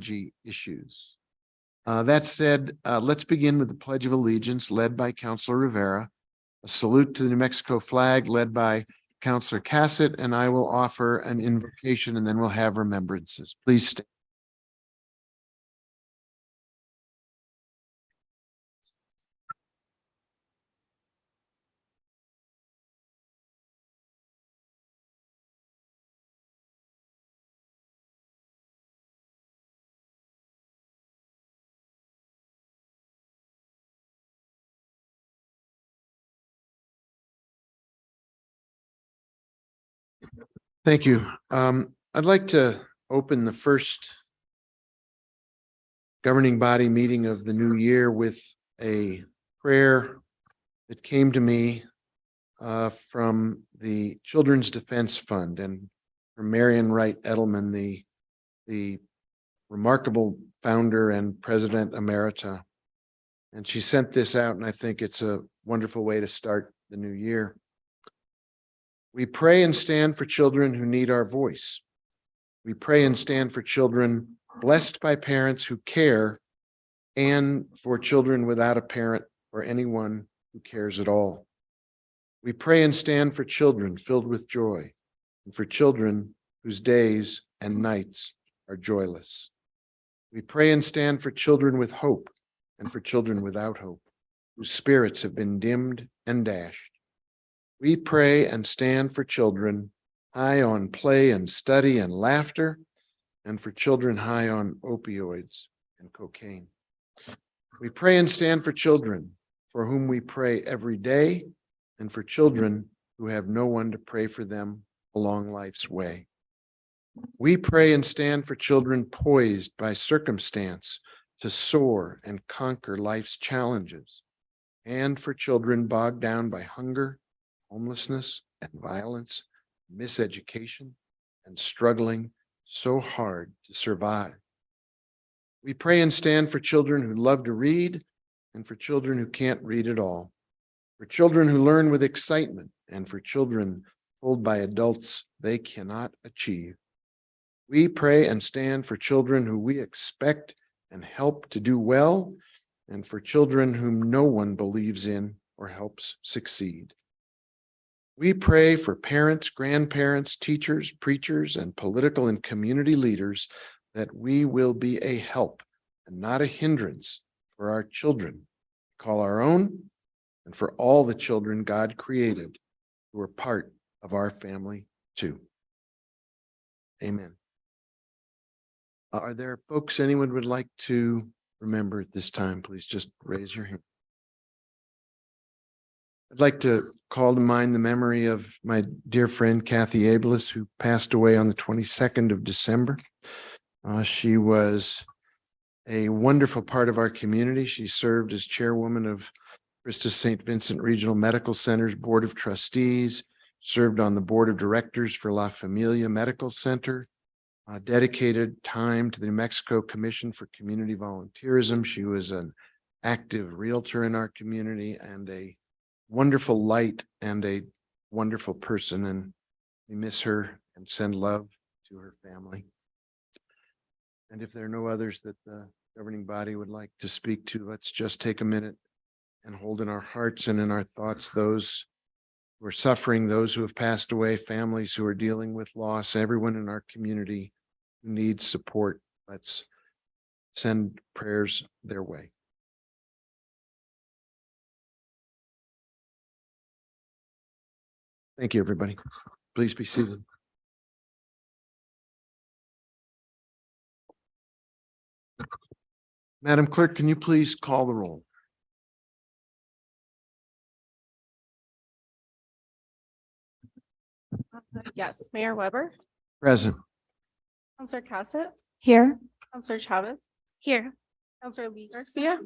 technology issues. That said, let's begin with the Pledge of Allegiance led by Councilor Rivera, a salute to the New Mexico flag led by Councilor Cassett, and I will offer an invocation and then we'll have remembrances. Please stand. Thank you. I'd like to open the first governing body meeting of the new year with a prayer that came to me from the Children's Defense Fund and from Marian Wright Edelman, the remarkable founder and president emerita. And she sent this out, and I think it's a wonderful way to start the new year. We pray and stand for children who need our voice. We pray and stand for children blessed by parents who care, and for children without a parent or anyone who cares at all. We pray and stand for children filled with joy, and for children whose days and nights are joyless. We pray and stand for children with hope, and for children without hope, whose spirits have been dimmed and dashed. We pray and stand for children high on play and study and laughter, and for children high on opioids and cocaine. We pray and stand for children for whom we pray every day, and for children who have no one to pray for them along life's way. We pray and stand for children poised by circumstance to soar and conquer life's challenges, and for children bogged down by hunger, homelessness, and violence, miseducation, and struggling so hard to survive. We pray and stand for children who love to read, and for children who can't read at all, for children who learn with excitement, and for children told by adults they cannot achieve. We pray and stand for children who we expect and help to do well, and for children whom no one believes in or helps succeed. We pray for parents, grandparents, teachers, preachers, and political and community leaders that we will be a help and not a hindrance for our children, call our own, and for all the children God created who are part of our family too. Amen. Are there folks anyone would like to remember at this time? Please just raise your hand. I'd like to call to mind the memory of my dear friend Kathy Ablis, who passed away on the 22nd of December. She was a wonderful part of our community. She served as chairwoman of Christus St. Vincent Regional Medical Center's Board of Trustees, served on the board of directors for La Familia Medical Center, dedicated time to the New Mexico Commission for Community Volunteerism. She was an active realtor in our community and a wonderful light and a wonderful person, and we miss her and send love to her family. And if there are no others that the governing body would like to speak to, let's just take a minute and hold in our hearts and in our thoughts those who are suffering, those who have passed away, families who are dealing with loss, everyone in our community who needs support. Let's send prayers their way. Thank you, everybody. Please be seated. Madam Clerk, can you please call the roll? Yes, Mayor Weber, Present. Councilor Cassett, Here. Councilor Chavez, Here. Councilor Lee Garcia,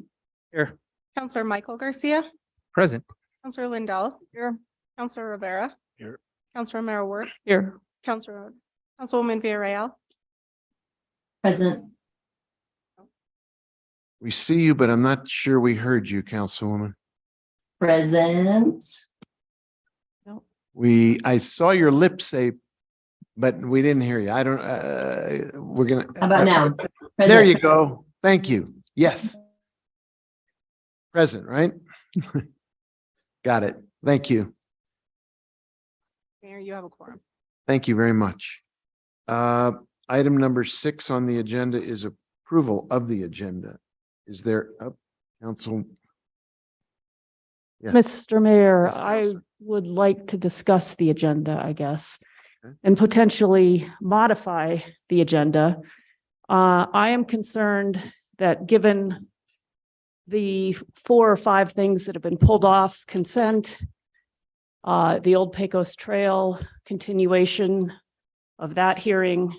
Here. Councilor Michael Garcia, Present. Councilor Lindell. Here. Councilor Rivera. Here. Councilor Mara Worth, Here. Councilwoman Villarreal. Present. We see you, but I'm not sure we heard you, Councilwoman. Present. I saw your lips say but we didn't hear you. I don't, we're gonna. How about now? There you Present. go. Thank you. Yes. Present, right? Got it. Thank you. Mayor, you have a quorum. Thank you very much. Item number 6 on the agenda is approval of the agenda. Is there a council? Yeah. Mr. Mayor, Yes, I Counselor. would like to discuss the agenda, I guess, Okay. and potentially modify the agenda. I am concerned that given the 4 or 5 things that have been pulled off consent, the Old Pecos Trail continuation of that hearing,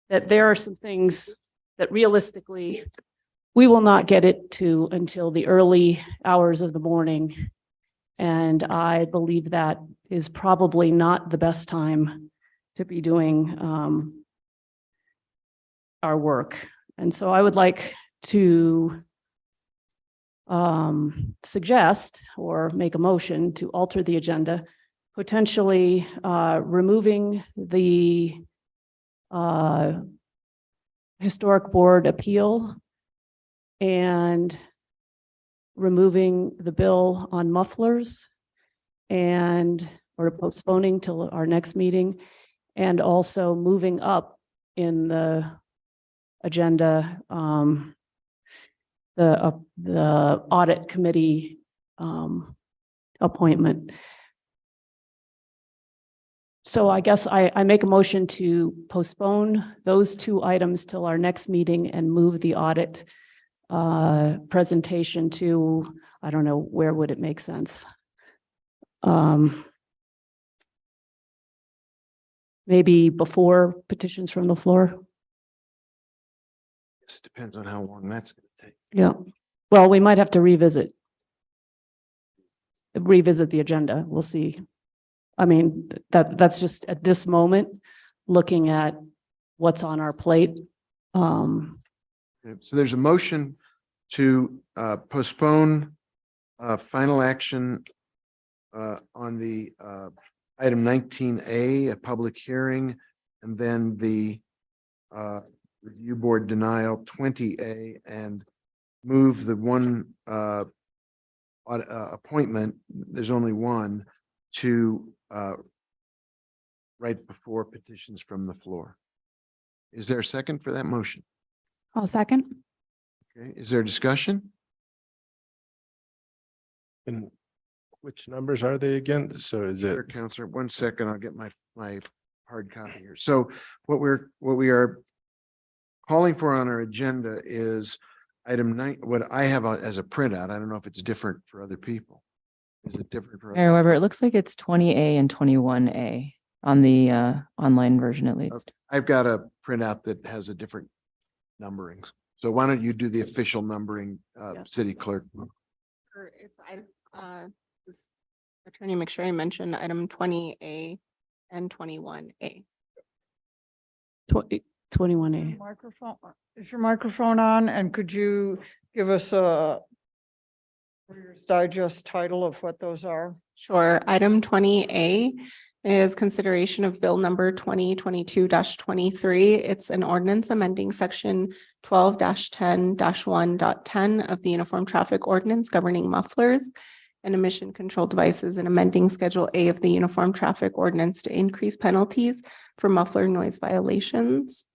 that there are some things that realistically we will not get it to until the early hours of the morning. And I believe that is probably not the best time to be doing our work. And so I would like to suggest or make a motion to alter the agenda, potentially removing the historic board appeal and removing the bill on mufflers and or postponing till our next meeting, and also moving up in the agenda the audit committee appointment. So I guess I make a motion to postpone those 2 items till our next meeting and move the audit presentation to, I don't know, where would it make sense? Maybe before petitions from the floor? This depends on how long that's going to take. Yeah. Well, we might have to revisit the agenda. We'll see. I mean, that's just at this moment, looking at what's on our plate. Okay, so there's a motion to postpone final action on the item 19A, a public hearing, and then the review board denial 20A, and move the one appointment, there's only one, to right before petitions from the floor. Is there a second for that motion? I'll second. Okay, is there discussion? And which numbers are they again? So is it, Sure, Counselor, 1 second, I'll get my hard copy here. So what we are calling for on our agenda is item 9, what I have as a printout. I don't know if it's different for other people. Is it different for? Mayor Weber, it looks like it's 20A and 21A on the online version at least. I've got a printout that has a different numbering. So why don't you do the official numbering, Yeah. city clerk? Or it's this Attorney McSherry mentioned item 20A and 21A. 21A. Microphone, is your microphone on? And could you give us a Reader's Digest title of what those are? Sure. Item 20A is consideration of bill number 2022-23. It's an ordinance amending section 12-10-1.10 of the Uniform Traffic Ordinance governing mufflers and emission control devices, and amending Schedule A of the Uniform Traffic Ordinance to increase penalties for muffler noise violations.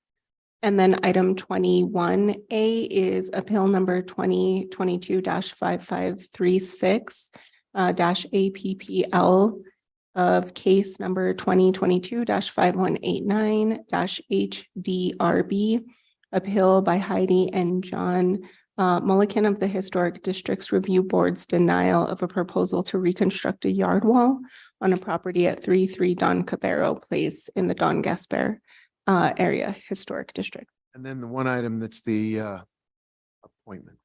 And then item 21A is appeal number 2022-5536 APPL of case number 2022-5189 HDRB, appeal by Heidi and John Mulligan of the Historic Districts Review Board's denial of a proposal to reconstruct a yard wall on a property at 33 Don Cabero Place in the Don Gaspar area historic district. And then the one item that's the appointment.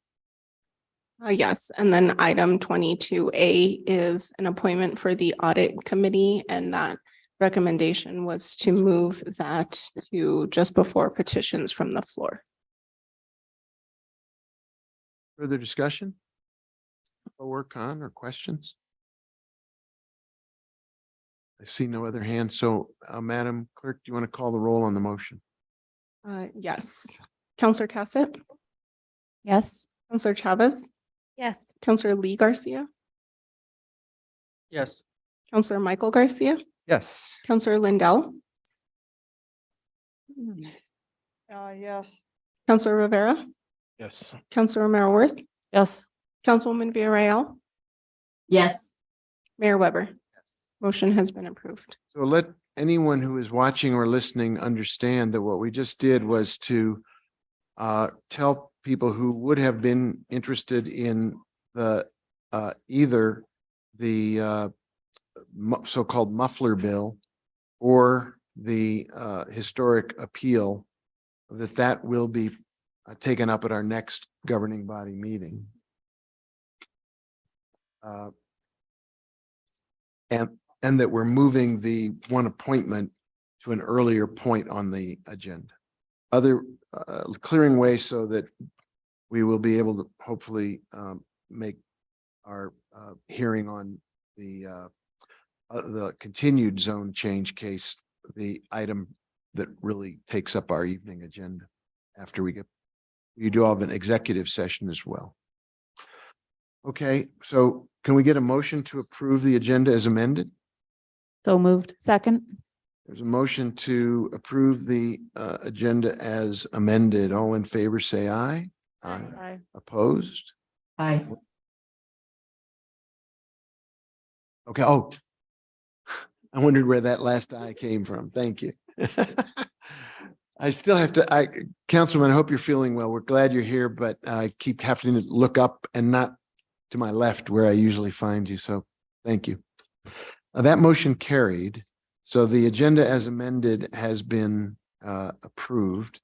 Yes, and then item 22A is an appointment for the audit committee, and that recommendation was to move that to just before petitions from the floor. Further discussion? Or work on or questions? I see no other hands. So, Madam Clerk, do you want to call the roll on the motion? Yes. Counselor Cassett, Yes. Counselor Chavez, Yes. Counselor Lee Garcia, Yes. Counselor Michael Garcia, Yes. Counselor Lindell, Yes. Counselor Rivera, Yes. Counselor Romero Worth, Yes. Councilwoman Villarreal, Yes. Mayor Weber. Motion has been approved. So let anyone who is watching or listening understand that what we just did was to tell people who would have been interested in the either the so-called muffler bill or the historic appeal that will be taken up at our next governing body meeting. And that we're moving the one appointment to an earlier point on the agenda. Other clearing way so that we will be able to hopefully make our hearing on the continued zone change case, the item that really takes up our evening agenda after we do all of an executive session as well. Okay, so can we get a motion to approve the agenda as amended? So moved. Second. There's a motion to approve the agenda as amended. All in favor, say aye. Aye. Opposed? Aye. Okay, oh. I wondered where that last aye came from. Thank you. I still have to, Councilman, I hope you're feeling well. We're glad you're here, but I keep having to look up and not to my left where I usually find you. So thank you. That motion carried. So the agenda as amended has been approved.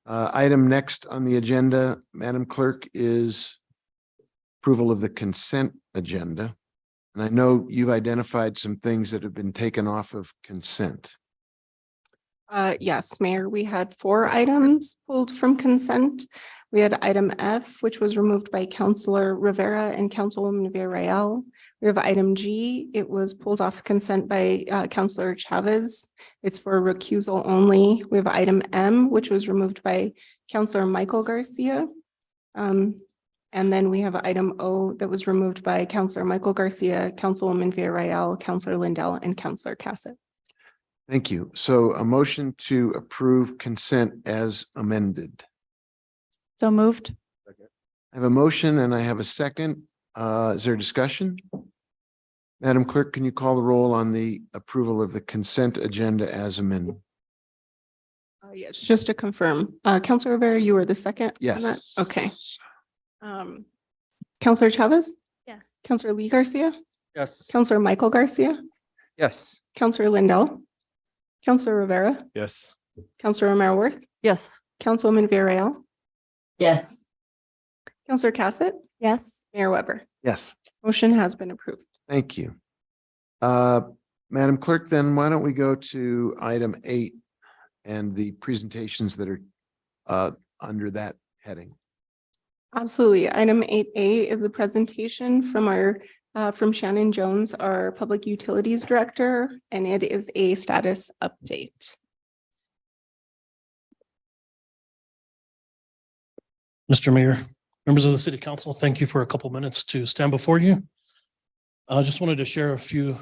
Item next on the agenda, Madam Clerk, is approval of the consent agenda. And I know you've identified some things that have been taken off of consent. Yes, Mayor, we had 4 items pulled from consent. We had item F, which was removed by Councilor Rivera and Councilwoman Villarreal. We have item G. It was pulled off consent by Councilor Chavez. It's for recusal only. We have item M, which was removed by Councilor Michael Garcia. And then we have item O that was removed by Councilor Michael Garcia, Councilwoman Villarreal, Councilor Lindell, and Councilor Cassett. Thank you. So a motion to approve consent as amended. So moved. I have a motion and I have a second. Is there discussion? Madam Clerk, can you call the roll on the approval of the consent agenda as amended? Yes, just to confirm, Councilor Rivera, you were the second? on that? Yes. Okay. Councilor Chavez, Yes. Councilor Lee Garcia, Yes. Councilor Michael Garcia, Yes. Councilor Lindell, Councilor Rivera, Yes. Councilor Romero Worth, Yes. Councilwoman Villarreal, Yes. Councilor Cassett, Yes. Mayor Weber. Yes, Motion has been approved. thank you. Madam Clerk, then why don't we go to item 8 and the presentations that are under that heading? Absolutely. Item 8A is a presentation from Shannon Jones, our Public Utilities Director, and it is a status update. Mr. Mayor, members of the City Council, thank you for a couple minutes to stand before you. I just wanted to share a few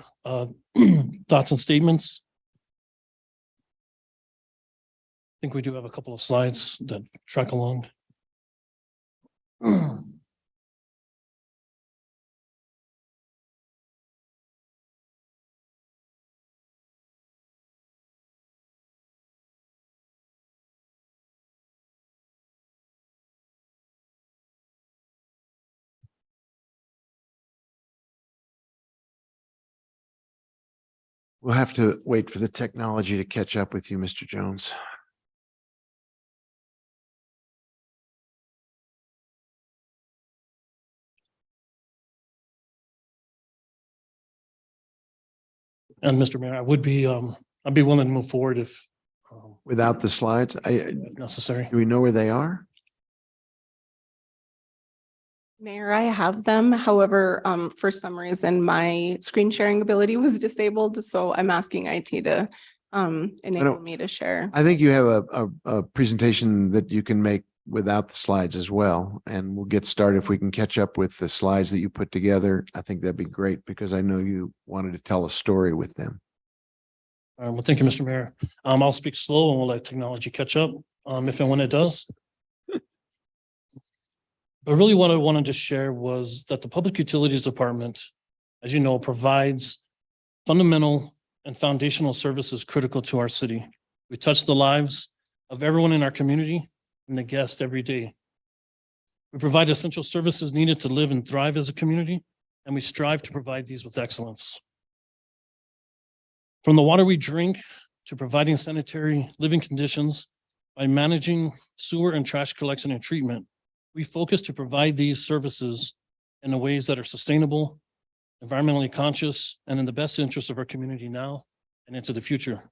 thoughts and statements. I think we do have a couple of slides that track along. We'll have to wait for the technology to catch up with you, Mr. Jones. And Mr. Mayor, I'd be willing to move forward if Without the slides, necessary. do we know where they are? Mayor, I have them. However, for some reason, my screen sharing ability was disabled, so I'm asking IT to enable me to share. I think you have a presentation that you can make without the slides as well. And we'll get started if we can catch up with the slides that you put together. I think that'd be great because I know you wanted to tell a story with them. Well, thank you, Mr. Mayor. I'll speak slow and we'll let technology catch up, if and when it does. But really what I wanted to share was that the Public Utilities Department, as you know, provides fundamental and foundational services critical to our city. We touch the lives of everyone in our community and the guests every day. We provide essential services needed to live and thrive as a community, and we strive to provide these with excellence. From the water we drink to providing sanitary living conditions by managing sewer and trash collection and treatment, we focus to provide these services in the ways that are sustainable, environmentally conscious, and in the best interest of our community now and into the future.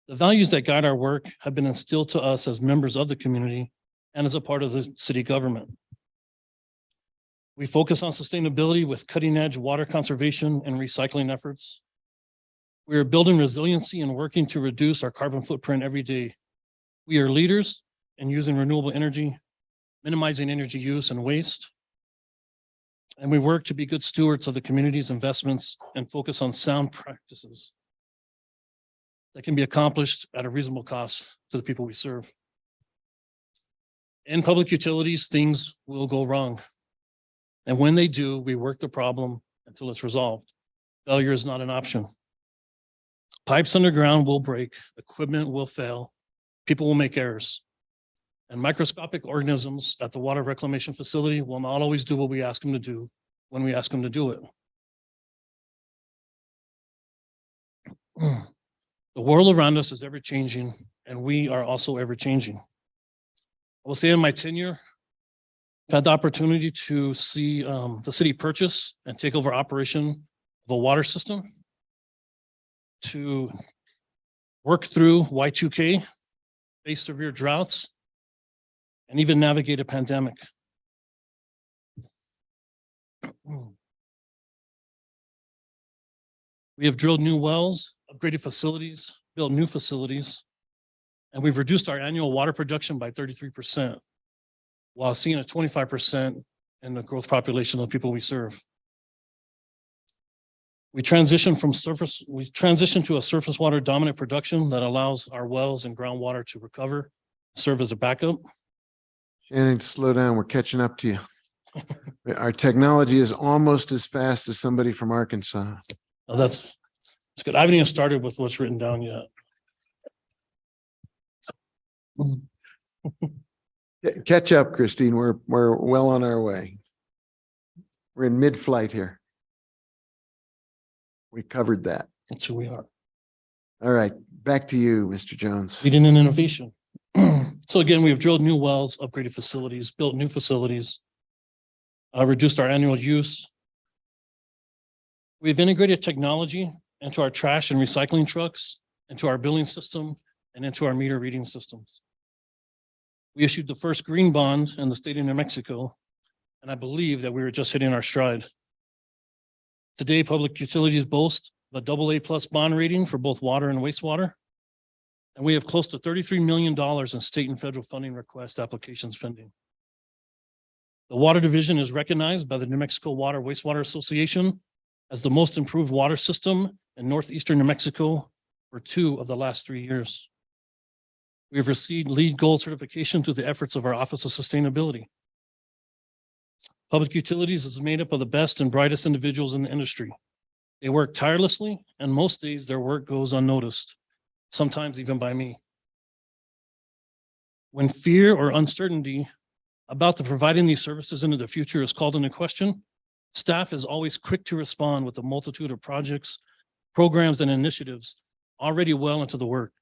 The values that guide our work have been instilled to us as members of the community and as a part of the city government. We focus on sustainability with cutting-edge water conservation and recycling efforts. We are building resiliency and working to reduce our carbon footprint every day. We are leaders in using renewable energy, minimizing energy use and waste. And we work to be good stewards of the community's investments and focus on sound practices that can be accomplished at a reasonable cost to the people we serve. In public utilities, things will go wrong. And when they do, we work the problem until it's resolved. Failure is not an option. Pipes underground will break, equipment will fail, people will make errors. And microscopic organisms at the water reclamation facility will not always do what we ask them to do when we ask them to do it. The world around us is ever changing, and we are also ever changing. I will say in my tenure, I've had the opportunity to see the city purchase and take over operation of a water system, to work through Y2K, face severe droughts, and even navigate a pandemic. We have drilled new wells, upgraded facilities, built new facilities, and we've reduced our annual water production by 33%, while seeing a 25% in the growth population of the people we serve. We transitioned to a surface water dominant production that allows our wells and groundwater to recover, serve as a backup. Shannon, slow down. We're catching up to you. Our technology is almost as fast as somebody from Arkansas. Oh, that's good. I haven't even started with what's written down yet. Catch up, Christine. We're well on our way. We're in mid-flight here. We covered that. That's who we are. All right, back to you, Mr. Jones. Leading in innovation. So again, we've drilled new wells, upgraded facilities, built new facilities, reduced our annual use. We've integrated technology into our trash and recycling trucks, into our billing system, and into our meter reading systems. We issued the first green bond in the state of New Mexico, and I believe that we were just hitting our stride. Today, public utilities boast a AA+ bond rating for both water and wastewater. And we have close to $33 million in state and federal funding request applications pending. The Water Division is recognized by the New Mexico Water Wastewater Association as the most improved water system in northeastern New Mexico for 2 of the last 3 years. We have received LEED Gold certification through the efforts of our Office of Sustainability. Public Utilities is made up of the best and brightest individuals in the industry. They work tirelessly, and most days their work goes unnoticed, sometimes even by me. When fear or uncertainty about the providing these services into the future is called into question, staff is always quick to respond with a multitude of projects, programs, and initiatives already well into the work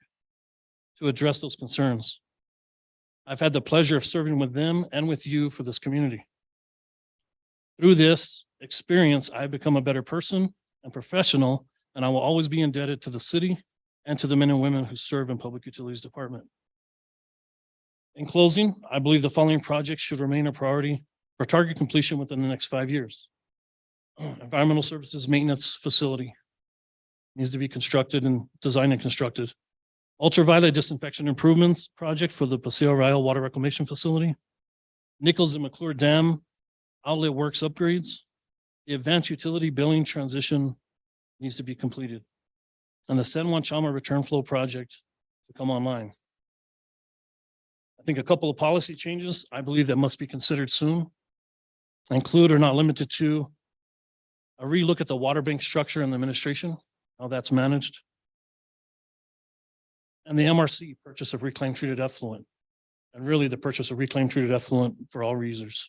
to address those concerns. I've had the pleasure of serving with them and with you for this community. Through this experience, I've become a better person and professional, and I will always be indebted to the city and to the men and women who serve in Public Utilities Department. In closing, I believe the following projects should remain a priority for target completion within the next 5 years. Environmental services maintenance facility needs to be constructed and designed and constructed. Ultraviolet disinfection improvements project for the Paseo Real Water Reclamation Facility. Nichols and McClure Dam outlet works upgrades. The advanced utility billing transition needs to be completed. And the San Juan Chama return flow project to come online. I think a couple of policy changes, I believe that must be considered soon. Include or not limited to a relook at the water bank structure and administration, how that's managed. And the MRC purchase of reclaimed treated effluent, and really the purchase of reclaimed treated effluent for all users.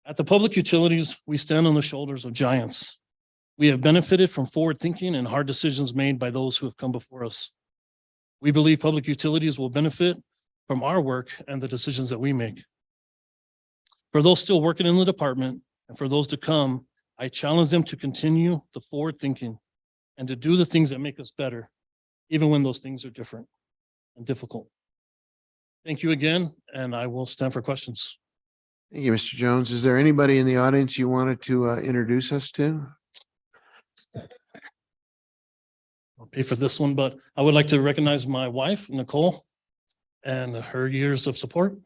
At the public utilities, we stand on the shoulders of giants. We have benefited from forward thinking and hard decisions made by those who have come before us. We believe public utilities will benefit from our work and the decisions that we make. For those still working in the department and for those to come, I challenge them to continue the forward thinking and to do the things that make us better, even when those things are different and difficult. Thank you again, and I will stand for questions. Thank you, Mr. Jones. Is there anybody in the audience you wanted to introduce us to? I'll pay for this one, but I would like to recognize my wife, Nicole, and her years of support.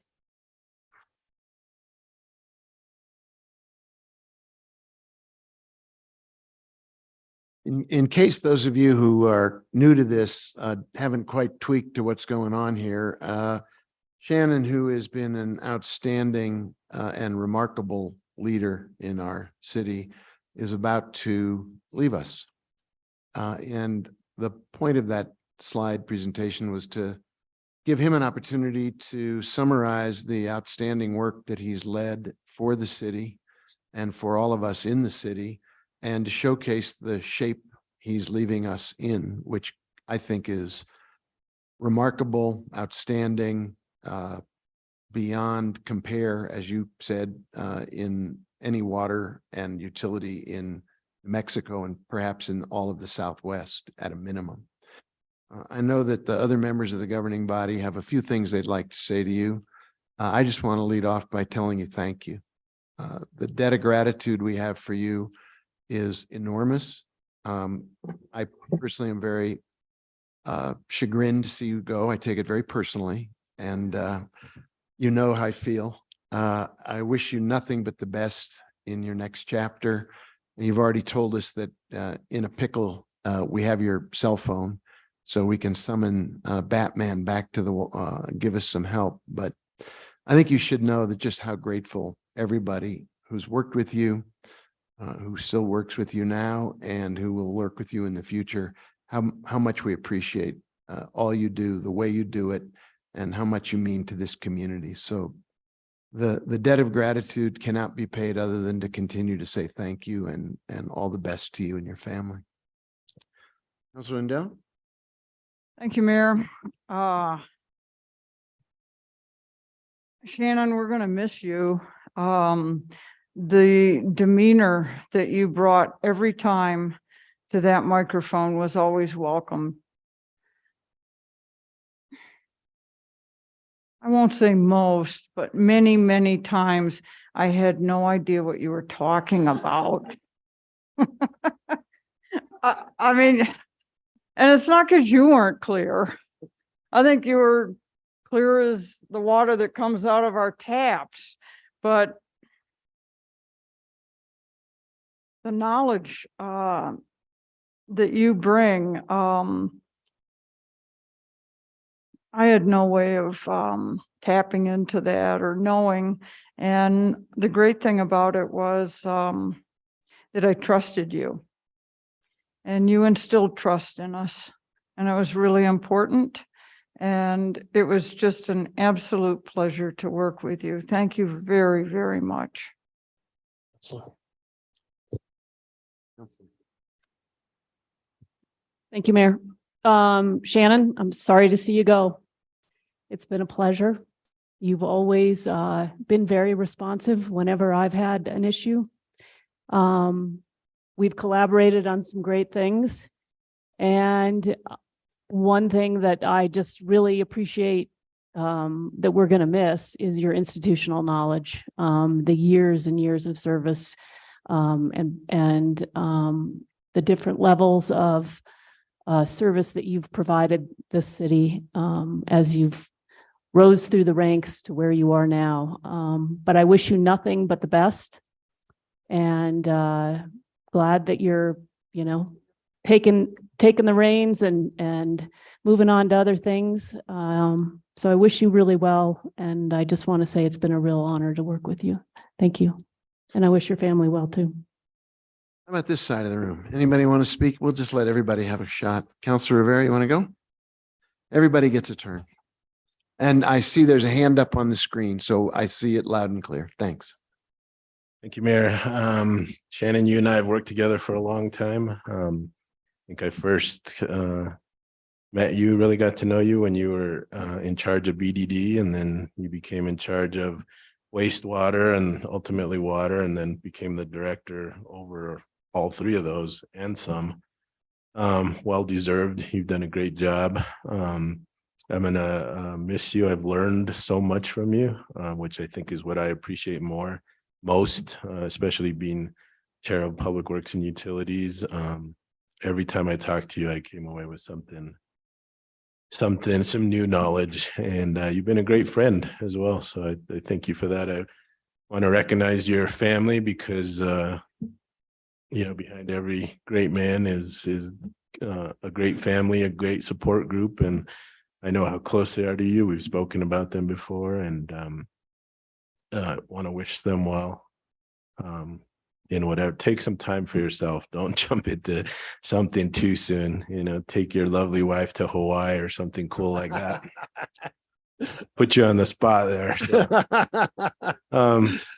In case those of you who are new to this haven't quite tweaked to what's going on here, Shannon, who has been an outstanding and remarkable leader in our city, is about to leave us. And the point of that slide presentation was to give him an opportunity to summarize the outstanding work that he's led for the city and for all of us in the city, and to showcase the shape he's leaving us in, which I think is remarkable, outstanding, beyond compare, as you said, in any water and utility in Mexico and perhaps in all of the Southwest at a minimum. I know that the other members of the governing body have a few things they'd like to say to you. I just want to lead off by telling you thank you. The debt of gratitude we have for you is enormous. I personally am very chagrined to see you go. I take it very personally, and you know how I feel. I wish you nothing but the best in your next chapter. You've already told us that in a pickle, we have your cell phone, so we can summon Batman back to the give us some help. But I think you should know that just how grateful everybody who's worked with you, who still works with you now, and who will work with you in the future, how much we appreciate all you do, the way you do it, and how much you mean to this community. So the debt of gratitude cannot be paid other than to continue to say thank you and all the best to you and your family. Councilor Lindell? Thank you, Mayor. Shannon, we're going to miss you. The demeanor that you brought every time to that microphone was always welcome. I won't say most, but many, many times I had no idea what you were talking about. I mean, and it's not because you weren't clear. I think you were clear as the water that comes out of our taps, but the knowledge that you bring, I had no way of tapping into that or knowing. And the great thing about it was that I trusted you. And you instilled trust in us. And it was really important. And it was just an absolute pleasure to work with you. Thank you very, very much. So, Thank you, Mayor. Shannon, I'm sorry to see you go. It's been a pleasure. You've always been very responsive whenever I've had an issue. We've collaborated on some great things. And one thing that I just really appreciate that we're going to miss is your institutional knowledge, the years and years of service, and the different levels of service that you've provided this city as you've rose through the ranks to where you are now. But I wish you nothing but the best, and glad that you're, taking the reins and moving on to other things. So I wish you really well, and I just want to say it's been a real honor to work with you. Thank you. And I wish your family well too. How about this side of the room? Anybody want to speak? We'll just let everybody have a shot. Councilor Rivera, you want to go? Everybody gets a turn. And I see there's a hand up on the screen, so I see it loud and clear. Thanks. Thank you, Mayor. Shannon, you and I have worked together for a long time. I think I first met you, really got to know you when you were in charge of BDD, and then you became in charge of wastewater and ultimately water, and then became the director over all three of those and some. Well deserved. You've done a great job. I'm gonna miss you. I've learned so much from you, which I think is what I appreciate most, especially being chair of Public Works and Utilities. Every time I talked to you, I came away with some new knowledge, and you've been a great friend as well. So I thank you for that. I want to recognize your family because, behind every great man is a great family, a great support group. And I know how close they are to you. We've spoken about them before, and want to wish them well. Whatever, take some time for yourself. Don't jump into something too soon. Take your lovely wife to Hawaii or something cool like that. Put you on the spot there. So,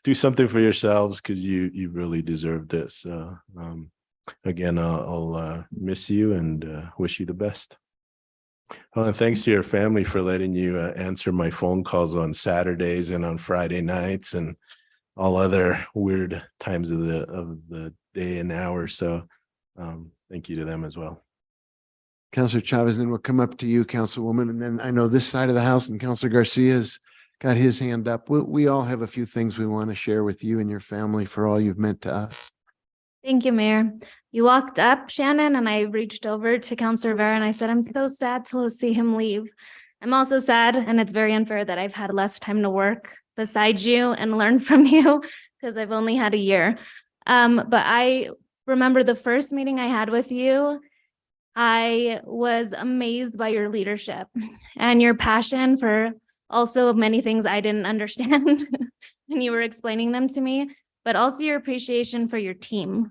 do something for yourselves because you really deserve this. Again, I'll miss you and wish you the best. And thanks to your family for letting you answer my phone calls on Saturdays and on Friday nights and all other weird times of the day and hour. So thank you to them as well. Councilor Chavez, then we'll come up to you, Councilwoman. And then I know this side of the house and Councilor Garcia's got his hand up. We all have a few things we want to share with you and your family for all you've meant to us. Thank you, Mayor. You walked up, Shannon, and I reached over to Councilor Rivera and I said, I'm so sad to see him leave. I'm also sad, and it's very unfair that I've had less time to work beside you and learn from you because I've only had a year. But I remember the first meeting I had with you. I was amazed by your leadership and your passion for also many things I didn't understand when you were explaining them to me, but also your appreciation for your team.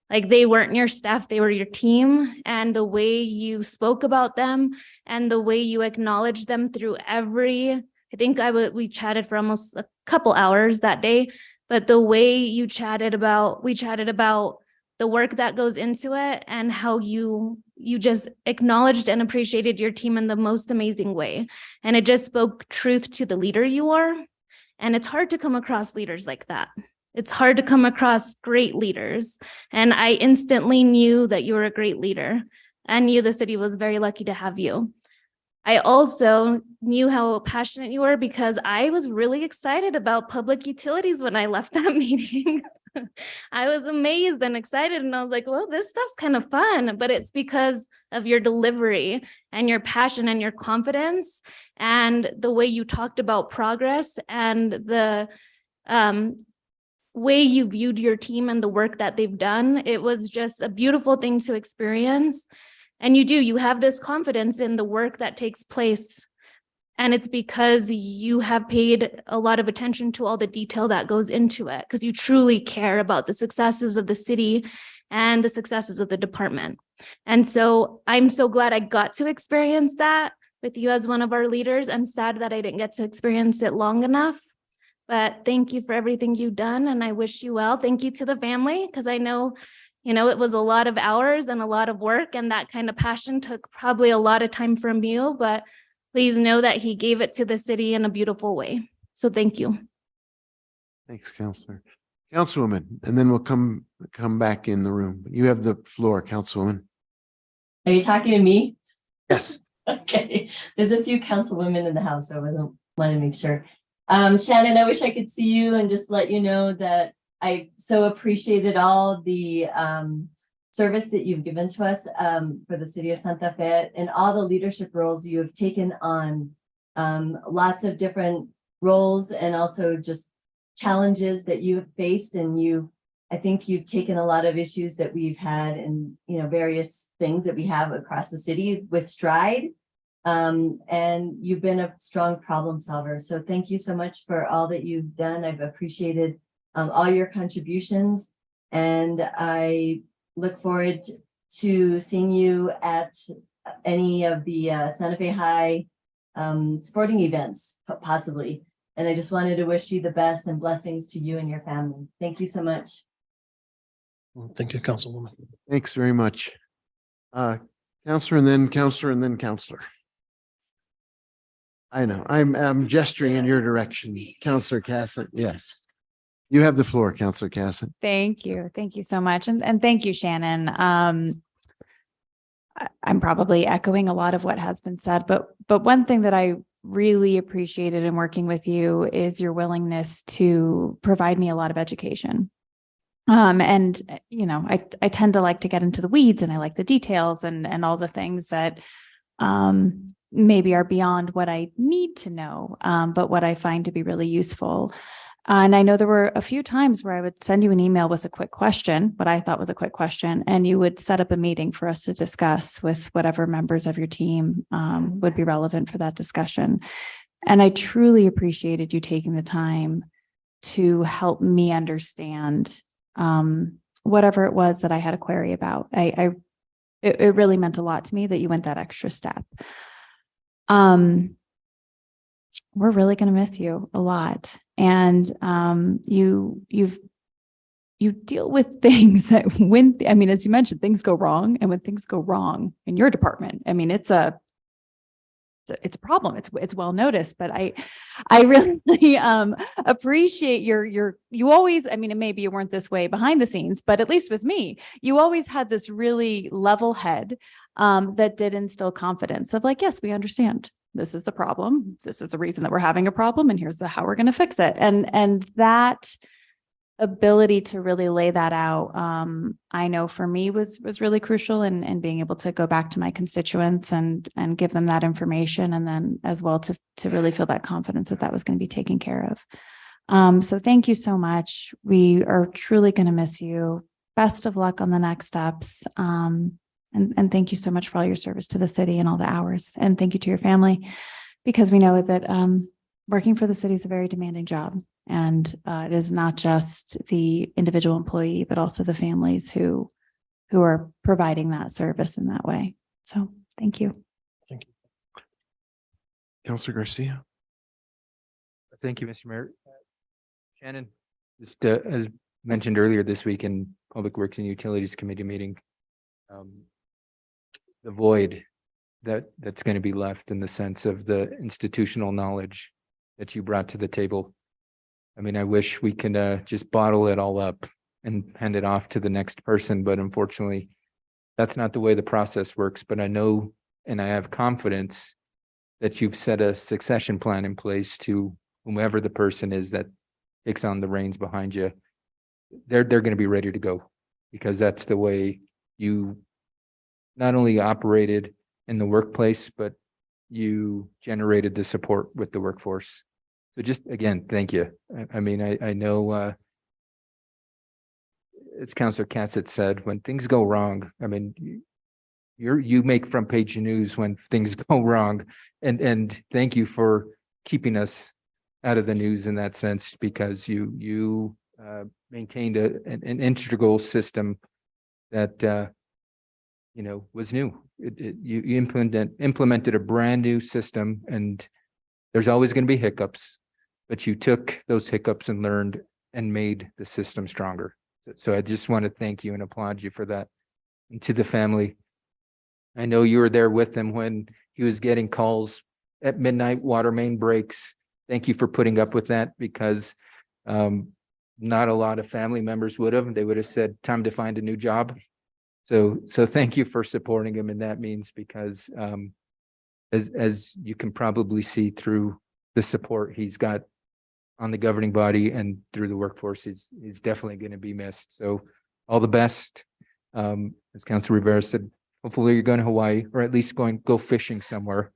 Like, they weren't your staff, they were your team, and the way you spoke about them and the way you acknowledged them through we chatted for almost a couple hours that day, but the way we chatted about the work that goes into it and how you just acknowledged and appreciated your team in the most amazing way. And it just spoke truth to the leader you are. And it's hard to come across leaders like that. It's hard to come across great leaders. And I instantly knew that you were a great leader and knew the city was very lucky to have you. I also knew how passionate you were because I was really excited about public utilities when I left that meeting. I was amazed and excited, and I was like, well, this stuff's kind of fun, but it's because of your delivery and your passion and your confidence and the way you talked about progress and the way you viewed your team and the work that they've done. It was just a beautiful thing to experience. And you have this confidence in the work that takes place. And it's because you have paid a lot of attention to all the detail that goes into it, because you truly care about the successes of the city and the successes of the department. And so I'm so glad I got to experience that with you as one of our leaders. I'm sad that I didn't get to experience it long enough, but thank you for everything you've done. And I wish you well. Thank you to the family, because I know, it was a lot of hours and a lot of work, and that kind of passion took probably a lot of time from you, but please know that he gave it to the city in a beautiful way. So thank you. Thanks, Councilor. Councilwoman, and then we'll come back in the room. You have the floor, Councilwoman. Are you talking to me? Yes. Okay, there's a few councilwomen in the house, so I want to make sure. Shannon, I wish I could see you and just let you know that I so appreciated all the service that you've given to us for the city of Santa Fe and all the leadership roles you have taken on, lots of different roles and also just challenges that you have faced, and I think you've taken a lot of issues that we've had and, various things that we have across the city with stride. And you've been a strong problem solver. So thank you so much for all that you've done. I've appreciated all your contributions, and I look forward to seeing you at any of the Santa Fe High sporting events, possibly. And I just wanted to wish you the best and blessings to you and your family. Thank you so much. Well, thank you, Councilwoman. Thanks very much. Counselor and then counselor and then counselor. I know, I'm gesturing in your direction, Counselor Cassett. Yes. You have the floor, Counselor Cassett. Thank you. Thank you so much. And thank you, Shannon. I'm probably echoing a lot of what has been said, but one thing that I really appreciated in working with you is your willingness to provide me a lot of education. And I tend to like to get into the weeds, and I like the details and all the things that maybe are beyond what I need to know, but what I find to be really useful. And I know there were a few times where I would send you an email with a quick question, what I thought was a quick question, and you would set up a meeting for us to discuss with whatever members of your team would be relevant for that discussion. And I truly appreciated you taking the time to help me understand whatever it was that I had a query about. It really meant a lot to me that you went that extra step. We're really going to miss you a lot. And you deal with things that as you mentioned, things go wrong. And when things go wrong in your department, it's a problem. It's well noticed, but I really appreciate you always, and maybe you weren't this way behind the scenes, but at least with me, you always had this really level head that did instill confidence of like, yes, we understand. This is the problem. This is the reason that we're having a problem. And here's how we're going to fix it. And that ability to really lay that out, I know for me was really crucial in being able to go back to my constituents and give them that information. And then as well to really feel that confidence that was going to be taken care of. So thank you so much. We are truly going to miss you. Best of luck on the next steps. And thank you so much for all your service to the city and all the hours. And thank you to your family, because we know that working for the city is a very demanding job. And it is not just the individual employee, but also the families who are providing that service in that way. So thank you. Thank you. Counselor Garcia. Thank you, Mr. Mayor. Shannon, just as mentioned earlier this week in Public Works and Utilities Committee meeting, the void that's going to be left in the sense of the institutional knowledge that you brought to the table. I wish we could just bottle it all up and hand it off to the next person, but unfortunately, that's not the way the process works. But I know, and I have confidence that you've set a succession plan in place to whomever the person is that takes on the reins behind you. They're going to be ready to go, because that's the way you not only operated in the workplace, but you generated the support with the workforce. So just again, thank you. I know, as Councilor Cassett said, when things go wrong, you make front page news when things go wrong, and thank you for keeping us out of the news in that sense, because you maintained an integral system that was new. You implemented a brand new system, and there's always going to be hiccups, but you took those hiccups and learned and made the system stronger. So I just want to thank you and applaud you for that. And to the family, I know you were there with him when he was getting calls at midnight, water main breaks. Thank you for putting up with that, because not a lot of family members would have. They would have said, time to find a new job. So thank you for supporting him in that means, because as you can probably see through the support he's got on the governing body and through the workforce, he's definitely going to be missed. So all the best. As Councilor Rivera said, hopefully you're going to Hawaii, or at least go fishing somewhere.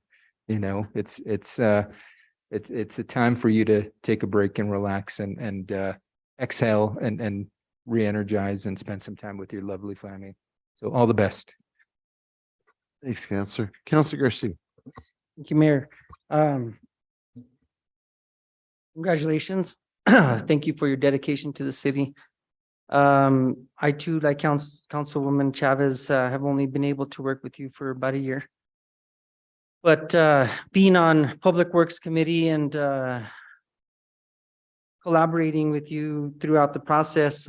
You know, it's a time for you to take a break and relax and exhale and re-energize and spend some time with your lovely family. So all the best. Thanks, Counselor. Counselor Garcia. Thank you, Mayor. Congratulations. Thank you for your dedication to the city. I too, like Councilwoman Chavez, have only been able to work with you for about a year. But being on Public Works Committee and collaborating with you throughout the process,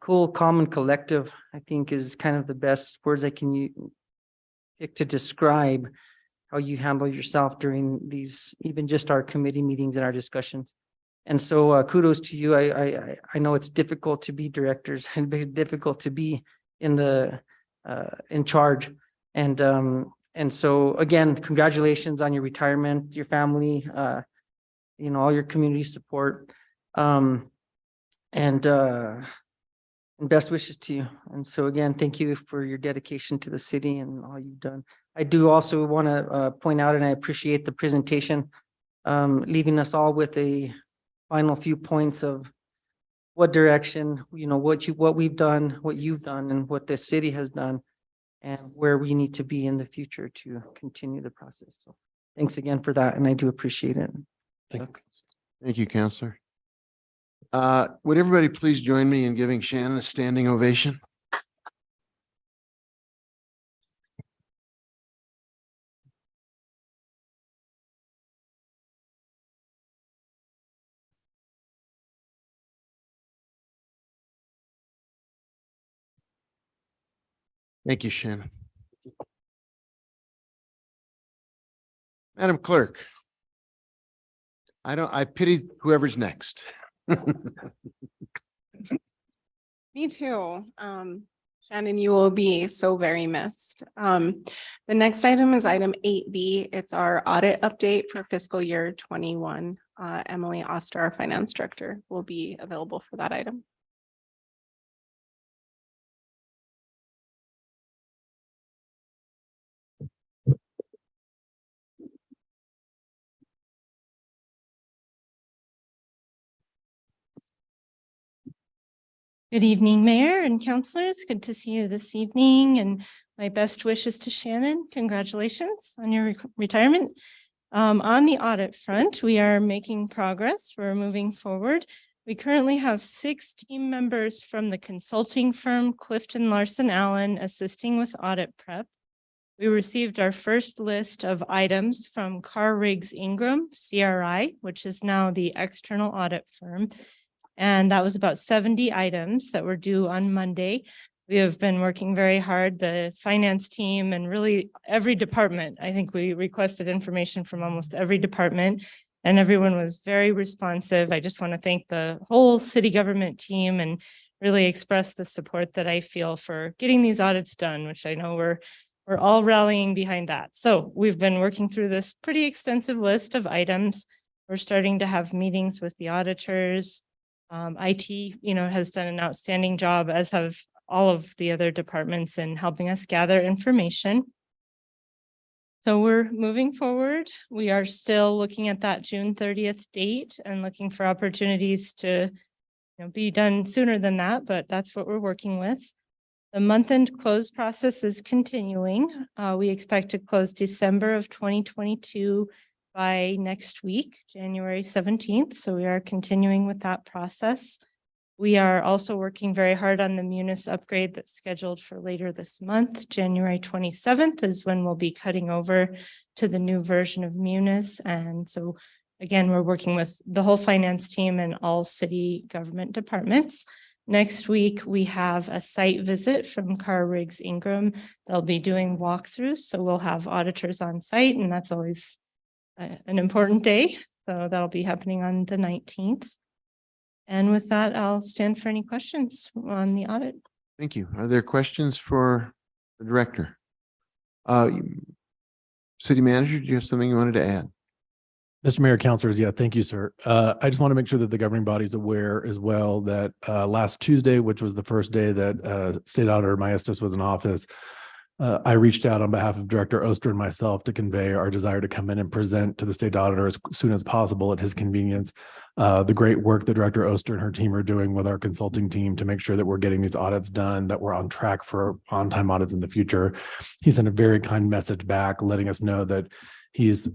cool, calm, and collective, I think is kind of the best words I can pick to describe how you handle yourself during these, even just our committee meetings and our discussions. And so kudos to you. I know it's difficult to be directors and very difficult to be in charge. And so again, congratulations on your retirement, your family, all your community support. And best wishes to you. And so again, thank you for your dedication to the city and all you've done. I do also want to point out, and I appreciate the presentation, leaving us all with a final few points of what direction, what we've done, what you've done, and what the city has done, and where we need to be in the future to continue the process. So thanks again for that, and I do appreciate it. Thank you, Counselor. Would everybody please join me in giving Shannon a standing ovation? Thank you, Shannon. Madam Clerk. I pity whoever's next. Me too. Shannon, you will be so very missed. The next item is item 8B. It's our audit update for fiscal year 21. Emily Oster, our finance director, will be available for that item. Good evening, Mayor and councilors. Good to see you this evening, and my best wishes to Shannon. Congratulations on your retirement. On the audit front, we are making progress. We're moving forward. We currently have 6 team members from the consulting firm Clifton Larson Allen assisting with audit prep. We received our first list of items from Carr Riggs Ingram, CRI, which is now the external audit firm. And that was about 70 items that were due on Monday. We have been working very hard, the finance team and really every department. I think we requested information from almost every department and everyone was very responsive. I just want to thank the whole city government team and really express the support that I feel for getting these audits done, which I know we're all rallying behind that. So we've been working through this pretty extensive list of items. We're starting to have meetings with the auditors. IT, has done an outstanding job, as have all of the other departments, in helping us gather information. So we're moving forward. We are still looking at that June 30th date and looking for opportunities to be done sooner than that, but that's what we're working with. The month-end close process is continuing. We expect to close December of 2022 by next week, January 17th. So we are continuing with that process. We are also working very hard on the Munis upgrade that's scheduled for later this month. January 27th is when we'll be cutting over to the new version of Munis. And so again, we're working with the whole finance team and all city government departments. Next week, we have a site visit from Carr Riggs Ingram. They'll be doing walkthroughs. So we'll have auditors on site, and that's always an important day. So that'll be happening on the 19th. And with that, I'll stand for any questions on the audit. Thank you. Are there questions for the director? City Manager, do you have something you wanted to add? Mr. Mayor, councilors, yeah, thank you, sir. I just want to make sure that the governing body is aware as well that last Tuesday, which was the first day that State Auditor Maestas was in office, I reached out on behalf of Director Oster and myself to convey our desire to come in and present to the State Auditor as soon as possible at his convenience. The great work that Director Oster and her team are doing with our consulting team to make sure that we're getting these audits done, that we're on track for on-time audits in the future. He sent a very kind message back, letting us know that he's,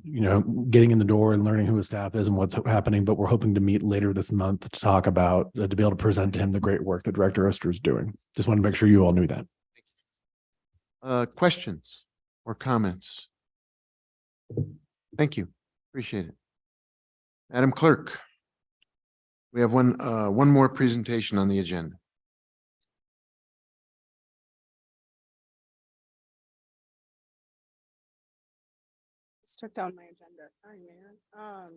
getting in the door and learning who his staff is and what's happening, but we're hoping to meet later this month to talk about, to be able to present to him the great work that Director Oster is doing. Just want to make sure you all knew that. Questions or comments? Thank you. Appreciate it. Madam Clerk, we have one more presentation on the agenda. Just took down my agenda. Sorry, man.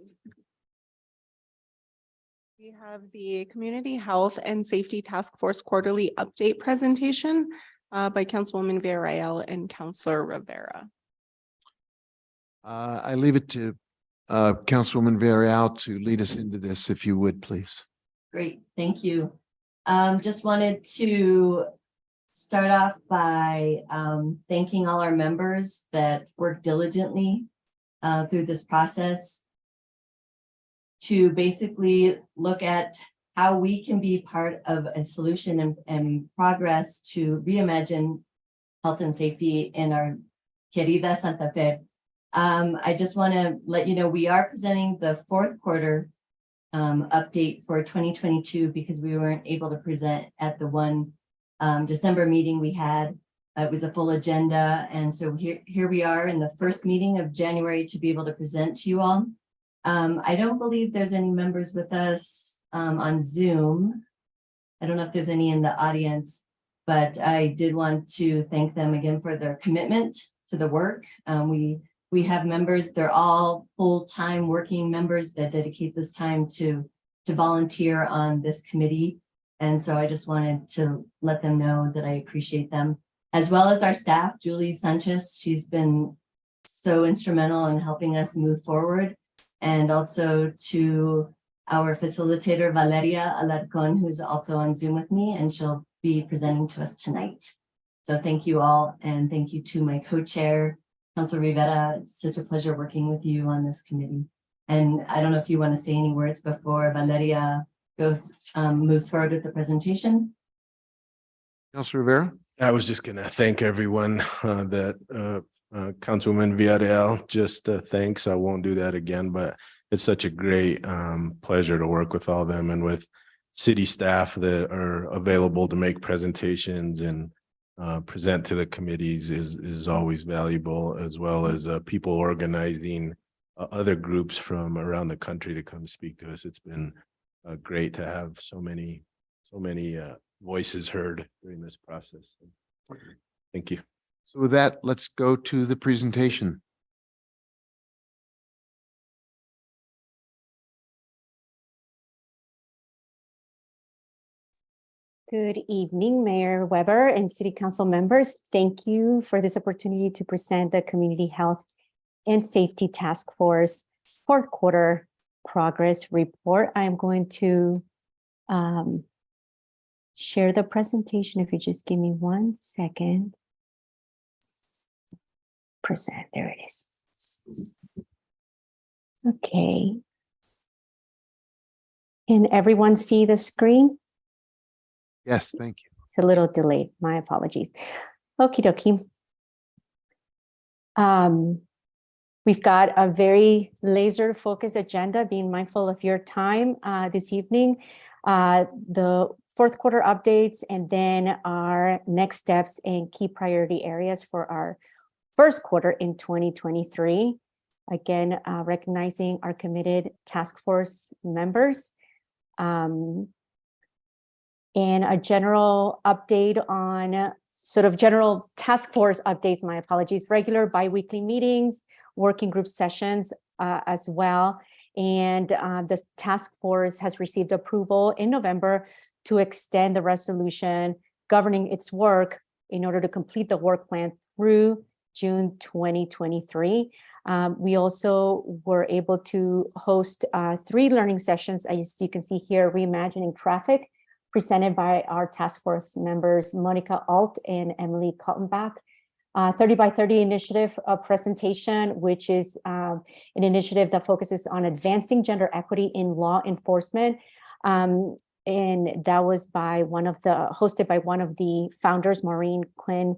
We have the Community Health and Safety Task Force Quarterly Update presentation by Councilwoman Villarreal and Councilor Rivera. I leave it to Councilwoman Villarreal to lead us into this, if you would, please. Great, thank you. Just wanted to start off by thanking all our members that worked diligently through this process to basically look at how we can be part of a solution and progress to reimagine health and safety in our querida Santa Fe. I just want to let you know we are presenting the fourth quarter update for 2022 because we weren't able to present at the one December meeting we had. It was a full agenda, and so here we are in the first meeting of January to be able to present to you all. I don't believe there's any members with us on Zoom. I don't know if there's any in the audience, but I did want to thank them again for their commitment to the work. We have members, they're all full-time working members that dedicate this time to volunteer on this committee. And so I just wanted to let them know that I appreciate them, as well as our staff, Julie Sanchez. She's been so instrumental in helping us move forward. And also to our facilitator, Valeria Alarcon, who's also on Zoom with me, and she'll be presenting to us tonight. So thank you all, and thank you to my co-chair, Councilor Rivera. It's such a pleasure working with you on this committee. And I don't know if you want to say any words before Valeria moves forward with the presentation. Councilor Rivera? I was just gonna thank everyone that Councilwoman Villarreal, just thanks. I won't do that again, but it's such a great pleasure to work with all them and with city staff that are available to make presentations and present to the committees is always valuable, as well as people organizing other groups from around the country to come speak to us. It's been great to have so many voices heard during this process. Thank you. So with that, let's go to the presentation. Good evening, Mayor Weber and City Council members. Thank you for this opportunity to present the Community Health and Safety Task Force fourth quarter progress report. I am going to share the presentation. If you just give me 1 second. Present, there it is. Okay. Can everyone see the screen? Yes, thank you. It's a little delayed. My apologies. Okie dokie. We've got a very laser focused agenda, being mindful of your time this evening. The fourth quarter updates, and then our next steps and key priority areas for our first quarter in 2023. Again, recognizing our committed task force members. And a general update on sort of general task force updates, my apologies, regular bi-weekly meetings, working group sessions as well. And the task force has received approval in November to extend the resolution governing its work in order to complete the work plan through June 2023. We also were able to host 3 learning sessions, as you can see here, Reimagining Traffic, presented by our task force members, Monica Alt and Emily Kaltenbach. 30 by 30 initiative presentation, which is an initiative that focuses on advancing gender equity in law enforcement. And that was hosted by one of the founders, Maureen Quinn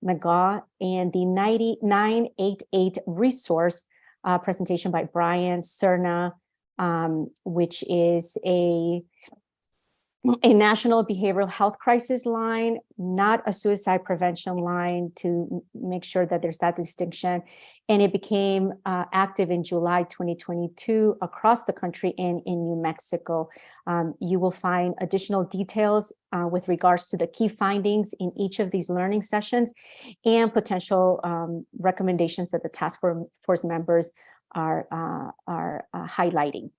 McGaw, and the 988 resource presentation by Brian Cerna, which is a national behavioral health crisis line, not a suicide prevention line, to make sure that there's that distinction. And it became active in July 2022 across the country and in New Mexico. You will find additional details with regards to the key findings in each of these learning sessions and potential recommendations that the task force members are highlighting.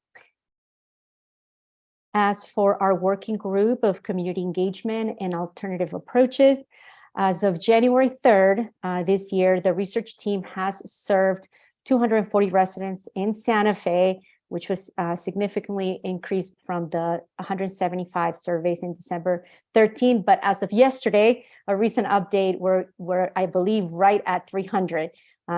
As for our working group of community engagement and alternative approaches, as of January 3rd this year, the research team has served 240 residents in Santa Fe, which was significantly increased from the 175 surveys in December 13. But as of yesterday, a recent update, we're I believe, right at 300.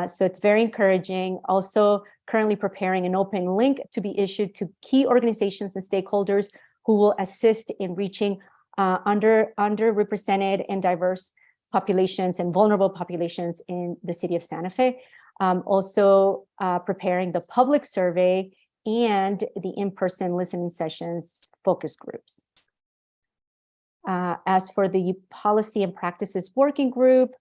So it's very encouraging. Also currently preparing an open link to be issued to key organizations and stakeholders who will assist in reaching underrepresented and diverse populations and vulnerable populations in the city of Santa Fe. Also preparing the public survey and the in-person listening sessions focus groups. As for the policy and practices working group,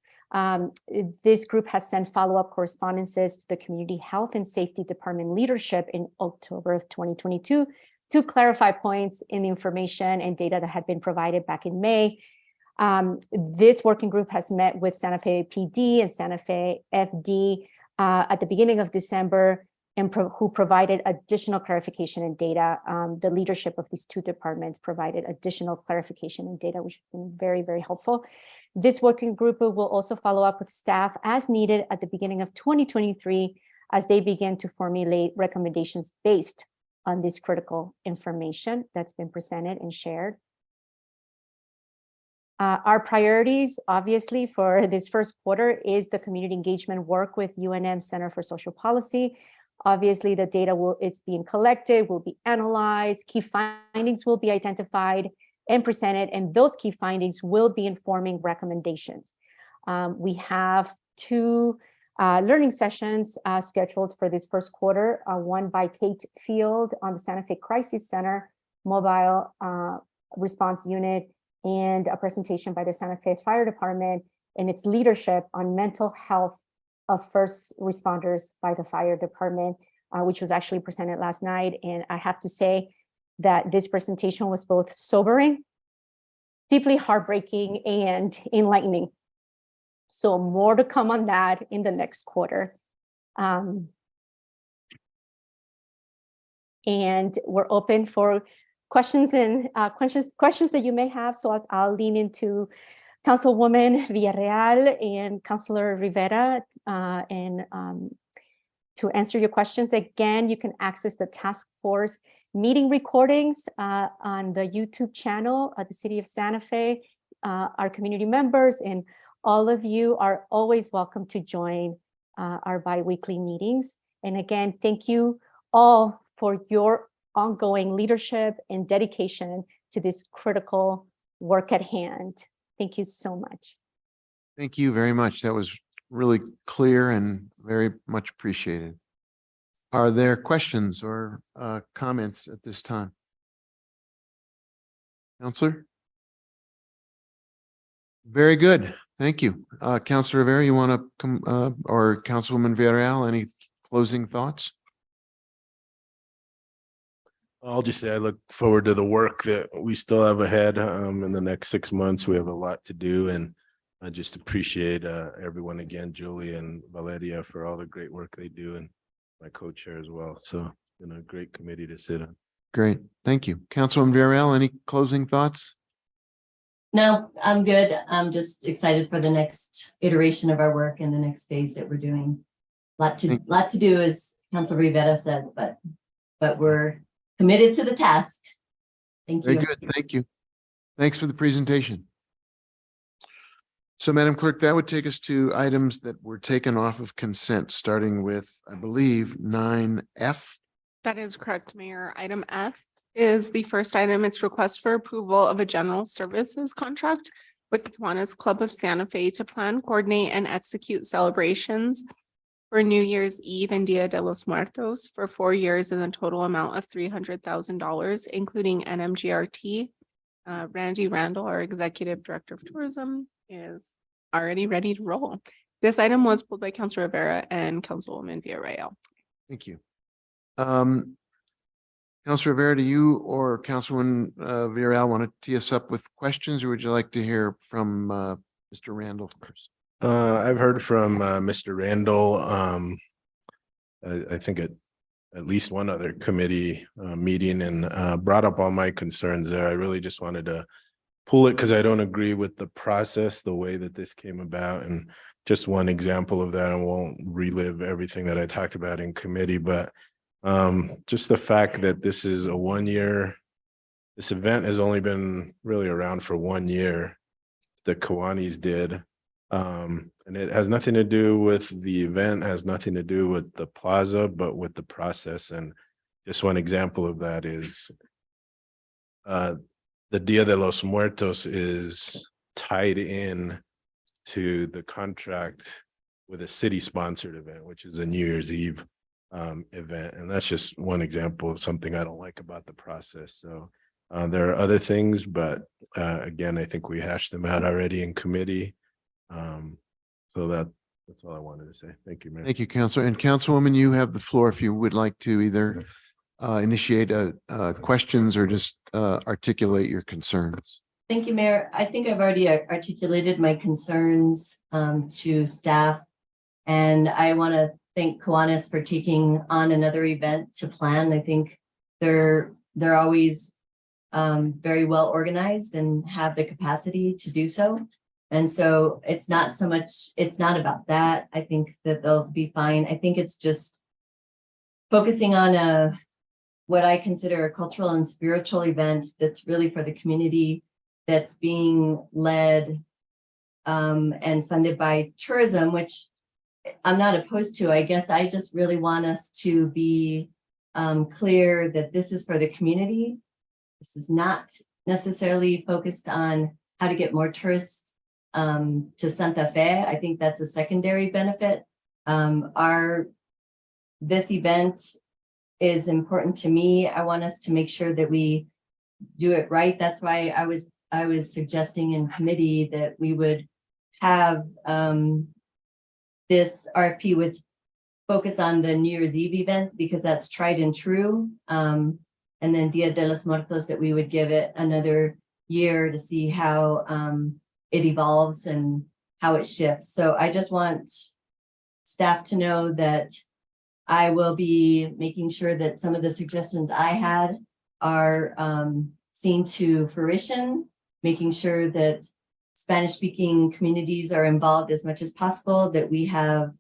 this group has sent follow-up correspondences to the Community Health and Safety Department leadership in October of 2022 to clarify points in the information and data that had been provided back in May. This working group has met with Santa Fe PD and Santa Fe FD at the beginning of December, and who provided additional clarification and data. The leadership of these 2 departments provided additional clarification and data, which has been very, very helpful. This working group will also follow up with staff as needed at the beginning of 2023 as they begin to formulate recommendations based on this critical information that's been presented and shared. Our priorities, obviously, for this first quarter is the community engagement work with UNM Center for Social Policy. Obviously, the data is being collected, will be analyzed, key findings will be identified and presented, and those key findings will be informing recommendations. We have 2 learning sessions scheduled for this first quarter, one by Kate Field on the Santa Fe Crisis Center Mobile Response Unit, and a presentation by the Santa Fe Fire Department and its leadership on mental health of first responders by the fire department, which was actually presented last night. And I have to say that this presentation was both sobering, deeply heartbreaking, and enlightening. So more to come on that in the next quarter. And we're open for questions and questions that you may have. So I'll lean into Councilwoman Villarreal and Councilor Rivera and to answer your questions. Again, you can access the task force meeting recordings on the YouTube channel of the City of Santa Fe. Our community members and all of you are always welcome to join our bi-weekly meetings. And again, thank you all for your ongoing leadership and dedication to this critical work at hand. Thank you so much. Thank you very much. That was really clear and very much appreciated. Are there questions or comments at this time? Counselor? Very good. Thank you. Counselor Rivera, you want to come, or Councilwoman Villarreal, any closing thoughts? I'll just say I look forward to the work that we still have ahead in the next 6 months. We have a lot to do, and I just appreciate everyone again, Julie and Valeria, for all the great work they do, and my co-chair as well. So, a great committee to sit on. Great. Thank you. Councilwoman Villarreal, any closing thoughts? No, I'm good. I'm just excited for the next iteration of our work and the next phase that we're doing. Lot to do, as Councilor Rivera said, but we're committed to the task. Thank Very you. good. Thank you. Thanks for the presentation. So Madam Clerk, that would take us to items that were taken off of consent, starting with, I believe, 9F. That is correct, Mayor. Item F is the first item. It's request for approval of a general services contract with the Kiwanis Club of Santa Fe to plan, coordinate, and execute celebrations for New Year's Eve and Dia de los Muertos for 4 years in the total amount of $300,000, including NMGRT. Randy Randall, our Executive Director of Tourism, is already ready to roll. This item was pulled by Councilor Rivera and Councilwoman Villarreal. Thank you. Councilor Rivera, do you or Councilwoman Villarreal want to tee us up with questions, or would you like to hear from Mr. Randall first? I've heard from Mr. Randall. I think at least one other committee meeting, and brought up all my concerns there. I really just wanted to pull it because I don't agree with the process, the way that this came about. And just one example of that, I won't relive everything that I talked about in committee, but just the fact that this is a 1 year, this event has only been really around for 1 year. The Kiwanis did. And it has nothing to do with the event, has nothing to do with the plaza, but with the process. And just one example of that is the Dia de los Muertos is tied in to the contract with a city sponsored event, which is a New Year's Eve event. And that's just one example of something I don't like about the process. So there are other things, but again, I think we hashed them out already in committee. So that's all I wanted to say. Thank you, Mayor. Thank you, Councilor. And Councilwoman, you have the floor if you would like to either initiate questions or just articulate your concerns. Thank you, Mayor. I think I've already articulated my concerns to staff. And I want to thank Kiwanis for taking on another event to plan. I think they're always very well organized and have the capacity to do so. And so it's not about that. I think that they'll be fine. I think it's just focusing on what I consider a cultural and spiritual event that's really for the community, that's being led and funded by tourism, which I'm not opposed to. I guess I just really want us to be clear that this is for the community. This is not necessarily focused on how to get more tourists to Santa Fe. I think that's a secondary benefit. This event is important to me. I want us to make sure that we do it right. That's why I was suggesting in committee that we would have this RFP would focus on the New Year's Eve event because that's tried and true. And then Dia de los Muertos, that we would give it another year to see how it evolves and how it shifts. So I just want staff to know that I will be making sure that some of the suggestions I had are seen to fruition, making sure that Spanish-speaking communities are involved as much as possible, that we have,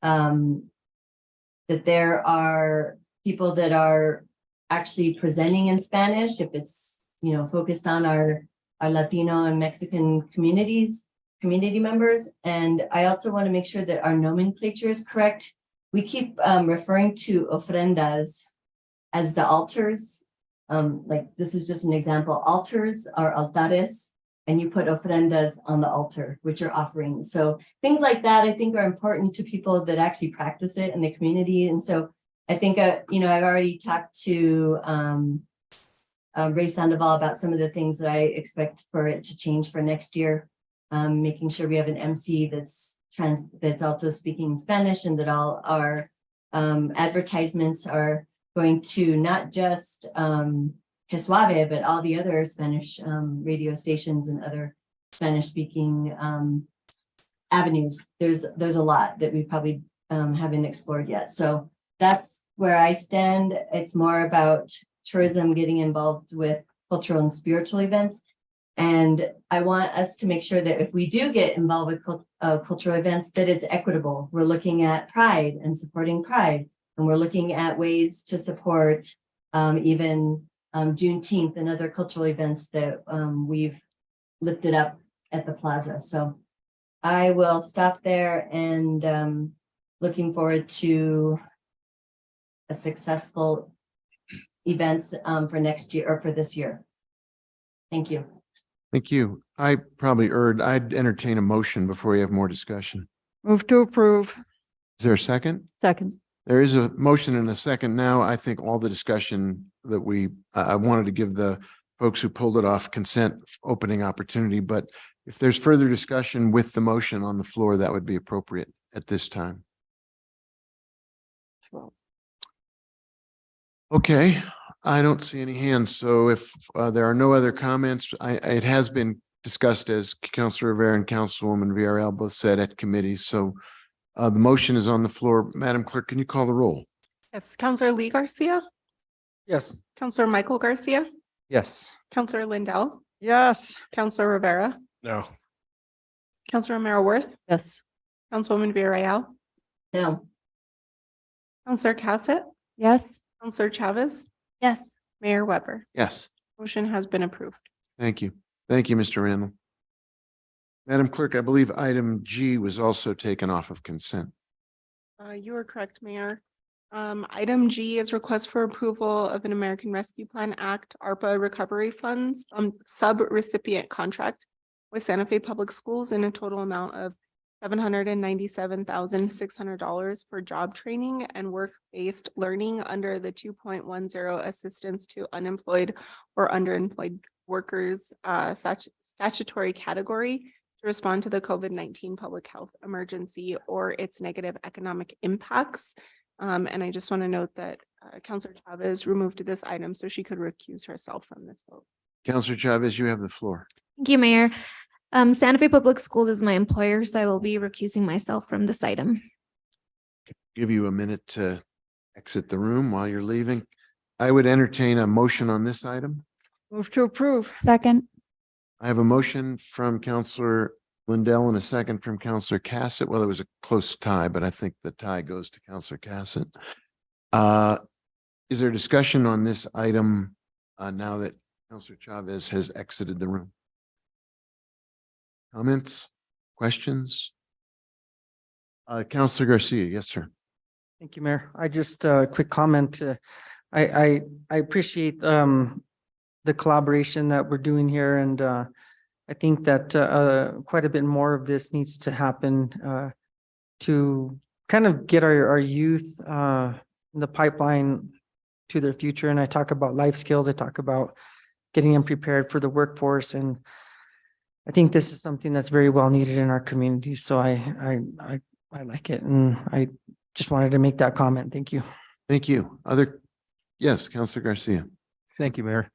that there are people that are actually presenting in Spanish, if it's, focused on our Latino and Mexican community members. And I also want to make sure that our nomenclature is correct. We keep referring to ofrendas as the altars. Like this is just an example. Altars are altares, and you put ofrendas on the altar, which are offerings. So things like that, I think, are important to people that actually practice it in the community. And so I think, I've already talked to Ray Sandoval about some of the things that I expect for it to change for next year, making sure we have an MC that's also speaking Spanish, and that all our advertisements are going to not just Que Suave, but all the other Spanish radio stations and other Spanish speaking avenues. There's a lot that we probably haven't explored yet. So that's where I stand. It's more about tourism getting involved with cultural and spiritual events. And I want us to make sure that if we do get involved with cultural events, that it's equitable. We're looking at pride and supporting pride. And we're looking at ways to support even Juneteenth and other cultural events that we've lifted up at the plaza. So I will stop there and looking forward to a successful events for next year or for this year. Thank you. Thank you. I probably I'd entertain a motion before we have more discussion. Move to approve. Is there a second? Second. There is a motion and a second now. I think all the discussion that I wanted to give the folks who pulled it off consent opening opportunity, but if there's further discussion with the motion on the floor, that would be appropriate at this time. Okay, I don't see any hands. So if there are no other comments, it has been discussed, as Councilor Rivera and Councilwoman Villarreal both said, at committee. So the motion is on the floor. Madam Clerk, can you call the roll? Yes, Counselor Lee Garcia, Yes. Counselor Michael Garcia, Yes. Counselor Lindell, Yes. Counselor Rivera, No. Counselor Romero Worth, Yes. Councilwoman Villarreal, No. Counselor Cassett, Yes. Counselor Chavez, Yes. Mayor Weber. Yes, Motion has been approved. thank you. Thank you, Mr. Randall. Madam Clerk, I believe item G was also taken off of consent. You are correct, Mayor. Item G is request for approval of an American Rescue Plan Act ARPA recovery funds sub-recipient contract with Santa Fe Public Schools in a total amount of $797,600 for job training and work-based learning under the 2.10 assistance to unemployed or underemployed workers statutory category to respond to the COVID-19 public health emergency or its negative economic impacts. And I just want to note that Councilor Chavez removed this item so she could recuse herself from this vote. Councilor Chavez, you have the floor. Thank you, Mayor. Santa Fe Public Schools is my employer, so I will be recusing myself from this item. Give you a minute to exit the room while you're leaving. I would entertain a motion on this item. Move to approve. Second. I have a motion from Councilor Lindell and a second from Councilor Cassett. Well, it was a close tie, but I think the tie goes to Councilor Cassett. Is there discussion on this item now that Councilor Chavez has exited the room? Comments, questions? Councilor Garcia, yes, sir. Thank you, Mayor. I just quick comment. I appreciate the collaboration that we're doing here, and I think that quite a bit more of this needs to happen to kind of get our youth in the pipeline to their future. And I talk about life skills. I talk about getting them prepared for the workforce, and I think this is something that's very well needed in our community. So I like it, and I just wanted to make that comment. Thank you. Thank you. Yes, Councilor Garcia. Thank you, Mayor.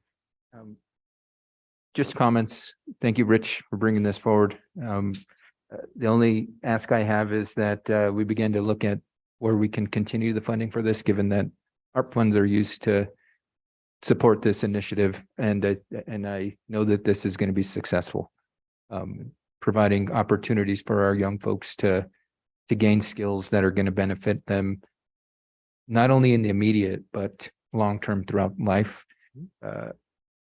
Just comments. Thank you, Rich, for bringing this forward. The only ask I have is that we begin to look at where we can continue the funding for this, given that ARP funds are used to support this initiative. And I know that this is going to be successful, providing opportunities for our young folks to gain skills that are going to benefit them, not only in the immediate, but long-term throughout life.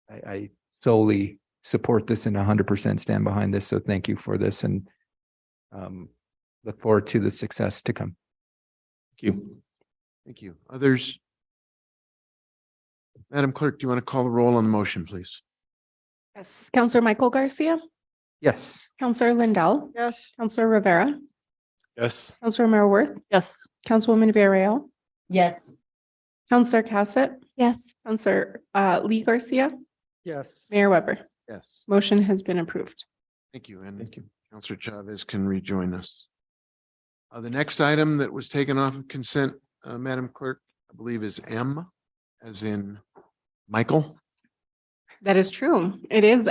I solely support this and 100% stand behind this. So thank you for this, and look forward to the success to come. Thank you. Thank you. Others? Madam Clerk, do you want to call the roll on the motion, please? Yes, Councilor Michael Garcia, Yes. Councilor Lindell, Yes. Councilor Rivera, Yes. Councilor Romero Worth, Yes. Councilwoman Villarreal, Yes. Councilor Cassett, Yes. Councilor Lee Garcia, Yes. Mayor Weber. Yes. Motion has been approved. Thank you. And Councilor Chavez can rejoin us. The next item that was taken off of consent, Madam Clerk, I believe is M, as in Michael. That is true. It is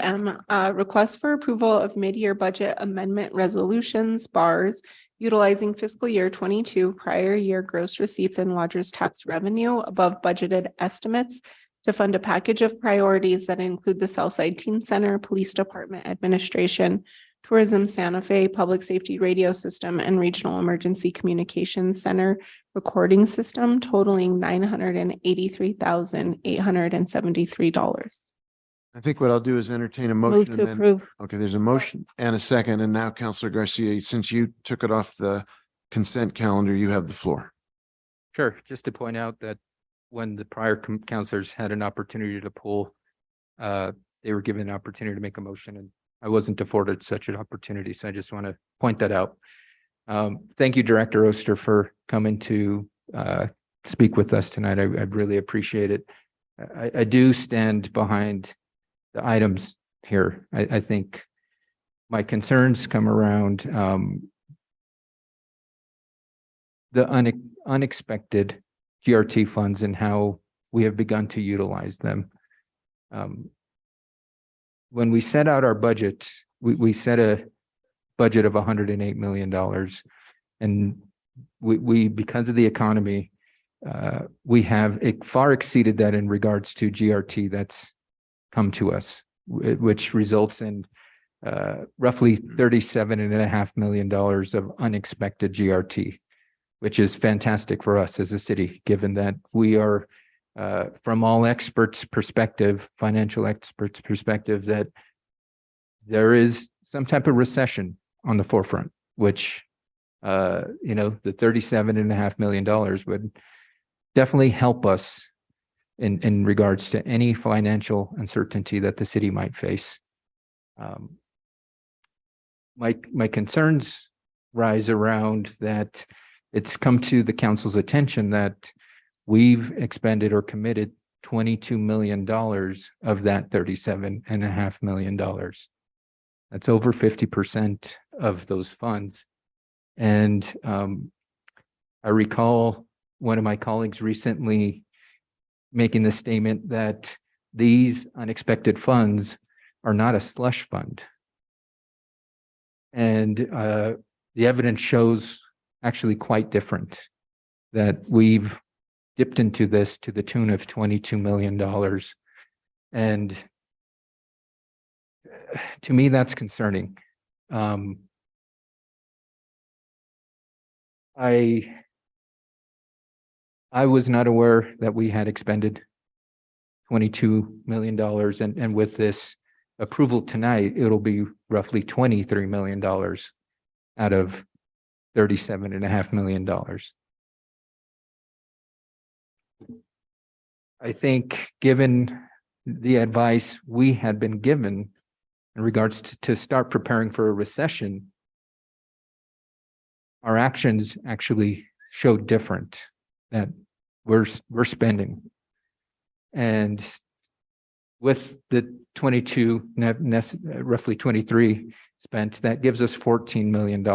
request for approval of mid-year budget amendment resolutions, bars, utilizing fiscal year 22 prior year gross receipts and lodgers tax revenue above budgeted estimates to fund a package of priorities that include the Southside Teen Center, Police Department Administration, Tourism Santa Fe, Public Safety Radio System, and Regional Emergency Communications Center Recording System totaling $983,873. I think what I'll do is entertain a Move motion to and then, approve. okay, there's a motion and a second. And now Counselor Garcia, since you took it off the consent calendar, you have the floor. Sure, just to point out that when the prior counselors had an opportunity to pull, they were given an opportunity to make a motion, and I wasn't afforded such an opportunity, so I just want to point that out. Thank you, Director Oster, for coming to speak with us tonight. I really appreciate it. I do stand behind the items here. I think my concerns come around the unexpected GRT funds and how we have begun to utilize them. When we set out our budget, we set a budget of $108 million. And we because of the economy, we have far exceeded that in regards to GRT that's come to us, which results in roughly $37.5 million of unexpected GRT, which is fantastic for us as a city, given that we are, from all experts' perspective, financial experts' perspective, that there is some type of recession on the forefront, which, the $37.5 million would definitely help us in regards to any financial uncertainty that the city might face. My concerns rise around that it's come to the council's attention that we've expended or committed $22 million of that $37.5 million. That's over 50% of those funds. And I recall one of my colleagues recently making the statement that these unexpected funds are not a slush fund. And the evidence shows actually quite different, that we've dipped into this to the tune of $22 million. And to me, that's concerning. I was not aware that we had expended $22 million, and with this approval tonight, it'll be roughly $23 million out of $37.5 million. I think given the advice we had been given in regards to start preparing for a recession, our actions actually showed different, that we're spending. And with the 22, roughly 23 spent, that gives us $14 million.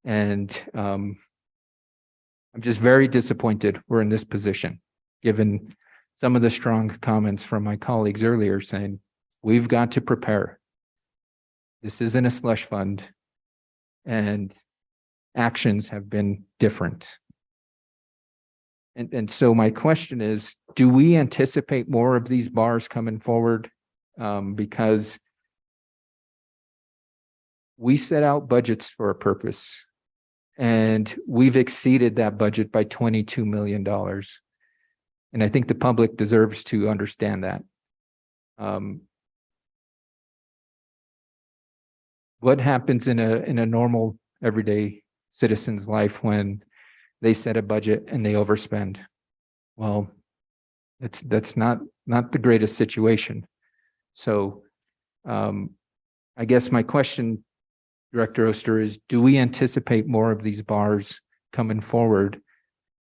And I'm just very disappointed we're in this position, given some of the strong comments from my colleagues earlier saying, we've got to prepare. This isn't a slush fund, and actions have been different. And so my question is, do we anticipate more of these bars coming forward? Because we set out budgets for a purpose, and we've exceeded that budget by $22 million. And I think the public deserves to understand that. What happens in a normal everyday citizen's life when they set a budget and they overspend? Well, that's not the greatest situation. So I guess my question, Director Oster, is do we anticipate more of these bars coming forward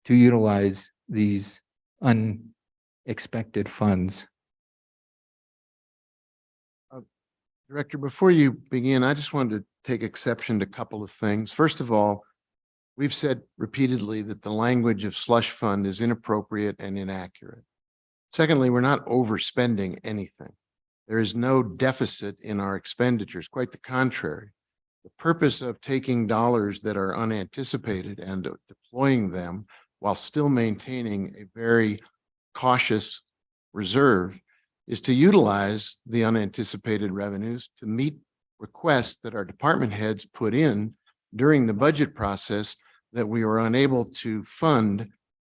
to utilize these unexpected funds? Director, before you begin, I just wanted to take exception to a couple of things. First of all, we've said repeatedly that the language of slush fund is inappropriate and inaccurate. Secondly, we're not overspending anything. There is no deficit in our expenditures, quite the contrary. The purpose of taking dollars that are unanticipated and deploying them while still maintaining a very cautious reserve is to utilize the unanticipated revenues to meet requests that our department heads put in during the budget process that we were unable to fund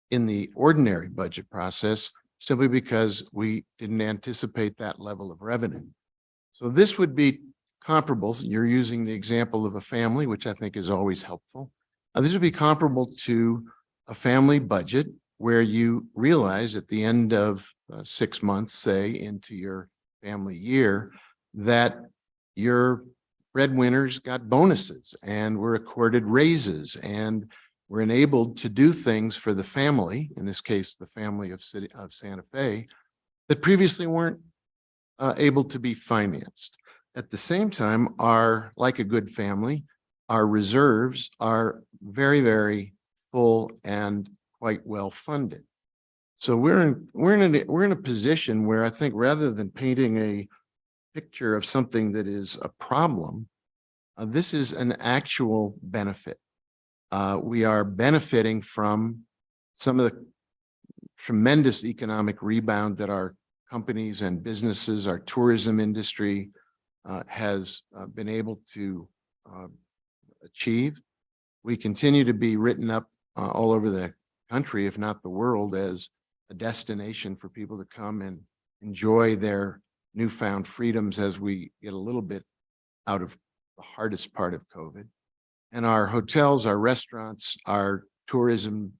in the ordinary budget process simply because we didn't anticipate that level of revenue. So this would be comparable. You're using the example of a family, which I think is always helpful. This would be comparable to a family budget where you realize at the end of 6 months, say into your family year, that your breadwinners got bonuses and were accorded raises and were enabled to do things for the family, in this case, the family of Santa Fe, that previously weren't able to be financed. At the same time, like a good family, our reserves are very, very full and quite well funded. So we're in a position where I think rather than painting a picture of something that is a problem, this is an actual benefit. We are benefiting from some of the tremendous economic rebound that our companies and businesses, our tourism industry has been able to achieve. We continue to be written up all over the country, if not the world, as a destination for people to come and enjoy their newfound freedoms as we get a little bit out of the hardest part of COVID. And our hotels, our restaurants, our tourism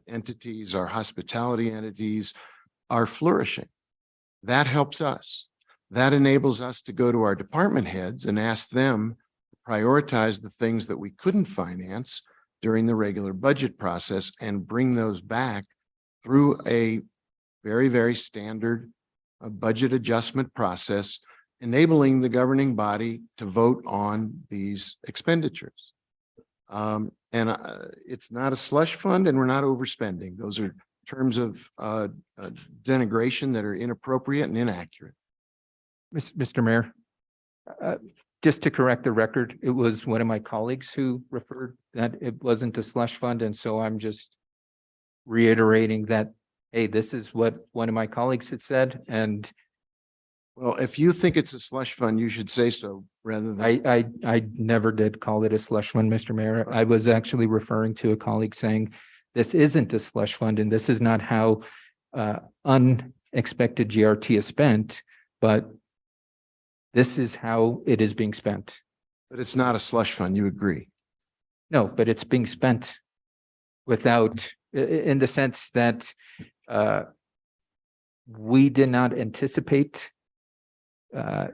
entities, our hospitality entities are flourishing. That helps us. That enables us to go to our department heads and ask them to prioritize the things that we couldn't finance during the regular budget process and bring those back through a very, very standard budget adjustment process, enabling the governing body to vote on these expenditures. It's not a slush fund and we're not overspending. Those are terms of denigration that are inappropriate and inaccurate. Mr. Mayor, just to correct the record, it was one of my colleagues who referred that it wasn't a slush fund. And so I'm just reiterating that, hey, this is what one of my colleagues had said. And well, if you think it's a slush fund, you should say so rather than. I never did call it a slush fund, Mr. Mayor. I was actually referring to a colleague saying this isn't a slush fund and this is not how unexpected GRT is spent, but this is how it is being spent. But it's not a slush fund, you agree? No, but it's being spent without, in the sense that we did not anticipate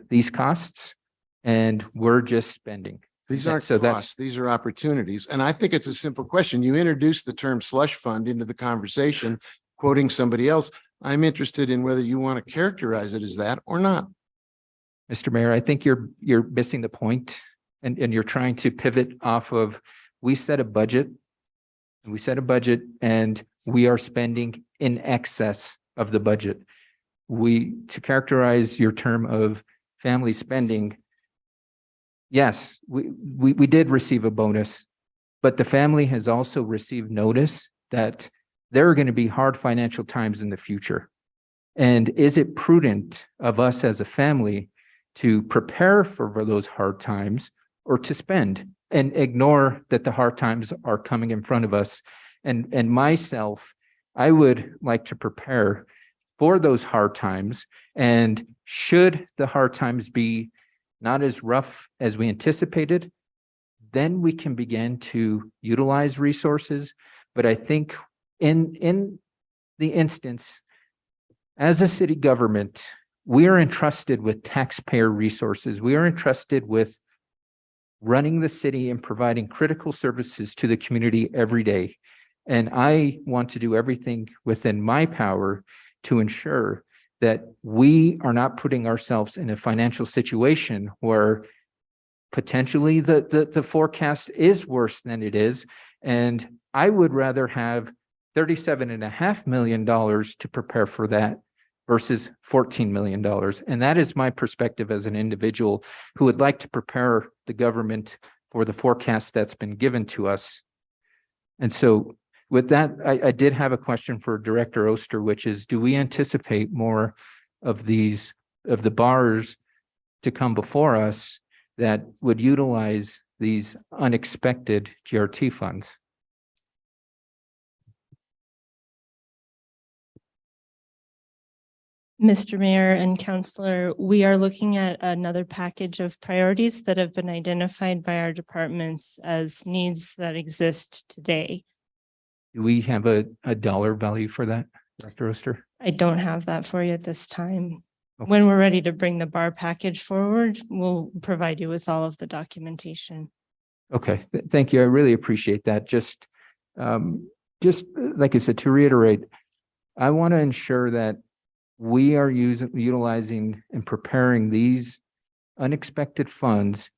these costs and we're just spending. These aren't costs, these are opportunities. And I think it's a simple question. You introduced the term slush fund into the conversation, quoting somebody else. I'm interested in whether you want to characterize it as that or not. Mr. Mayor, I think you're missing the point and you're trying to pivot off of, we set a budget and we are spending in excess of the budget. To characterize your term of family spending, yes, we did receive a bonus, but the family has also received notice that there are going to be hard financial times in the future. And is it prudent of us as a family to prepare for those hard times or to spend and ignore that the hard times are coming in front of us? And myself, I would like to prepare for those hard times. And should the hard times be not as rough as we anticipated, then we can begin to utilize resources. But I think in the instance, as a city government, we are entrusted with taxpayer resources. We are entrusted with running the city and providing critical services to the community every day. And I want to do everything within my power to ensure that we are not putting ourselves in a financial situation where potentially the forecast is worse than it is. And I would rather have $37.5 million to prepare for that versus $14 million. And that is my perspective as an individual who would like to prepare the government for the forecast that's been given to us. And so With that, I did have a question for Director Oster, which is, do we anticipate more of these, of the bars to come before us that would utilize these unexpected GRT funds? Mr. Mayor and Councilor, we are looking at another package of priorities that have been identified by our departments as needs that exist today. Do we have a dollar value for that, Director Oster? I don't have that for you at this time. Okay. When we're ready to bring the bar package forward, we'll provide you with all of the documentation. Okay, thank you. I really appreciate that. Just like I said, to reiterate, I want to ensure that we are utilizing and preparing these unexpected funds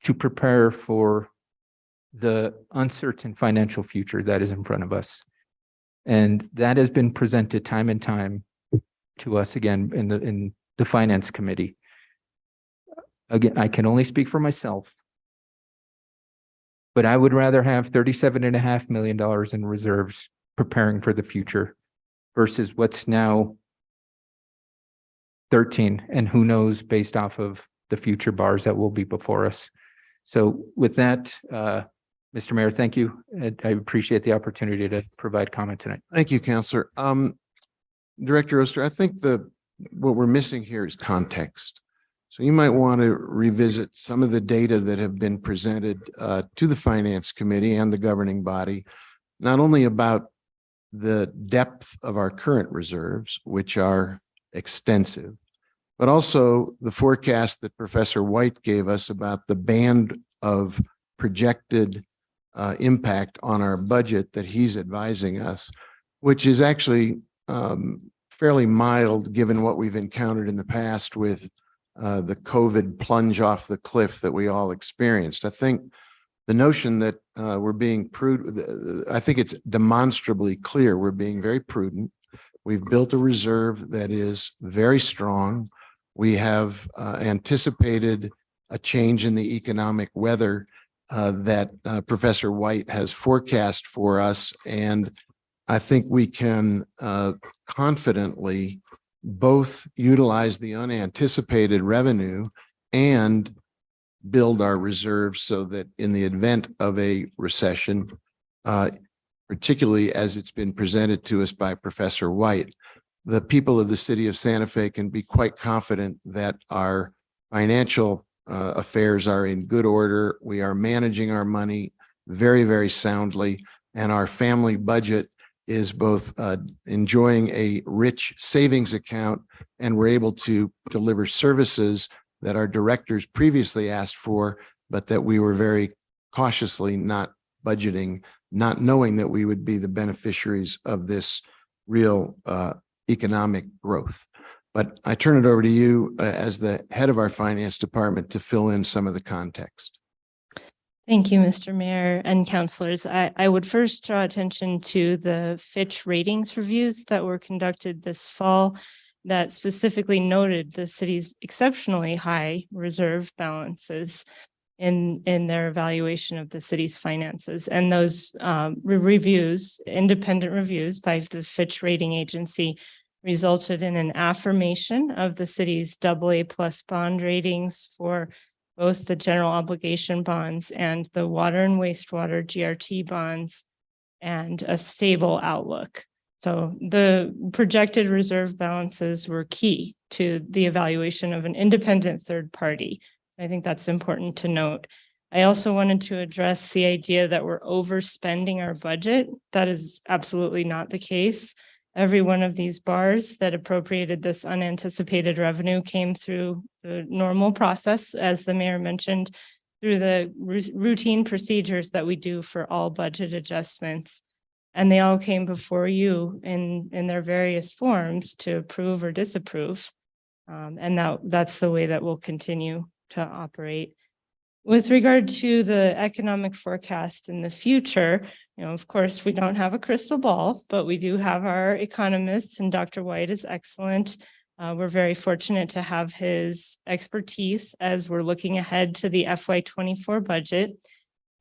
to prepare for the uncertain financial future that is in front of us. And that has been presented time and time to us again in the Finance Committee. Again, I can only speak for myself, but I would rather have $37.5 million in reserves preparing for the future versus what's now 13, and who knows based off of the future bars that will be before us. So with that, Mr. Mayor, thank you. I appreciate the opportunity to provide comment tonight. Thank you, Counselor. Director Oster, I think what we're missing here is context. So you might want to revisit some of the data that have been presented to the Finance Committee and the governing body, not only about the depth of our current reserves, which are extensive, but also the forecast that Professor White gave us about the band of projected impact on our budget that he's advising us, which is actually fairly mild given what we've encountered in the past with the COVID plunge off the cliff that we all experienced. I think the notion that we're being prudent, I think it's demonstrably clear we're being very prudent. We've built a reserve that is very strong. We have anticipated a change in the economic weather that Professor White has forecast for us. And I think we can confidently both utilize the unanticipated revenue and build our reserves so that in the event of a recession, particularly as it's been presented to us by Professor White, the people of the city of Santa Fe can be quite confident that our financial affairs are in good order. We are managing our money very, very soundly, and our family budget is both enjoying a rich savings account, and we're able to deliver services that our directors previously asked for, but that we were very cautiously not budgeting, not knowing that we would be the beneficiaries of this real economic growth. But I turn it over to you as the head of our finance department to fill in some of the context. Thank you, Mr. Mayor and councilors. I would first draw attention to the Fitch ratings reviews that were conducted this fall that specifically noted the city's exceptionally high reserve balances in their evaluation of the city's finances. And those reviews, independent reviews by the Fitch rating agency, resulted in an affirmation of the city's AA+ bond ratings for both the general obligation bonds and the water and wastewater GRT bonds, and a stable outlook. So the projected reserve balances were key to the evaluation of an independent third party. I think that's important to note. I also wanted to address the idea that we're overspending our budget. That is absolutely not the case. Every one of these bars that appropriated this unanticipated revenue came through the normal process, as the mayor mentioned, through the routine procedures that we do for all budget adjustments. And they all came before you in their various forms to approve or disapprove. And that's the way that we'll continue to operate. With regard to the economic forecast in the future, of course, we don't have a crystal ball, but we do have our economists, and Dr. White is excellent. We're very fortunate to have his expertise as we're looking ahead to the FY24 budget.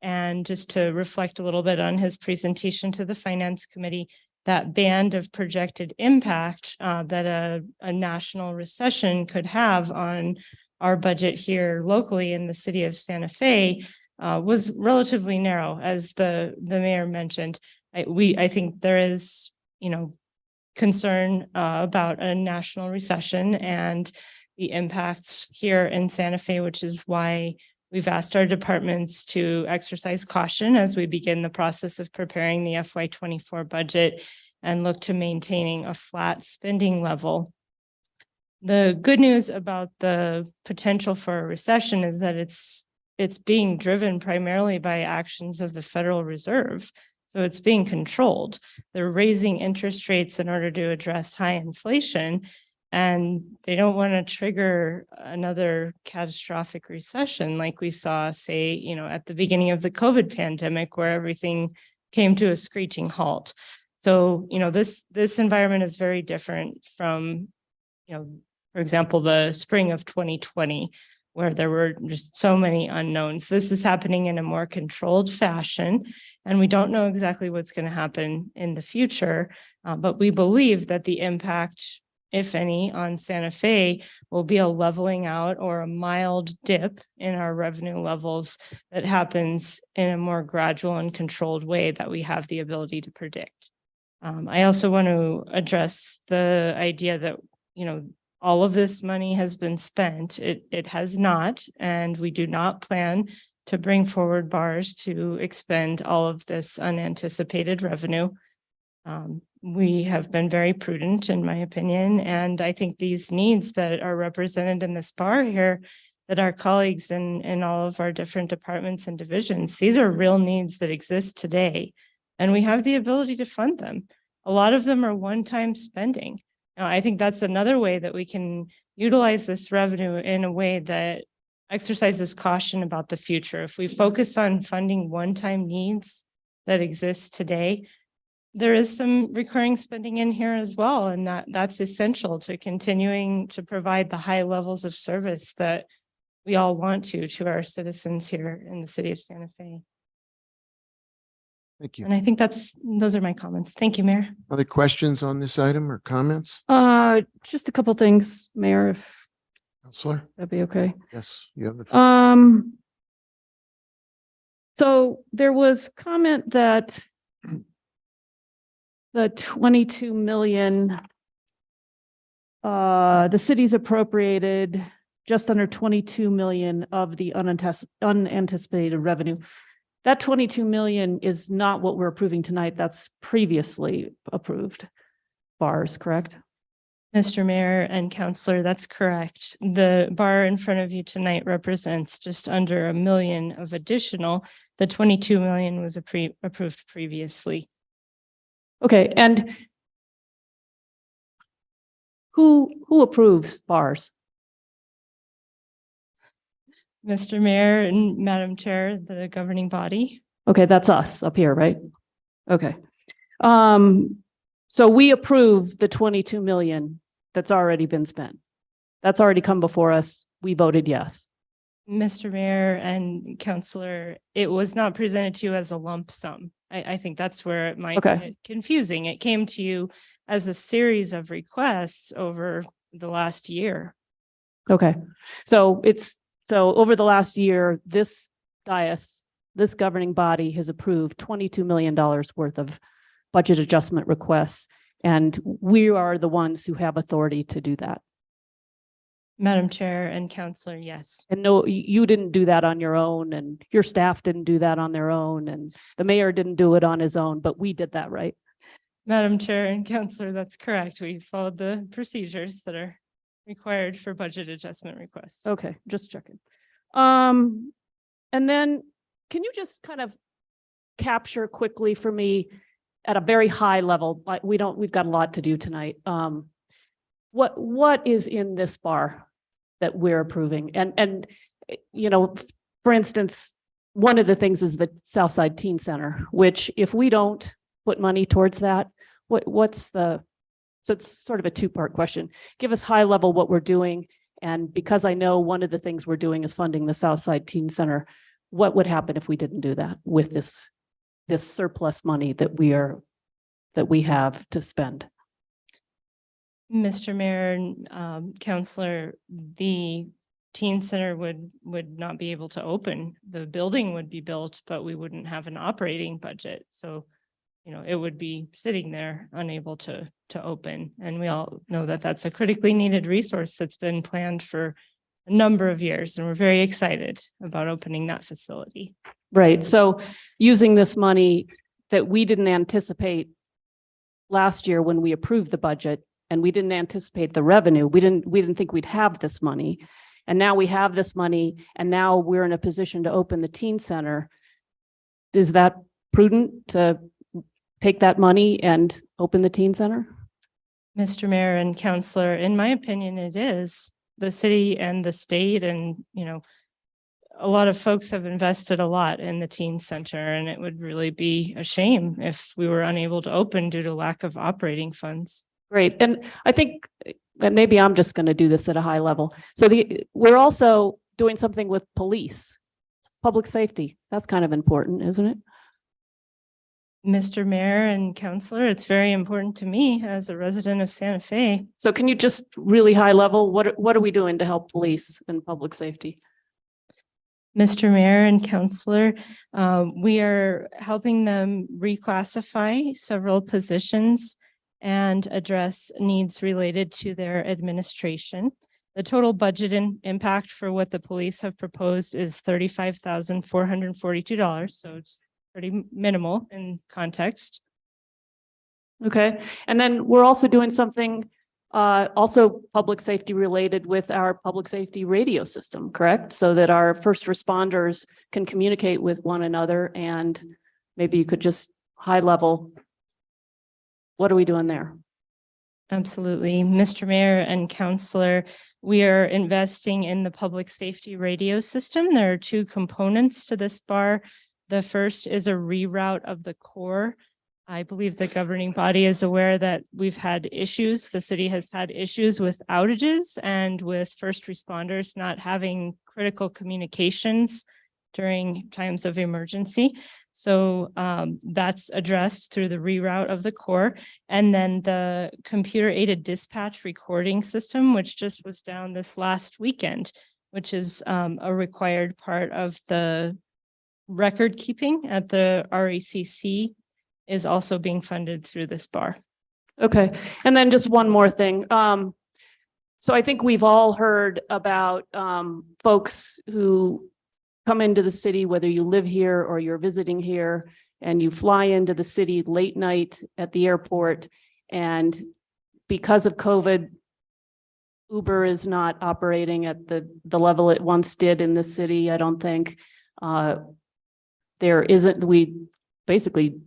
And just to reflect a little bit on his presentation to the Finance Committee, that band of projected impact that a national recession could have on our budget here locally in the city of Santa Fe was relatively narrow, as the mayor mentioned. I think there is, concern about a national recession and the impacts here in Santa Fe, which is why we've asked our departments to exercise caution as we begin the process of preparing the FY24 budget and look to maintaining a flat spending level. The good news about the potential for a recession is that it's being driven primarily by actions of the Federal Reserve. So it's being controlled. They're raising interest rates in order to address high inflation, and they don't want to trigger another catastrophic recession like we saw, say, at the beginning of the COVID pandemic, where everything came to a screeching halt. So, this environment is very different from, for example, the spring of 2020, where there were just so many unknowns. This is happening in a more controlled fashion, and we don't know exactly what's going to happen in the future, but we believe that the impact, if any, on Santa Fe will be a leveling out or a mild dip in our revenue levels that happens in a more gradual and controlled way that we have the ability to predict. I also want to address the idea that, all of this money has been spent. It has not, and we do not plan to bring forward bars to expend all of this unanticipated revenue. We have been very prudent, in my opinion, and I think these needs that are represented in this bar here, that our colleagues in all of our different departments and divisions, these are real needs that exist today, and we have the ability to fund them. A lot of them are one-time spending. Now, I think that's another way that we can utilize this revenue in a way that exercises caution about the future. If we focus on funding one-time needs that exist today, there is some recurring spending in here as well, and that's essential to continuing to provide the high levels of service that we all want to our citizens here in the city of Santa Fe. Thank you. And I think those are my comments. Thank you, Mayor. Other questions on this item or comments? Just a couple things, Mayor, if Counselor? that'd be okay. Yes, you have the floor. So there was comment that the 22 million, the city's appropriated just under 22 million of the unanticipated revenue. That 22 million is not what we're approving tonight. That's previously approved bars, correct? Mr. Mayor and Councilor, that's correct. The bar in front of you tonight represents just under $1 million of additional. The 22 million was approved previously. Okay, and who approves bars? Mr. Mayor and Madam Chair, the governing body. Okay, that's us up here, right? Okay. So we approve the 22 million that's already been spent. That's already come before us. We voted yes. Mr. Mayor and Councilor, it was not presented to you as a lump sum. I think that's where it might get confusing. It came to you as a series of requests over the last year. Okay, so over the last year, this dais, this governing body has approved $22 million worth of budget adjustment requests, and we are the ones who have authority to do that. Madam Chair and Councilor, yes. And no, you didn't do that on your own, and your staff didn't do that on their own, and the mayor didn't do it on his own, but we did that, right? Madam Chair and Councilor, that's correct. We followed the procedures that are required for budget adjustment requests. Okay, just checking. And then can you just kind of capture quickly for me at a very high level, but we've got a lot to do tonight. What is in this bar that we're approving? And for instance, one of the things is the Southside Teen Center, which if we don't put money towards that, so it's sort of a two-part question. Give us high level what we're doing. And because I know one of the things we're doing is funding the Southside Teen Center, what would happen if we didn't do that with this surplus money that we have to spend? Mr. Mayor and Counselor, the teen center would not be able to open. The building would be built, but we wouldn't have an operating budget. So, you know, it would be sitting there unable to open. And we all know that that's a critically needed resource that's been planned for a number of years. And we're very excited about opening that facility. Right. So using this money that we didn't anticipate last year when we approved the budget, and we didn't anticipate the revenue. We didn't think we'd have this money. And now we have this money, and now we're in a position to open the teen center. Is that prudent to take that money and open the teen center? Mr. Mayor and Counselor, in my opinion, it is. The city and the state and, you know, a lot of folks have invested a lot in the teen center, and it would really be a shame if we were unable to open due to lack of operating funds. Great. And I think that maybe I'm just going to do this at a high level. So we're also doing something with police, public safety. That's kind of important, isn't it? Mr. Mayor and Counselor, it's very important to me as a resident of Santa Fe. So can you just really high level, what are we doing to help police and public safety? Mr. Mayor and Counselor, we are helping them reclassify several positions and address needs related to their administration. The total budget impact for what the police have proposed is $35,442. So it's pretty minimal in context. Okay. And then we're also doing something also public safety related with our public safety radio system, correct? So that our first responders can communicate with one another, and maybe you could just high level, what are we doing there? Absolutely. Mr. Mayor and Counselor, we are investing in the public safety radio system. There are two components to this bar. The first is a reroute of the core. I believe the governing body is aware that we've had issues. The city has had issues with outages and with first responders not having critical communications during times of emergency. So that's addressed through the reroute of the core. And then the computer aided dispatch recording system, which just was down this last weekend, which is a required part of the record keeping at the RACC, is also being funded through this bar. Okay. And then just one more thing. So I think we've all heard about folks who come into the city, whether you live here or you're visiting here, and you fly into the city late night at the airport. And because of COVID, Uber is not operating at the level it once did in the city. I don't think we basically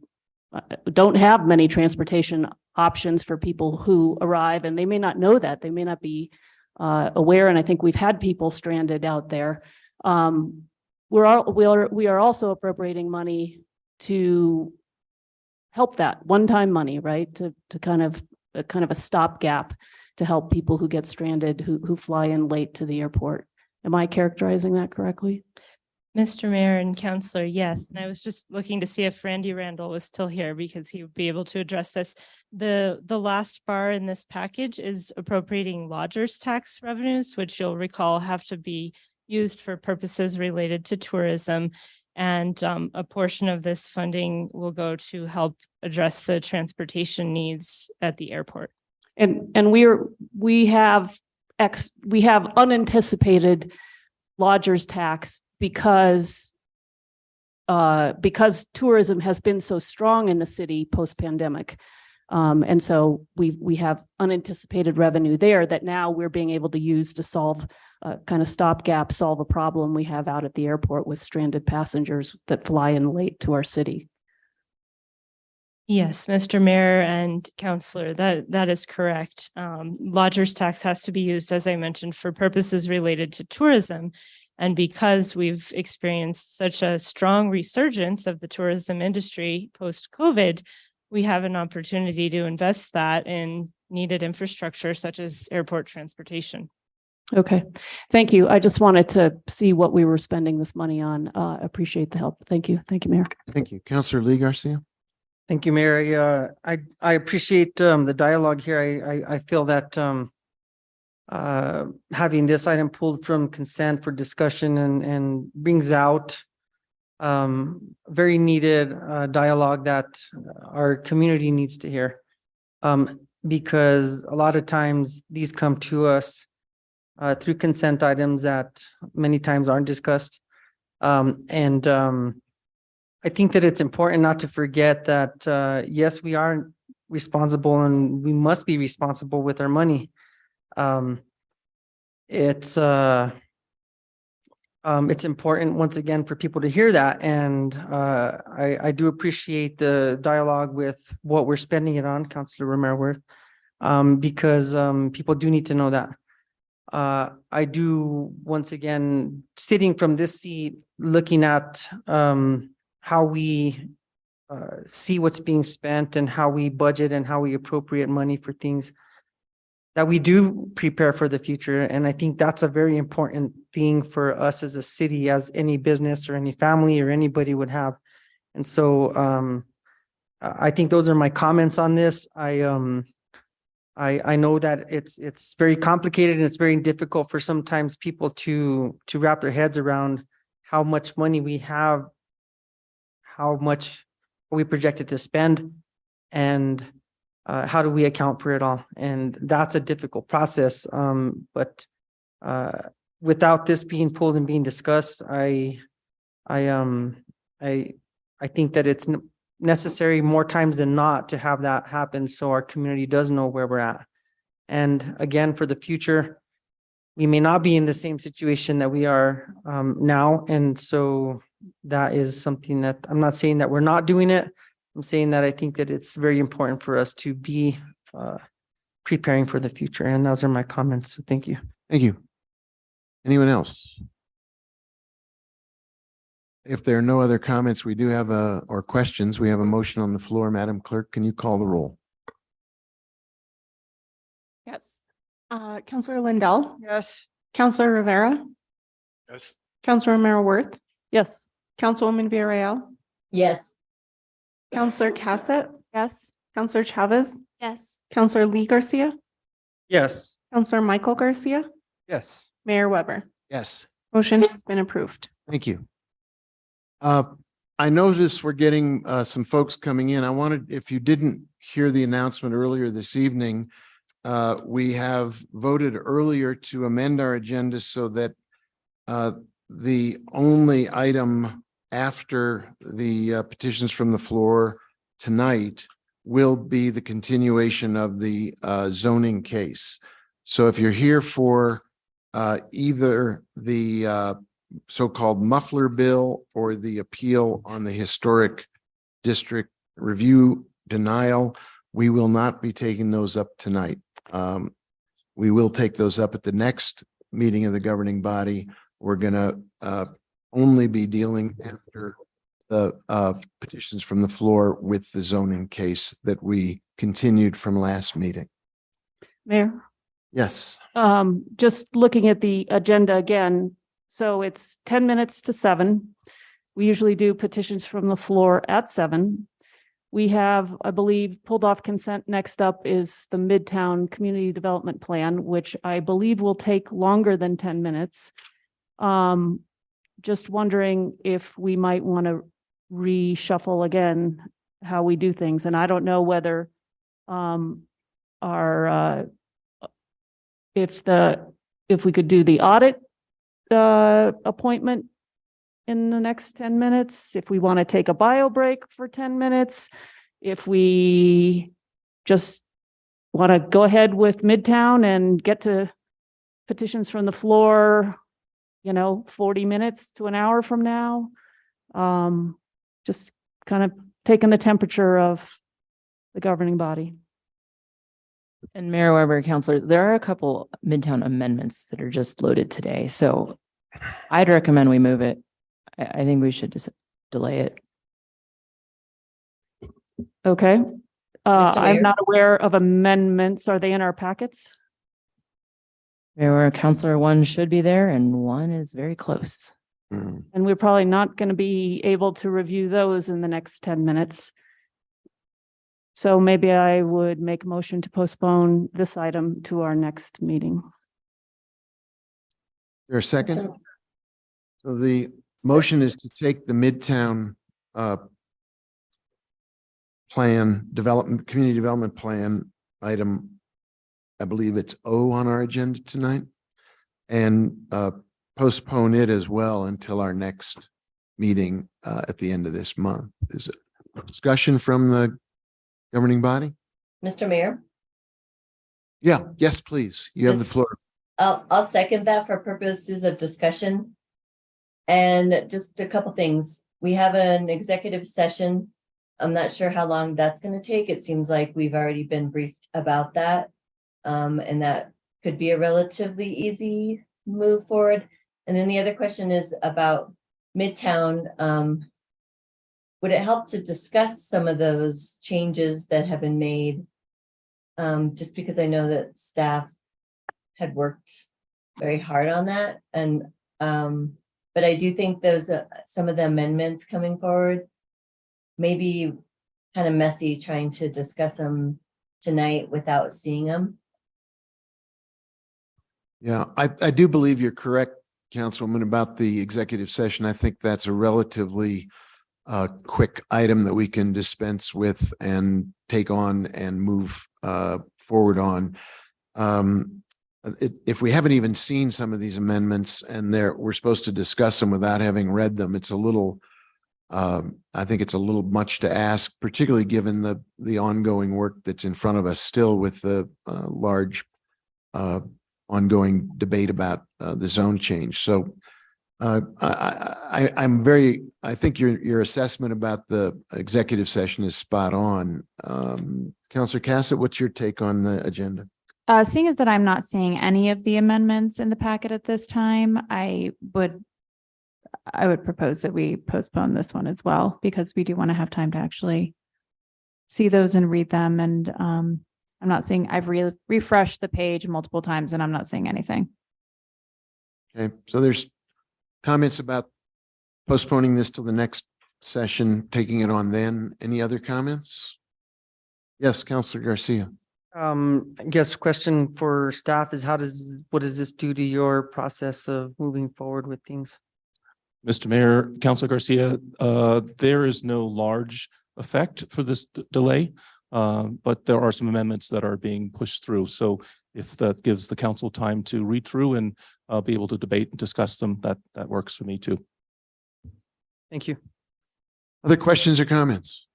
don't have many transportation options for people who arrive, and they may not know that. They may not be aware. And I think we've had people stranded out there. We are also appropriating money to help that one-time money, right? To kind of a stopgap to help people who get stranded, who fly in late to the airport. Am I characterizing that correctly? Mr. Mayor and Counselor, yes. And I was just looking to see if Randy Randall was still here because he would be able to address this. The last bar in this package is appropriating lodgers tax revenues, which you'll recall have to be used for purposes related to tourism. And a portion of this funding will go to help address the transportation needs at the airport. And we have unanticipated lodgers tax because tourism has been so strong in the city post-pandemic. And so we have unanticipated revenue there that now we're being able to use to solve kind of stopgap, solve a problem we have out at the airport with stranded passengers that fly in late to our city. Yes, Mr. Mayor and Counselor, that is correct. Lodgers tax has to be used, as I mentioned, for purposes related to tourism. And because we've experienced such a strong resurgence of the tourism industry post-COVID, we have an opportunity to invest that in needed infrastructure such as airport transportation. Okay, thank you. I just wanted to see what we were spending this money on. Appreciate the help. Thank you. Thank you, Mayor. Thank you. Counselor Lee Garcia. Thank you, Mayor. I appreciate the dialogue here. I feel that having this item pulled from consent for discussion and brings out very needed dialogue that our community needs to hear. Because a lot of times these come to us through consent items that many times aren't discussed. I think that it's important not to forget that, yes, we are responsible and we must be responsible with our money. It's important once again for people to hear that. And I do appreciate the dialogue with what we're spending it on, Councilor Romero-Worth, because people do need to know that. I do, once again, sitting from this seat, looking at how we see what's being spent and how we budget and how we appropriate money for things that we do prepare for the future. And I think that's a very important thing for us as a city, as any business or any family or anybody would have. And so I think those are my comments on this. I know that it's very complicated and it's very difficult for sometimes people to wrap their heads around how much money we have, how much we projected to spend, and how do we account for it all? And that's a difficult process. But without this being pulled and being discussed, I think that it's necessary more times than not to have that happen so our community does know where we're at. And again, for the future, we may not be in the same situation that we are now. And so that is something that I'm not saying that we're not doing it. I'm saying that I think that it's very important for us to be preparing for the future. And those are my comments. So thank you. Thank you. Anyone else? If there are no other comments, we do have or questions. We have a motion on the floor. Madam Clerk, can you call the roll? Yes. Counselor Lindell, Yes. Counselor Rivera, Yes. Counselor Romero-Worth, Yes. Councilwoman Villarreal, Yes. Counselor Cassett. Yes. Counselor Chavez, Yes. Counselor Lee Garcia, Yes. Counselor Michael Garcia, Yes. Mayor Weber. Yes. Motion has been approved. Thank you. I noticed we're getting some folks coming in. I wanted, if you didn't hear the announcement earlier this evening, we have voted earlier to amend our agenda so that the only item after the petitions from the floor tonight will be the continuation of the zoning case. So if you're here for either the so-called muffler bill or the appeal on the historic district review denial, we will not be taking those up tonight. We will take those up at the next meeting of the governing body. We're going to only be dealing after the petitions from the floor with the zoning case that we continued from last meeting. Mayor, Yes. just looking at the agenda again. So it's 10 minutes to 7. We usually do petitions from the floor at 7. We have, I believe, pulled off consent. Next up is the Midtown Community Development Plan, which I believe will take longer than 10 minutes. Just wondering if we might want to reshuffle again how we do things. And I don't know whether if we could do the audit appointment in the next 10 minutes, if we want to take a bio break for 10 minutes, if we just want to go ahead with Midtown and get to petitions from the floor, 40 minutes to an hour from now. Just kind of taking the temperature of the governing body. And Mayor Weber, councilors, there are a couple Midtown amendments that are just loaded today. So I'd recommend we move it. I think we should just delay it. Okay. Mr. I'm Mayor? not aware of amendments. Are they in our packets? Where Counselor one should be there and one is very close. And we're probably not going to be able to review those in the next 10 minutes. So maybe I would make a motion to postpone this item to our next meeting. There a second? So the motion is to take the Midtown community development plan item, I believe it's O on our agenda tonight, and postpone it as well until our next meeting at the end of this month. Is it discussion from the governing body? Mr. Mayor, Yeah, yes, please. You have the Just- floor. I'll second that for purposes of discussion. And just a couple things. We have an executive session. I'm not sure how long that's going to take. It seems like we've already been briefed about that. And that could be a relatively easy move forward. And then the other question is about Midtown. Would it help to discuss some of those changes that have been made? Just because I know that staff had worked very hard on that. And, but I do think those, some of the amendments coming forward may be kind of messy trying to discuss them tonight without seeing them. Yeah, I do believe you're correct, Councilwoman, about the executive session. I think that's a relatively quick item that we can dispense with and take on and move forward on. If we haven't even seen some of these amendments and we're supposed to discuss them without having read them, it's a little, I think it's a little much to ask, particularly given the ongoing work that's in front of us still with the large ongoing debate about the zone change. So I think your assessment about the executive session is spot on. Councillor Cassett, what's your take on the agenda? Seeing as that I'm not seeing any of the amendments in the packet at this time, I would propose that we postpone this one as well, because we do want to have time to actually see those and read them. And I'm not seeing, I've refreshed the page multiple times and I'm not seeing anything. Okay, so there's comments about postponing this till the next session, taking it on then. Any other comments? Yes, Councillor Garcia. I guess question for staff is what does this do to your process of moving forward with things? Mr. Mayor, Councilor Garcia, there is no large effect for this delay, but there are some amendments that are being pushed through. So if that gives the council time to read through and be able to debate and discuss them, that works for me too. Thank you. Other questions or comments?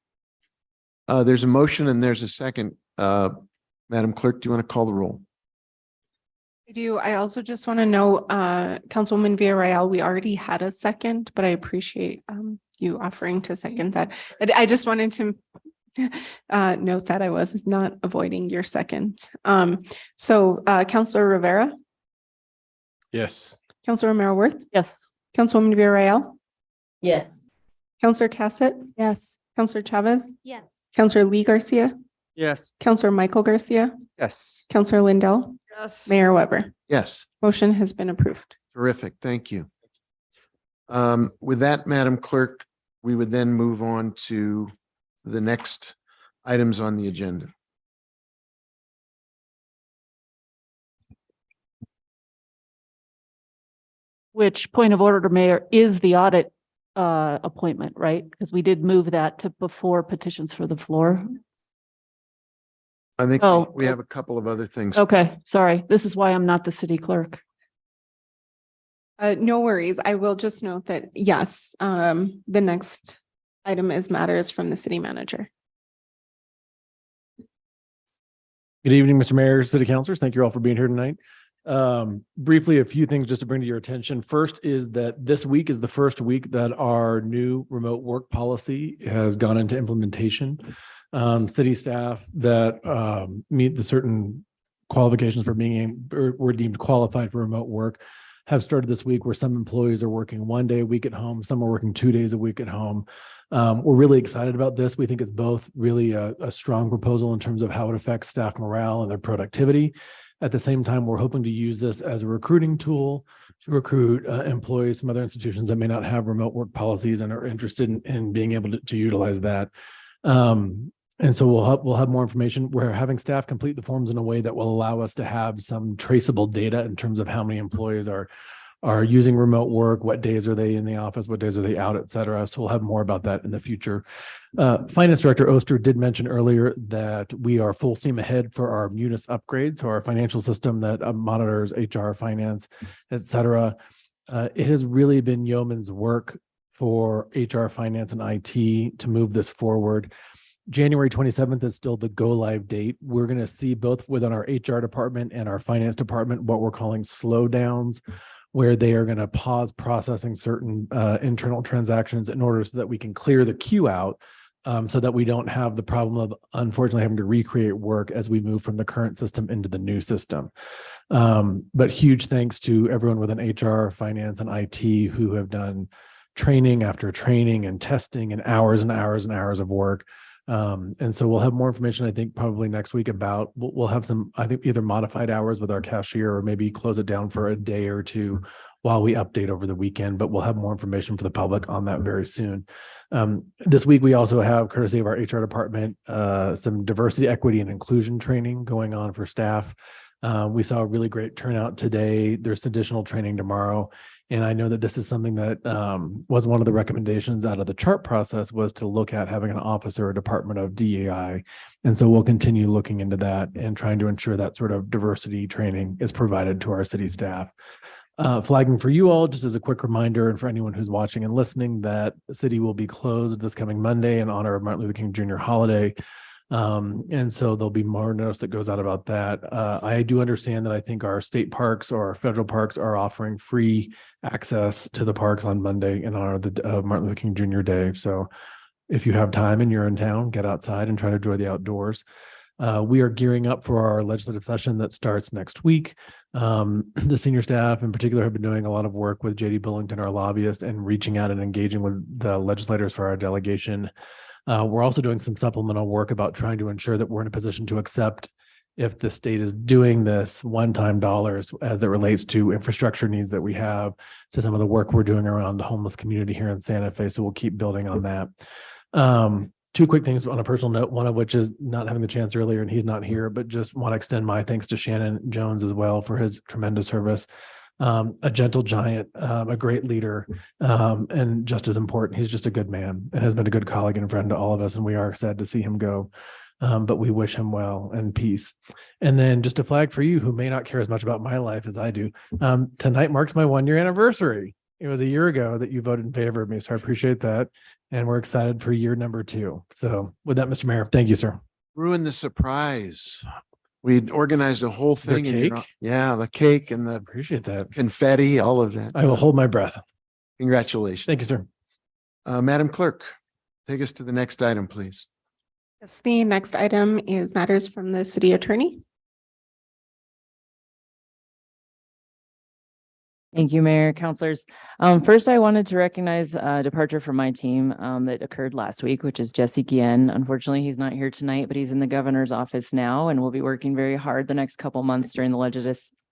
There's a motion and there's a second. Madam Clerk, do you want to call the roll? I do. I also just want to know, Councilwoman Villarreal, we already had a second, but I appreciate you offering to second that. I just wanted to note that I was not avoiding your second. So Councilor Rivera, Yes. Councilor Romero-Worth, Yes. Councilwoman Villarreal, Yes. Councilor Cassett, Yes. Councilor Chavez, Yes. Councilor Lee Garcia, Yes. Councilor Michael Garcia, Yes. Councilor Lindell, Yes. Mayor Weber. Yes, Motion has been approved. terrific. Thank you. With that, Madam Clerk, we would then move on to the next items on the agenda. Which, point of order, Mayor, is the audit appointment, right? Because we did move that to before petitions for the floor. I think Oh. we have a couple of other things. Okay, sorry. This is why I'm not the city clerk. No worries. I will just note that, yes, the next item is matters from the city manager. Good evening, Mr. Mayor, City Councilors. Thank you all for being here tonight. Briefly, a few things just to bring to your attention. First is that this week is the first week that our new remote work policy has gone into implementation. City staff that meet the certain qualifications for being were deemed qualified for remote work have started this week, where some employees are working 1 day a week at home, some are working 2 days a week at home. We're really excited about this. We think it's both really a strong proposal in terms of how it affects staff morale and their productivity. At the same time, we're hoping to use this as a recruiting tool to recruit employees from other institutions that may not have remote work policies and are interested in being able to utilize that. And so we'll have more information. We're having staff complete the forms in a way that will allow us to have some traceable data in terms of how many employees are using remote work, what days are they in the office, what days are they out, et cetera. So we'll have more about that in the future. Finance Director Oster did mention earlier that we are full steam ahead for our Munis upgrade, so our financial system that monitors HR, finance, et cetera. It has really been yeoman's work for HR, finance, and IT to move this forward. January 27th is still the go live date. We're going to see both within our HR department and our finance department what we're calling slowdowns, where they are going to pause processing certain internal transactions in order so that we can clear the queue out, so that we don't have the problem of unfortunately having to recreate work as we move from the current system into the new system. But huge thanks to everyone within HR, finance, and IT who have done training after training and testing and hours and hours and hours of work. And so we'll have more information, I think, probably next week about, we'll have some, I think, either modified hours with our cashier or maybe close it down for a day or two while we update over the weekend, but we'll have more information for the public on that very soon. This week, we also have, courtesy of our HR department, some diversity, equity, and inclusion training going on for staff. We saw a really great turnout today. There's additional training tomorrow. And I know that this is something that was one of the recommendations out of the chart process, was to look at having an office or a department of DEI. And so we'll continue looking into that and trying to ensure that sort of diversity training is provided to our city staff. Flagging for you all, just as a quick reminder, and for anyone who's watching and listening, that the city will be closed this coming Monday in honor of Martin Luther King Jr. holiday. And so there'll be more notice that goes out about that. I do understand that I think our state parks or our federal parks are offering free access to the parks on Monday in honor of Martin Luther King Jr. Day. So if you have time and you're in town, get outside and try to enjoy the outdoors. We are gearing up for our legislative session that starts next week. The senior staff in particular have been doing a lot of work with JD Bullington, our lobbyist, and reaching out and engaging with the legislators for our delegation. We're also doing some supplemental work about trying to ensure that we're in a position to accept if the state is doing this one-time dollars as it relates to infrastructure needs that we have, to some of the work we're doing around the homeless community here in Santa Fe. So we'll keep building on that. Two quick things on a personal note, one of which is not having the chance earlier and he's not here, but just want to extend my thanks to Shannon Jones as well for his tremendous service. A gentle giant, a great leader, and just as important, he's just a good man and has been a good colleague and friend to all of us. And we are sad to see him go, but we wish him well and peace. And then just a flag for you who may not care as much about my life as I do. Tonight marks my 1-year anniversary. It was a year ago that you voted in favor of me, so I appreciate that. And we're excited for year number 2. So with that, Mr. Mayor, thank you, sir. Ruin the surprise. We'd organized a whole thing. Cake? Yeah, the cake and the Appreciate that. confetti, all of that. I will hold my breath. Congratulations. Thank you, sir. Madam Clerk, take us to the next item, please. Yes, the next item is matters from the city attorney. Thank you, Mayor, councilors. First, I wanted to recognize a departure from my team that occurred last week, which is Jesse Guillen. Unfortunately, he's not here tonight, but he's in the governor's office now and will be working very hard the next couple months during the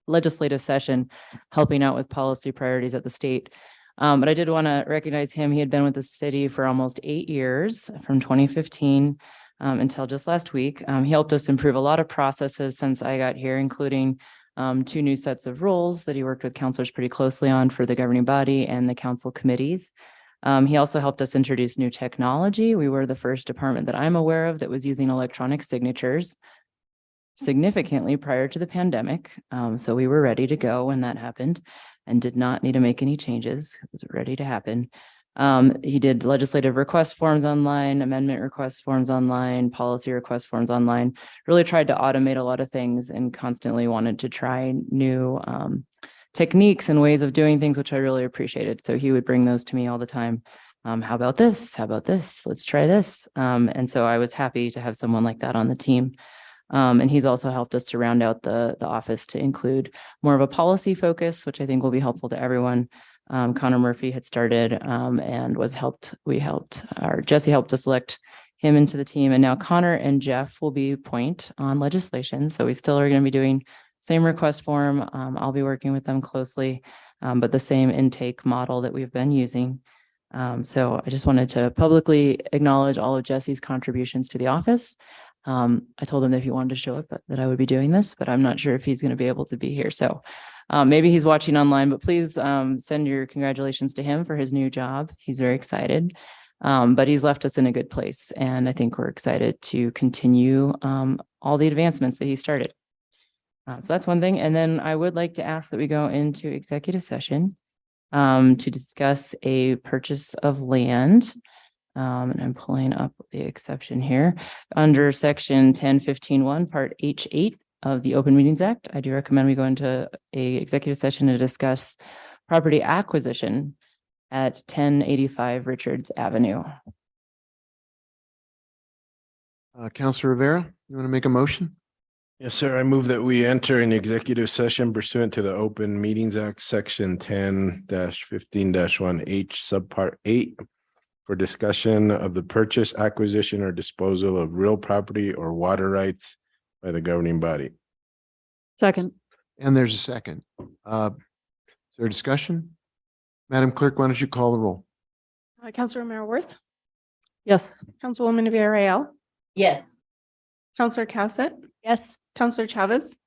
legislative session, helping out with policy priorities at the state. But I did want to recognize him. He had been with the city for almost 8 years, from 2015 until just last week. He helped us improve a lot of processes since I got here, including 2 new sets of roles that he worked with counselors pretty closely on for the governing body and the council committees. He also helped us introduce new technology. We were the first department that I'm aware of that was using electronic signatures significantly prior to the pandemic. So we were ready to go when that happened and did not need to make any changes. It was ready to happen. He did legislative request forms online, amendment request forms online, policy request forms online, really tried to automate a lot of things and constantly wanted to try new techniques and ways of doing things, which I really appreciated. So he would bring those to me all the time. How about this? How about this? Let's try this. And so I was happy to have someone like that on the team. And he's also helped us to round out the office to include more of a policy focus, which I think will be helpful to everyone. Connor Murphy had started and Jesse helped us select him into the team. And now Connor and Jeff will be point on legislation. So we still are going to be doing same request form. I'll be working with them closely, but the same intake model that we've been using. So I just wanted to publicly acknowledge all of Jesse's contributions to the office. I told him that if he wanted to show up, that I would be doing this, but I'm not sure if he's going to be able to be here. So maybe he's watching online, but please send your congratulations to him for his new job. He's very excited, but he's left us in a good place. And I think we're excited to continue all the advancements that he started. So that's one thing. And then I would like to ask that we go into executive session to discuss a purchase of land. And I'm pulling up the exception here under section 1015(1) part H8 of the Open Meetings Act. I do recommend we go into a executive session to discuss property acquisition at 1085 Richards Avenue. Counselor Rivera, you want to make a motion? Yes, sir. I move that we enter an executive session pursuant to the Open Meetings Act, section 10-15-1H, subpart 8, for discussion of the purchase, acquisition, or disposal of real property or water rights by the governing body. Second. And there's a second. Is there a discussion? Madam Clerk, why don't you call the roll? Councilor Worth, Yes. Councilwoman Villarreal, Yes. Councilor Cowsett, Yes. Councilor Chavez.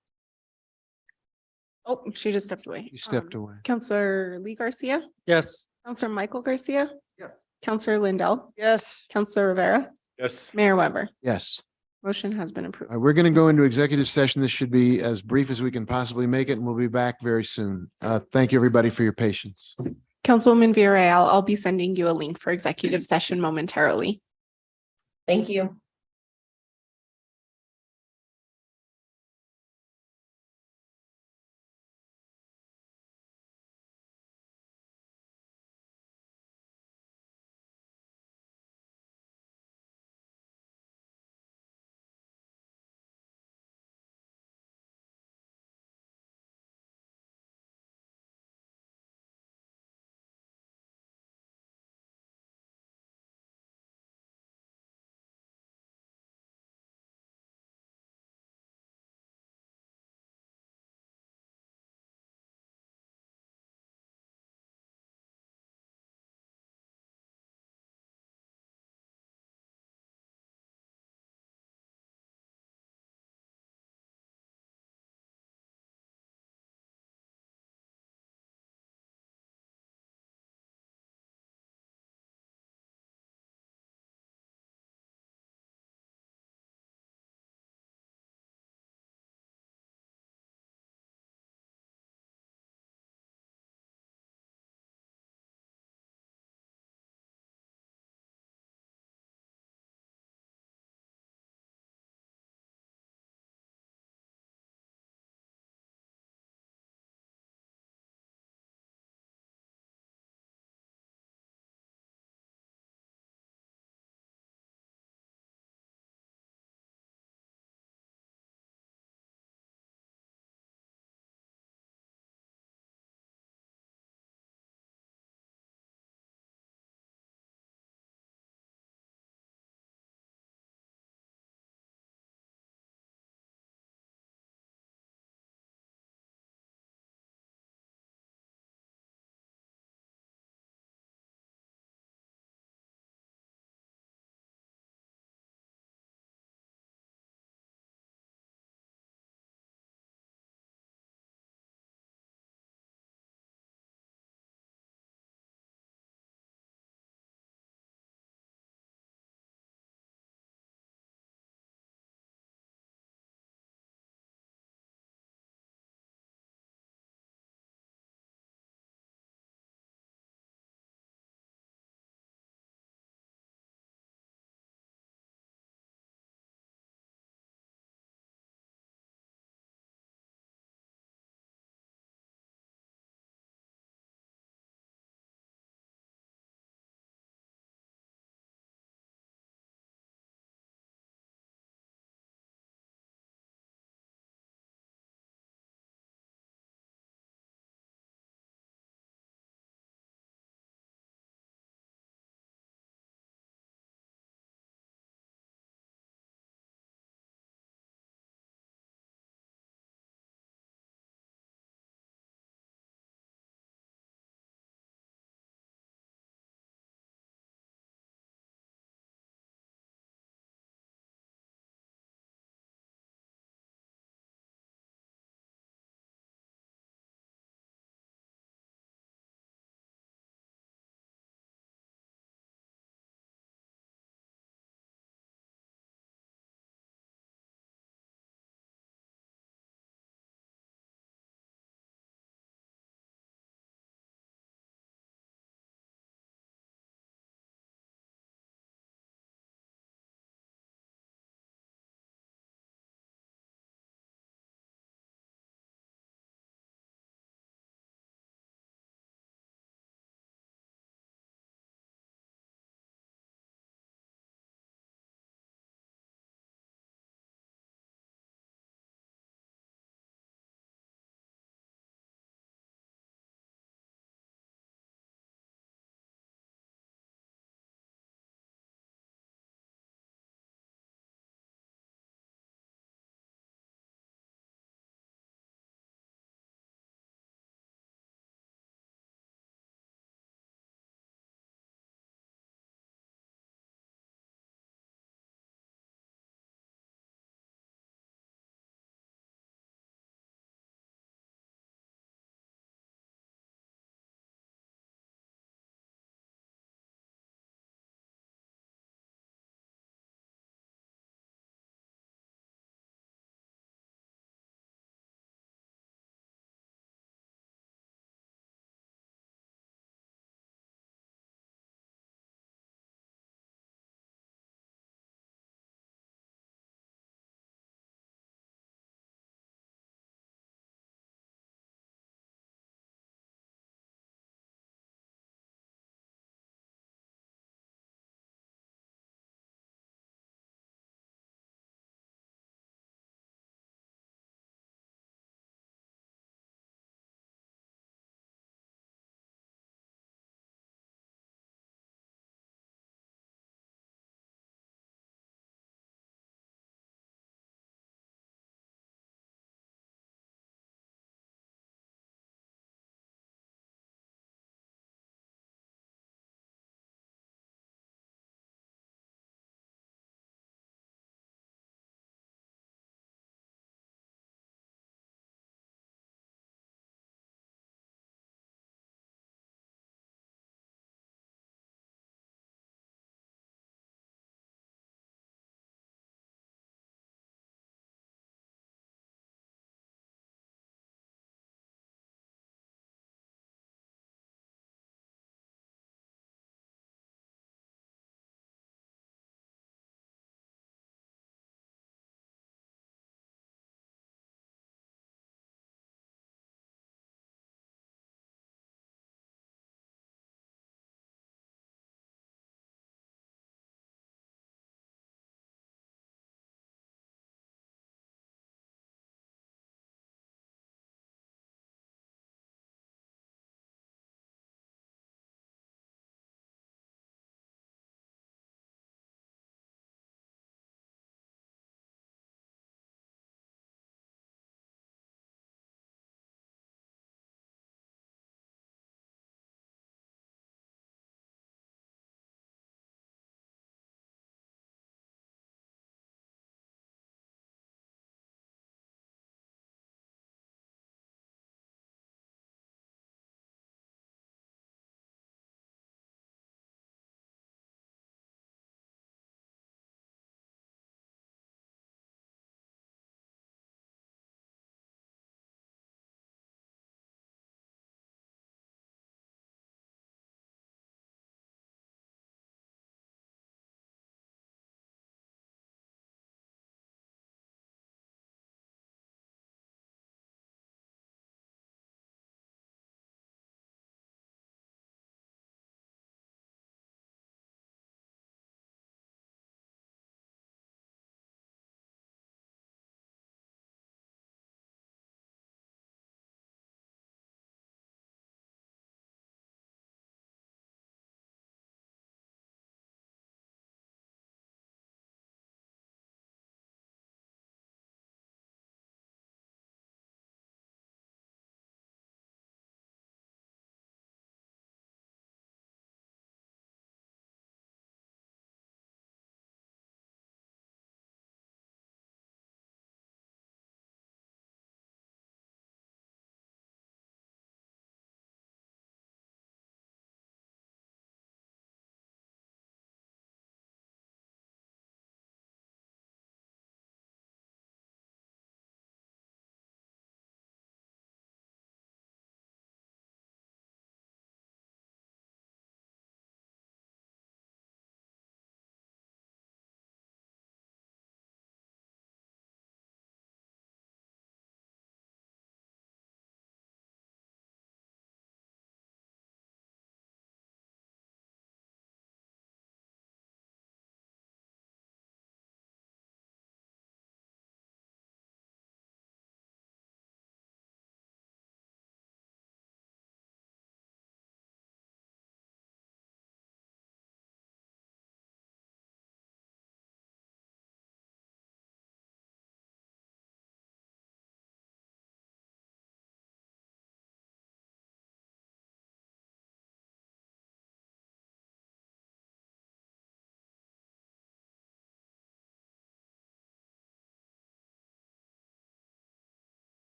Oh, she just stepped away. You stepped away. Councilor Lee Garcia, Yes. Councilor Michael Garcia. Yes. Councilor Lindell, Yes. Councilor Rivera, Yes. Mayor Weber. Yes. Motion has been approved. We're going to go into executive session. This should be as brief as we can possibly make it, and we'll be back very soon. Thank you, everybody, for your patience. Councilwoman Villarreal, I'll be sending you a link for executive session momentarily. Thank you.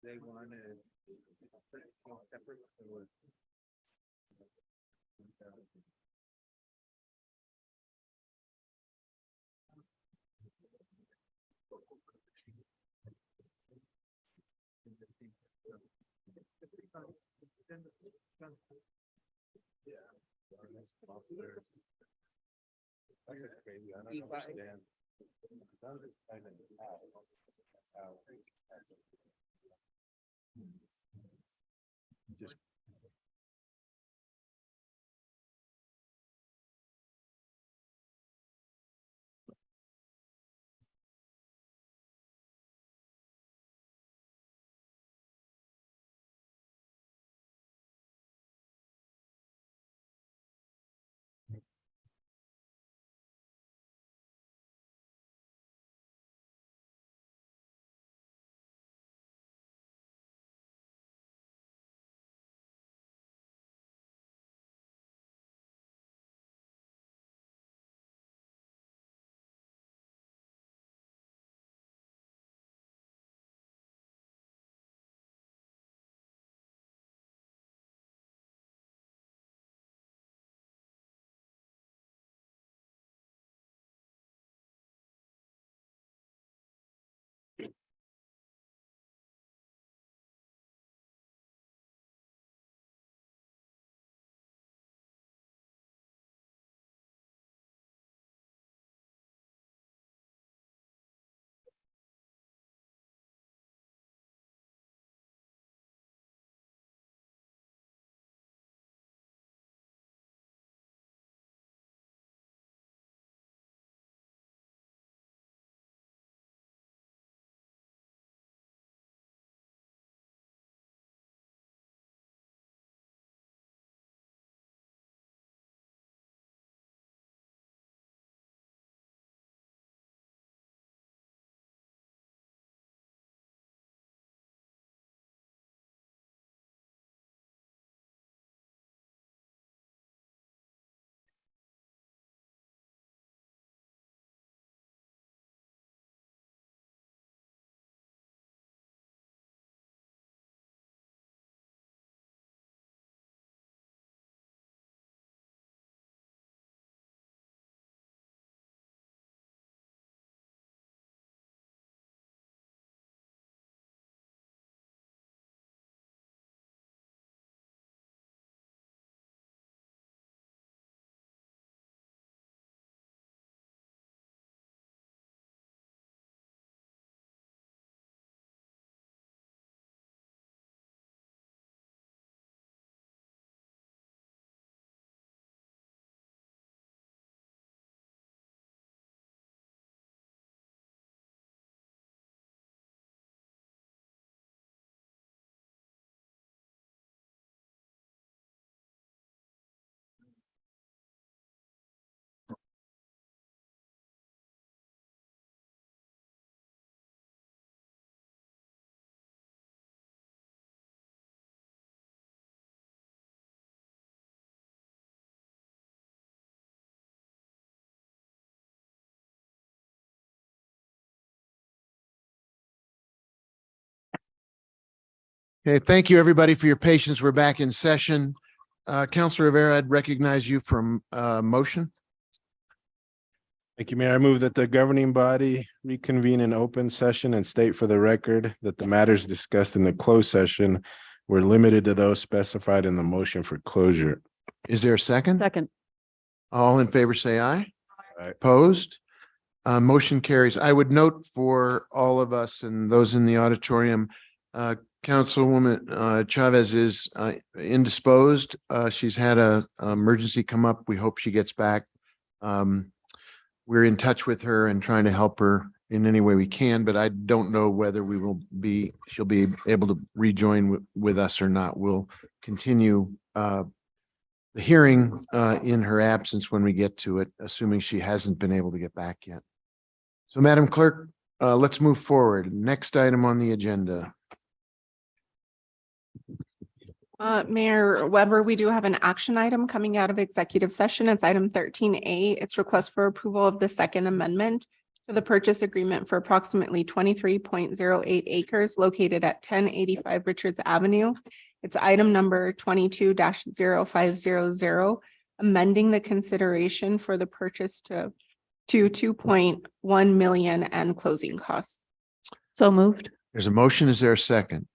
They want to separate. That's crazy. I don't understand. Just Okay, thank you, everybody, for your patience. We're back in session. Counselor Rivera, I'd recognize you from motion. Thank you, Mayor. I move that the governing body reconvene in open session and state for the record that the matters discussed in the closed session were limited to those specified in the motion for closure. Is there a second? Second. All in favor, say aye. Aye. Opposed? Motion carries. I would note for all of us and those in the auditorium, Councilwoman Chavez is indisposed. She's had a emergency come up. We hope she gets back. We're in touch with her and trying to help her in any way we can, but I don't know whether she'll be able to rejoin with us or not. We'll continue the hearing in her absence when we get to it, assuming she hasn't been able to get back yet. So, Madam Clerk, let's move forward. Next item on the agenda. Mayor Weber, we do have an action item coming out of executive session. It's item 13A. It's request for approval of the Second Amendment for the purchase agreement for approximately 23.08 acres located at 1085 Richards Avenue. It's item number 22-0500, amending the consideration for the purchase to 2.1 million and closing costs. So moved. There's a motion. Is there a second?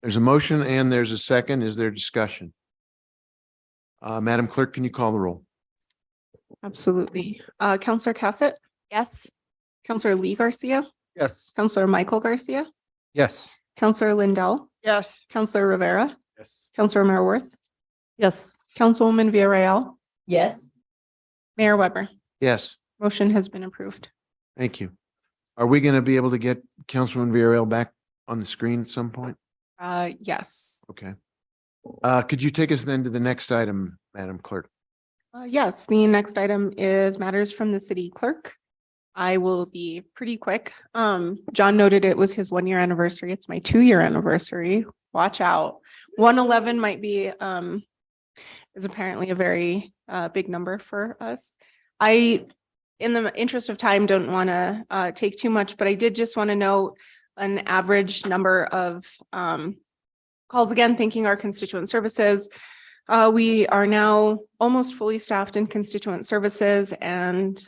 There's a motion and there's a second. Is there discussion? Madam Clerk, can you call the roll? Absolutely. Counselor Cassett, Yes. Counselor Lee Garcia, Yes. Counselor Michael Garcia, Yes. Counselor Lindell, Yes. Counselor Rivera, Yes. Counselor Mayorworth, Yes. Councilwoman Villarreal, Yes. Mayor Weber. Yes, Motion has been approved. thank you. Are we going to be able to get Councilman Villarreal back on the screen at some point? Yes. Okay. Could you take us then to the next item, Madam Clerk? Yes, the next item is matters from the city clerk. I will be pretty quick. John noted it was his 1 year anniversary. It's my 2 year anniversary. Watch out. 111 might be, is apparently a very big number for us. I, in the interest of time, don't want to take too much, but I did just want to note an average number of calls, again, thanking our constituent services. We are now almost fully staffed in constituent services, and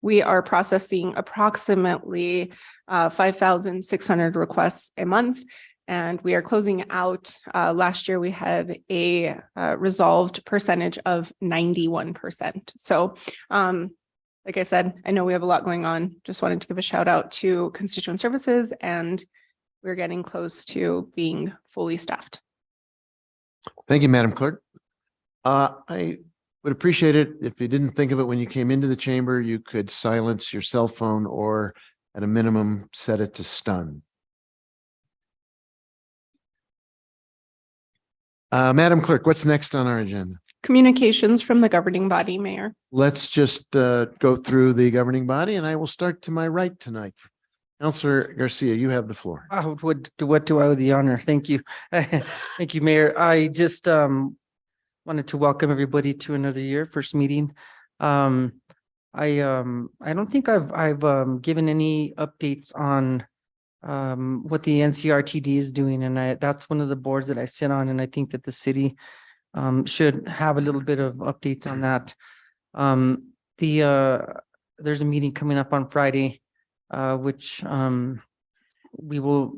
we are processing approximately 5,600 requests a month. And we are closing out, last year we had a resolved percentage of 91%. So like I said, I know we have a lot going on. Just wanted to give a shout out to constituent services, and we're getting close to being fully staffed. Thank you, Madam Clerk. I would appreciate it if you didn't think of it when you came into the chamber, you could silence your cell phone or at a minimum, set it to stun. Madam Clerk, what's next on our agenda? Communications from the governing body, Mayor. Let's just go through the governing body, and I will start to my right tonight. Councilor Garcia, you have the floor. What do I owe the honor? Thank you. Thank you, Mayor. I just wanted to welcome everybody to another year, first meeting. I don't think I've given any updates on what the NCRTD is doing, and that's one of the boards that I sit on, and I think that the city should have a little bit of updates on that. There's a meeting coming up on Friday, which we're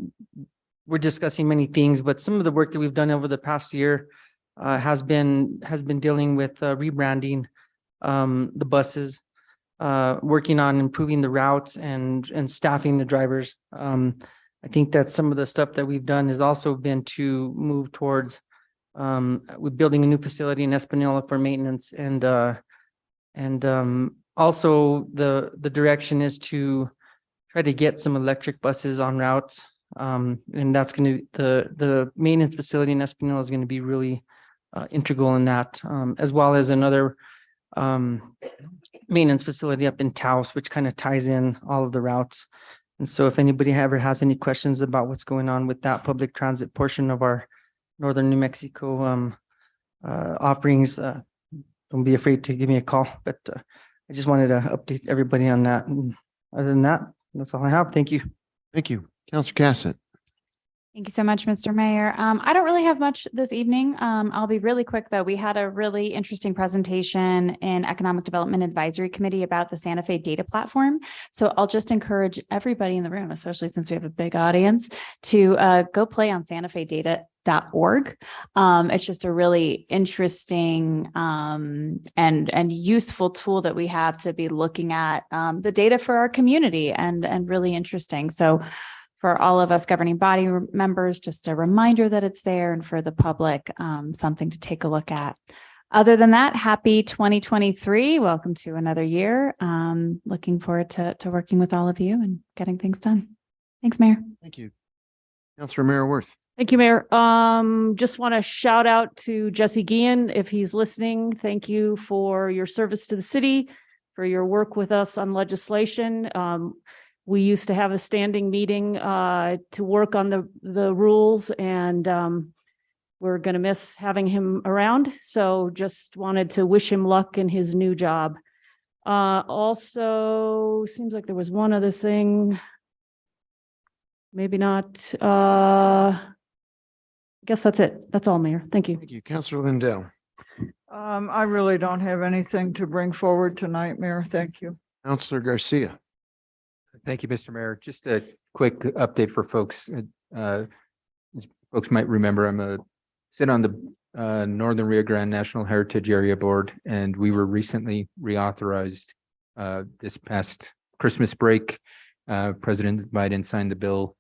discussing many things, but some of the work that we've done over the past year has been dealing with rebranding the buses, working on improving the routes and staffing the drivers. I think that some of the stuff that we've done has also been to move towards we're building a new facility in Espanola for maintenance, and also the direction is to try to get some electric buses on routes. And that's going to, the maintenance facility in Espanola is going to be really integral in that, as well as another maintenance facility up in Taos, which kind of ties in all of the routes. And so if anybody ever has any questions about what's going on with that public transit portion of our northern New Mexico offerings, don't be afraid to give me a call. But I just wanted to update everybody on that. And other than that, that's all I have. Thank you. Thank you. Councilor Cassett. Thank you so much, Mr. Mayor. I don't really have much this evening. I'll be really quick, though. We had a really interesting presentation in Economic Development Advisory Committee about the Santa Fe data platform. So I'll just encourage everybody in the room, especially since we have a big audience, to go play on santafedata.org. It's just a really interesting and useful tool that we have to be looking at the data for our community, and really interesting. So for all of us governing body members, just a reminder that it's there, and for the public, something to take a look at. Other than that, happy 2023. Welcome to another year. Looking forward to working with all of you and getting things done. Thanks, Mayor. Thank you. Councilor Mayorworth. Thank you, Mayor. Just want to shout out to Jesse Guillen, if he's listening. Thank you for your service to the city, for your work with us on legislation. We used to have a standing meeting to work on the rules, and we're going to miss having him around. So just wanted to wish him luck in his new job. Also, seems like there was one other thing. Maybe not. I guess that's it. That's all, Mayor. Thank you. Thank you. Counselor Lindell. I really don't have anything to bring forward tonight, Mayor. Thank you. Counselor Garcia. Thank you, Mr. Mayor. Just a quick update for folks. As folks might remember, sit on the Northern Rio Grande National Heritage Area Board, and we were recently reauthorized this past Christmas break. President Biden signed the bill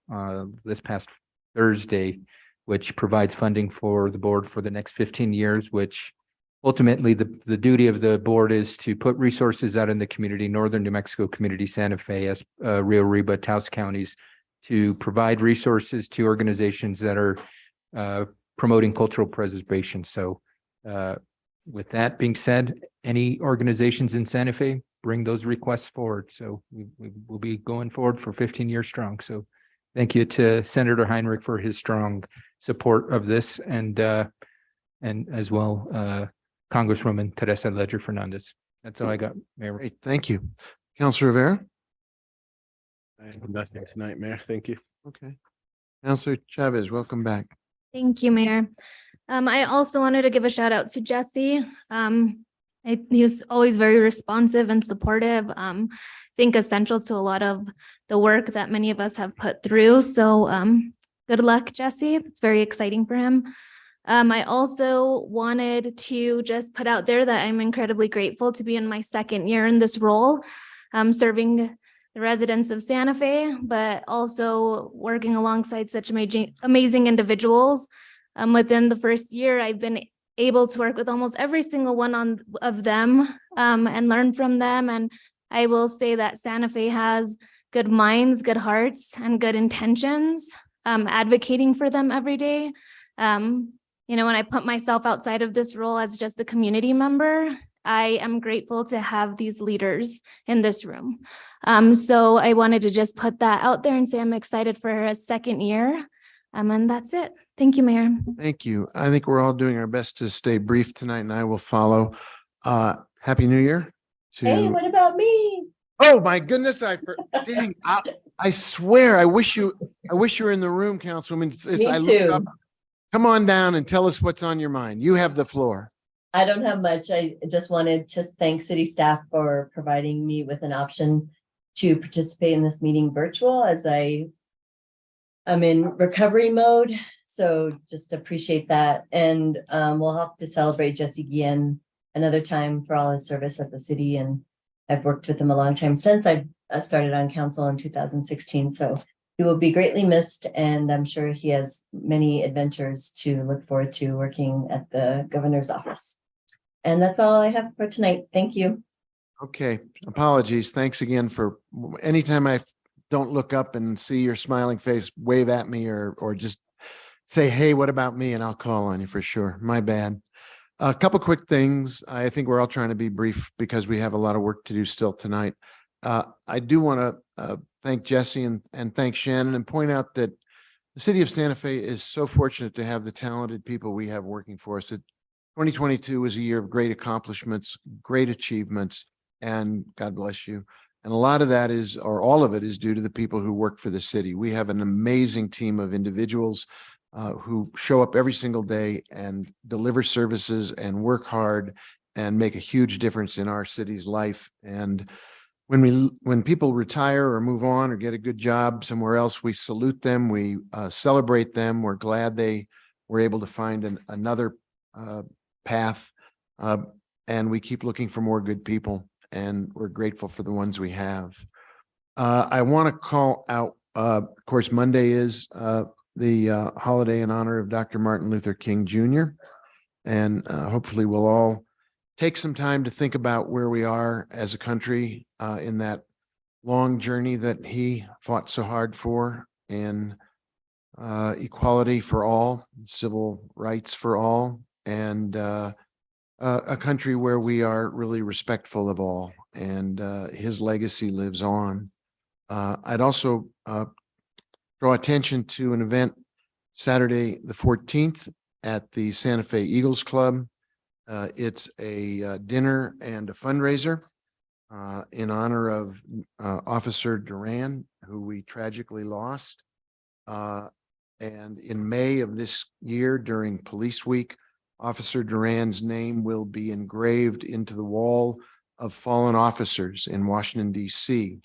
this past Thursday, which provides funding for the board for the next 15 years, which ultimately the duty of the board is to put resources out in the community, Northern New Mexico community, Santa Fe, Rio Arriba, Taos counties, to provide resources to organizations that are promoting cultural preservation. So with that being said, any organizations in Santa Fe, bring those requests forward. So we will be going forward for 15 years strong. So thank you to Senator Heinrich for his strong support of this, and as well, Congresswoman Teresa Ledger Fernandez. That's all I got, Mayor. Great. Thank you. Counselor Rivera. I have nothing tonight, Mayor. Thank you. Okay. Counselor Chavez, welcome back. Thank you, Mayor. I also wanted to give a shout out to Jesse. He was always very responsive and supportive. I think essential to a lot of the work that many of us have put through. So good luck, Jesse. It's very exciting for him. I also wanted to just put out there that I'm incredibly grateful to be in my second year in this role, serving the residents of Santa Fe, but also working alongside such amazing individuals. Within the first year, I've been able to work with almost every single one of them and learn from them. And I will say that Santa Fe has good minds, good hearts, and good intentions, advocating for them every day. When I put myself outside of this role as just a community member, I am grateful to have these leaders in this room. So I wanted to just put that out there and say I'm excited for a second year. And that's it. Thank you, Mayor. Thank you. I think we're all doing our best to stay brief tonight, and I will follow. Happy New Year. Hey, what about me? Oh my goodness! Dang, I swear, I wish you were in the room, Councilwoman. I looked up. Come on down and tell us what's on your mind. You have the floor. I don't have much. I just wanted to thank city staff for providing me with an option to participate in this meeting virtual, as I'm in recovery mode. So just appreciate that. And we'll have to celebrate Jesse Guillen another time for all his service at the city. And I've worked with him a long time since I started on council in 2016. So he will be greatly missed. And I'm sure he has many adventures to look forward to working at the governor's office. And that's all I have for tonight. Thank you. Okay. Apologies. Thanks again for anytime I don't look up and see your smiling face, wave at me or just say, hey, what about me? And I'll call on you for sure. My bad. A couple quick things. I think we're all trying to be brief because we have a lot of work to do still tonight. I do want to thank Jesse and thank Shannon and point out that the city of Santa Fe is so fortunate to have the talented people we have working for us. 2022 was a year of great accomplishments, great achievements, and God bless you. And a lot of that is, or all of it is due to the people who work for the city. We have an amazing team of individuals who show up every single day and deliver services and work hard and make a huge difference in our city's life. And when people retire or move on or get a good job somewhere else, we salute them, we celebrate them. We're glad they were able to find another path, and we keep looking for more good people, and we're grateful for the ones we have. I want to call out, of course, Monday is the holiday in honor of Dr. Martin Luther King Jr. And hopefully we'll all take some time to think about where we are as a country in that long journey that he fought so hard for, in equality for all, civil rights for all, and a country where we are really respectful of all, and his legacy lives on. I'd also draw attention to an event Saturday the 14th at the Santa Fe Eagles Club. It's a dinner and a fundraiser in honor of Officer Duran, who we tragically lost. And in May of this year, during Police Week, Officer Duran's name will be engraved into the wall of fallen officers in Washington, D.C.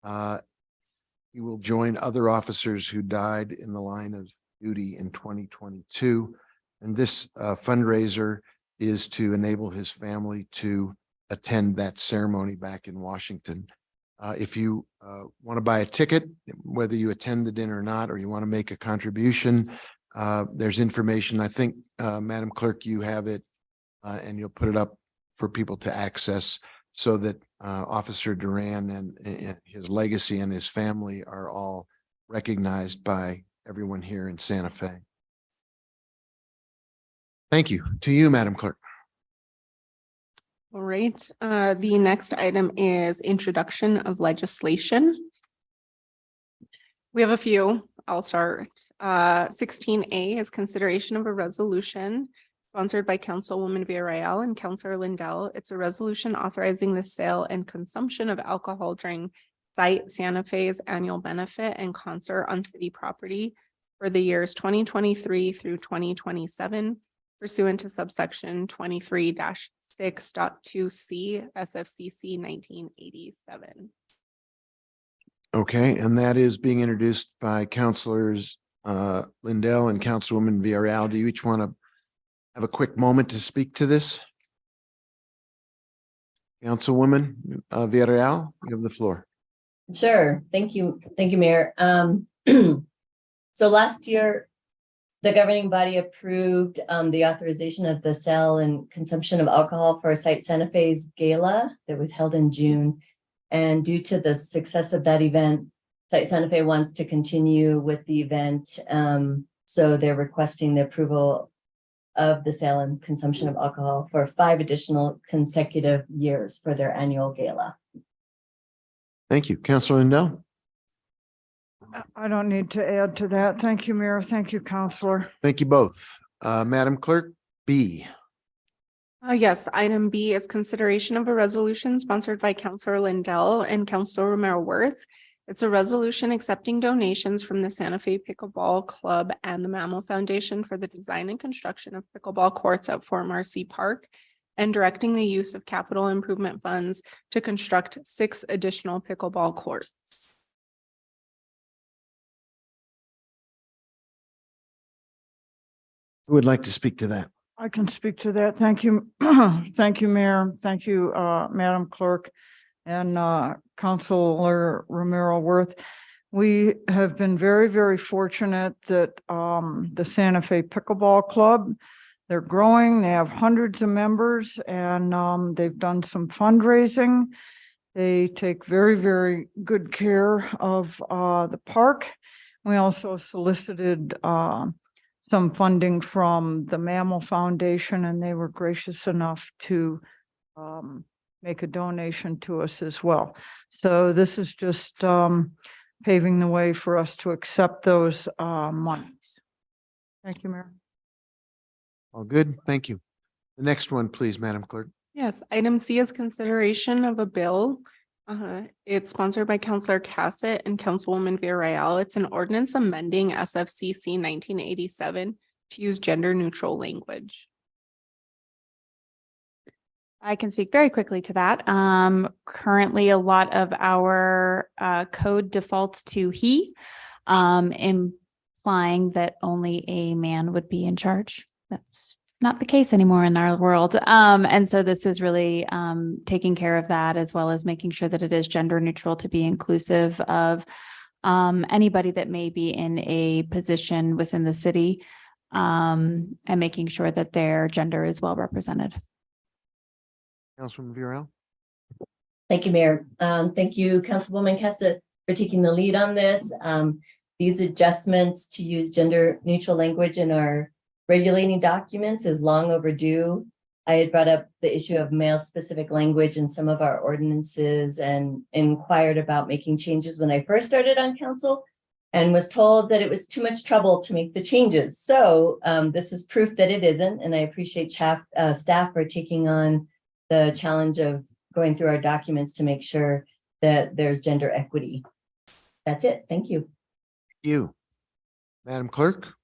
He will join other officers who died in the line of duty in 2022. And this fundraiser is to enable his family to attend that ceremony back in Washington. If you want to buy a ticket, whether you attend the dinner or not, or you want to make a contribution, there's information. I think, Madam Clerk, you have it, and you'll put it up for people to access so that Officer Duran and his legacy and his family are all recognized by everyone here in Santa Fe. Thank you. To you, Madam Clerk. All right, the next item is introduction of legislation. We have a few. I'll start. 16A is consideration of a resolution sponsored by Councilwoman Villarreal and Councilor Lindell. It's a resolution authorizing the sale and consumption of alcohol during Site Santa Fe's annual benefit and concert on city property for the years 2023 through 2027 pursuant to subsection 23-6.2C SFCC 1987. Okay, and that is being introduced by Councilors Lindell and Councilwoman Villarreal. Do you each want to have a quick moment to speak to this? Councilwoman Villarreal, you have the floor. Sure. Thank you. Thank you, Mayor. So last year, the governing body approved the authorization of the sale and consumption of alcohol for Site Santa Fe's gala that was held in June. And due to the success of that event, Site Santa Fe wants to continue with the event. So they're requesting the approval of the sale and consumption of alcohol for 5 additional consecutive years for their annual gala. Thank you. Councilor Lindell. I don't need to add to that. Thank you, Mayor. Thank you, Counselor. Thank you both. Madam Clerk, B. Yes, item B is consideration of a resolution sponsored by Councilor Lindell and Councilor Romero Worth. It's a resolution accepting donations from the Santa Fe Pickleball Club and the Mammal Foundation for the design and construction of pickleball courts at Fort Marcy Park and directing the use of capital improvement funds to construct 6 additional pickleball courts. Who would like to speak to that? I can speak to that. Thank you. Thank you, Mayor. Thank you, Madam Clerk and Councilor Romero Worth. We have been very, very fortunate that the Santa Fe Pickleball Club, they're growing. They have hundreds of members and they've done some fundraising. They take very, very good care of the park. We also solicited some funding from the Mammal Foundation, and they were gracious enough to make a donation to us as well. So this is just paving the way for us to accept those monies. Thank you, Mayor. All good. Thank you. The next one, please, Madam Clerk. Yes, item C is consideration of a bill. It's sponsored by Councilor Cassett and Councilwoman Villarreal. It's an ordinance amending SFCC 1987 to use gender neutral language. I can speak very quickly to that. Currently, a lot of our code defaults to he, implying that only a man would be in charge. That's not the case anymore in our world. And so this is really taking care of that, as well as making sure that it is gender neutral to be inclusive of anybody that may be in a position within the city, and making sure that their gender is well represented. Councilwoman Villarreal. Thank you, Mayor. Thank you, Councilwoman Cassett, for taking the lead on this. These adjustments to use gender neutral language in our regulating documents is long overdue. I had brought up the issue of male specific language in some of our ordinances and inquired about making changes when I first started on council and was told that it was too much trouble to make the changes. So this is proof that it isn't, and I appreciate staff for taking on the challenge of going through our documents to make sure that there's gender equity. That's it. Thank you. You, Madam Clerk.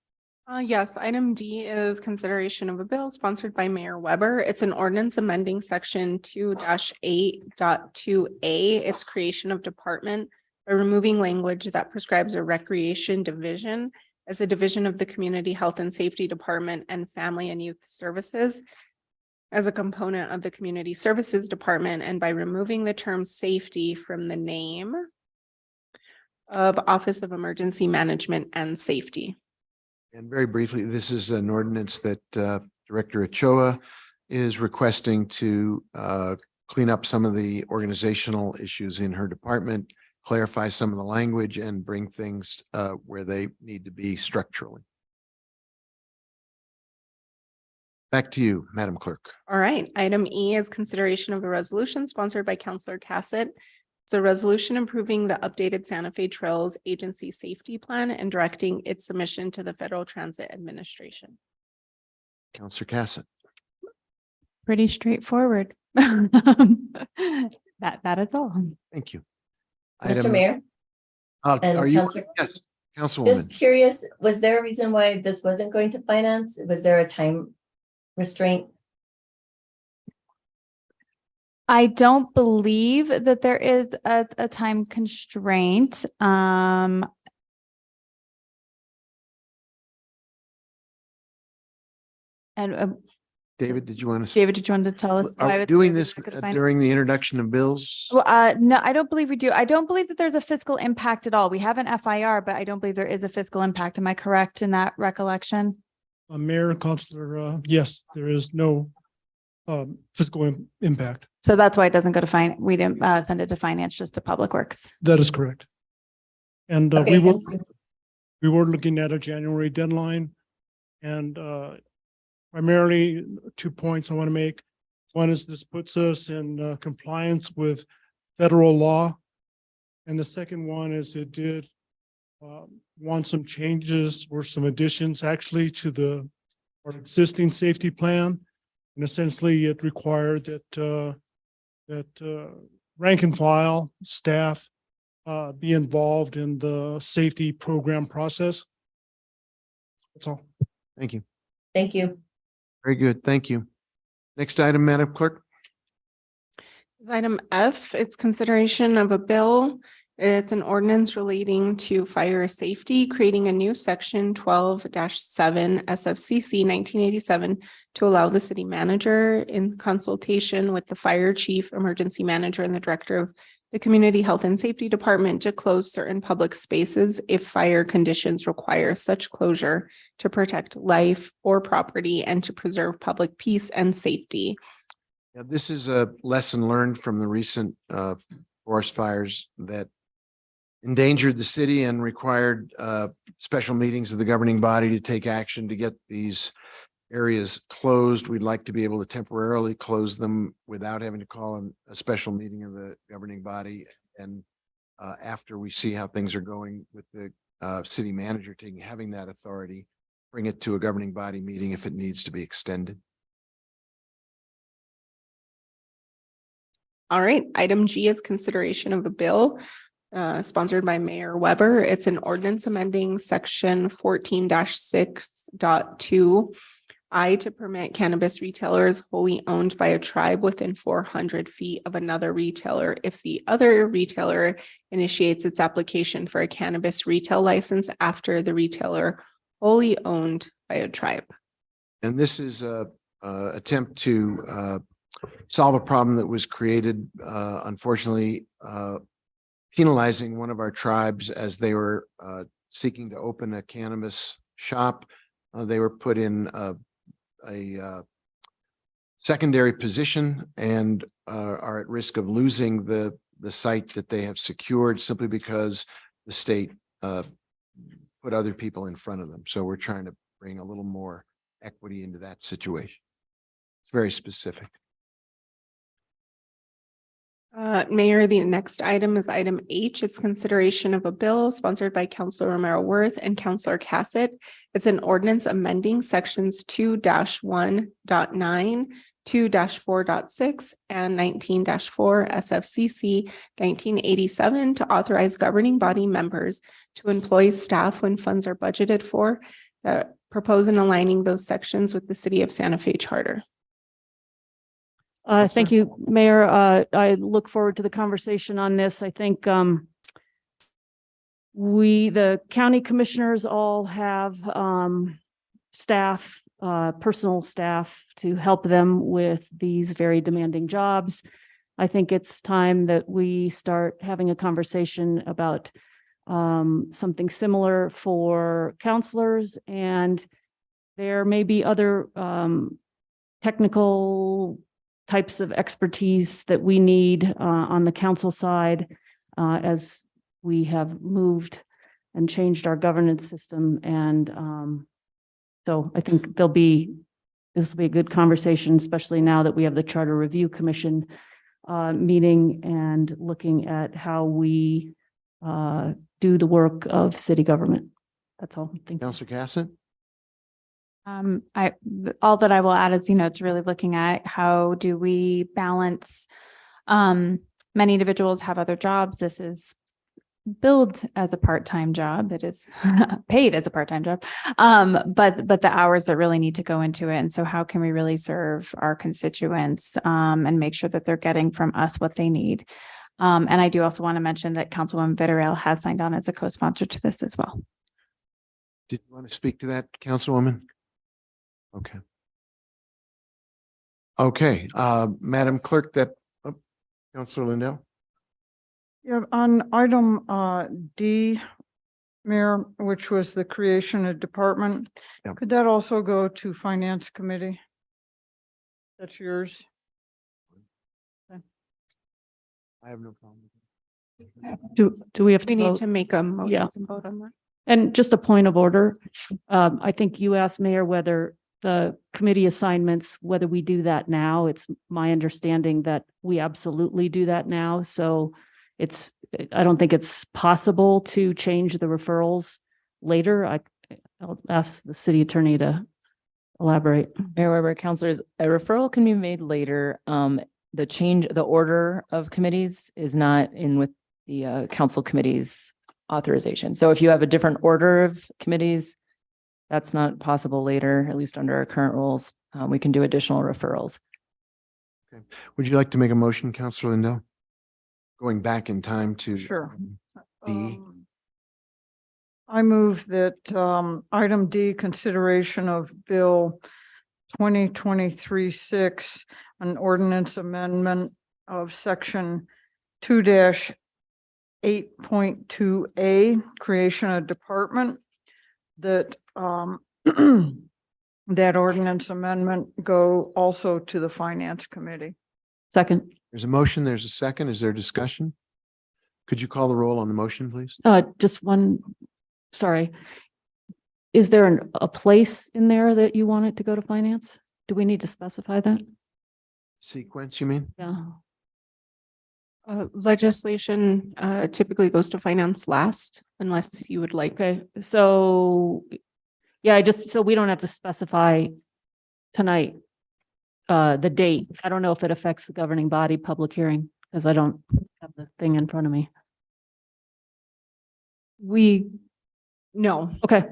Yes, item D is consideration of a bill sponsored by Mayor Weber. It's an ordinance amending section 2-8.2A. Its creation of department by removing language that prescribes a recreation division as a division of the Community Health and Safety Department and Family and Youth Services as a component of the Community Services Department, and by removing the term safety from the name of Office of Emergency Management and Safety. And very briefly, this is an ordinance that Director Ochoa is requesting to clean up some of the organizational issues in her department, clarify some of the language, and bring things where they need to be structurally. Back to you, Madam Clerk. All right, item E is consideration of a resolution sponsored by Councillor Cassett. It's a resolution approving the updated Santa Fe Trails Agency Safety Plan and directing its submission to the Federal Transit Administration. Councillor Cassett. Pretty straightforward. That is all. Thank you. Mr. Mayor. and Are you? Councillor- Yes, Just Councilwoman. curious, was there a reason why this wasn't going to finance? Was there a time restraint? I don't believe that there is a time constraint. And David, did you want to? David, did you want to tell us? Are why we it's doing there? this I couldn't find it. during the introduction of bills? Well, no, I don't believe we do. I don't believe that there's a fiscal impact at all. We have an FIR, but I don't believe there is a fiscal impact. Am I correct in that recollection? Mayor, Councilor, yes, there is no fiscal impact. So that's why it doesn't go to we didn't send it to finance, just to Public Works. That is correct. And Okay, we thank you. were looking at a January deadline. And primarily 2 points I want to make. One is this puts us in compliance with federal law. And the second one is it did want some changes or some additions actually to our existing safety plan. And essentially it required that rank and file staff be involved in the safety program process. That's all. Thank you. Thank you. Very good. Thank you. Next item, Madam Clerk. Is item F, it's consideration of a bill. It's an ordinance relating to fire safety, creating a new section 12-7 SFCC 1987 to allow the city manager in consultation with the fire chief, emergency manager, and the director of the Community Health and Safety Department to close certain public spaces if fire conditions require such closure to protect life or property and to preserve public peace and safety. Yeah, this is a lesson learned from the recent forest fires that endangered the city and required special meetings of the governing body to take action to get these areas closed. We'd like to be able to temporarily close them without having to call a special meeting of the governing body. And after we see how things are going with the city manager having that authority, bring it to a governing body meeting if it needs to be extended. All right, item G is consideration of a bill sponsored by Mayor Weber. It's an ordinance amending section 14-6.2 to permit cannabis retailers wholly owned by a tribe within 400 feet of another retailer if the other retailer initiates its application for a cannabis retail license after the retailer wholly owned by a tribe. And this is a attempt to solve a problem that was created, unfortunately, penalizing one of our tribes as they were seeking to open a cannabis shop. They were put in a secondary position and are at risk of losing the site that they have secured simply because the state put other people in front of them. So we're trying to bring a little more equity into that situation. It's very specific. Mayor, the next item is item H. It's consideration of a bill sponsored by Councilor Romero Worth and Councilor Cassett. It's an ordinance amending sections 2-1.9 2-4.6 and 19-4 SFCC 1987 to authorize governing body members to employ staff when funds are budgeted for, that propose in aligning those sections with the City of Santa Fe Charter. Thank you, Mayor. I look forward to the conversation on this. I think the county commissioners all have staff, personal staff to help them with these very demanding jobs. I think it's time that we start having a conversation about something similar for counselors, and there may be other technical types of expertise that we need on the council side as we have moved and changed our governance system. And so I think this will be a good conversation, especially now that we have the Charter Review Commission meeting and looking at how we do the work of city government. That's all. Thank you. Councilor Cassett? All that I will add is, it's really looking at how do we balance, many individuals have other jobs. This is billed as a part-time job. It is paid as a part-time job. But the hours that really need to go into it. And so how can we really serve our constituents, and make sure that they're getting from us what they need? And I do also want to mention that Councilwoman Vitarel has signed on as a co-sponsor to this as well. Did you want to speak to that, Councilwoman? Okay. Okay, Madam Clerk, Councilor Lindell? Yeah, on item D, Mayor, which was the creation of department, Yep. could that also go to Finance Committee? That's yours. I have no problem. Do we have to We need vote? to make a motion Yeah. to vote on that. And just a point of order, I think you asked, Mayor, whether the committee assignments, whether we do that now. It's my understanding that we absolutely do that now. So I don't think it's possible to change the referrals later. I'll ask the city attorney to elaborate. Mayor Weber, councilors, a referral can be made later. The order of committees is not in with the council committee's authorization. So if you have a different order of committees, that's not possible later, at least under our current rules. We can do additional referrals. Okay. Would you like to make a motion, Councilor Lindell? Going back in time to. Sure. D. I move that item D, consideration of Bill 2023-6, an ordinance amendment of section 2-8.2A, creation of department, that that ordinance amendment go also to the Finance Committee. Second. There's a motion, there's a second. Is there discussion? Could you call the roll on the motion, please? Just one, sorry. Is there a place in there that you want it to go to finance? Do we need to specify that? Sequence, you mean? Yeah. Legislation typically goes to finance last, unless you would like. Okay, so, yeah, so we don't have to specify tonight the date. I don't know if it affects the governing body public hearing, because I don't have the thing in front of me. No. Okay,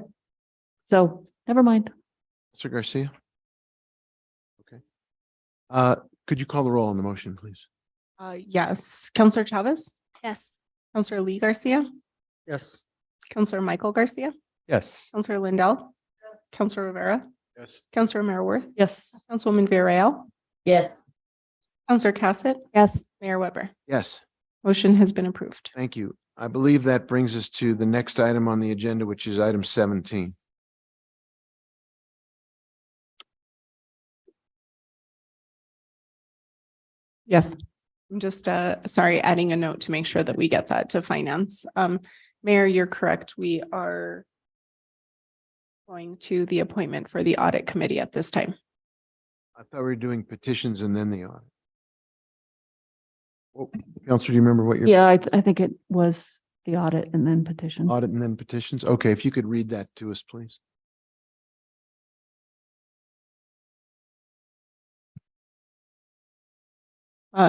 so never mind. Mr. Garcia? Okay. Could you call the roll on the motion, please? Yes. Counselor Chavez? Yes. Counselor Lee Garcia? Yes. Counselor Michael Garcia? Yes. Counselor Lindell? Counselor Rivera? Yes. Counselor Mayor Yes. Councilwoman Villarreal? Yes. Counselor Cassett? Yes. Mayor Weber? Yes, Motion has been approved. thank you. I believe that brings us to the next item on the agenda, which is item 17. Yes. I'm just, adding a note to make sure that we get that to finance. Mayor, you're correct. We are going to the appointment for the audit committee at this time. I thought we were doing petitions and then the audit. Oh, Counselor, do you remember what your Yeah, I think it was the audit and then petition. audit and then petitions? Okay, if you could read that to us, please.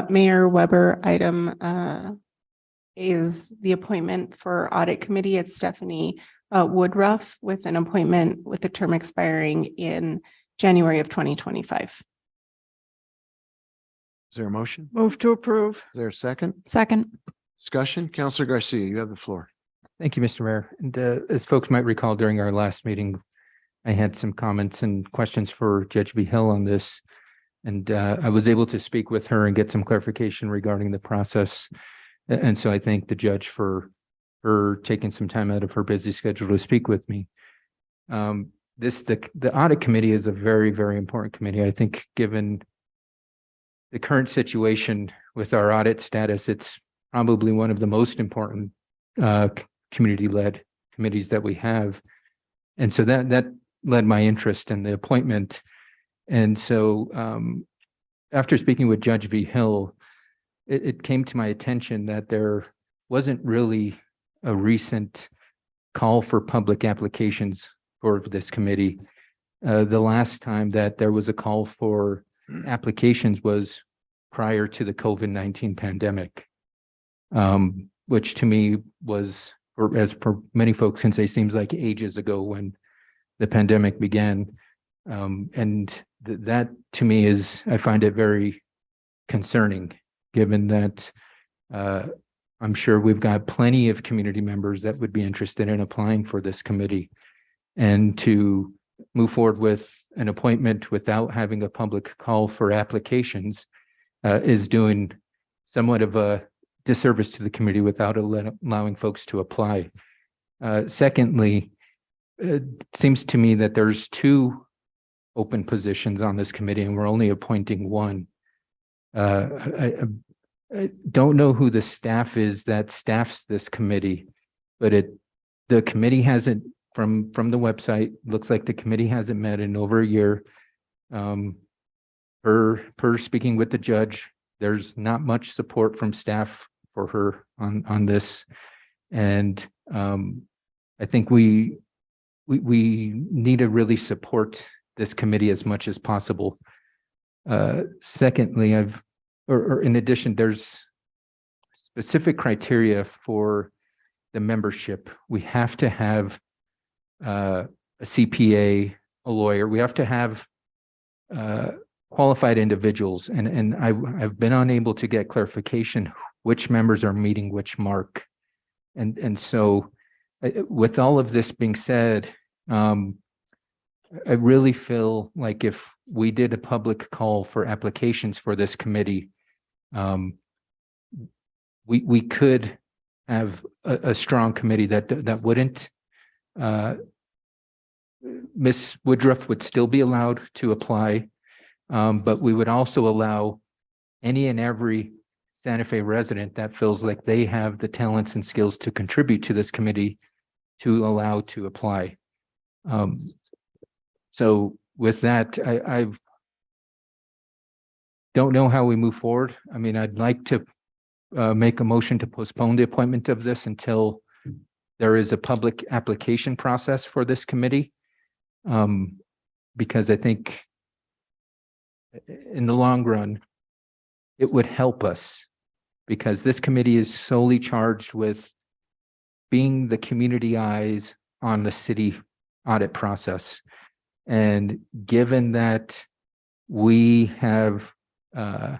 Mayor Weber, item is the appointment for Audit Committee. It's Stephanie Woodruff with an appointment with a term expiring in January of 2025. Is there a motion? Move to approve. Is there a second? Second. Discussion? Counselor Garcia, you have the floor. Thank you, Mr. Mayor. And as folks might recall, during our last meeting, I had some comments and questions for Judge B. Hill on this. And I was able to speak with her and get some clarification regarding the process. And so I thank the judge for taking some time out of her busy schedule to speak with me. The audit committee is a very, very important committee. I think given the current situation with our audit status, it's probably one of the most important community-led committees that we have. And so that led my interest in the appointment. And so after speaking with Judge V. Hill, it came to my attention that there wasn't really a recent call for public applications for this committee. The last time that there was a call for applications was prior to the COVID-19 pandemic, which to me was, or as for many folks can say, seems like ages ago when the pandemic began. And that to me is, I find it very concerning, given that I'm sure we've got plenty of community members that would be interested in applying for this committee. And to move forward with an appointment without having a public call for applications is doing somewhat of a disservice to the committee without allowing folks to apply. Secondly, it seems to me that there's 2 open positions on this committee and we're only appointing 1. I don't know who the staff is that staffs this committee, but the committee hasn't, from the website, looks like the committee hasn't met in over a year. Per speaking with the judge, there's not much support from staff for her on this. And I think we need to really support this committee as much as possible. Secondly, in addition, there's specific criteria for the membership. We have to have a CPA, a lawyer. We have to have qualified individuals. And I've been unable to get clarification which members are meeting which mark. And so with all of this being said, I really feel like if we did a public call for applications for this committee, we could have a strong committee that wouldn't. Ms. Woodruff would still be allowed to apply, but we would also allow any and every Santa Fe resident that feels like they have the talents and skills to contribute to this committee to allow to apply. So with that, I don't know how we move forward. I mean, I'd like to make a motion to postpone the appointment of this until there is a public application process for this committee. Because I think in the long run, it would help us, because this committee is solely charged with being the community eyes on the city audit process. And given that we have, we're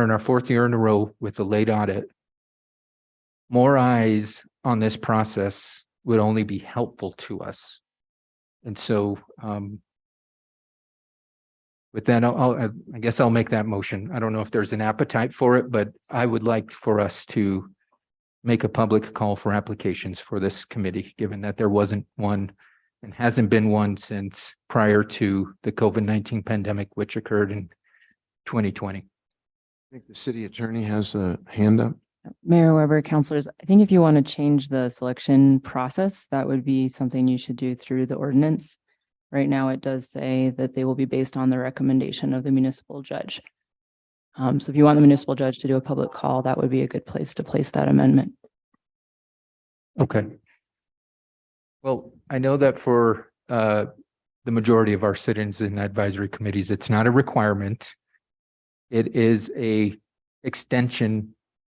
in our 4th year in a row with the late audit, more eyes on this process would only be helpful to us. And so with that, I guess I'll make that motion. I don't know if there's an appetite for it, but I would like for us to make a public call for applications for this committee, given that there wasn't one and hasn't been one since prior to the COVID-19 pandemic, which occurred in 2020. I think the city attorney has a hand up. Mayor Weber, councilors, I think if you want to change the selection process, that would be something you should do through the ordinance. Right now, it does say that they will be based on the recommendation of the municipal judge. So if you want the municipal judge to do a public call, that would be a good place to place that amendment. Okay. Well, I know that for the majority of our sit-ins and advisory committees, it's not a requirement. It is a extension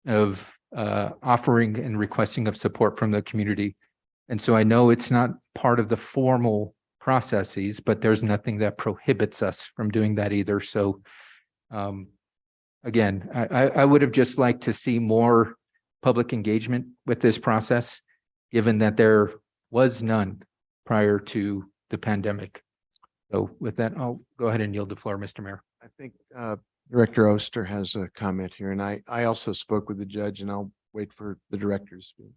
of offering and requesting of support from the community. And so I know it's not part of the formal processes, but there's nothing that prohibits us from doing that either. So again, I would have just liked to see more public engagement with this process, given that there was none prior to the pandemic. So with that, I'll go ahead and yield the floor, Mr. Mayor. I think Director Oster has a comment here, and I also spoke with the judge, and I'll wait for the director to speak.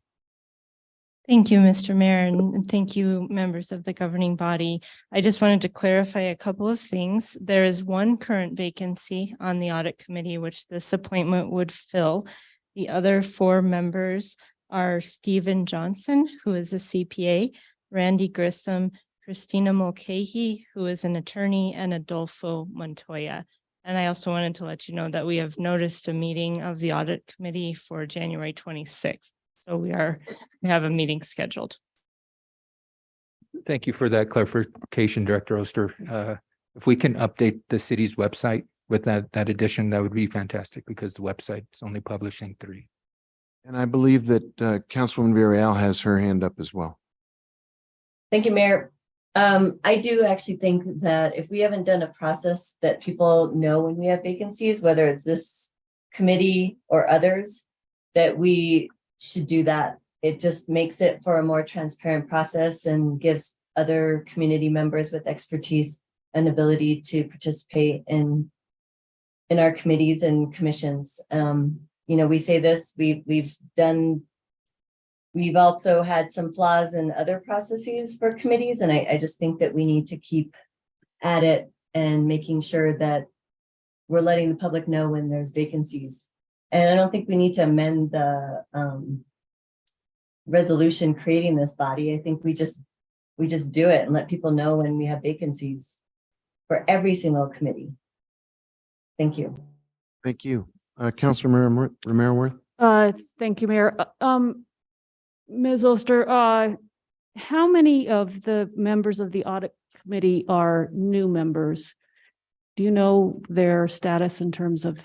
Thank you, Mr. Mayor, and thank you, members of the governing body. I just wanted to clarify a couple of things. There is one current vacancy on the audit committee, which this appointment would fill. The other 4 members are Stephen Johnson, who is a CPA, Randy Grissom, Christina Mulcahy, who is an attorney, and Adolfo Montoya. And I also wanted to let you know that we have noticed a meeting of the audit committee for January 26th. So we have a meeting scheduled. Thank you for that clarification, Director Oster. If we can update the city's website with that addition, that would be fantastic, because the website is only publishing 3. And I believe that Councilwoman Villarreal has her hand up as well. Thank you, Mayor. I do actually think that if we haven't done a process that people know when we have vacancies, whether it's this committee or others, that we should do that. It just makes it for a more transparent process and gives other community members with expertise an ability to participate in our committees and commissions. We say this, we've also had some flaws in other processes for committees, and I just think that we need to keep at it and making sure that we're letting the public know when there's vacancies. And I don't think we need to amend the resolution creating this body. I think we just do it and let people know when we have vacancies for every single committee. Thank you. Thank you. Councilor Romero Worth. Thank you, Mayor. Ms. Oster, how many of the members of the audit committee are new members? Do you know their status in terms of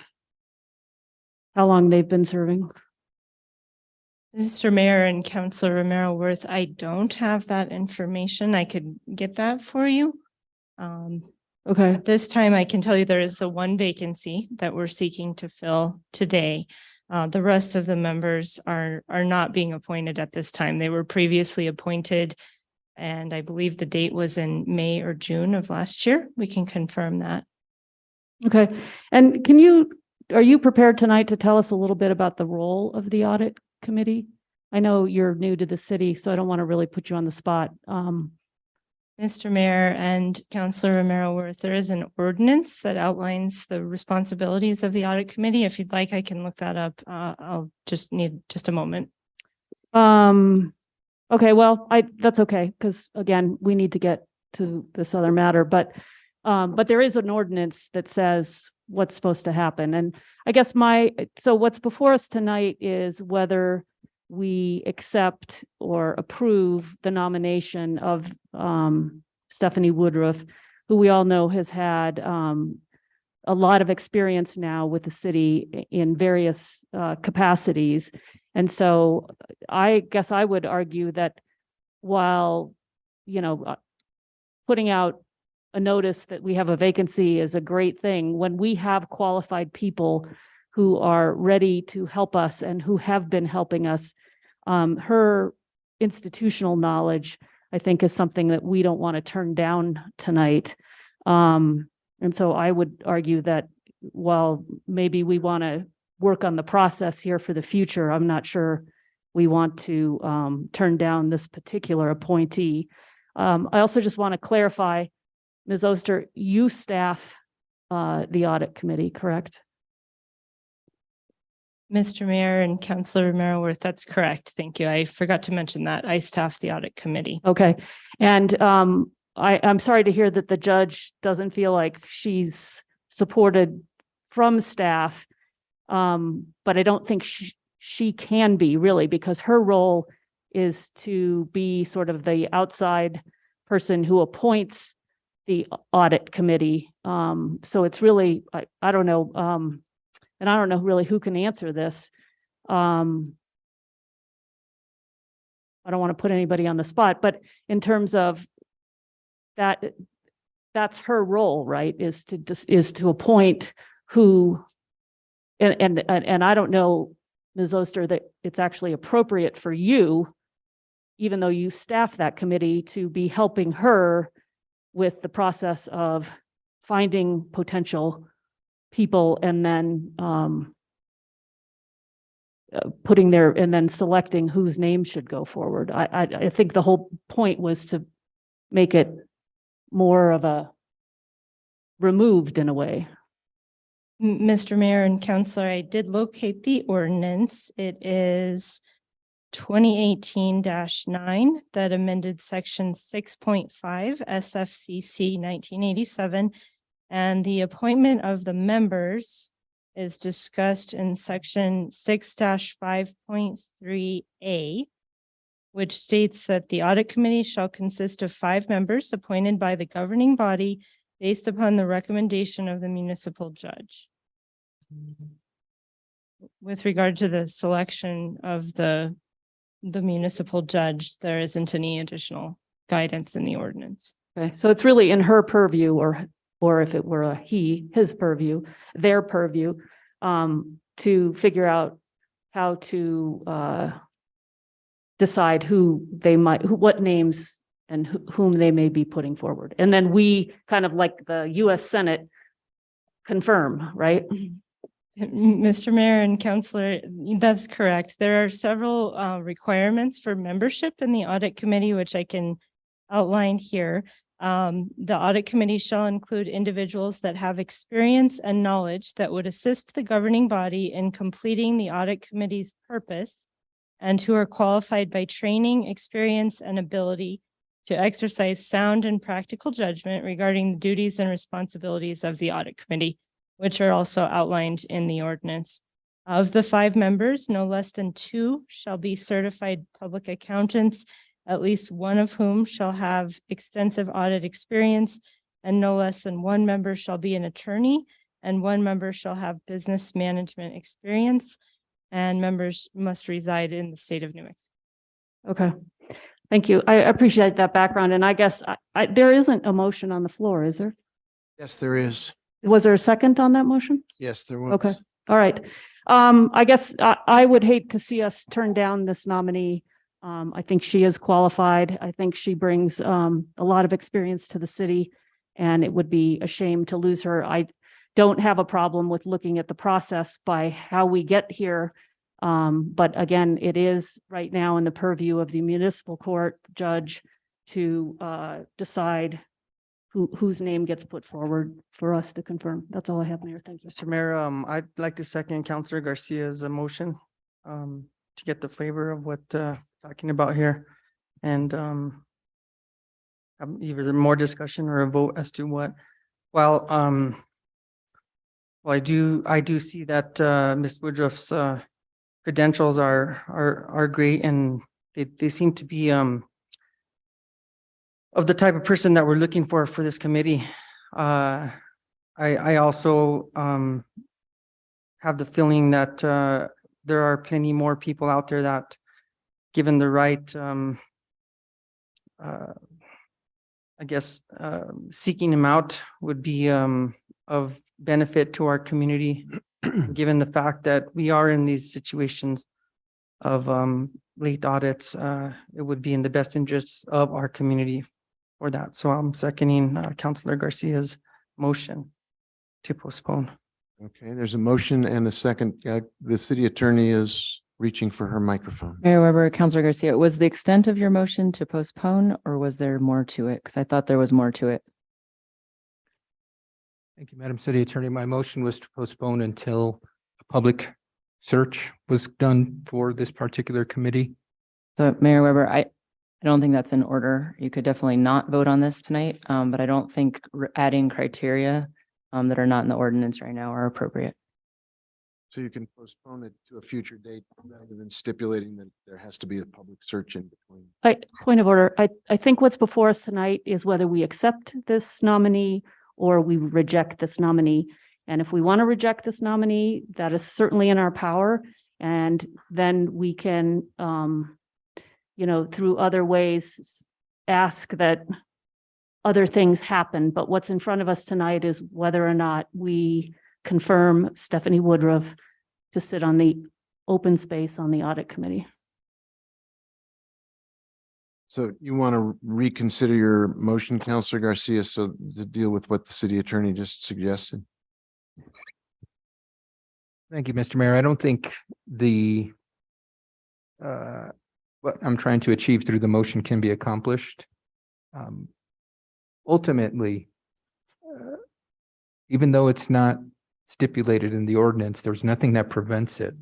how long they've been serving? Mr. Mayor and Councilor Romero Worth, I don't have that information. I could get that for you. Okay. At this time, I can tell you there is the 1 vacancy that we're seeking to fill today. The rest of the members are not being appointed at this time. They were previously appointed, and I believe the date was in May or June of last year. We can confirm that. Okay. And are you prepared tonight to tell us a little bit about the role of the audit committee? I know you're new to the city, so I don't want to really put you on the spot. Mr. Mayor and Councilor Romero Worth, there is an ordinance that outlines the responsibilities of the audit committee. If you'd like, I can look that up. I'll just need just a moment. Okay, well, that's okay, because again, we need to get to this other matter, but there is an ordinance that says what's supposed to happen. And I guess so what's before us tonight is whether we accept or approve the nomination of Stephanie Woodruff, who we all know has had a lot of experience now with the city in various capacities. And so I guess I would argue that while, putting out a notice that we have a vacancy is a great thing, when we have qualified people who are ready to help us and who have been helping us, her institutional knowledge, I think, is something that we don't want to turn down tonight. And so I would argue that while maybe we want to work on the process here for the future, I'm not sure we want to turn down this particular appointee. I also just want to clarify, Ms. Oster, you staff the audit committee, correct? Mr. Mayor and Councilor Romero Worth, that's correct. Thank you. I forgot to mention that. I staff the audit committee. Okay. And I'm sorry to hear that the judge doesn't feel like she's supported from staff, but I don't think she can be really, because her role is to be sort of the outside person who appoints the audit committee. So it's really, I don't know, and I don't know really who can answer this. I don't want to put anybody on the spot, but in terms of that, that's her role, right? Is to appoint who, and I don't know, Ms. Oster, that it's actually appropriate for you, even though you staff that committee, to be helping her with the process of finding potential people and then putting their, and then selecting whose name should go forward. I think the whole point was to make it more of a removed in a way. Mr. Mayor and Counselor, I did locate the ordinance. It is 2018-9 that amended section 6.5 SFCC 1987. And the appointment of the members is discussed in section 6-5.3A, which states that the audit committee shall consist of 5 members appointed by the governing body based upon the recommendation of the municipal judge. With regard to the selection of the municipal judge, there isn't any additional guidance in the ordinance. Okay, so it's really in her purview, or if it were a his purview, their purview, to figure out how to decide who they might, what names and whom they may be putting forward. And then we kind of like the US Senate confirm, right? Mr. Mayor and Counselor, that's correct. There are several requirements for membership in the audit committee, which I can outline here. The audit committee shall include individuals that have experience and knowledge that would assist the governing body in completing the audit committee's purpose and who are qualified by training, experience, and ability to exercise sound and practical judgment regarding the duties and responsibilities of the audit committee, which are also outlined in the ordinance. Of the 5 members, no less than 2 shall be certified public accountants, at least one of whom shall have extensive audit experience, and no less than 1 member shall be an attorney, and 1 member shall have business management experience, and members must reside in the state of New Mexico. Okay, thank you. I appreciate that background. And I guess there isn't a motion on the floor, is there? Yes, there is. Was there a second on that motion? Yes, there was. Okay, all right. I guess I would hate to see us turn down this nominee. I think she is qualified. I think she brings a lot of experience to the city, and it would be a shame to lose her. I don't have a problem with looking at the process by how we get here. But again, it is right now in the purview of the municipal court judge to decide whose name gets put forward for us to confirm. That's all I have, Mayor. Thank you. Mr. Mayor, I'd like to second Councilor Garcia's motion to get the flavor of what talking about here. And either more discussion or a vote as to what. Well, I do see that Ms. Woodruff's credentials are great, and they seem to be of the type of person that we're looking for this committee. I also have the feeling that there are plenty more people out there that, given the right, I guess, seeking them out would be of benefit to our community, given the fact that we are in these situations of late audits. It would be in the best interests of our community for that. So I'm seconding Councilor Garcia's motion to postpone. Okay, there's a motion and a second. The city attorney is reaching for her microphone. Mayor Weber, Councilor Garcia, was the extent of your motion to postpone, or was there more to it? Because I thought there was more to it. Thank you, Madam City Attorney. My motion was to postpone until a public search was done for this particular committee. So Mayor Weber, I don't think that's in order. You could definitely not vote on this tonight, but I don't think adding criteria that are not in the ordinance right now are appropriate. So you can postpone it to a future date rather than stipulating that there has to be a public search in between. Point of order. I think what's before us tonight is whether we accept this nominee or we reject this nominee. And if we want to reject this nominee, that is certainly in our power. And then we can, through other ways, ask that other things happen. But what's in front of us tonight is whether or not we confirm Stephanie Woodruff to sit on the open space on the audit committee. So you want to reconsider your motion, Counselor Garcia, so to deal with what the city attorney just suggested? Thank you, Mr. Mayor. I don't think what I'm trying to achieve through the motion can be accomplished. Ultimately, even though it's not stipulated in the ordinance, there's nothing that prevents it.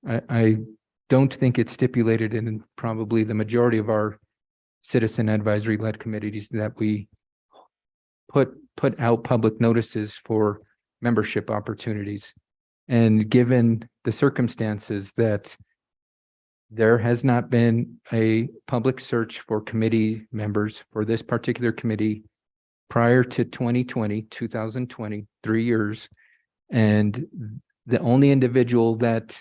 I don't think it's stipulated in probably the majority of our citizen advisory led committees that we put out public notices for membership opportunities. And given the circumstances that there has not been a public search for committee members for this particular committee prior to 2020, 3 years. And the only individual that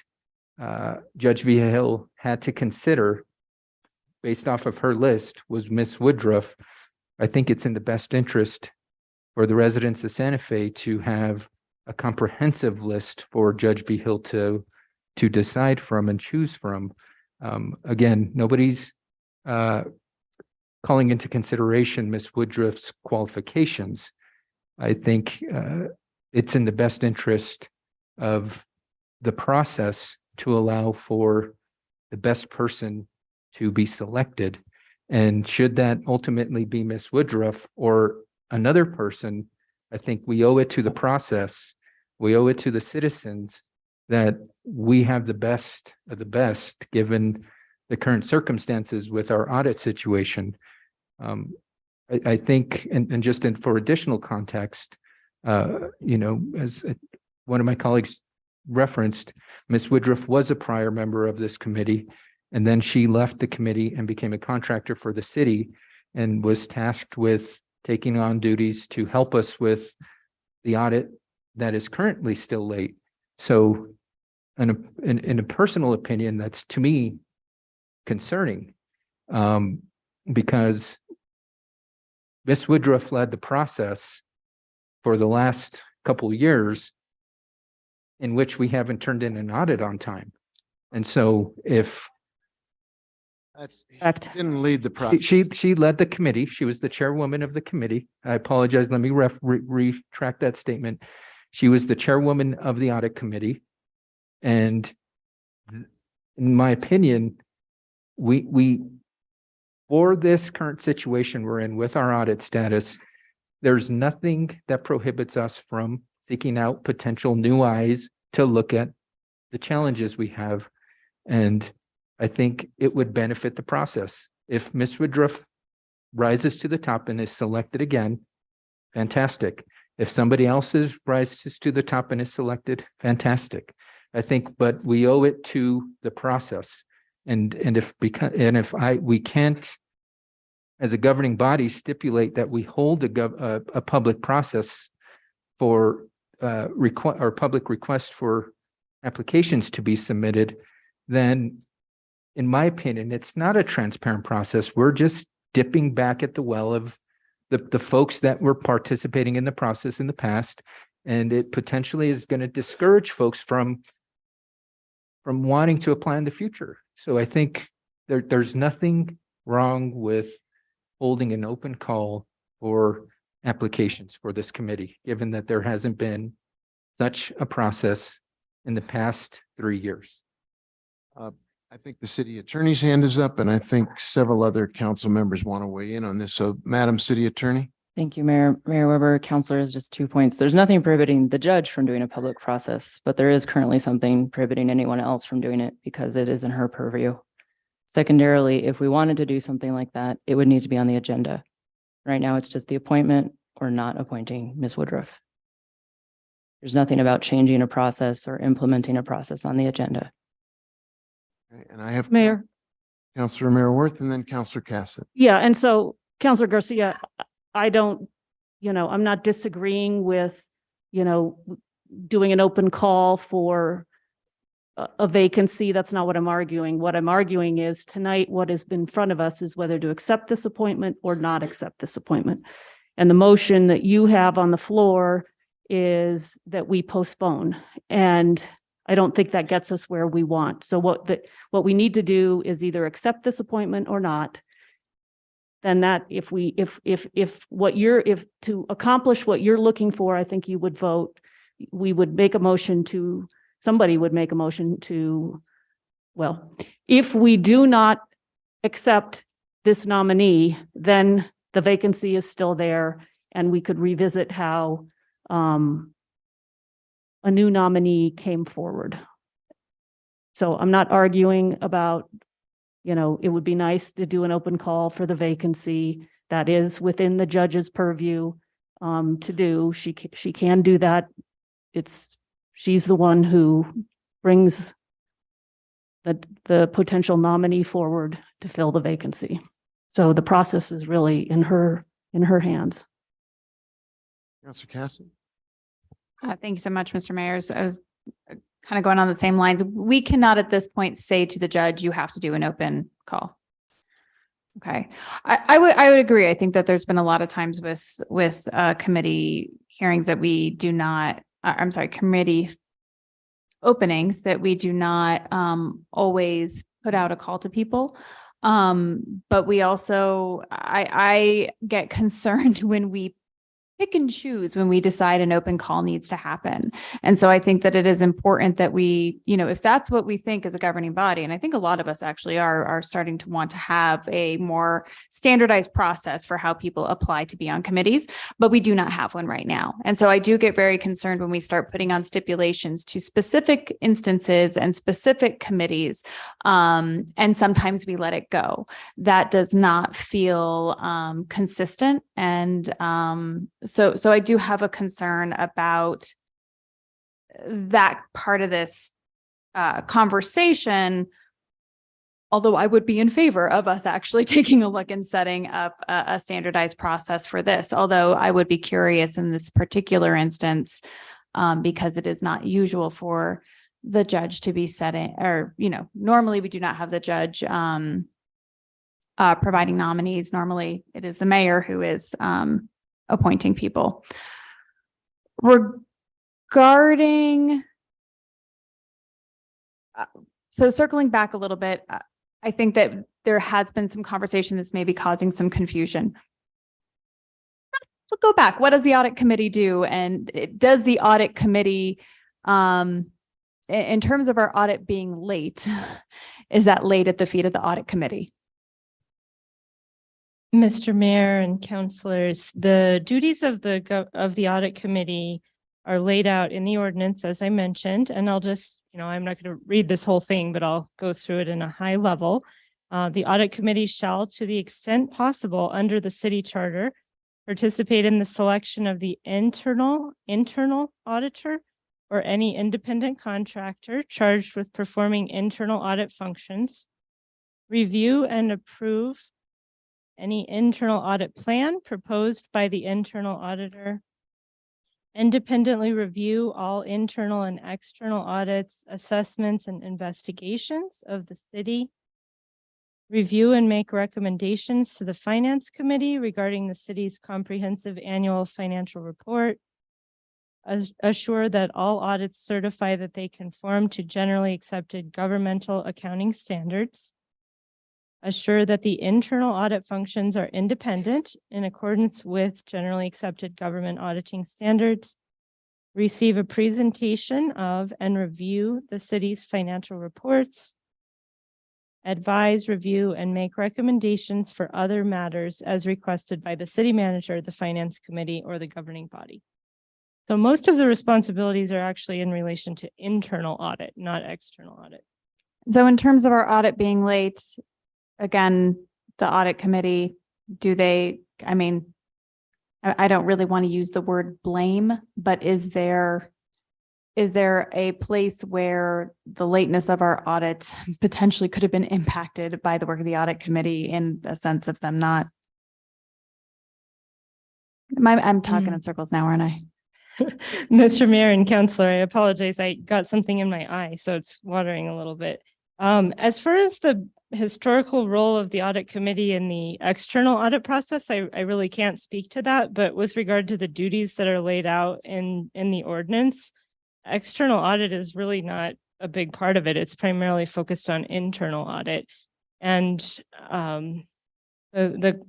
Judge Vihil had to consider based off of her list was Miss Woodruff. I think it's in the best interest for the residents of Santa Fe to have a comprehensive list for Judge Vihil to decide from and choose from. Again, nobody's calling into consideration Miss Woodruff's qualifications. I think it's in the best interest of the process to allow for the best person to be selected. And should that ultimately be Miss Woodruff or another person, I think we owe it to the process, we owe it to the citizens that we have the best of the best given the current circumstances with our audit situation. I think, and just for additional context, as one of my colleagues referenced, Ms. Woodruff was a prior member of this committee, and then she left the committee and became a contractor for the city and was tasked with taking on duties to help us with the audit that is currently still late. So in a personal opinion, that's to me concerning, because Ms. Woodruff led the process for the last couple of years in which we haven't turned in an audit on time. And so if didn't lead the process. she led the committee, she was the chairwoman of the committee. I apologize. Let me retract that statement. She was the chairwoman of the audit committee. And in my opinion, we for this current situation we're in with our audit status, there's nothing that prohibits us from seeking out potential new eyes to look at the challenges we have. And I think it would benefit the process. If Ms. Woodruff rises to the top and is selected again, fantastic. If somebody else rises to the top and is selected, fantastic. I think, but we owe it to the process. And if we can't, as a governing body, stipulate that we hold a public process for public request for applications to be submitted, then in my opinion, it's not a transparent process. We're just dipping back at the well of the folks that were participating in the process in the past. And it potentially is going to discourage folks from wanting to apply in the future. So I think there's nothing wrong with holding an open call for applications for this committee, given that there hasn't been such a process in the past 3 years. I think the city attorney's hand is up, and I think several other council members want to weigh in on this. So, Madam City Attorney. Thank you, Mayor Weber. Councilors, just 2 points. There's nothing prohibiting the judge from doing a public process, but there is currently something prohibiting anyone else from doing it because it is in her purview. Secondarily, if we wanted to do something like that, it would need to be on the agenda. Right now, it's just the appointment or not appointing Ms. Woodruff. There's nothing about changing a process or implementing a process on the agenda. And I have Mayor, Counselor Mayor and then Counselor Cassidy. Yeah, and so Counselor Garcia, I don't, I'm not disagreeing with, doing an open call for a vacancy. That's not what I'm arguing. What I'm arguing is tonight, what has been in front of us is whether to accept this appointment or not accept this appointment. And the motion that you have on the floor is that we postpone. And I don't think that gets us where we want. So what we need to do is either accept this appointment or not. Then that if to accomplish what you're looking for, I think you would vote, we would make a motion to, somebody would make a motion to, well, if we do not accept this nominee, then the vacancy is still there and we could revisit how a new nominee came forward. So I'm not arguing about, it would be nice to do an open call for the vacancy. That is within the judge's purview to do. She can do that. She's the one who brings the potential nominee forward to fill the vacancy. So the process is really in her hands. Counselor Cassidy. Thank you so much, Mr. Mayor. I was kind of going on the same lines. We cannot at this point say to the judge, you have to do an open call. Okay. I would agree. I think that there's been a lot of times with committee hearings that we do not, committee openings that we do not always put out a call to people. But we also, I get concerned when we pick and choose when we decide an open call needs to happen. And so I think that it is important that we, if that's what we think as a governing body, and I think a lot of us actually are starting to want to have a more standardized process for how people apply to be on committees, but we do not have one right now. And so I do get very concerned when we start putting on stipulations to specific instances and specific committees. And sometimes we let it go. That does not feel consistent. And so I do have a concern about that part of this conversation, although I would be in favor of us actually taking a look and setting up a standardized process for this, although I would be curious in this particular instance, because it is not usual for the judge to be setting, or, normally we do not have the judge providing nominees. Normally it is the mayor who is appointing people. Regarding, so circling back a little bit, I think that there has been some conversation that's maybe causing some confusion. We'll go back. What does the audit committee do? And does the audit committee, in terms of our audit being late, is that late at the feet of the audit committee? Mr. Mayor and councilors, the duties of the audit committee are laid out in the ordinance, as I mentioned, and I'll just, I'm not going to read this whole thing, but I'll go through it in a high level. The audit committee shall, to the extent possible under the city charter, participate in the selection of the internal auditor or any independent contractor charged with performing internal audit functions, review and approve any internal audit plan proposed by the internal auditor, independently review all internal and external audits, assessments, and investigations of the city, review and make recommendations to the Finance Committee regarding the city's comprehensive annual financial report, assure that all audits certify that they conform to generally accepted governmental accounting standards, assure that the internal audit functions are independent in accordance with generally accepted government auditing standards, receive a presentation of and review the city's financial reports, advise, review, and make recommendations for other matters as requested by the city manager, the Finance Committee, or the governing body. So most of the responsibilities are actually in relation to internal audit, not external audit. So in terms of our audit being late, again, the audit committee, I don't really want to use the word blame, but is there is there a place where the lateness of our audit potentially could have been impacted by the work of the audit committee in a sense of them not? I'm talking in circles now, aren't I? Mr. Mayor and Counselor, I apologize. I got something in my eye, so it's watering a little bit. As far as the historical role of the audit committee in the external audit process, I really can't speak to that. But with regard to the duties that are laid out in the ordinance, external audit is really not a big part of it. It's primarily focused on internal audit. And the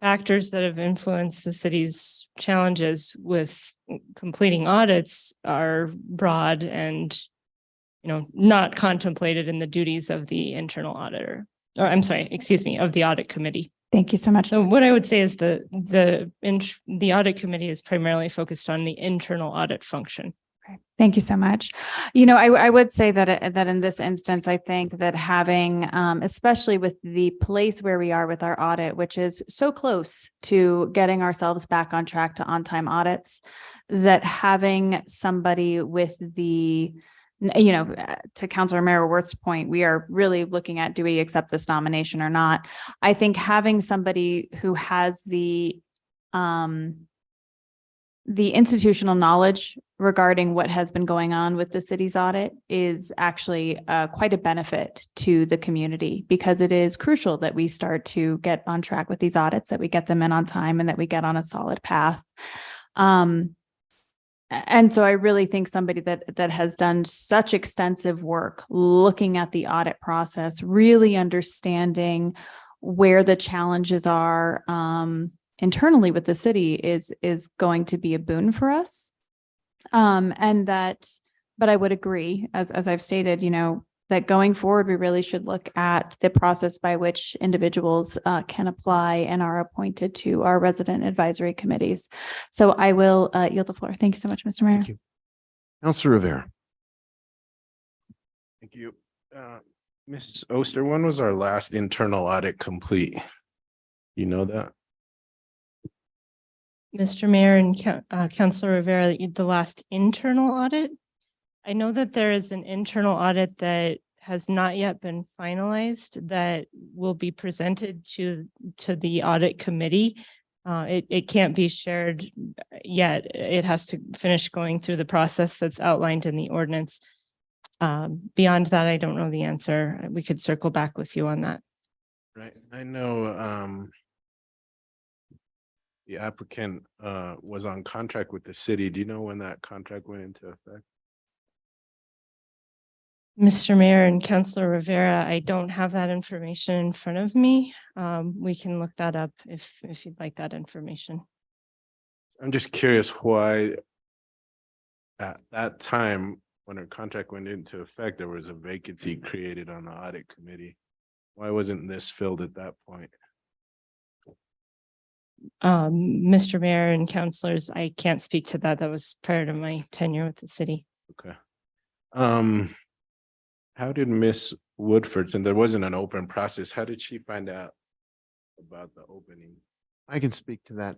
factors that have influenced the city's challenges with completing audits are broad and, not contemplated in the duties of the internal auditor, or I'm sorry, excuse me, of the audit committee. Thank you so much. So what I would say is the audit committee is primarily focused on the internal audit function. Thank you so much. I would say that in this instance, I think that having, especially with the place where we are with our audit, which is so close to getting ourselves back on track to on-time audits, that having somebody with the, to Councilor Merriworth's point, we are really looking at, do we accept this nomination or not? I think having somebody who has the institutional knowledge regarding what has been going on with the city's audit is actually quite a benefit to the community, because it is crucial that we start to get on track with these audits, that we get them in on time, and that we get on a solid path. And so I really think somebody that has done such extensive work looking at the audit process, really understanding where the challenges are internally with the city is going to be a boon for us. But I would agree, as I've stated, that going forward, we really should look at the process by which individuals can apply and are appointed to our resident advisory committees. So I will yield the floor. Thank you so much, Mr. Mayor. Thank you. Councilor Rivera. Thank you. Ms. Oster, when was our last internal audit complete? You know that? Mr. Mayor and Councilor Rivera, the last internal audit? I know that there is an internal audit that has not yet been finalized that will be presented to the audit committee. It can't be shared yet. It has to finish going through the process that's outlined in the ordinance. Beyond that, I don't know the answer. We could circle back with you on that. Right. I know the applicant was on contract with the city. Do you know when that contract went into effect? Mr. Mayor and Councilor Rivera, I don't have that information in front of me. We can look that up if you'd like that information. I'm just curious why at that time, when her contract went into effect, there was a vacancy created on the audit committee. Why wasn't this filled at that point? Mr. Mayor and councilors, I can't speak to that. That was prior to my tenure with the city. Okay. How did Miss Woodford, and there wasn't an open process, how did she find out about the opening? I can speak to that.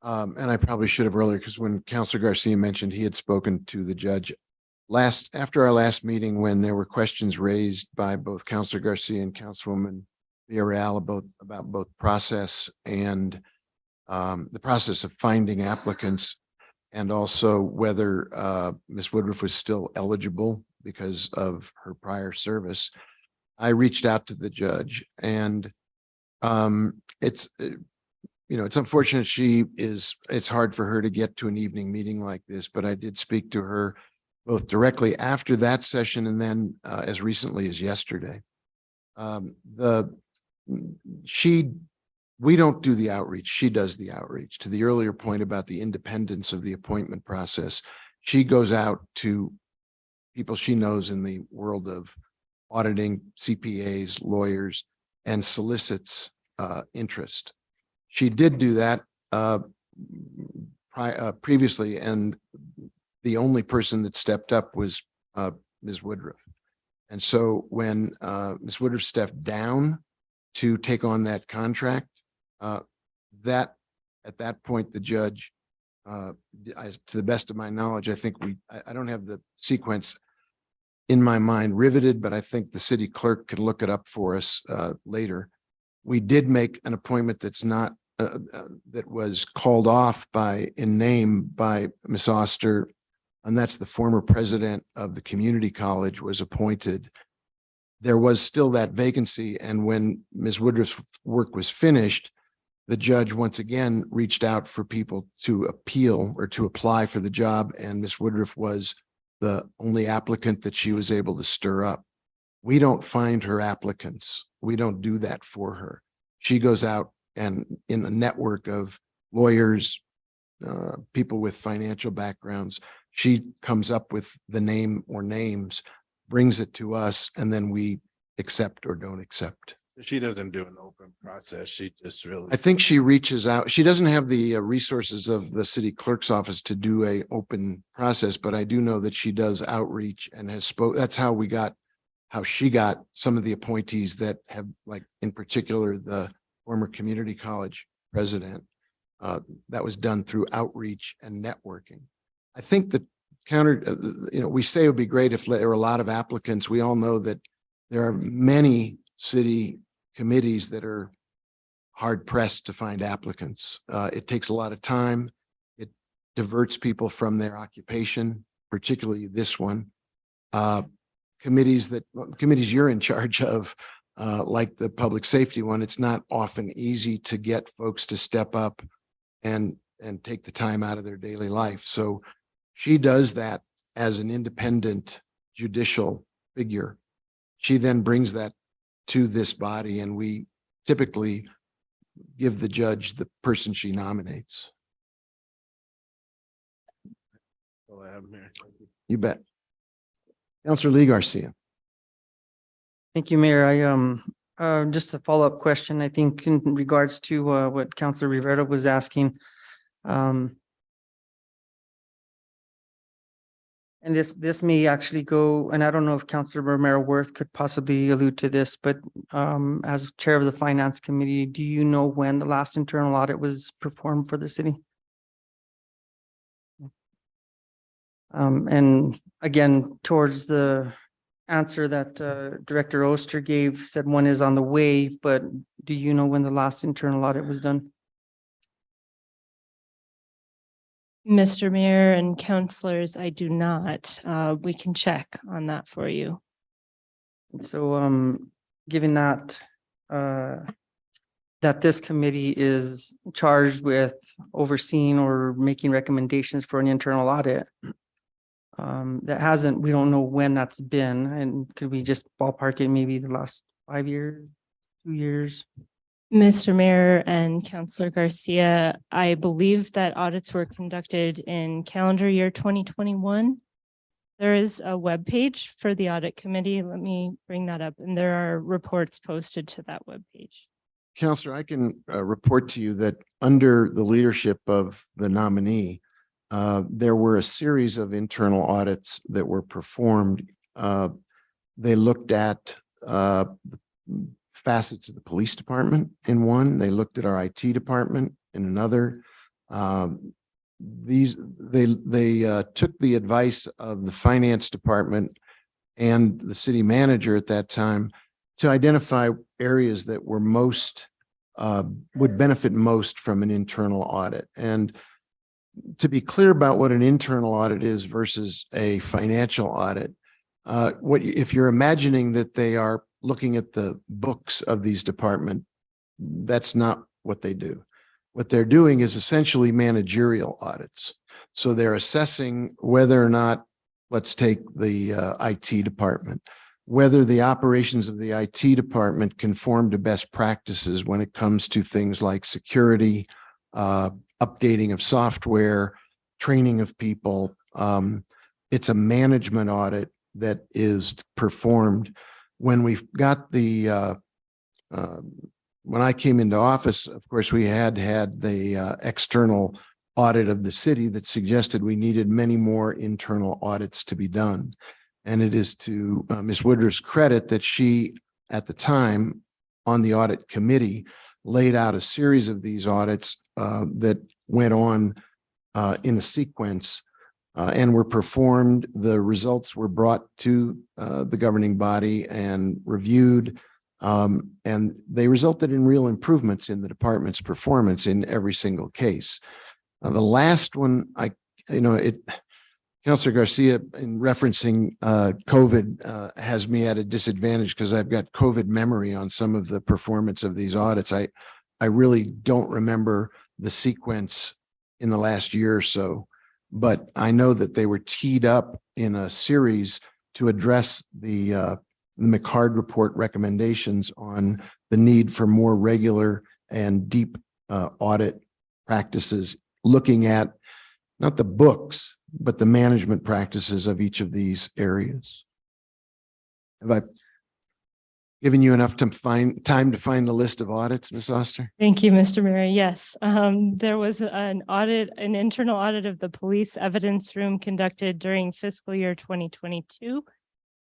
And I probably should have earlier, because when Councilor Garcia mentioned he had spoken to the judge after our last meeting, when there were questions raised by both Councilor Garcia and Councilwoman Villarreal about both process and the process of finding applicants, and also whether Ms. Woodruff was still eligible because of her prior service. I reached out to the judge, and it's unfortunate it's hard for her to get to an evening meeting like this, but I did speak to her both directly after that session and then as recently as yesterday. We don't do the outreach. She does the outreach. To the earlier point about the independence of the appointment process, she goes out to people she knows in the world of auditing, CPAs, lawyers, and solicits interest. She did do that previously, and the only person that stepped up was Ms. Woodruff. And so when Ms. Woodruff stepped down to take on that contract, at that point, the judge to the best of my knowledge, I think I don't have the sequence in my mind riveted, but I think the city clerk could look it up for us later. We did make an appointment that's not, that was called off in name by Ms. Oster, and that's the former president of the community college was appointed. There was still that vacancy, and when Ms. Woodruff's work was finished, the judge once again reached out for people to appeal or to apply for the job, and Ms. Woodruff was the only applicant that she was able to stir up. We don't find her applicants. We don't do that for her. She goes out and in a network of lawyers, people with financial backgrounds, she comes up with the name or names, brings it to us, and then we accept or don't accept. She doesn't do an open process. She just really. I think she reaches out. She doesn't have the resources of the city clerk's office to do a open process, but I do know that she does outreach and has that's how she got some of the appointees that have, like in particular, the former community college president. That was done through outreach and networking. I think the we say it would be great if there were a lot of applicants. We all know that there are many city committees that are hard pressed to find applicants. It takes a lot of time. It diverts people from their occupation, particularly this one. Committees you're in charge of, like the public safety one, it's not often easy to get folks to step up and take the time out of their daily life. So she does that as an independent judicial figure. She then brings that to this body, and we typically give the judge the person she nominates. All I have, Mayor. You bet. Councilor Lee Garcia. Thank you, Mayor. Just a follow-up question, I think in regards to what Councilor Rivera was asking. And this may actually go, and I don't know if Councilor Romero Worth could possibly allude to this, but as chair of the finance committee, do you know when the last internal audit was performed for the city? And again, towards the answer that Director Oster gave, said one is on the way, but do you know when the last internal audit was done? Mr. Mayor and councilors, I do not. We can check on that for you. And so, given that that this committee is charged with overseeing or making recommendations for an internal audit, we don't know when that's been, and could we just ballpark it maybe the last 5 years, 2 years? Mr. Mayor and Councilor Garcia, I believe that audits were conducted in calendar year 2021. There is a web page for the audit committee. Let me bring that up, and there are reports posted to that web page. Councilor, I can report to you that under the leadership of the nominee, there were a series of internal audits that were performed. They looked at facets of the police department in one. They looked at our IT department in another. They took the advice of the finance department and the city manager at that time to identify areas that were would benefit most from an internal audit. And to be clear about what an internal audit is versus a financial audit, if you're imagining that they are looking at the books of these departments, that's not what they do. What they're doing is essentially managerial audits. So they're assessing whether or not, let's take the IT department, whether the operations of the IT department conform to best practices when it comes to things like security, updating of software, training of people. It's a management audit that is performed. When we've got when I came into office, of course, we had the external audit of the city that suggested we needed many more internal audits to be done. And it is to Ms. Woodruff's credit that she, at the time, on the audit committee, laid out a series of these audits that went on in a sequence and were performed. The results were brought to the governing body and reviewed. And they resulted in real improvements in the department's performance in every single case. The last one, Councilor Garcia, in referencing COVID, has me at a disadvantage because I've got COVID memory on some of the performance of these audits. I really don't remember the sequence in the last year or so, but I know that they were teed up in a series to address the McCard report recommendations on the need for more regular and deep audit practices, looking at not the books, but the management practices of each of these areas. Have I given you enough time to find the list of audits, Ms. Oster? Thank you, Mr. Mayor. Yes, there was an internal audit of the police evidence room conducted during fiscal year 2022.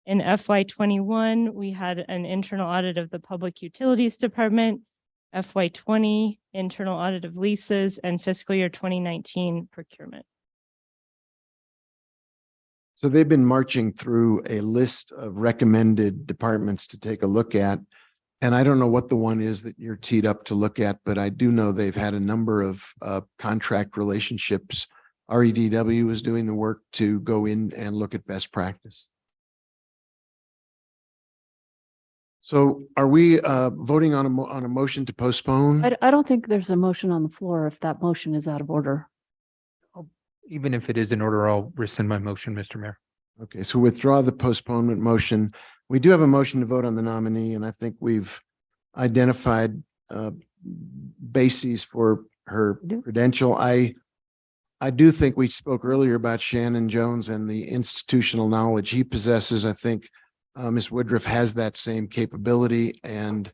In FY21, we had an internal audit of the Public Utilities Department, FY20 internal audit of leases, and fiscal year 2019 procurement. So they've been marching through a list of recommended departments to take a look at. And I don't know what the one is that you're teed up to look at, but I do know they've had a number of contract relationships. REDW is doing the work to go in and look at best practice. So are we voting on a motion to postpone? I don't think there's a motion on the floor if that motion is out of order. Even if it is in order, I'll rescind my motion, Mr. Mayor. Okay, so withdraw the postponement motion. We do have a motion to vote on the nominee, and I think we've identified bases for her credential. I do think we spoke earlier about Shannon Jones and the institutional knowledge he possesses. I think Ms. Woodruff has that same capability, and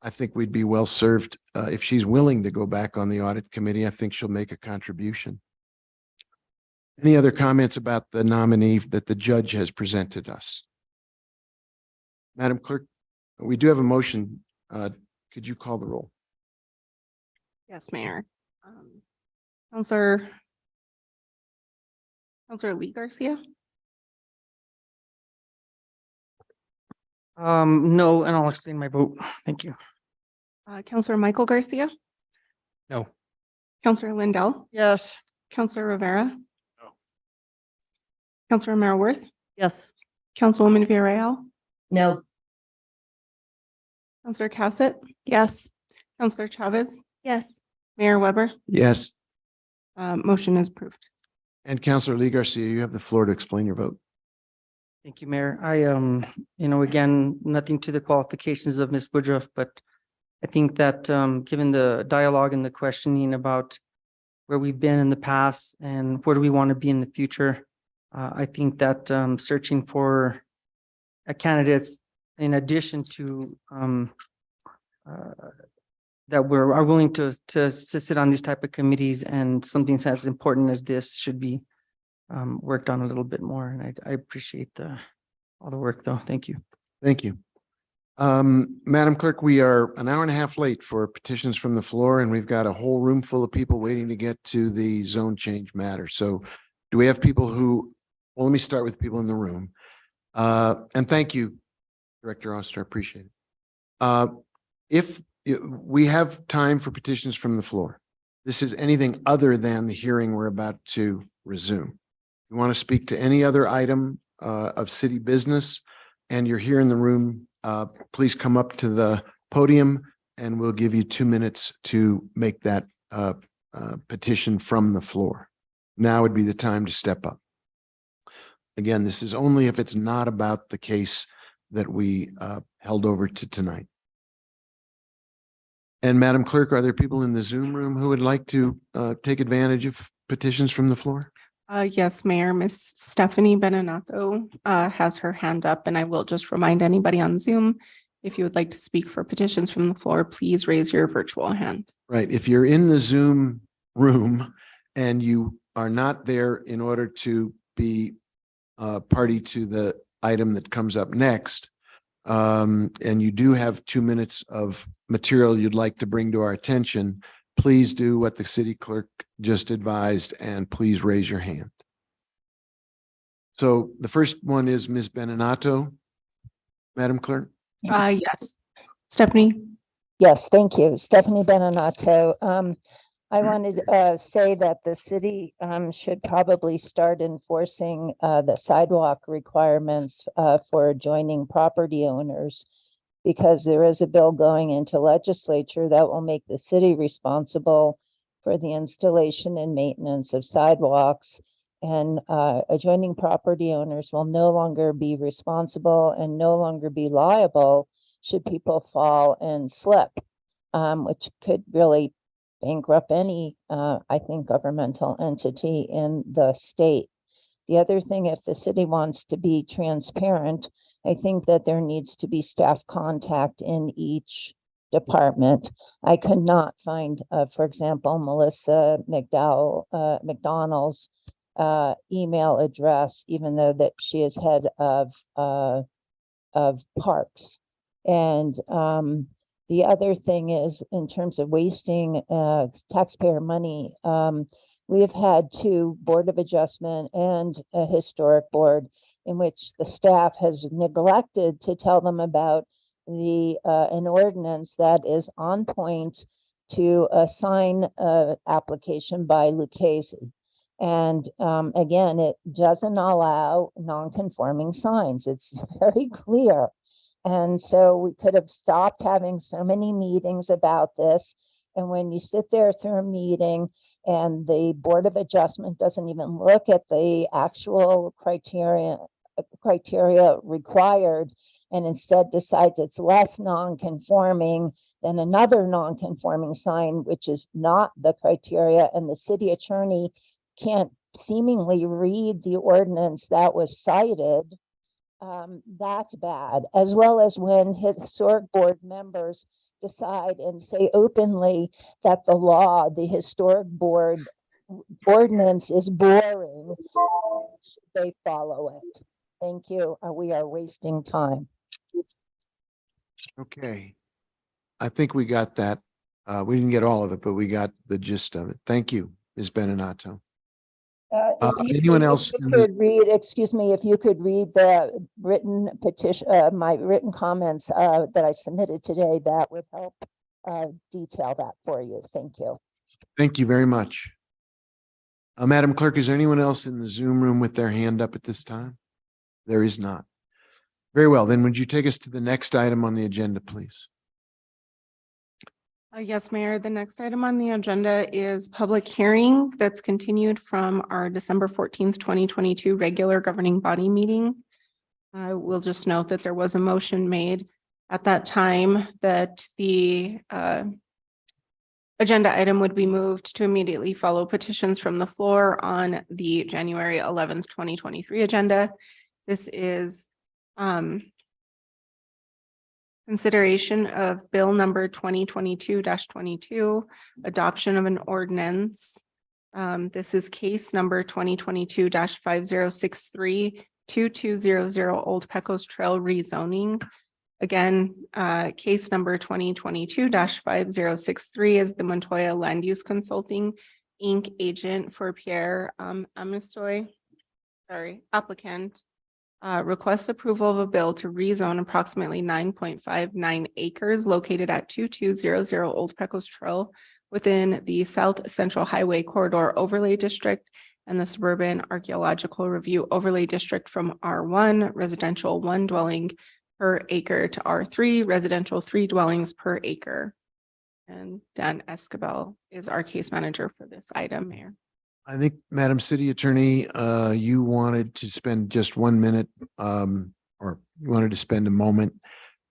I think we'd be well served if she's willing to go back on the audit committee. I think she'll make a contribution. Any other comments about the nominee that the judge has presented us? Madam Clerk, we do have a motion. Could you call the roll? Yes, Mayor. Councilor Lee Garcia. No, and I'll explain my vote. Thank you. Councilor Michael Garcia. No. Councilor Lindell. Yes. Councilor Rivera. No. Councilor Marworth. Yes. Councilwoman Villarreal. No. Councilor Cassett. Yes. Councilor Chavez. Yes. Mayor Weber. Yes. Motion is approved. And Councilor Lee Garcia, you have the floor to explain your vote. Thank you, Mayor. Again, nothing to the qualifications of Ms. Woodruff, but I think that given the dialogue and the questioning about where we've been in the past and where do we want to be in the future, I think that searching for candidates in addition to that are willing to sit on these type of committees and something as important as this should be worked on a little bit more. And I appreciate all the work though. Thank you. Thank you. Madam Clerk, we are an hour and a half late for petitions from the floor, and we've got a whole room full of people waiting to get to the zone change matter. So do we have people who, well, let me start with people in the room. And thank you, Director Oster, appreciate it. If we have time for petitions from the floor, this is anything other than the hearing we're about to resume. You want to speak to any other item of city business and you're here in the room, please come up to the podium and we'll give you 2 minutes to make that petition from the floor. Now would be the time to step up. Again, this is only if it's not about the case that we held over to tonight. And Madam Clerk, are there people in the Zoom room who would like to take advantage of petitions from the floor? Yes, Mayor. Miss Stephanie Benenato has her hand up, and I will just remind anybody on Zoom, if you would like to speak for petitions from the floor, please raise your virtual hand. Right. If you're in the Zoom room and you are not there in order to be party to the item that comes up next, and you do have 2 minutes of material you'd like to bring to our attention, please do what the city clerk just advised and please raise your hand. So the first one is Ms. Beninato. Madam Clerk? Yes. Stephanie? Yes, thank you. Stephanie Beninato. I wanted to say that the city should probably start enforcing the sidewalk requirements for adjoining property owners, because there is a bill going into legislature that will make the city responsible for the installation and maintenance of sidewalks. And adjoining property owners will no longer be responsible and no longer be liable should people fall and slip, which could really bankrupt any, I think, governmental entity in the state. The other thing, if the city wants to be transparent, I think that there needs to be staff contact in each department. I could not find, for example, Melissa McDonald's email address, even though that she is head of parks. And the other thing is, in terms of wasting taxpayer money, we have had 2 Board of Adjustment and a historic board in which the staff has neglected to tell them about an ordinance that is on point to a sign application by Lucchese. And again, it doesn't allow non-conforming signs. It's very clear. And so we could have stopped having so many meetings about this. And when you sit there through a meeting and the Board of Adjustment doesn't even look at the actual criteria required, and instead decides it's less non-conforming than another non-conforming sign, which is not the criteria, and the city attorney can't seemingly read the ordinance that was cited, that's bad. As well as when historic board members decide and say openly that the historic board ordinance is boring, they follow it. Thank you. We are wasting time. Okay. I think we got that. We didn't get all of it, but we got the gist of it. Thank you, Ms. Beninato. Anyone else? Excuse me, if you could read the written petition, my written comments that I submitted today, that would help detail that for you. Thank you. Thank you very much. Madam Clerk, is there anyone else in the Zoom room with their hand up at this time? There is not. Very well, then would you take us to the next item on the agenda, please? Yes, Mayor. The next item on the agenda is public hearing that's continued from our December 14th, 2022 regular governing body meeting. I will just note that there was a motion made at that time that the agenda item would be moved to immediately follow petitions from the floor on the January 11th, 2023 agenda. This is consideration of bill number 2022-22, adoption of an ordinance. This is case number 2022-5063, 2200 Old Pecos Trail rezoning. Again, case number 2022-5063 is the Montoya Land Use Consulting Inc. agent for Pierre applicant. Requests approval of a bill to rezone approximately 9.59 acres located at 2200 Old Pecos Trail within the South Central Highway Corridor Overlay District and the Suburban Archaeological Review Overlay District from R1 residential 1 dwelling per acre to R3 residential 3 dwellings per acre. And Dan Escabel is our case manager for this item, Mayor. I think, Madam City Attorney, you wanted to spend just 1 minute, or you wanted to spend a moment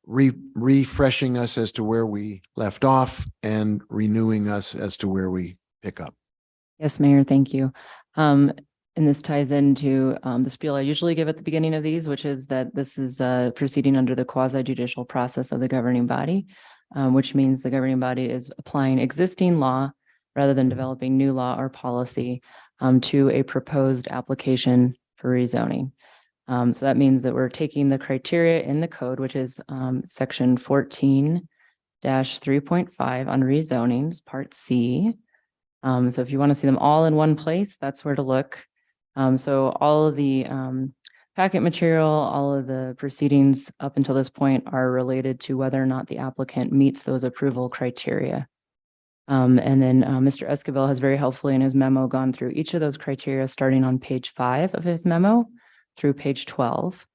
refreshing us as to where we left off and renewing us as to where we pick up. Yes, Mayor, thank you. And this ties into the spiel I usually give at the beginning of these, which is that this is proceeding under the quasi-judicial process of the governing body, which means the governing body is applying existing law rather than developing new law or policy to a proposed application for rezoning. So that means that we're taking the criteria in the code, which is section 14 3.5 on rezonings, Part C. So if you want to see them all in one place, that's where to look. So all of the packet material, all of the proceedings up until this point are related to whether or not the applicant meets those approval criteria. And then Mr. Esquivel has very helpfully in his memo gone through each of those criteria, starting on page 5 of his memo through page 12,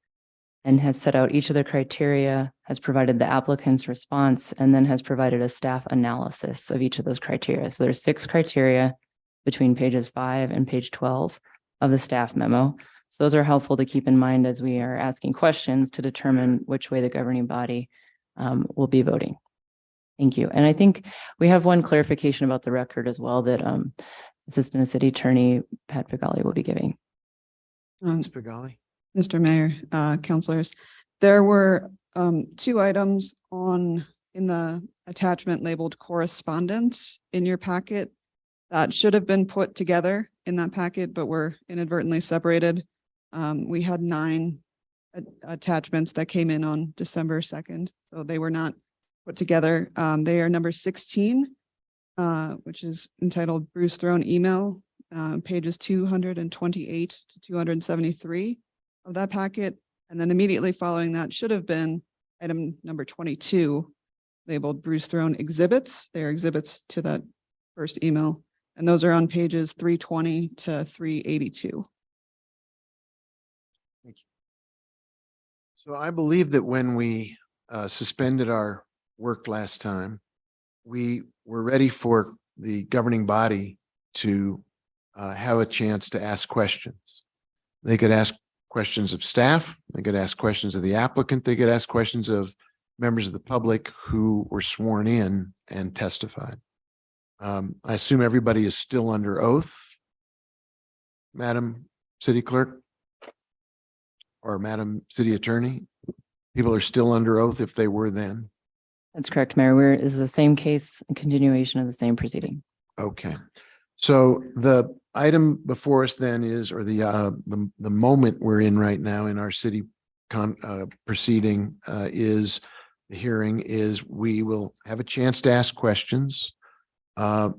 and has set out each of the criteria, has provided the applicant's response, and then has provided a staff analysis of each of those criteria. So there's 6 criteria between pages 5 and page 12 of the staff memo. So those are helpful to keep in mind as we are asking questions to determine which way the governing body will be voting. Thank you. And I think we have one clarification about the record as well that Assistant City Attorney Pat Pigali will be giving. Ms. Pigali? Mr. Mayor, councilors, there were 2 items in the attachment labeled correspondence in your packet that should have been put together in that packet, but were inadvertently separated. We had 9 attachments that came in on December 2nd, so they were not put together. They are number 16, which is entitled Bruce Throne email, pages 228 to 273 of that packet. And then immediately following that should have been item number 22, labeled Bruce Throne exhibits. They are exhibits to that first email. And those are on pages 320 to 382. Thank you. So I believe that when we suspended our work last time, we were ready for the governing body to have a chance to ask questions. They could ask questions of staff, they could ask questions of the applicant, they could ask questions of members of the public who were sworn in and testified. I assume everybody is still under oath, Madam City Clerk or Madam City Attorney. People are still under oath if they were then. That's correct, Mayor. This is the same case and continuation of the same proceeding. Okay. So the item before us then is, or the moment we're in right now in our city proceeding is, the hearing is, we will have a chance to ask questions. At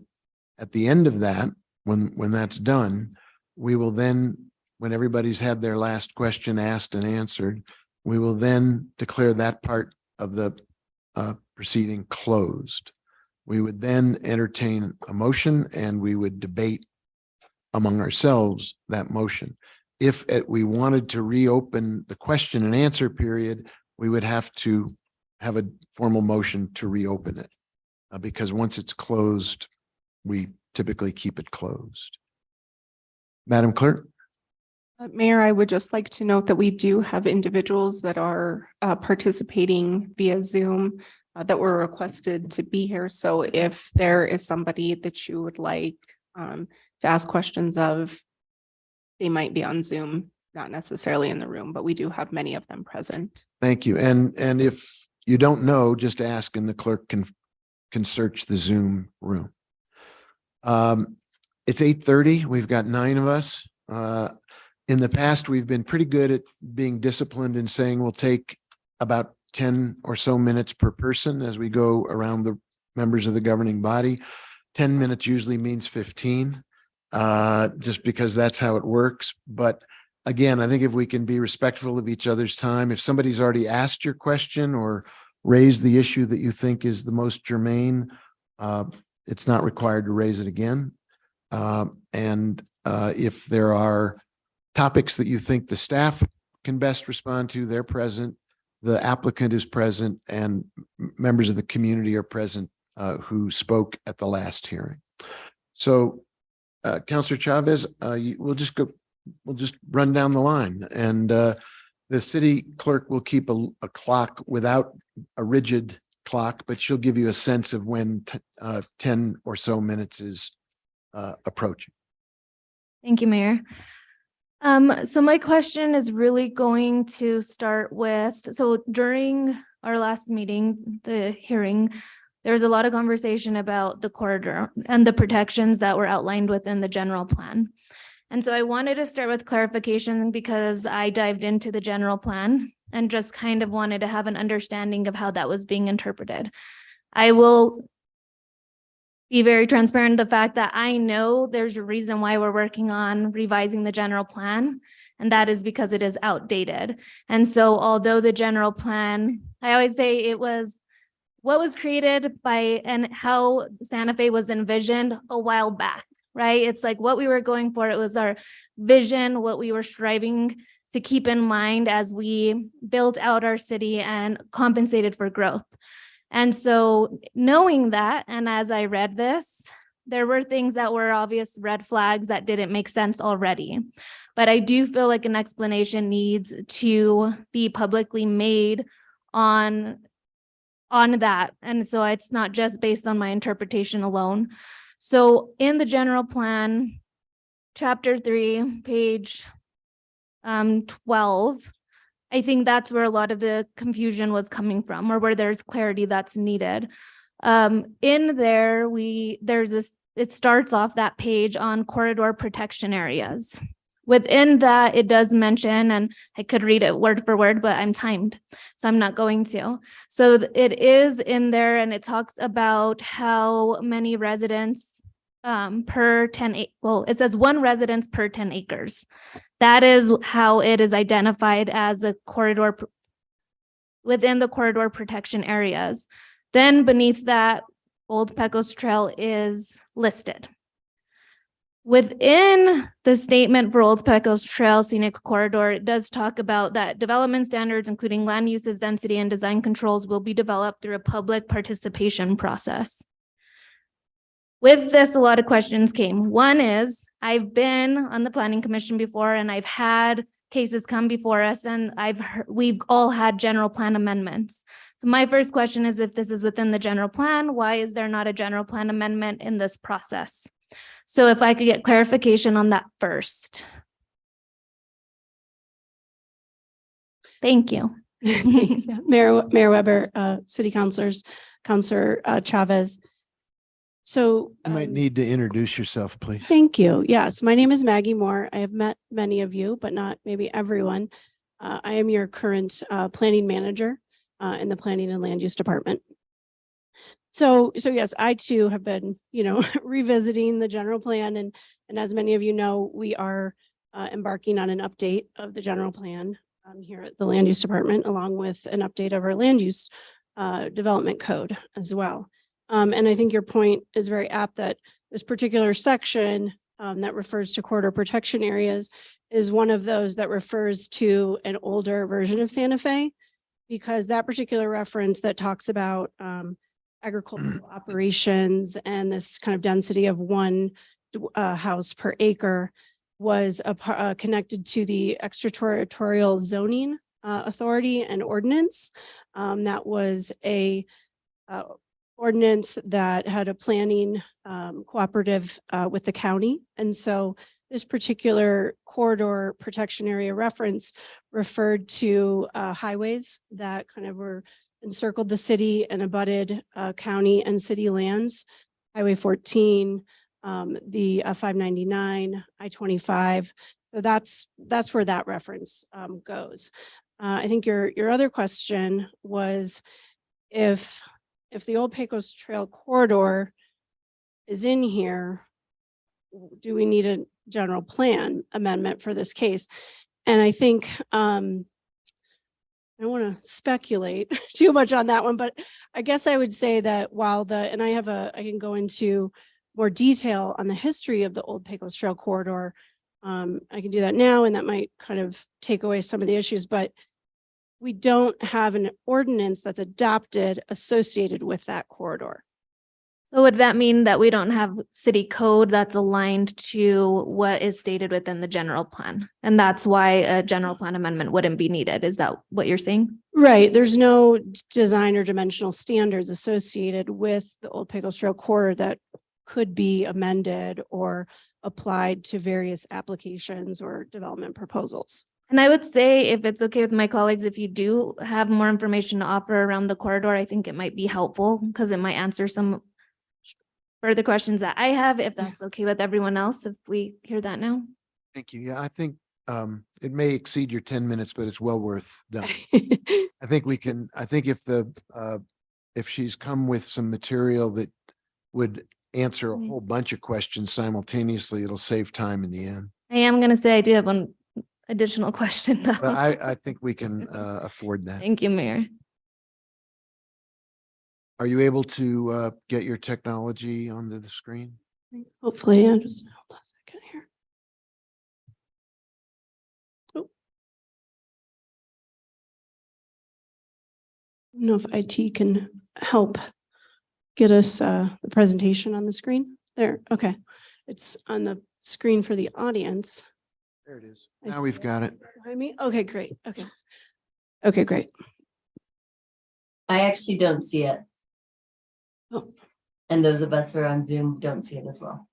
the end of that, when that's done, we will then, when everybody's had their last question asked and answered, we will then declare that part of the proceeding closed. We would then entertain a motion and we would debate among ourselves that motion. If we wanted to reopen the question and answer period, we would have to have a formal motion to reopen it. Because once it's closed, we typically keep it closed. Madam Clerk? Mayor, I would just like to note that we do have individuals that are participating via Zoom that were requested to be here. So if there is somebody that you would like to ask questions of, they might be on Zoom, not necessarily in the room, but we do have many of them present. Thank you. And if you don't know, just ask and the clerk can search the Zoom room. It's 8:30. We've got 9 of us. In the past, we've been pretty good at being disciplined and saying we'll take about 10 or so minutes per person as we go around the members of the governing body. 10 minutes usually means 15, just because that's how it works. But again, I think if we can be respectful of each other's time, if somebody's already asked your question or raised the issue that you think is the most germane, it's not required to raise it again. And if there are topics that you think the staff can best respond to, they're present, the applicant is present, and members of the community are present who spoke at the last hearing. So Councilor Chavez, we'll just run down the line, and the city clerk will keep a clock without a rigid clock, but she'll give you a sense of when 10 or so minutes is approaching. Thank you, Mayor. So my question is really going to start with, so during our last meeting, the hearing, there was a lot of conversation about the corridor and the protections that were outlined within the general plan. And so I wanted to start with clarification because I dived into the general plan and just kind of wanted to have an understanding of how that was being interpreted. I will be very transparent in the fact that I know there's a reason why we're working on revising the general plan, and that is because it is outdated. And so although the general plan, I always say it was what was created by and how Santa Fe was envisioned a while back, right? It's like what we were going for. It was our vision, what we were striving to keep in mind as we built out our city and compensated for growth. And so knowing that, and as I read this, there were things that were obvious red flags that didn't make sense already. But I do feel like an explanation needs to be publicly made on that. And so it's not just based on my interpretation alone. So in the general plan, chapter 3, page 12, I think that's where a lot of the confusion was coming from, or where there's clarity that's needed. In there, it starts off that page on corridor protection areas. Within that, it does mention, and I could read it word for word, but I'm timed, so I'm not going to. So it is in there, and it talks about how many residents per 10, well, it says 1 residence per 10 acres. That is how it is identified as a corridor within the corridor protection areas. Then beneath that, Old Pecos Trail is listed. Within the statement for Old Pecos Trail Scenic Corridor, it does talk about that development standards, including land uses, density, and design controls, will be developed through a public participation process. With this, a lot of questions came. One is, I've been on the Planning Commission before, and I've had cases come before us, and we've all had general plan amendments. So my first question is, if this is within the general plan, why is there not a general plan amendment in this process? So if I could get clarification on that first. Thank you. Thanks. Yeah. Mayor Weber, city councilors, Councilor Chavez. So You might need to introduce yourself, please. thank you. Yes, my name is Maggie Moore. I have met many of you, but not maybe everyone. I am your current planning manager in the Planning and Land Use Department. So yes, I too have been, revisiting the general plan, and as many of you know, we are embarking on an update of the general plan here at the Land Use Department, along with an update of our land use development code as well. And I think your point is very apt that this particular section that refers to corridor protection areas is one of those that refers to an older version of Santa Fe, because that particular reference that talks about agricultural operations and this kind of density of 1 house per acre was connected to the extraterritorial zoning authority and ordinance. That was a ordinance that had a planning cooperative with the county. And so this particular corridor protection area reference referred to highways that kind of were encircled the city and abutted county and city lands, Highway 14, the 599, I-25. So that's where that reference goes. I think your other question was if the Old Pecos Trail corridor is in here, do we need a general plan amendment for this case? And I think I don't want to speculate too much on that one, but I guess I would say that while I can go into more detail on the history of the Old Pecos Trail corridor. I can do that now, and that might kind of take away some of the issues, but we don't have an ordinance that's adopted associated with that corridor. So would that mean that we don't have city code that's aligned to what is stated within the general plan? And that's why a general plan amendment wouldn't be needed. Is that what you're saying? Right. There's no design or dimensional standards associated with the Old Pecos Trail corridor that could be amended or applied to various applications or development proposals. And I would say, if it's okay with my colleagues, if you do have more information to offer around the corridor, I think it might be helpful because it might answer some further questions that I have, if that's okay with everyone else, if we hear that now. Thank you. Yeah, I think it may exceed your 10 minutes, but it's well worth done. I think if the if she's come with some material that would answer a whole bunch of questions simultaneously, it'll save time in the end. I am gonna say I do have one additional question though. But I think we can afford that. Thank you, Mayor. Are you able to get your technology onto the screen? Hopefully, I just hold on a second here. Oh. I don't know if IT can help get us the presentation on the screen. There, okay. It's on the screen for the audience. There it is. I Now see we've it. got it. Behind me? Okay, great. Okay. Okay, great. I actually don't see it. Oh. And those of us who are on Zoom don't see it as well.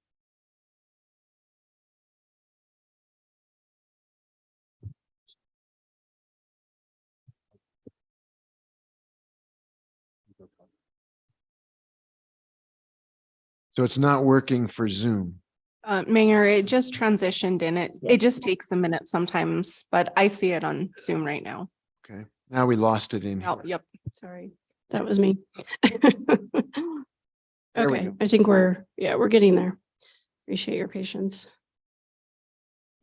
So it's not working for Zoom. Mayor, it just transitioned in it. Yes. It just takes a minute sometimes, but I see it on Zoom right now. Okay. Now we lost it in here. Oh, yep. Sorry. That was me. There we Okay, go. I think we're getting there. Appreciate your patience.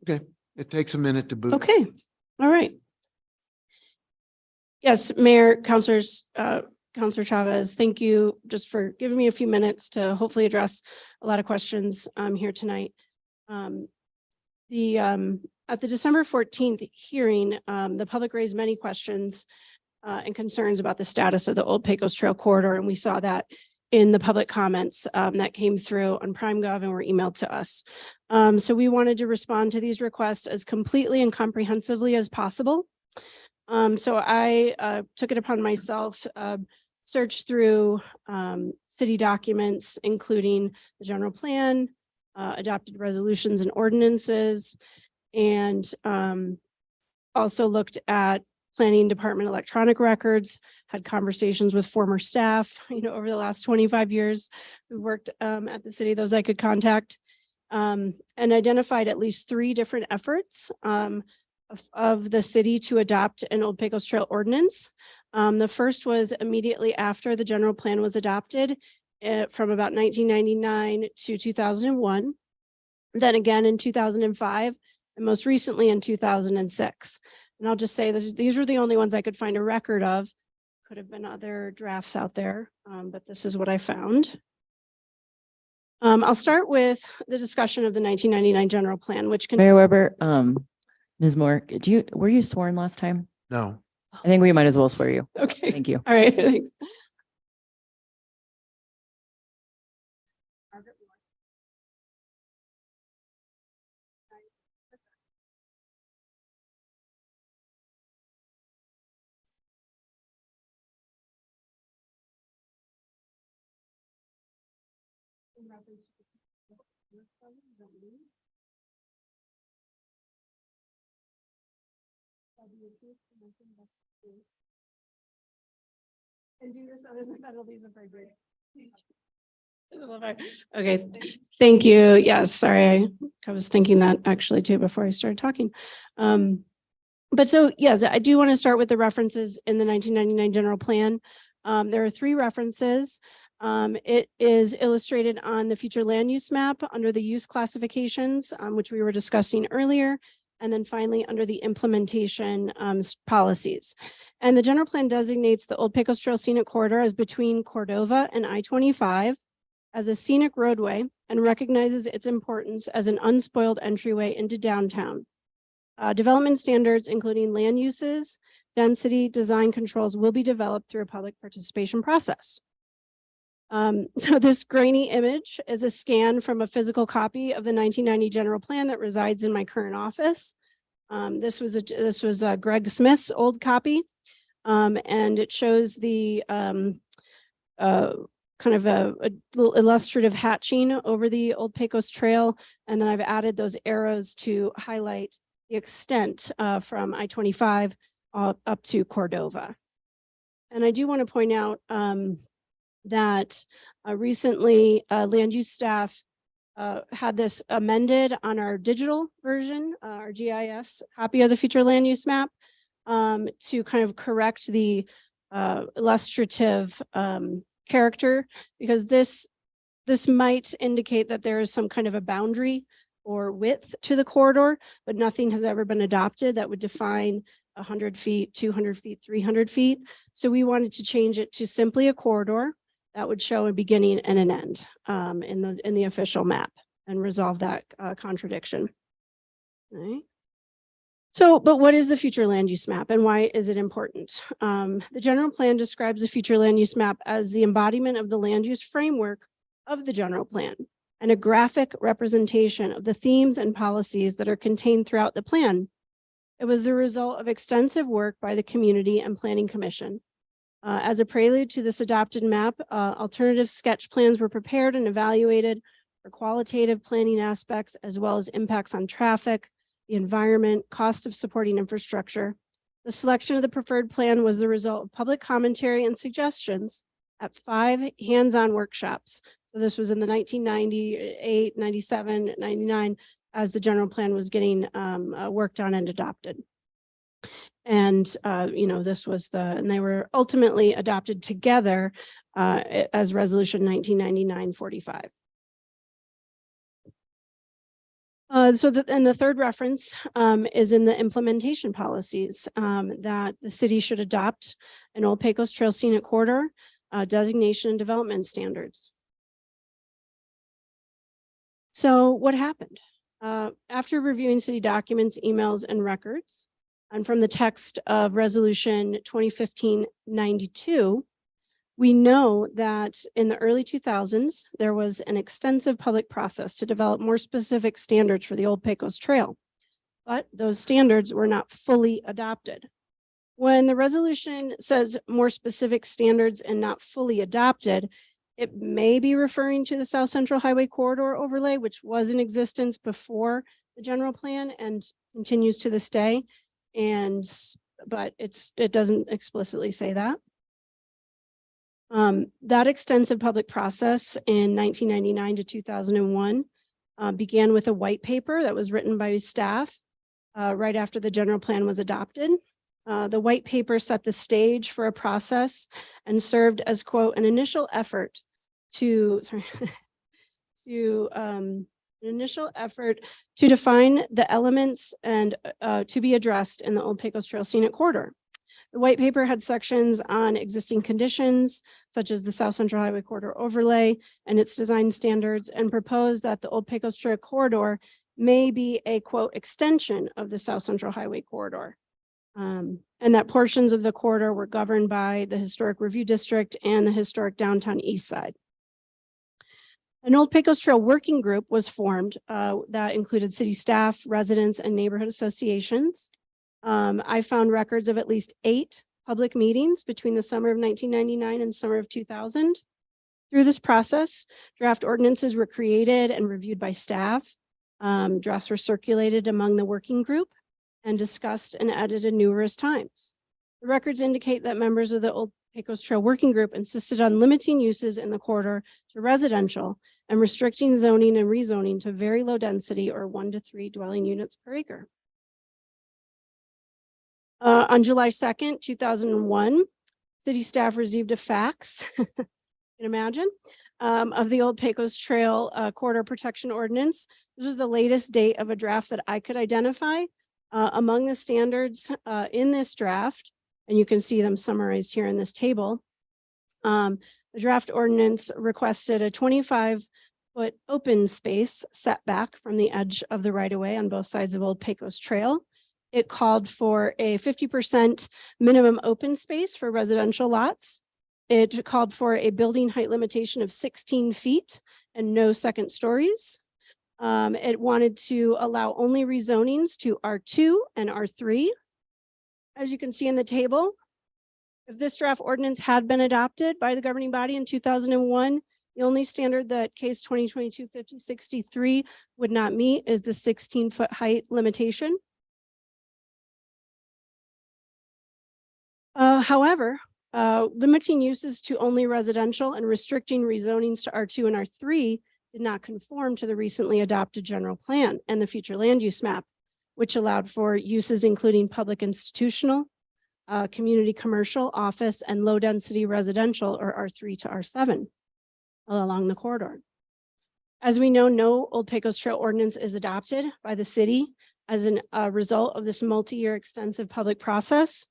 Okay. It takes a minute to boot. Okay, all right. Yes, Mayor, Councilors, Councilor Chavez, thank you just for giving me a few minutes to hopefully address a lot of questions here tonight. At the December 14th hearing, the public raised many questions and concerns about the status of the Old Pecos Trail corridor, and we saw that in the public comments that came through on PrimeGov and were emailed to us. So we wanted to respond to these requests as completely and comprehensively as possible. So I took it upon myself, searched through city documents, including the general plan, adopted resolutions and ordinances, and also looked at planning department electronic records, had conversations with former staff, over the last 25 years who worked at the city, those I could contact, and identified at least 3 different efforts of the city to adopt an Old Pecos Trail ordinance. The first was immediately after the general plan was adopted from about 1999 to 2001. Then again in 2005, and most recently in 2006. And I'll just say these are the only ones I could find a record of. Could have been other drafts out there, but this is what I found. I'll start with the discussion of the 1999 general plan, which Mayor Weber, Ms. Moore, were you sworn last time? No. I think we might as well swear you. Okay. Thank you. All right, thanks. And do this other than penalties of perjury. Okay, thank you. Yes, sorry, I was thinking that actually too before I started talking. But so, yes, I do want to start with the references in the 1999 general plan. There are 3 references. It is illustrated on the future land use map under the use classifications, which we were discussing earlier. And then finally, under the implementation policies. And the general plan designates the Old Pecos Trail Scenic Corridor as between Cordova and I-25 as a scenic roadway and recognizes its importance as an unspoiled entryway into downtown. Development standards, including land uses, density, design controls will be developed through a public participation process. So this grainy image is a scan from a physical copy of the 1990 general plan that resides in my current office. This was Greg Smith's old copy, and it shows the kind of a little illustrative hatching over the Old Pecos Trail, and then I've added those arrows to highlight the extent from I-25 up to Cordova. And I do want to point out that recently land use staff had this amended on our digital version, our GIS copy of the future land use map, to kind of correct the illustrative character, because this might indicate that there is some kind of a boundary or width to the corridor, but nothing has ever been adopted that would define 100 feet, 200 feet, 300 feet. So we wanted to change it to simply a corridor that would show a beginning and an end in the official map, and resolve that contradiction. Right. So, but what is the future land use map and why is it important? The general plan describes the future land use map as the embodiment of the land use framework of the general plan and a graphic representation of the themes and policies that are contained throughout the plan. It was the result of extensive work by the Community and Planning Commission. As a prelude to this adopted map, alternative sketch plans were prepared and evaluated for qualitative planning aspects, as well as impacts on traffic, the environment, cost of supporting infrastructure. The selection of the preferred plan was the result of public commentary and suggestions at 5 hands-on workshops. So this was in the 1998, 97, 99, as the general plan was getting worked on and adopted. And, this was and they were ultimately adopted together as Resolution 1999-45. And the third reference is in the implementation policies that the city should adopt an Old Pecos Trail Scenic Corridor designation and development standards. So what happened? After reviewing city documents, emails, and records, and from the text of Resolution 2015-92, we know that in the early 2000s, there was an extensive public process to develop more specific standards for the Old Pecos Trail, but those standards were not fully adopted. When the resolution says more specific standards and not fully adopted, it may be referring to the South Central Highway Corridor overlay, which was in existence before the general plan and continues to this day. But it doesn't explicitly say that. That extensive public process in 1999 to 2001 began with a white paper that was written by staff right after the general plan was adopted. The white paper set the stage for a process and served as, quote, an initial effort to define the elements and to be addressed in the Old Pecos Trail Scenic Corridor. The white paper had sections on existing conditions, such as the South Central Highway Corridor overlay and its design standards, and proposed that the Old Pecos Trail Corridor may be a, quote, extension of the South Central Highway Corridor. And that portions of the corridor were governed by the Historic Review District and the Historic Downtown East Side. An Old Pecos Trail working group was formed that included city staff, residents, and neighborhood associations. I found records of at least 8 public meetings between the summer of 1999 and summer of 2000. Through this process, draft ordinances were created and reviewed by staff. Drafts were circulated among the working group and discussed and edited numerous times. The records indicate that members of the Old Pecos Trail Working Group insisted on limiting uses in the corridor to residential and restricting zoning and rezoning to very low density or 1 to 3 dwelling units per acre. On July 2nd, 2001, city staff received a fax, you can imagine, of the Old Pecos Trail Corridor Protection Ordinance. This was the latest date of a draft that I could identify. Among the standards in this draft, and you can see them summarized here in this table, the draft ordinance requested a 25-foot open space setback from the edge of the right-of-way on both sides of Old Pecos Trail. It called for a 50% minimum open space for residential lots. It called for a building height limitation of 16 feet and no second stories. It wanted to allow only rezonings to R2 and R3. As you can see in the table, if this draft ordinance had been adopted by the governing body in 2001, the only standard that case 2022-5063 would not meet is the 16-foot height limitation. However, limiting uses to only residential and restricting rezonings to R2 and R3 did not conform to the recently adopted general plan and the future land use map, which allowed for uses including public institutional, community commercial, office, and low-density residential, or R3 to R7 along the corridor. As we know, no Old Pecos Trail ordinance is adopted by the city as a result of this multi-year extensive public process.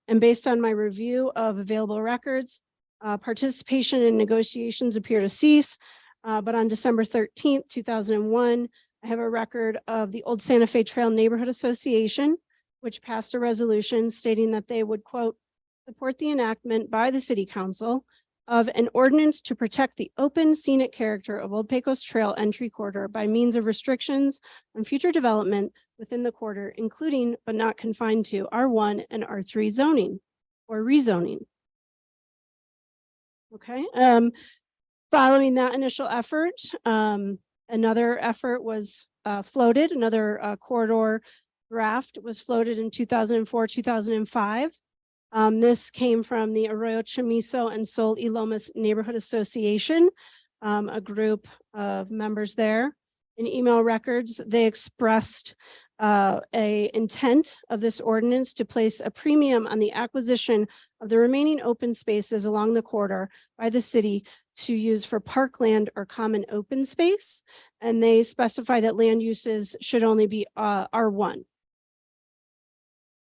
And based on my review of available records, participation in negotiations appear to cease. But on December 13th, 2001, I have a record of the Old Santa Fe Trail Neighborhood Association, which passed a resolution stating that they would, quote, support the enactment by the city council of an ordinance to protect the open scenic character of Old Pecos Trail entry corridor by means of restrictions on future development within the corridor, including but not confined to R1 and R3 zoning or rezoning. Okay. Following that initial effort, another effort was floated, another corridor draft was floated in 2004, 2005. This came from the Arroyo Chamizo and Sol y Lomas Neighborhood Association, a group of members there. In email records, they expressed a intent of this ordinance to place a premium on the acquisition of the remaining open spaces along the corridor by the city to use for parkland or common open space. And they specify that land uses should only be R1.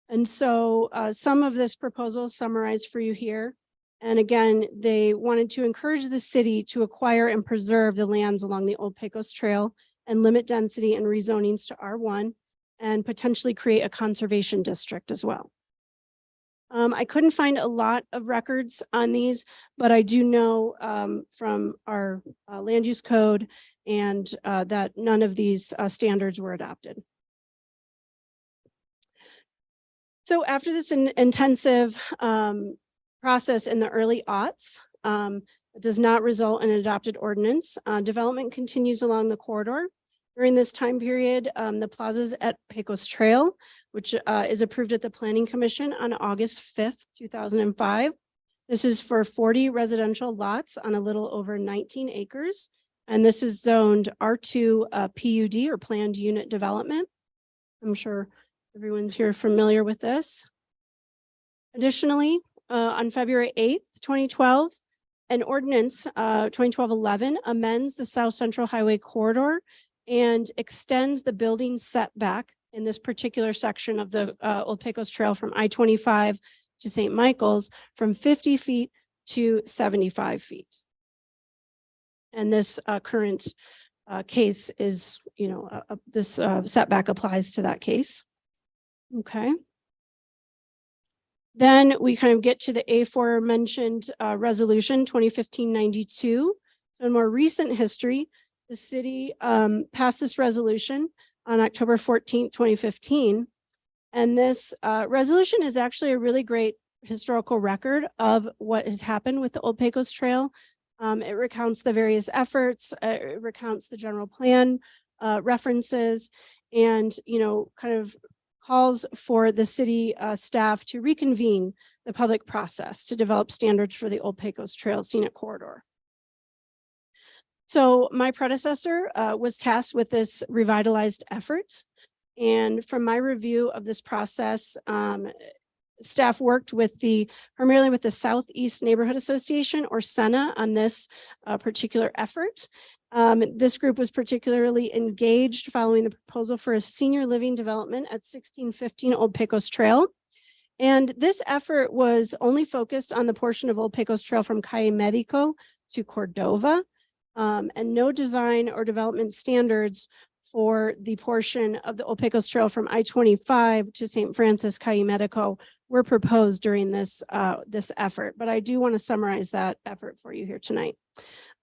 And so some of this proposal is summarized for you here. And again, they wanted to encourage the city to acquire and preserve the lands along the Old Pecos Trail and limit density and rezonings to R1 and potentially create a conservation district as well. I couldn't find a lot of records on these, but I do know from our land use code and that none of these standards were adopted. So after this intensive process in the early aughts, it does not result in an adopted ordinance. Development continues along the corridor. During this time period, the plazas at Pecos Trail, which is approved at the Planning Commission on August 5th, 2005. This is for 40 residential lots on a little over 19 acres. And this is zoned R2 PUD or Planned Unit Development. I'm sure everyone's here familiar with this. Additionally, on February 8th, 2012, an ordinance 2012-11 amends the South Central Highway corridor and extends the building setback in this particular section of the Old Pecos Trail from I-25 to St. Michael's from 50 feet to 75 feet. And this current case is, this setback applies to that case. Okay. Then we kind of get to the aforementioned resolution 2015-92. So in more recent history, the city passed this resolution on October 14th, 2015. And this resolution is actually a really great historical record of what has happened with the Old Pecos Trail. It recounts the various efforts, it recounts the general plan references, and, kind of calls for the city staff to reconvene the public process to develop standards for the Old Pecos Trail Scenic Corridor. So my predecessor was tasked with this revitalized effort. And from my review of this process, staff worked with primarily with the Southeast Neighborhood Association, or SENA, on this particular effort. This group was particularly engaged following the proposal for a senior living development at 1615 Old Pecos Trail. And this effort was only focused on the portion of Old Pecos Trail from Calle Medico to Cordova, and no design or development standards for the portion of the Old Pecos Trail from I-25 to St. Francis Calle Medico were proposed during this effort. But I do want to summarize that effort for you here tonight.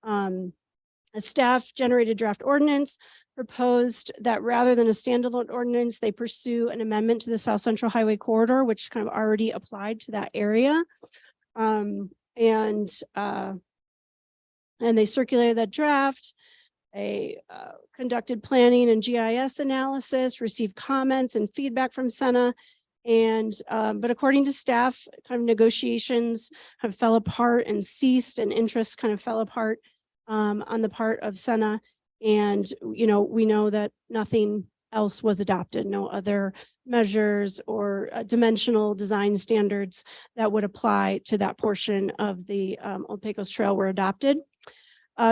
A staff generated draft ordinance proposed that rather than a standalone ordinance, they pursue an amendment to the South Central Highway corridor, which kind of already applied to that area. And they circulated that draft. They conducted planning and GIS analysis, received comments and feedback from SENA. And but according to staff, kind of negotiations have fell apart and ceased, and interest kind of fell apart on the part of SENA. And we know that nothing else was adopted, no other measures or dimensional design standards that would apply to that portion of the Old Pecos Trail were adopted.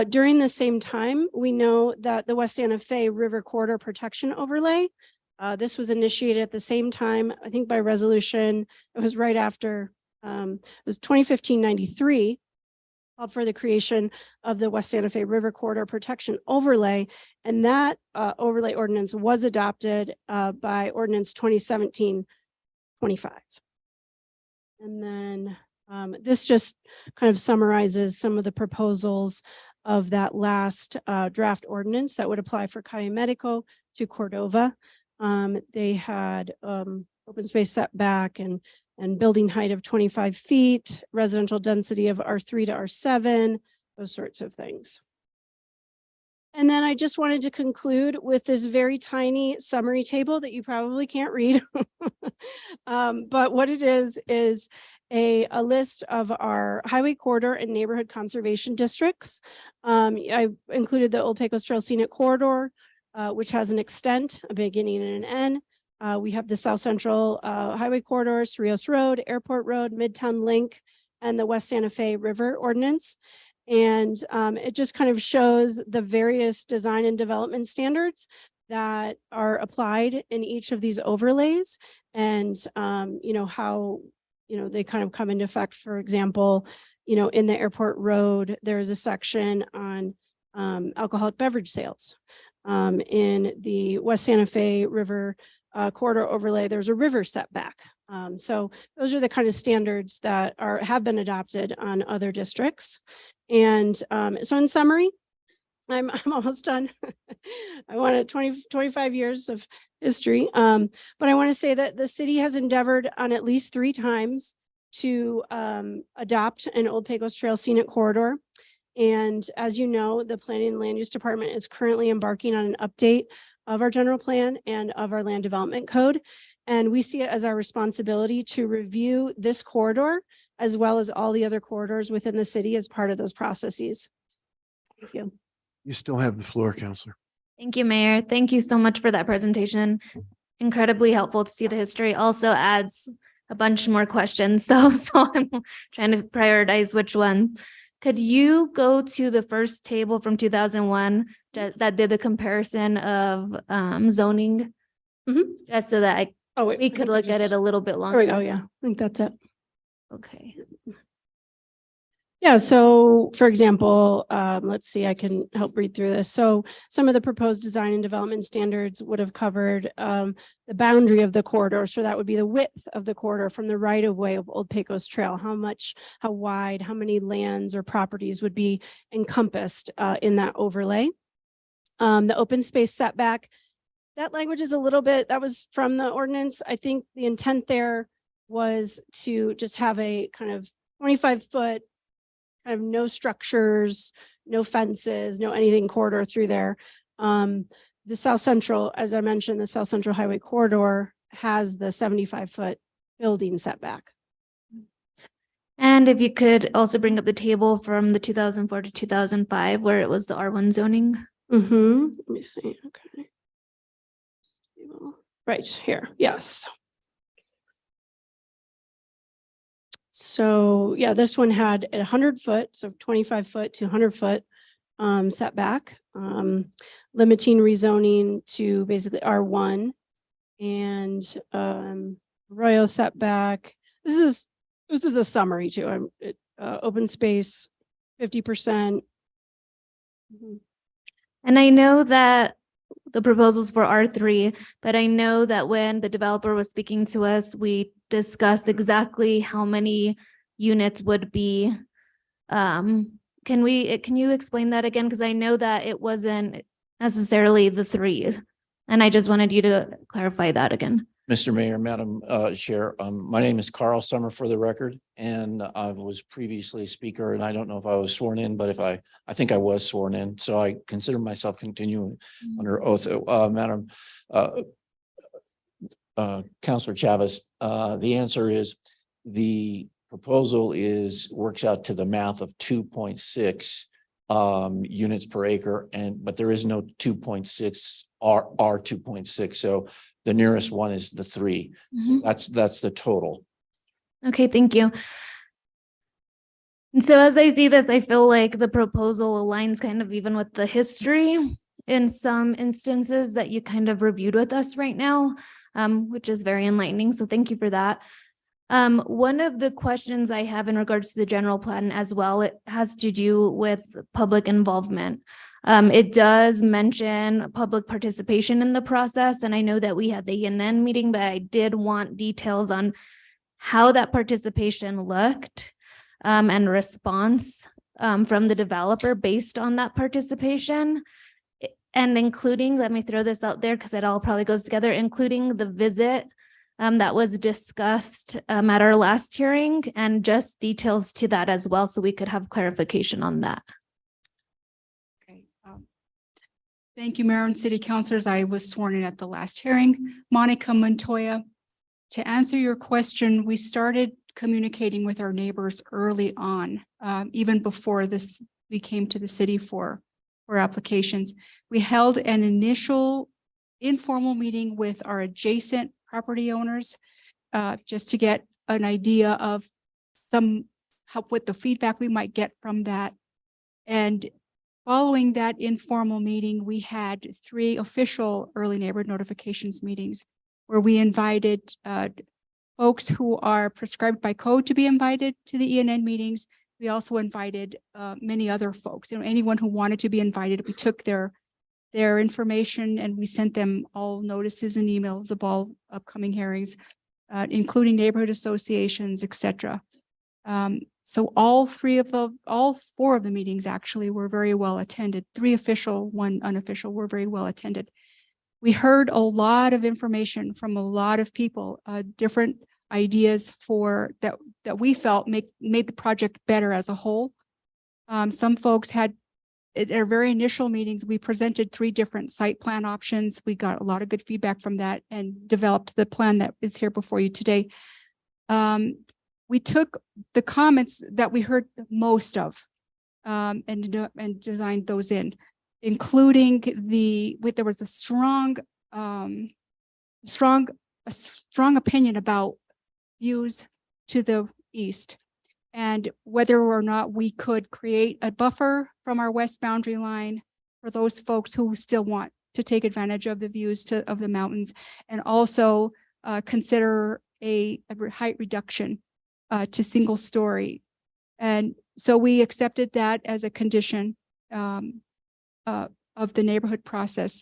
During the same time, we know that the West Santa Fe River Corridor Protection Overlay, this was initiated at the same time, I think by resolution, it was right after, it was 2015-93, called for the creation of the West Santa Fe River Corridor Protection Overlay. And that overlay ordinance was adopted by ordinance 2017-25. And then this just kind of summarizes some of the proposals of that last draft ordinance that would apply for Calle Medico to Cordova. They had open space setback and building height of 25 feet, residential density of R3 to R7, those sorts of things. And then I just wanted to conclude with this very tiny summary table that you probably can't read. But what it is a list of our highway corridor and neighborhood conservation districts. I included the Old Pecos Trail Scenic Corridor, which has an extent, a beginning and an end. We have the South Central Highway Corridor, Cerrillos Road, Airport Road, Midtown Link, and the West Santa Fe River Ordinance. And it just kind of shows the various design and development standards that are applied in each of these overlays, and you know, how, you know, they kind of come into effect. For example, you know, in the Airport Road, there's a section on alcoholic beverage sales. In the West Santa Fe River corridor overlay, there's a river setback. So those are the kind of standards that have been adopted on other districts. And so in summary, I'm almost done. I wanted 25 years of history. But I want to say that the city has endeavored on at least 3 times to adopt an Old Pecos Trail Scenic Corridor. And as you know, the Planning and Land Use Department is currently embarking on an update of our general plan and of our land development code. And we see it as our responsibility to review this corridor as well as all the other corridors within the city as part of those processes. Thank you. You still have the floor, Counselor. Thank you, Mayor. Thank you so much for that presentation. Incredibly helpful to see the history. Also adds a bunch more questions though, so I'm trying to prioritize which one. Could you go to the first table from 2001 that did the comparison of zoning? Just so that we could look at it a little bit longer. Oh yeah, I think that's it. Okay. Yeah, so for example, let's see, I can help read through this. So some of the proposed design and development standards would have covered the boundary of the corridor. So that would be the width of the corridor from the right of way of Old Pecos Trail, how wide, how many lands or properties would be encompassed in that overlay. The open space setback, that language is a little bit, that was from the ordinance. I think the intent there was to just have a kind of 25-foot kind of no structures, no fences, no anything corridor through there. The South Central, as I mentioned, the South Central Highway Corridor has the 75-foot building setback. And if you could also bring up the table from the 2004 to 2005, where it was the R1 zoning. Let me see. Okay. Right here. Yes. So yeah, this one had 100 foot, so 25 foot to 100 foot setback, limiting rezoning to basically R1 and royal setback. This is a summary too. Open space, 50%. And I know that the proposals for R3, but I know that when the developer was speaking to us, we discussed exactly how many units would be. Can you explain that again? Because I know that it wasn't necessarily the 3, and I just wanted you to clarify that again. Mr. Mayor, Madam Chair, my name is Carl Summer for the record, and I was previously speaker, and I don't know if I was sworn in, but if I think I was sworn in, so I consider myself continuing under oath. Madam Councilor Chavez, the answer is the proposal works out to the math of 2.6 units per acre, but there is no 2.6 R 2.6. So the nearest one is the 3. So Mhm. that's the total. Okay, thank you. And so as I see this, I feel like the proposal aligns kind of even with the history in some instances that you kind of reviewed with us right now, which is very enlightening. So thank you for that. One of the questions I have in regards to the general plan as well, it has to do with public involvement. It does mention public participation in the process, and I know that we had the ENN meeting, but I did want details on how that participation looked, and response from the developer based on that participation. And including, let me throw this out there because it all probably goes together, including the visit that was discussed at our last hearing, and just details to that as well, so we could have clarification on that. Okay. Thank you, Mayor and City Councilors. I was sworn in at the last hearing. Monica Montoya. To answer your question, we started communicating with our neighbors early on, even before we came to the city for applications. We held an initial informal meeting with our adjacent property owners, just to get an idea of what the feedback we might get from that. And following that informal meeting, we had 3 official early neighborhood notifications meetings where we invited folks who are prescribed by code to be invited to the ENN meetings. We also invited many other folks, anyone who wanted to be invited. We took their information and we sent them all notices and emails of all upcoming hearings, including neighborhood associations, etc. So all 4 of the meetings actually were very well attended. 3 official, 1 unofficial were very well attended. We heard a lot of information from a lot of people, different ideas that we felt made the project better as a whole. Some folks had, at our very initial meetings, we presented 3 different site plan options. We got a lot of good feedback from that and developed the plan that is here before you today. We took the comments that we heard most of and designed those in, including there was a strong opinion about views to the east, and whether or not we could create a buffer from our west boundary line for those folks who still want to take advantage of the views of the mountains, and also consider a height reduction to single story. And so we accepted that as a condition of the neighborhood process.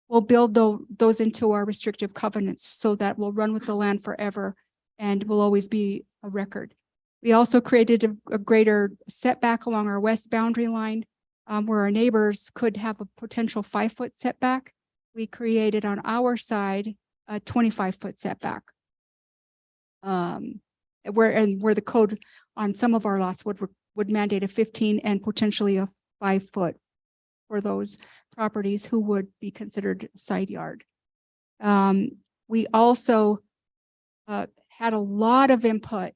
We'll build those into our restrictive covenants so that we'll run with the land forever and will always be a record. We also created a greater setback along our west boundary line, where our neighbors could have a potential 5-foot setback. We created on our side a 25-foot setback, where the code on some of our lots would mandate a 15 and potentially a 5-foot for those properties who would be considered side yard. We also had a lot of input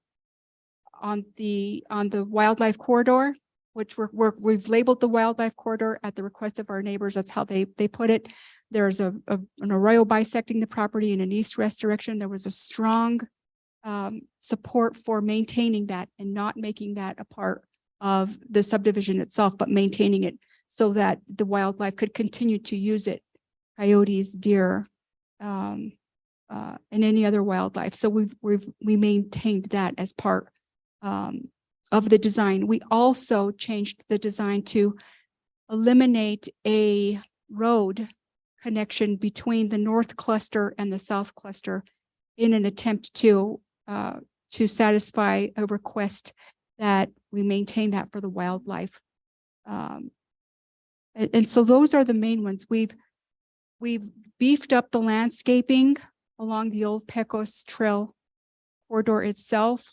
on the wildlife corridor, which we've labeled the wildlife corridor at the request of our neighbors. That's how they put it. There's an arroyo bisecting the property in an east-west direction. There was a strong support for maintaining that and not making that a part of the subdivision itself, but maintaining it so that the wildlife could continue to use it, coyotes, deer, and any other wildlife. So we maintained that as part of the design. We also changed the design to eliminate a road connection between the north cluster and the south cluster in an attempt to satisfy a request that we maintain that for the wildlife. And so those are the main ones. We've beefed up the landscaping along the old Pecos Trail corridor itself.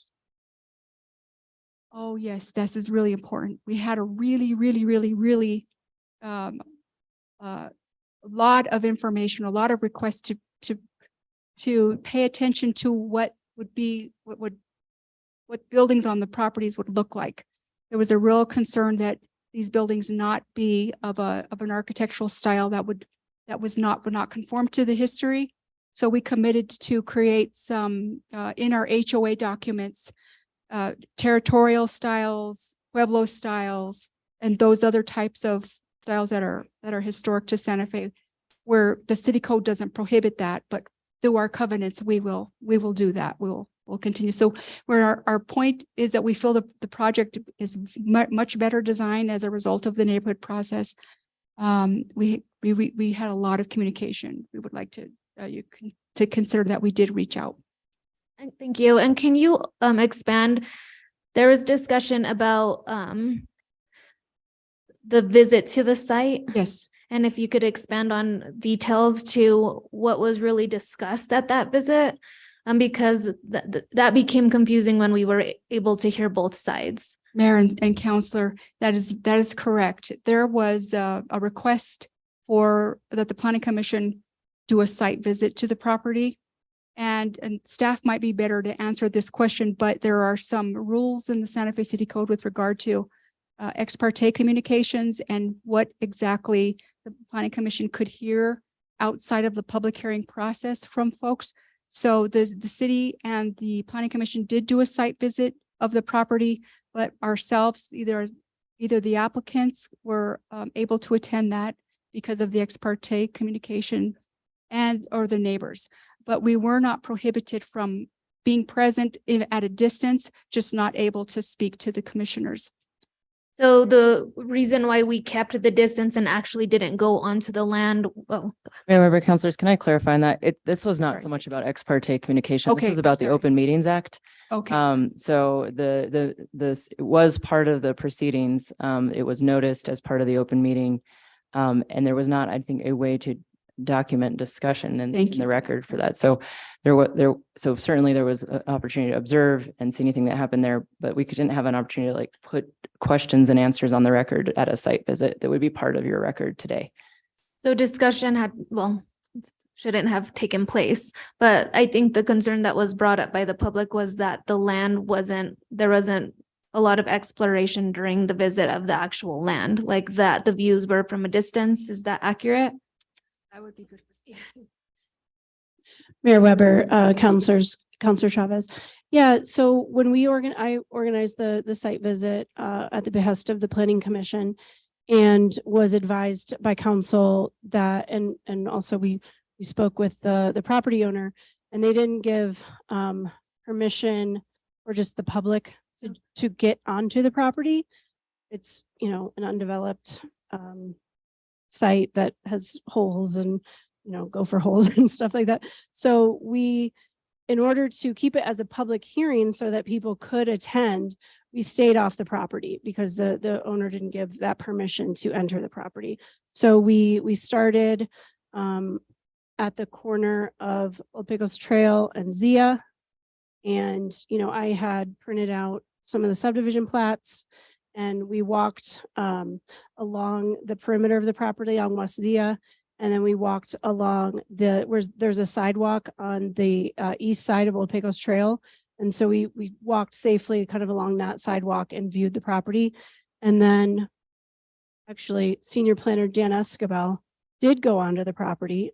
Oh yes, this is really important. We had a really lot of information, a lot of requests to pay attention to what buildings on the properties would look like. There was a real concern that these buildings not be of an architectural style that would not conform to the history. So we committed to create some in our HOA documents, territorial styles, Pueblo styles, and those other types of styles that are historic to Santa Fe, where the city code doesn't prohibit that, but through our covenants, we will do that. We'll continue. So where our point is that we feel the project is much better designed as a result of the neighborhood process. We had a lot of communication. We would like to consider that we did reach out. Thank you. And can you expand? There was discussion about the visit to the site. Yes. And if you could expand on details to what was really discussed at that visit, because that became confusing when we were able to hear both sides. Mayor and Councilor, that is correct. There was a request that the Planning Commission do a site visit to the property. And staff might be better to answer this question, but there are some rules in the Santa Fe City Code with regard to ex parte communications and what exactly the Planning Commission could hear outside of the public hearing process from folks. So the city and the Planning Commission did do a site visit of the property, but ourselves, either the applicants were able to attend that because of the ex parte communications or the neighbors. But we were not prohibited from being present at a distance, just not able to speak to the commissioners. So the reason why we kept the distance and actually didn't go onto the land. Oh, Member councilors, can I clarify on that? This was not so much about ex parte communication. This Okay, was about the sorry. Open Meetings Act. Okay. So this it was part of the proceedings. It was noticed as part of the open meeting. And there was not, I think, a way to document discussion in the record for that. So so certainly there was an opportunity to observe and see anything that happened there, but we didn't have an opportunity to like put questions and answers on the record at a site visit that would be part of your record today. so discussion shouldn't have taken place, but I think the concern that was brought up by the public was that there wasn't a lot of exploration during the visit of the actual land, like that the views were from a distance. Is that accurate? That would be good for staff. Mayor Weber, Councilor Chavez. Yeah, so when I organized the site visit at the behest of the Planning Commission and was advised by council that, and also we spoke with the property owner, and they didn't give permission for just the public to get onto the property. It's, an undeveloped site that has holes and, gopher holes and stuff like that. So in order to keep it as a public hearing so that people could attend, we stayed off the property because the owner didn't give that permission to enter the property. So we started at the corner of Old Pecos Trail and Zia. And, I had printed out some of the subdivision plats, and we walked along the perimeter of the property on West Zia. And then we walked along there's a sidewalk on the east side of Old Pecos Trail. And so we walked safely kind of along that sidewalk and viewed the property. And then actually Senior Planner Dan Escabel did go onto the property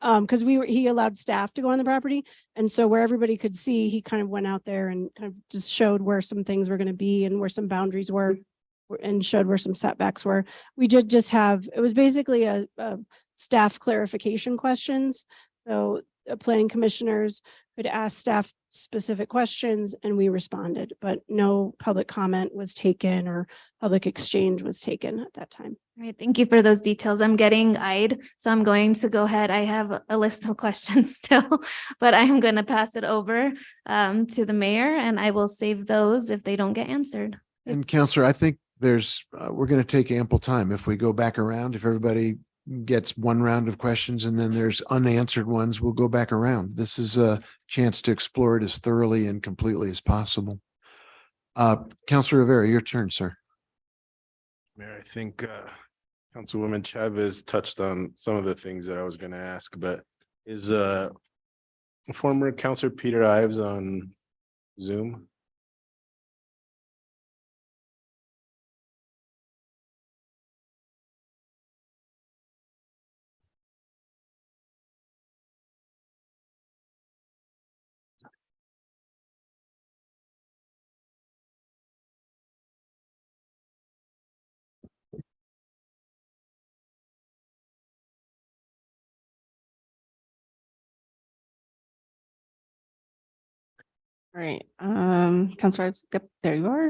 because he allowed staff to go on the property. And so where everybody could see, he kind of went out there and kind of just showed where some things were going to be and where some boundaries were and showed where some setbacks were. We did just it was basically a staff clarification questions. So planning commissioners could ask staff specific questions and we responded, but no public comment was taken or public exchange was taken at that time. All right, thank you for those details. I'm getting eyed, so I'm going to go ahead. I have a list of questions still, but I'm going to pass it over to the mayor, and I will save those if they don't get answered. And Councilor, I think we're going to take ample time if we go back around. If everybody gets one round of questions and then there's unanswered ones, we'll go back around. This is a chance to explore it as thoroughly and completely as possible. Councilor Rivera, your turn, sir. Mayor, I think Councilwoman Chavez touched on some of the things that I was going to ask, but is former Councilor Peter Ives on Zoom? All right, Counselor Ives, yep, there you are.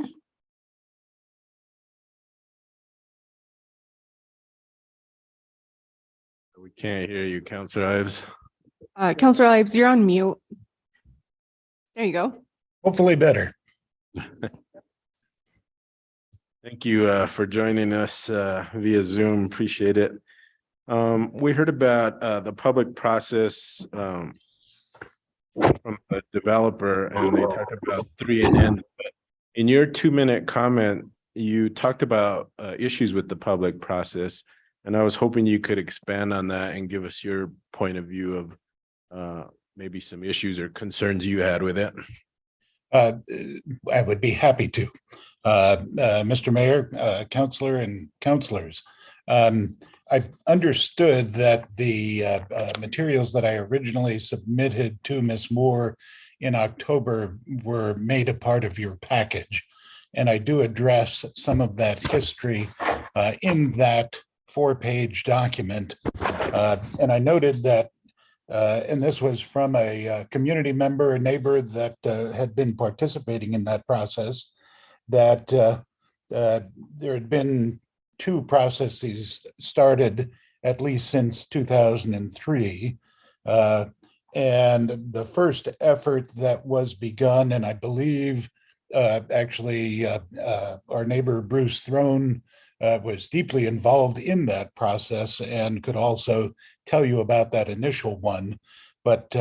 We can't hear you, Counselor Ives. Counselor Ives, you're on mute. There you go. Hopefully better. Thank you for joining us via Zoom. Appreciate it. We heard about the public process from the developer, and they talked about 3 and N. In your 2-minute comment, you talked about issues with the public process, and I was hoping you could expand on that and give us your point of view of maybe some issues or concerns you had with it. I would be happy to. Mr. Mayor, Councilor and Councilors, I've understood that the materials that I originally submitted to Ms. Moore in October were made a part of your package. And I do address some of that history in that 4-page document. And I noted that, and this was from a community member, a neighbor that had been participating in that process, that there had been 2 processes started at least since 2003. And the first effort that was begun, and I believe actually our neighbor Bruce Throne was deeply involved in that process and could also tell you about that initial one. But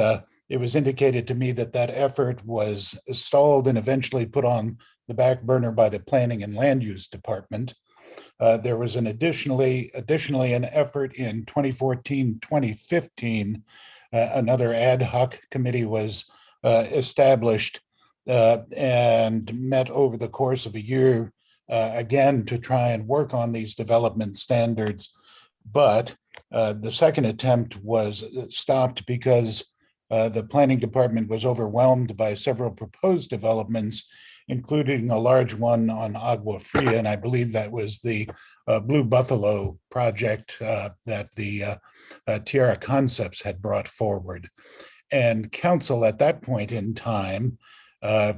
it was indicated to me that that effort was stalled and eventually put on the back burner by the Planning and Land Use Department. There was an additionally an effort in 2014, 2015. Another ad hoc committee was established and met over the course of a year, again, to try and work on these development standards. But the second attempt was stopped because the planning department was overwhelmed by several proposed developments, including a large one on Agua Fria, and I believe that was the Blue Buffalo project that the Tierra Concepts had brought forward. And council at that point in time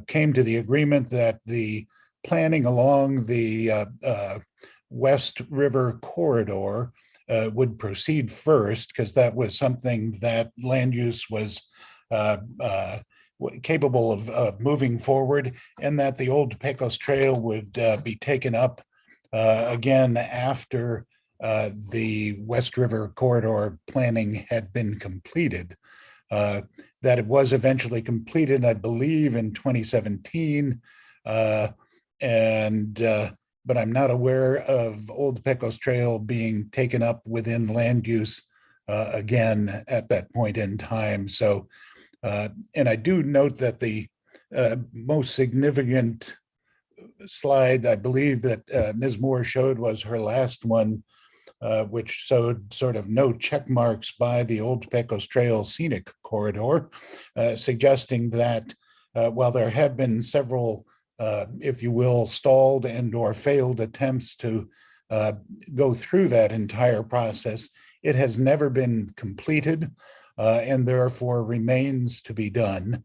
came to the agreement that the planning along the West River corridor would proceed first, because that was something that land use was capable of moving forward, and that the Old Pecos Trail would be taken up again after the West River corridor planning had been completed. That it was eventually completed, I believe, in 2017. But I'm not aware of Old Pecos Trail being taken up within land use again at that point in time. So, and I do note that the most significant slide, I believe that Ms. Moore showed, was her last one, which showed sort of no check marks by the Old Pecos Trail Scenic Corridor, suggesting that while there have been several, if you will, stalled and or failed attempts to go through that entire process, it has never been completed and therefore remains to be done.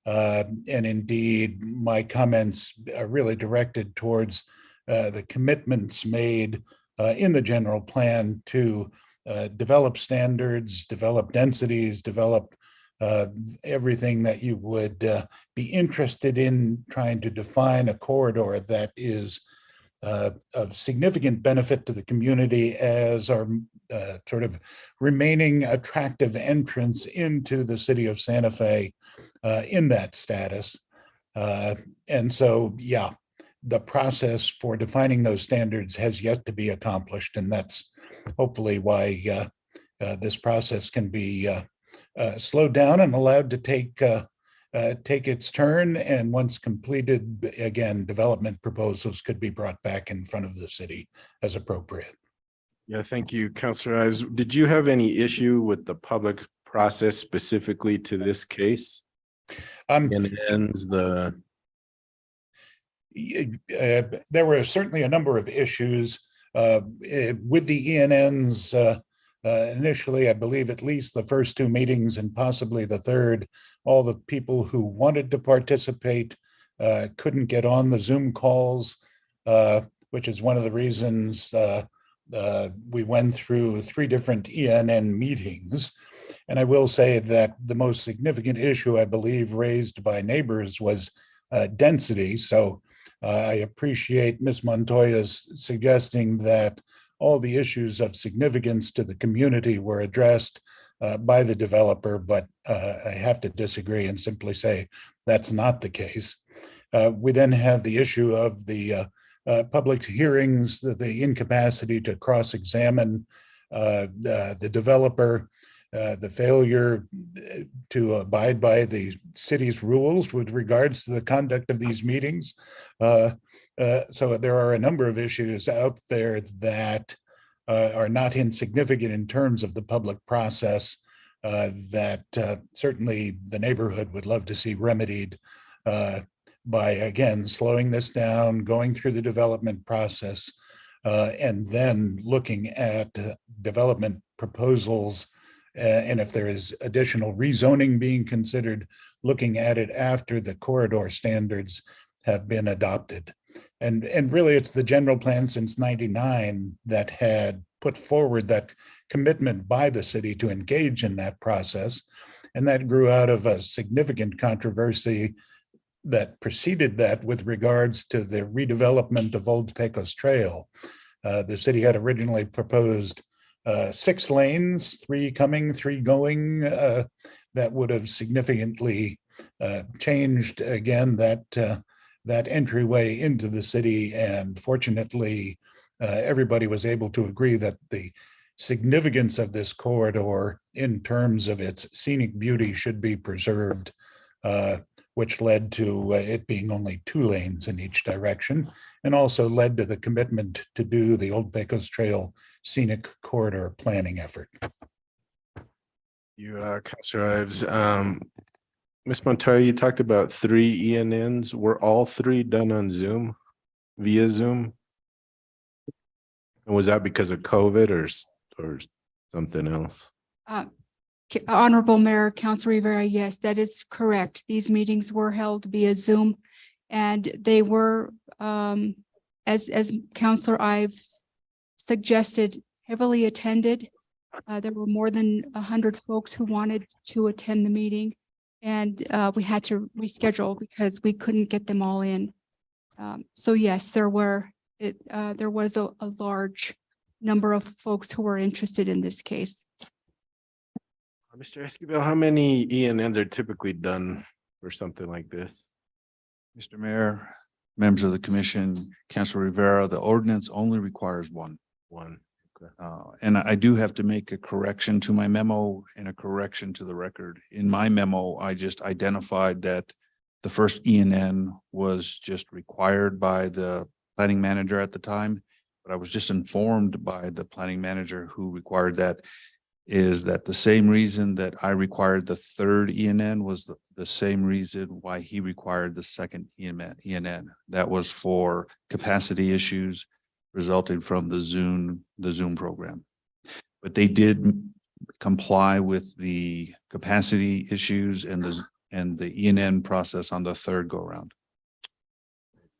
And indeed, my comments are really directed towards the commitments made in the general plan to develop standards, develop densities, develop everything that you would be interested in trying to define a corridor that is of significant benefit to the community as our sort of remaining attractive entrance into the city of Santa Fe in that status. And so, yeah, the process for defining those standards has yet to be accomplished. And that's hopefully why this process can be slowed down and allowed to take its turn. And once completed, again, development proposals could be brought back in front of the city as appropriate. Yeah, thank you, Councilor Ives. Did you have any issue with the public process specifically to this case? And it ends the. There were certainly a number of issues with the ENNs Initially, I believe at least the first two meetings and possibly the third, all the people who wanted to participate couldn't get on the Zoom calls, which is one of the reasons we went through 3 different ENN meetings. And I will say that the most significant issue, I believe, raised by neighbors was density. So I appreciate Ms. Montoya's suggesting that all the issues of significance to the community were addressed by the developer, but I have to disagree and simply say that's not the case. We then have the issue of the public hearings, the incapacity to cross-examine the developer, the failure to abide by the city's rules with regards to the conduct of these meetings. So there are a number of issues out there that are not insignificant in terms of the public process that certainly the neighborhood would love to see remedied by, again, slowing this down, going through the development process, and then looking at development proposals. And if there is additional rezoning being considered, looking at it after the corridor standards have been adopted. And really, it's the general plan since '99 that had put forward that commitment by the city to engage in that process. And that grew out of a significant controversy that preceded that with regards to the redevelopment of Old Pecos Trail. The city had originally proposed 6 lanes, 3 coming, 3 going, that would have significantly changed, again, that entryway into the city. And fortunately, everybody was able to agree that the significance of this corridor in terms of its scenic beauty should be preserved, which led to it being only 2 lanes in each direction, and also led to the commitment to do the Old Pecos Trail Scenic Corridor planning effort. You, Councilor Ives. Ms. Montoya, you talked about 3 ENNs. Were all 3 done on Zoom, via Zoom? And was that because of COVID or something else? Honorable Mayor, Council Rivera, yes, that is correct. These meetings were held via Zoom, and they were, as Councilor Ives suggested, heavily attended. There were more than 100 folks who wanted to attend the meeting, and we had to reschedule because we couldn't get them all in. So yes, there was a large number of folks who were interested in this case. Mr. Esquivel, how many ENNs are typically done for something like this? Mr. Mayor, members of the commission, Councilor Rivera, the ordinance only requires 1. Okay. And I do have to make a correction to my memo and a correction to the record. In my memo, I just identified that the first ENN was just required by the planning manager at the time, but I was just informed by the planning manager who required that is that the same reason that I required the 3rd ENN was the same reason why he required the 2nd ENN. That was for capacity issues resulting from the Zoom program. But they did comply with the capacity issues and the ENN process on the 3rd go round.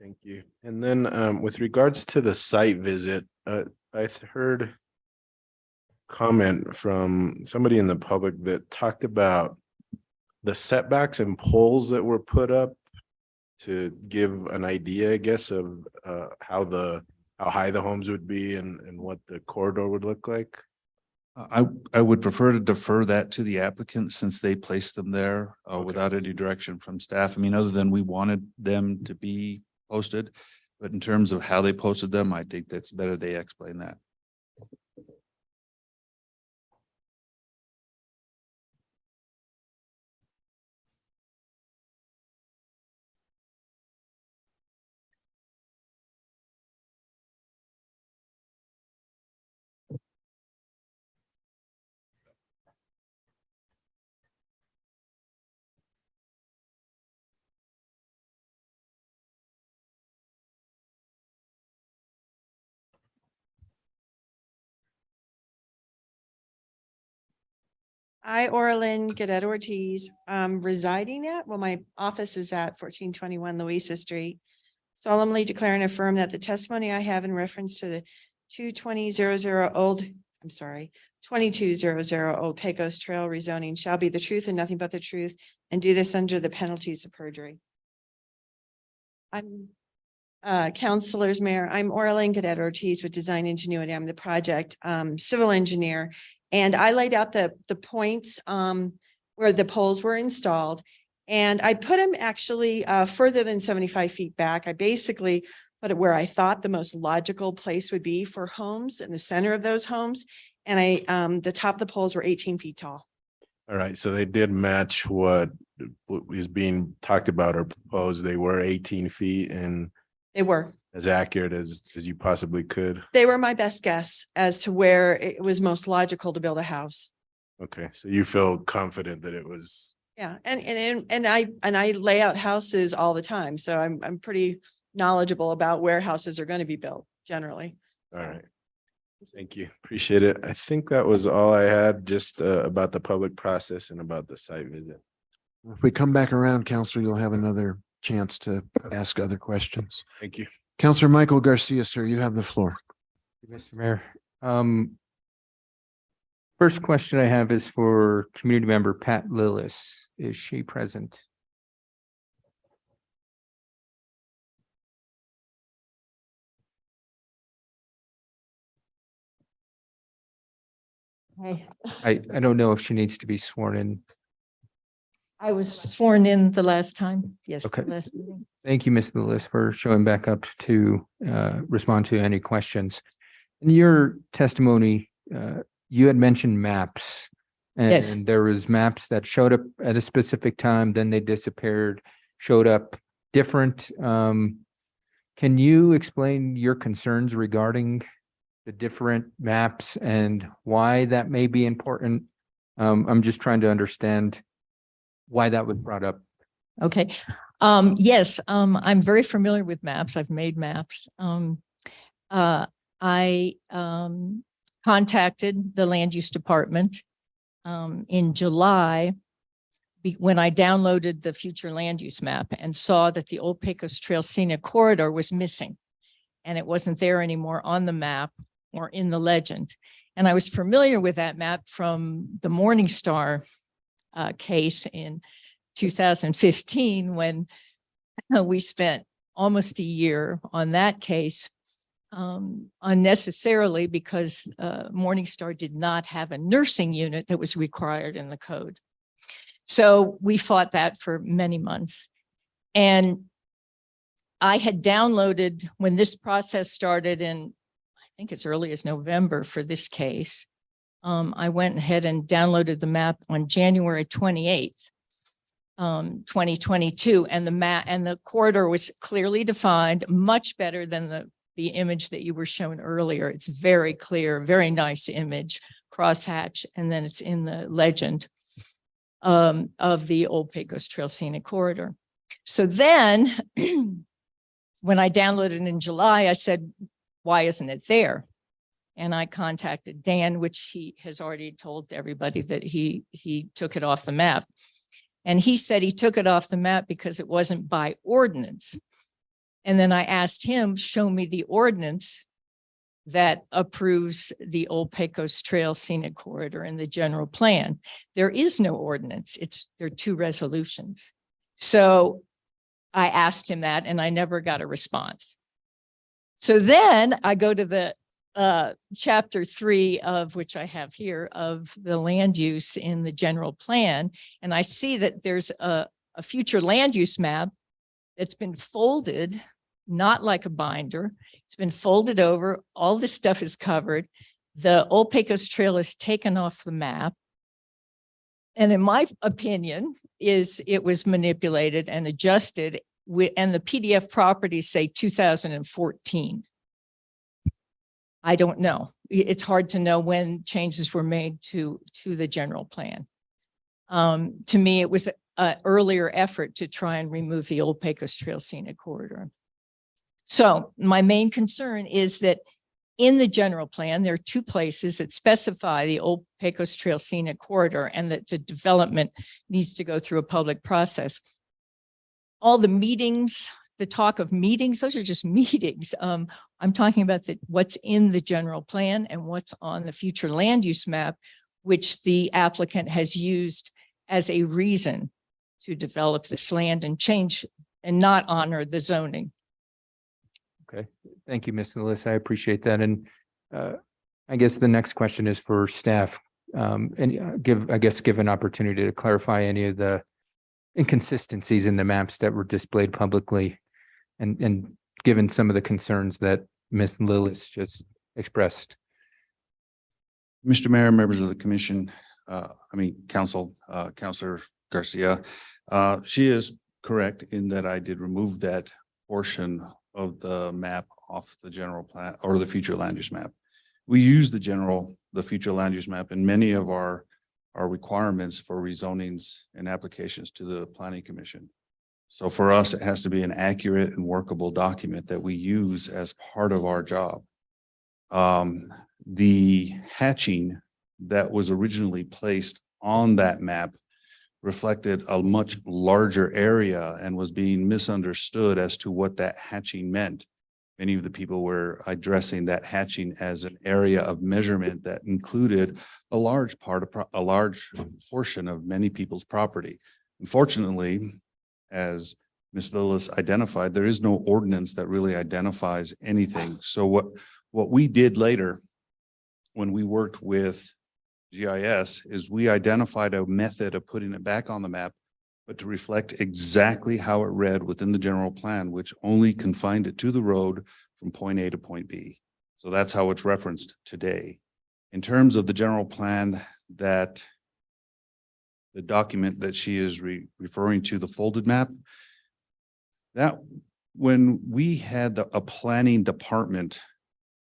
Thank you. And then with regards to the site visit, I heard comment from somebody in the public that talked about the setbacks and poles that were put up to give an idea, I guess, of how high the homes would be and what the corridor would look like. I would prefer to defer that to the applicant since they placed them there without any direction from staff. I mean, other than we wanted them to be posted, but in terms of how they posted them, I think that's better they explain that. I, Orlin Cadet Ortiz, residing at, well, my office is at 1421 Louisa Street. Solemnly declare and affirm that the testimony I have in reference to the 2200 Old Pecos Trail rezoning shall be the truth and nothing but the truth, and do this under the penalties of perjury. I'm Councilors, Mayor, I'm Orlin Cadet Ortiz with Design Ingenuity. I'm the project civil engineer. And I laid out the points where the poles were installed. And I put them actually further than 75 feet back. I basically put it where I thought the most logical place would be for homes in the center of those homes. And the top of the poles were 18 feet tall. All right, so they did match what is being talked about or proposed. They were 18 feet and They were. as accurate as you possibly could. They were my best guess as to where it was most logical to build a house. Okay, so you feel confident that it was, Yeah, and I lay out houses all the time, so I'm pretty knowledgeable about where houses are going to be built generally. all right. Thank you. Appreciate it. I think that was all I had just about the public process and about the site visit. If we come back around, Counselor, you'll have another chance to ask other questions. Thank you. Counselor Michael Garcia, sir, you have the floor. Mr. Mayor. First question I have is for community member Pat Lillis. Is she present? Hi. I don't know if she needs to be sworn in. I was sworn in the last time. Yes. Okay. Last meeting. Thank you, Ms. Lillis, for showing back up to respond to any questions. In your testimony, you had mentioned maps. Yes. And there was maps that showed up at a specific time, then they disappeared, showed up different. Can you explain your concerns regarding the different maps and why that may be important? I'm just trying to understand why that was brought up. Okay. Yes, I'm very familiar with maps. I've made maps. I contacted the land use department in July when I downloaded the future land use map and saw that the Old Pecos Trail Scenic Corridor was missing and it wasn't there anymore on the map or in the legend. And I was familiar with that map from the Morningstar case in 2015 when we spent almost a year on that case unnecessarily because Morningstar did not have a nursing unit that was required in the code. So we fought that for many months. And I had downloaded when this process started in, I think as early as November for this case, I went ahead and downloaded the map on January 28th, 2022. And the map and the corridor was clearly defined, much better than the image that you were shown earlier. It's very clear, very nice image, crosshatch, and then it's in the legend of the Old Pecos Trail Scenic Corridor. So then when I downloaded in July, I said, why isn't it there? And I contacted Dan, which he has already told everybody that he took it off the map. And he said he took it off the map because it wasn't by ordinance. And then I asked him, show me the ordinance that approves the Old Pecos Trail Scenic Corridor in the general plan. There is no ordinance. There are two resolutions. So I asked him that and I never got a response. So then I go to the chapter 3 of which I have here of the land use in the general plan. And I see that there's a future land use map that's been folded, not like a binder. It's been folded over. All this stuff is covered. The Old Pecos Trail is taken off the map. And in my opinion, it was manipulated and adjusted and the PDF properties say 2014. I don't know. It's hard to know when changes were made to the general plan. To me, it was an earlier effort to try and remove the Old Pecos Trail Scenic Corridor. So my main concern is that in the general plan, there are two places that specify the Old Pecos Trail Scenic Corridor and that the development needs to go through a public process. All the meetings, the talk of meetings, those are just meetings. I'm talking about what's in the general plan and what's on the future land use map, which the applicant has used as a reason to develop this land and change and not honor the zoning. Okay, thank you, Ms. Lewis. I appreciate that. And I guess the next question is for staff. And give an opportunity to clarify any of the inconsistencies in the maps that were displayed publicly and given some of the concerns that Ms. Lillis just expressed. Mr. Mayor, members of the commission, council, Councilor Garcia, she is correct in that I did remove that portion of the map off the general plan or the future land use map. We use the future land use map in many of our requirements for rezonings and applications to the planning commission. So for us, it has to be an accurate and workable document that we use as part of our job. The hatching that was originally placed on that map reflected a much larger area and was being misunderstood as to what that hatching meant. Many of the people were addressing that hatching as an area of measurement that included a large portion of many people's property. Unfortunately, as Ms. Lillis identified, there is no ordinance that really identifies anything. So what we did later when we worked with GIS is we identified a method of putting it back on the map, but to reflect exactly how it read within the general plan, which only confined it to the road from point A to point B. So that's how it's referenced today. In terms of the general plan, that the document that she is referring to, the folded map, that when we had a planning department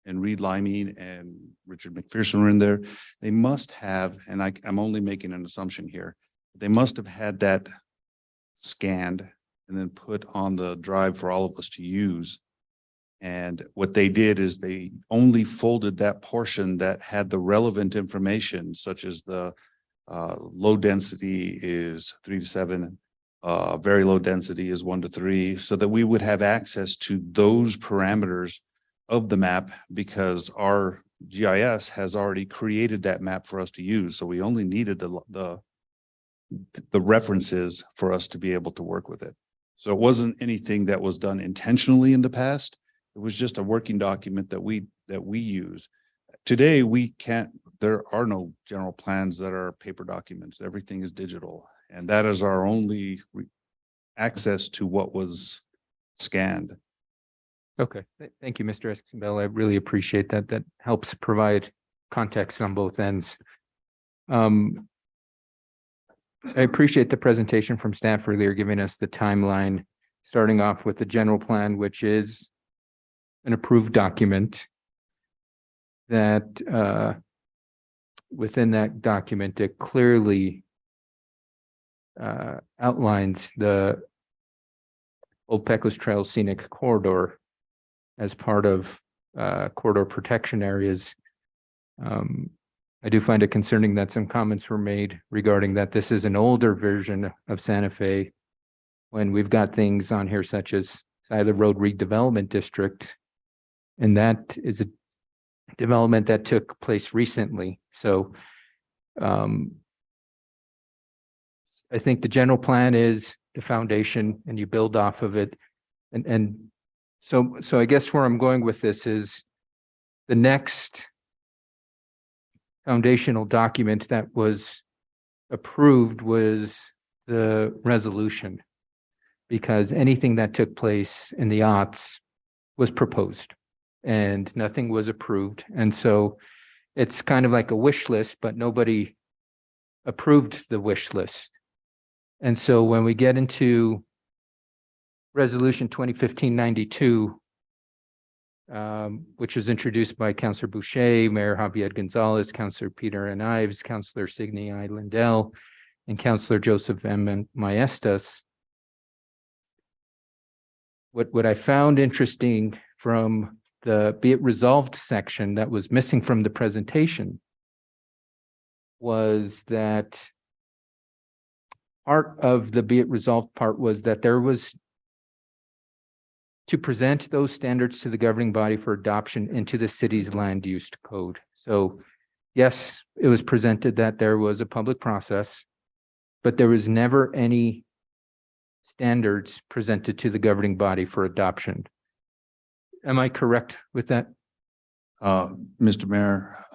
and Reed Liming and Richard McPherson were in there, they must have, and I'm only making an assumption here, they must have had that scanned and then put on the drive for all of us to use. And what they did is they only folded that portion that had the relevant information, such as the low density is 3 to 7, very low density is 1 to 3, so that we would have access to those parameters of the map, because our GIS has already created that map for us to use. So we only needed the references for us to be able to work with it. So it wasn't anything that was done intentionally in the past. It was just a working document that we use. Today, there are no general plans that are paper documents. Everything is digital. And that is our only access to what was scanned. Okay, thank you, Mr. Esquivel. I really appreciate that. That helps provide context on both ends. I appreciate the presentation from staff earlier, giving us the timeline, starting off with the general plan, which is an approved document that within that document, it clearly outlines the Old Pecos Trail Scenic Corridor as part of corridor protection areas. I do find it concerning that some comments were made regarding that this is an older version of Santa Fe, when we've got things on here such as Siler Road Redevelopment District, and that is a development that took place recently. So I think the general plan is the foundation and you build off of it. And so I guess where I'm going with this is the next foundational document that was approved was the resolution, because anything that took place in the aughts was proposed and nothing was approved. And so it's kind of like a wish list, but nobody approved the wish list. And so when we get into Resolution 2015-92, which was introduced by Councilor Boucher, Mayor Javier Gonzalez, Councilor Peter N. Ives, Councilor Signe I. Lindell, and Councilor Joseph M. Maestas. What I found interesting from the be it resolved section that was missing from the presentation was that part of the be it resolved part was that there was to present those standards to the governing body for adoption into the city's land use code. So yes, it was presented that there was a public process, but there was never any standards presented to the governing body for adoption. Am I correct with that? Mr. Mayor,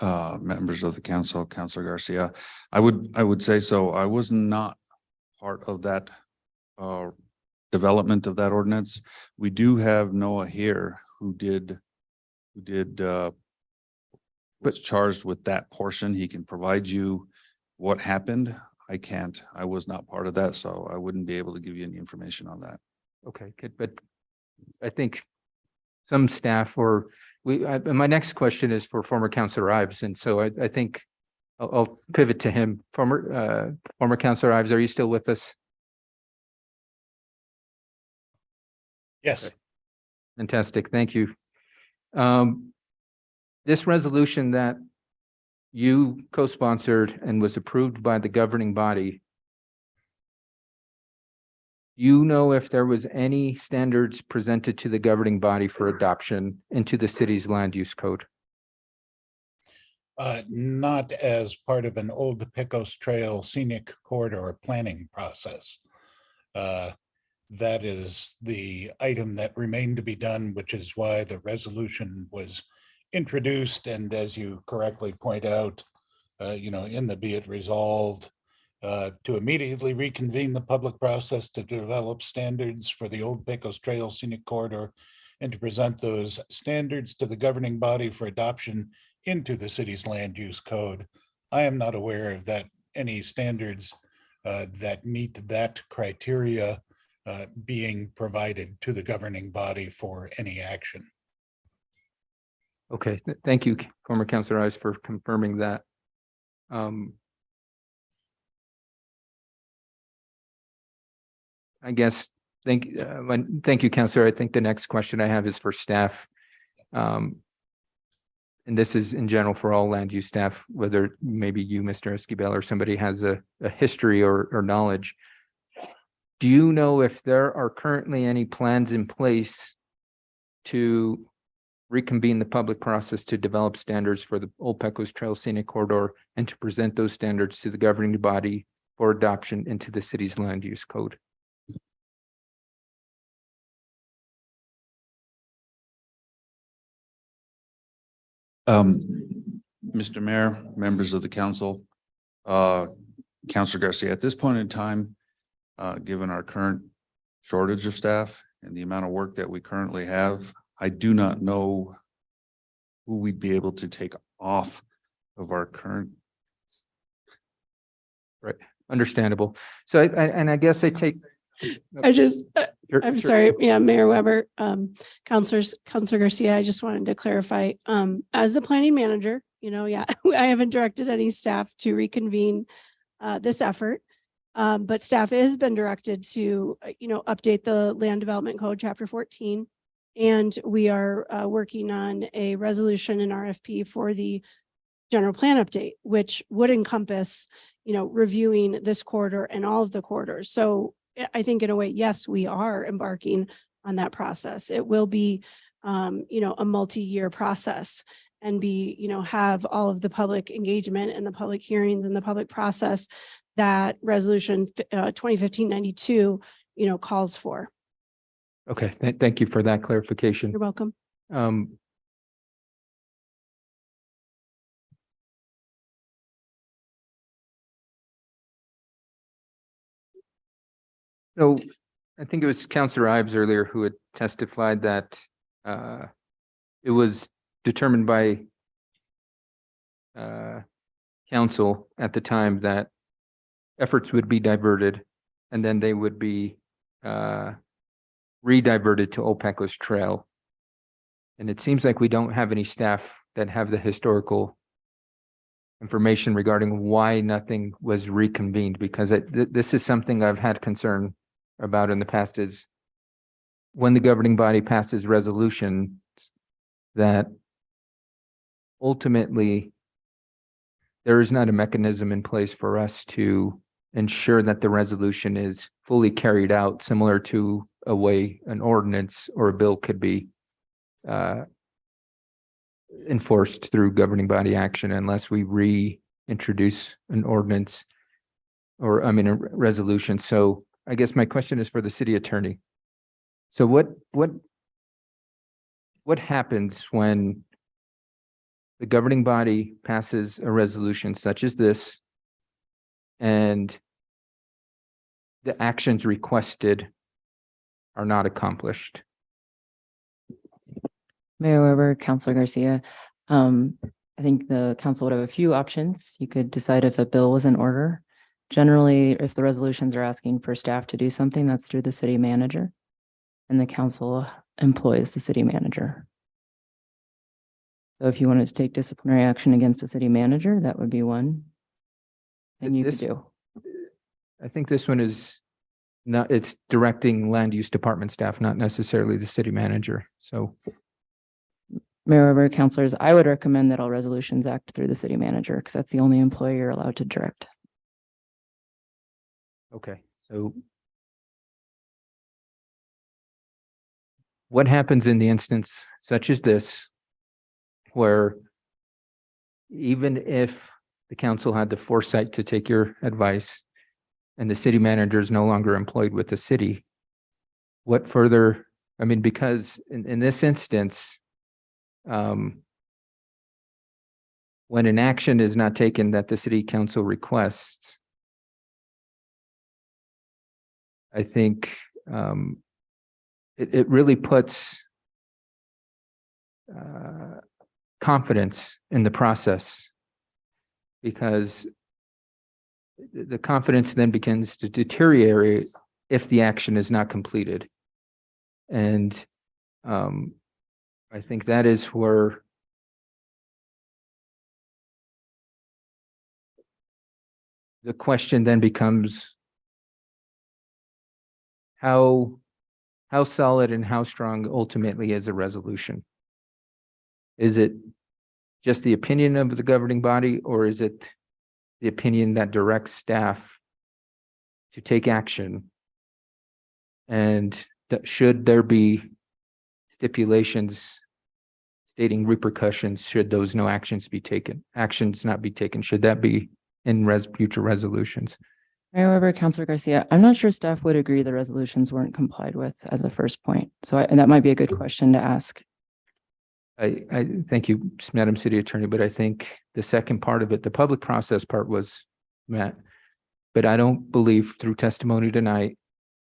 members of the council, Councilor Garcia, I would say so. I was not part of that development of that ordinance. We do have Noah here who was charged with that portion. He can provide you what happened. I can't. I was not part of that, so I wouldn't be able to give you any information on that. Okay, good. But I think some staff or my next question is for former Councilor Ives. And so I think I'll pivot to him. Former Councilor Ives, are you still with us? Yes. Okay. Fantastic. Thank you. This resolution that you co-sponsored and was approved by the governing body, you know if there was any standards presented to the governing body for adoption into the city's land use code? Not as part of an Old Pecos Trail scenic corridor planning process. That is the item that remained to be done, which is why the resolution was introduced. And as you correctly point out, in the be it resolved to immediately reconvene the public process to develop standards for the Old Pecos Trail scenic corridor and to present those standards to the governing body for adoption into the city's land use code. I am not aware of that any standards that meet that criteria being provided to the governing body for any action. Okay, thank you, former Councilor Ives, for confirming that. I guess, thank you, Councilor. I think the next question I have is for staff. And this is in general for all land use staff, whether maybe you, Mr. Esquivel, or somebody has a history or knowledge. Do you know if there are currently any plans in place to reconvene the public process to develop standards for the Old Pecos Trail Scenic Corridor and to present those standards to the governing body for adoption into the city's land use code? Mr. Mayor, members of the council, Councilor Garcia, at this point in time, given our current shortage of staff and the amount of work that we currently have, I do not know who we'd be able to take off of our current. Right, understandable. So I guess I take. I'm sorry. Yeah, Mayor Weber, Councilor Garcia, I just wanted to clarify, as the planning manager, I haven't directed any staff to reconvene this effort. But staff has been directed to, update the Land Development Code, Chapter 14. And we are working on a resolution and RFP for the general plan update, which would encompass, reviewing this corridor and all of the corridors. So I think in a way, yes, we are embarking on that process. It will be, a multi-year process and have all of the public engagement and the public hearings and the public process that resolution 2015-92, calls for. Okay, thank you for that clarification. You're welcome. So I think it was Councilor Ives earlier who had testified that it was determined by council at the time that efforts would be diverted and then they would be re-diverted to Old Pecos Trail. And it seems like we don't have any staff that have the historical information regarding why nothing was reconvened, because this is something I've had concern about in the past is when the governing body passes resolution, that ultimately there is not a mechanism in place for us to ensure that the resolution is fully carried out, similar to a way an ordinance or a bill could be enforced through governing body action, unless we reintroduce an ordinance or, I mean, a resolution. So I guess my question is for the city attorney. So what happens when the governing body passes a resolution such as this and the actions requested are not accomplished? Mayor Weber, Councilor Garcia. I think the council would have a few options. You could decide if a bill was in order. Generally, if the resolutions are asking for staff to do something, that's through the city manager. And the council employs the city manager. So if you wanted to take disciplinary action against a city manager, that would be one thing you could do. I think this one is not, it's directing land use department staff, not necessarily the city manager. So Mayor Weber, councilors, I would recommend that all resolutions act through the city manager because that's the only employee you're allowed to direct. okay, so what happens in the instance such as this, where even if the council had the foresight to take your advice and the city manager is no longer employed with the city, what further, I mean, because in this instance, when an action is not taken that the city council requests, I think it really puts confidence in the process, because the confidence then begins to deteriorate if the action is not completed. And I think that is where the question then becomes how solid and how strong ultimately is a resolution? Is it just the opinion of the governing body, or is it the opinion that directs staff to take action? And should there be stipulations stating repercussions should those no actions be taken, actions not be taken? Should that be in future resolutions? Mayor Weber, Councilor Garcia, I'm not sure staff would agree the resolutions weren't complied with as a first point. So and that might be a good question to ask. I thank you, Madam City Attorney, but I think the second part of it, the public process part, was met. But I don't believe through testimony tonight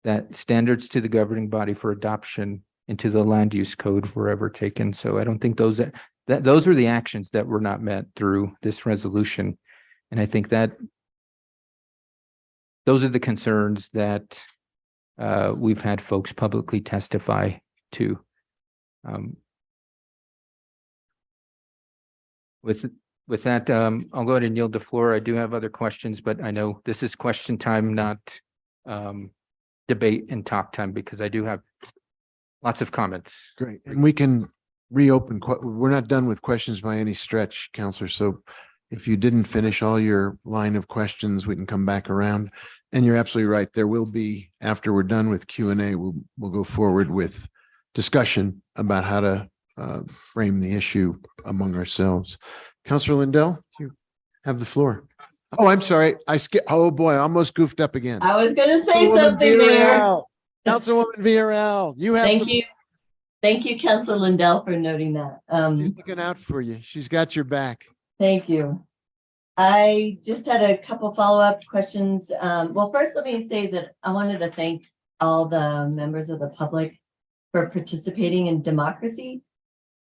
that standards to the governing body for adoption into the land use code were ever taken. So I don't think those are the actions that were not met through this resolution. And I think that those are the concerns that we've had folks publicly testify to. With that, I'll go ahead and yield the floor. I do have other questions, but I know this is question time, not debate and talk time, because I do have lots of comments. Great. And we can reopen. We're not done with questions by any stretch, Counselor. So if you didn't finish all your line of questions, we can come back around. And you're absolutely right. There will be, after we're done with Q&A, we'll go forward with discussion about how to frame the issue among ourselves. Counselor Lindell, you have the floor. Oh, I'm sorry. Oh boy, I almost goofed up again. I was going to say Councilwoman something there. VRL. Councilwoman VRL, you have. Thank you. Thank you, Councilor Lindell, for noting that. She's looking out for you. She's got your back. Thank you. I just had a couple follow-up questions. Well, first, let me say that I wanted to thank all the members of the public for participating in democracy.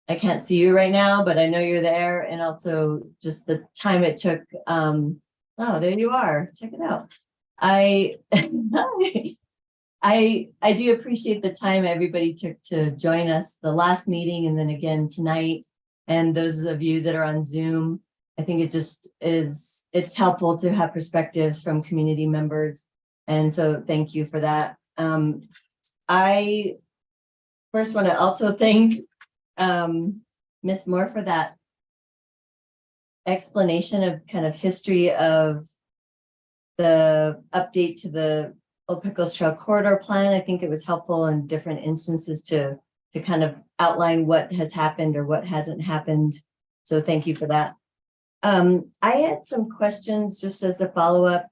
I can't see you right now, but I know you're there, and also just the time it took. Oh, there you are. Check it out. I do appreciate the time everybody took to join us the last meeting and then again tonight. And those of you that are on Zoom, I think it just is, it's helpful to have perspectives from community members. And so thank you for that. I first want to also thank Ms. Moore for that explanation of kind of history of the update to the Old Pecos Trail Corridor Plan. I think it was helpful in different instances to kind of outline what has happened or what hasn't happened. So thank you for that. I had some questions just as a follow-up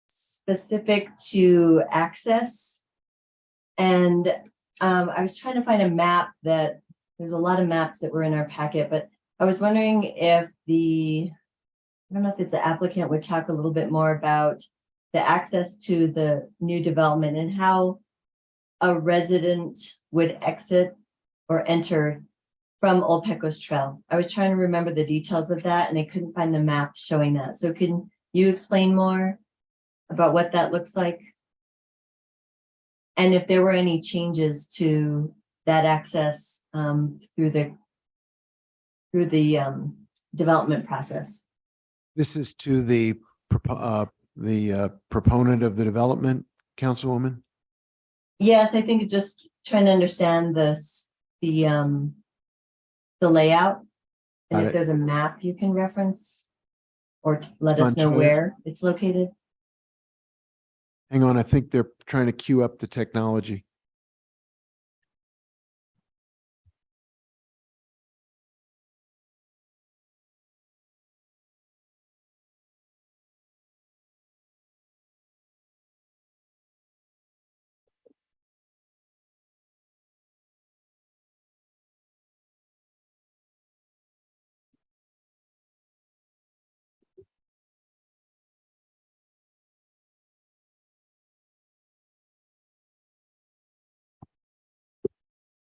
specific to access. And I was trying to find a map that there's a lot of maps that were in our packet, but I was wondering if I don't know if it's the applicant would talk a little bit more about the access to the new development and how a resident would exit or enter from Old Pecos Trail. I was trying to remember the details of that and I couldn't find the map showing that. So can you explain more about what that looks like? And if there were any changes to that access through the development process. This is to the proponent of the development, Councilwoman? Yes, I think just trying to understand the layout. And Got if it. there's a map you can reference or let us know Montoya. where it's located. Hang on, I think they're trying to queue up the technology.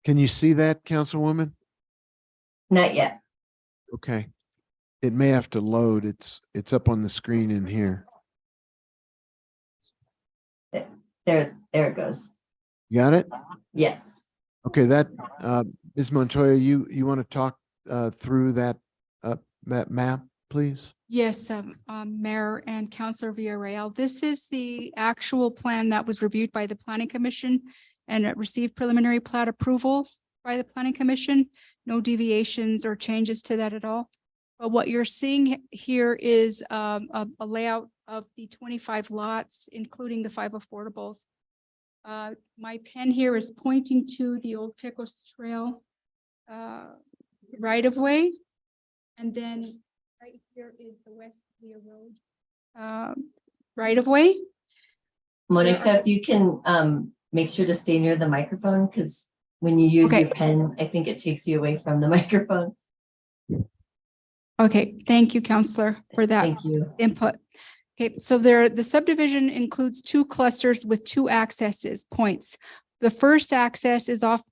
Can you see that, Councilwoman? Not yet. Okay. It may have to load. It's up on the screen in here. There it goes. You got it? Yes. Okay, that Ms. Montoya, you want to talk through that map, please? Yes, Mayor and Councilor Villarreal, this is the actual plan that was reviewed by the Planning Commission and it received preliminary plat approval by the Planning Commission. No deviations or changes to that at all. But what you're seeing here is a layout of the 25 lots, including the 5 affordables. My pen here is pointing to the Old Pecos Trail right of way. And then right here is the West Via Road right of way. Monica, if you can make sure to stay near the microphone, because when you use your pen, I think it takes you away from the microphone. Okay, thank you, Counselor, for that Thank you. input. Okay, so the subdivision includes 2 clusters with 2 accesses points. The first access is off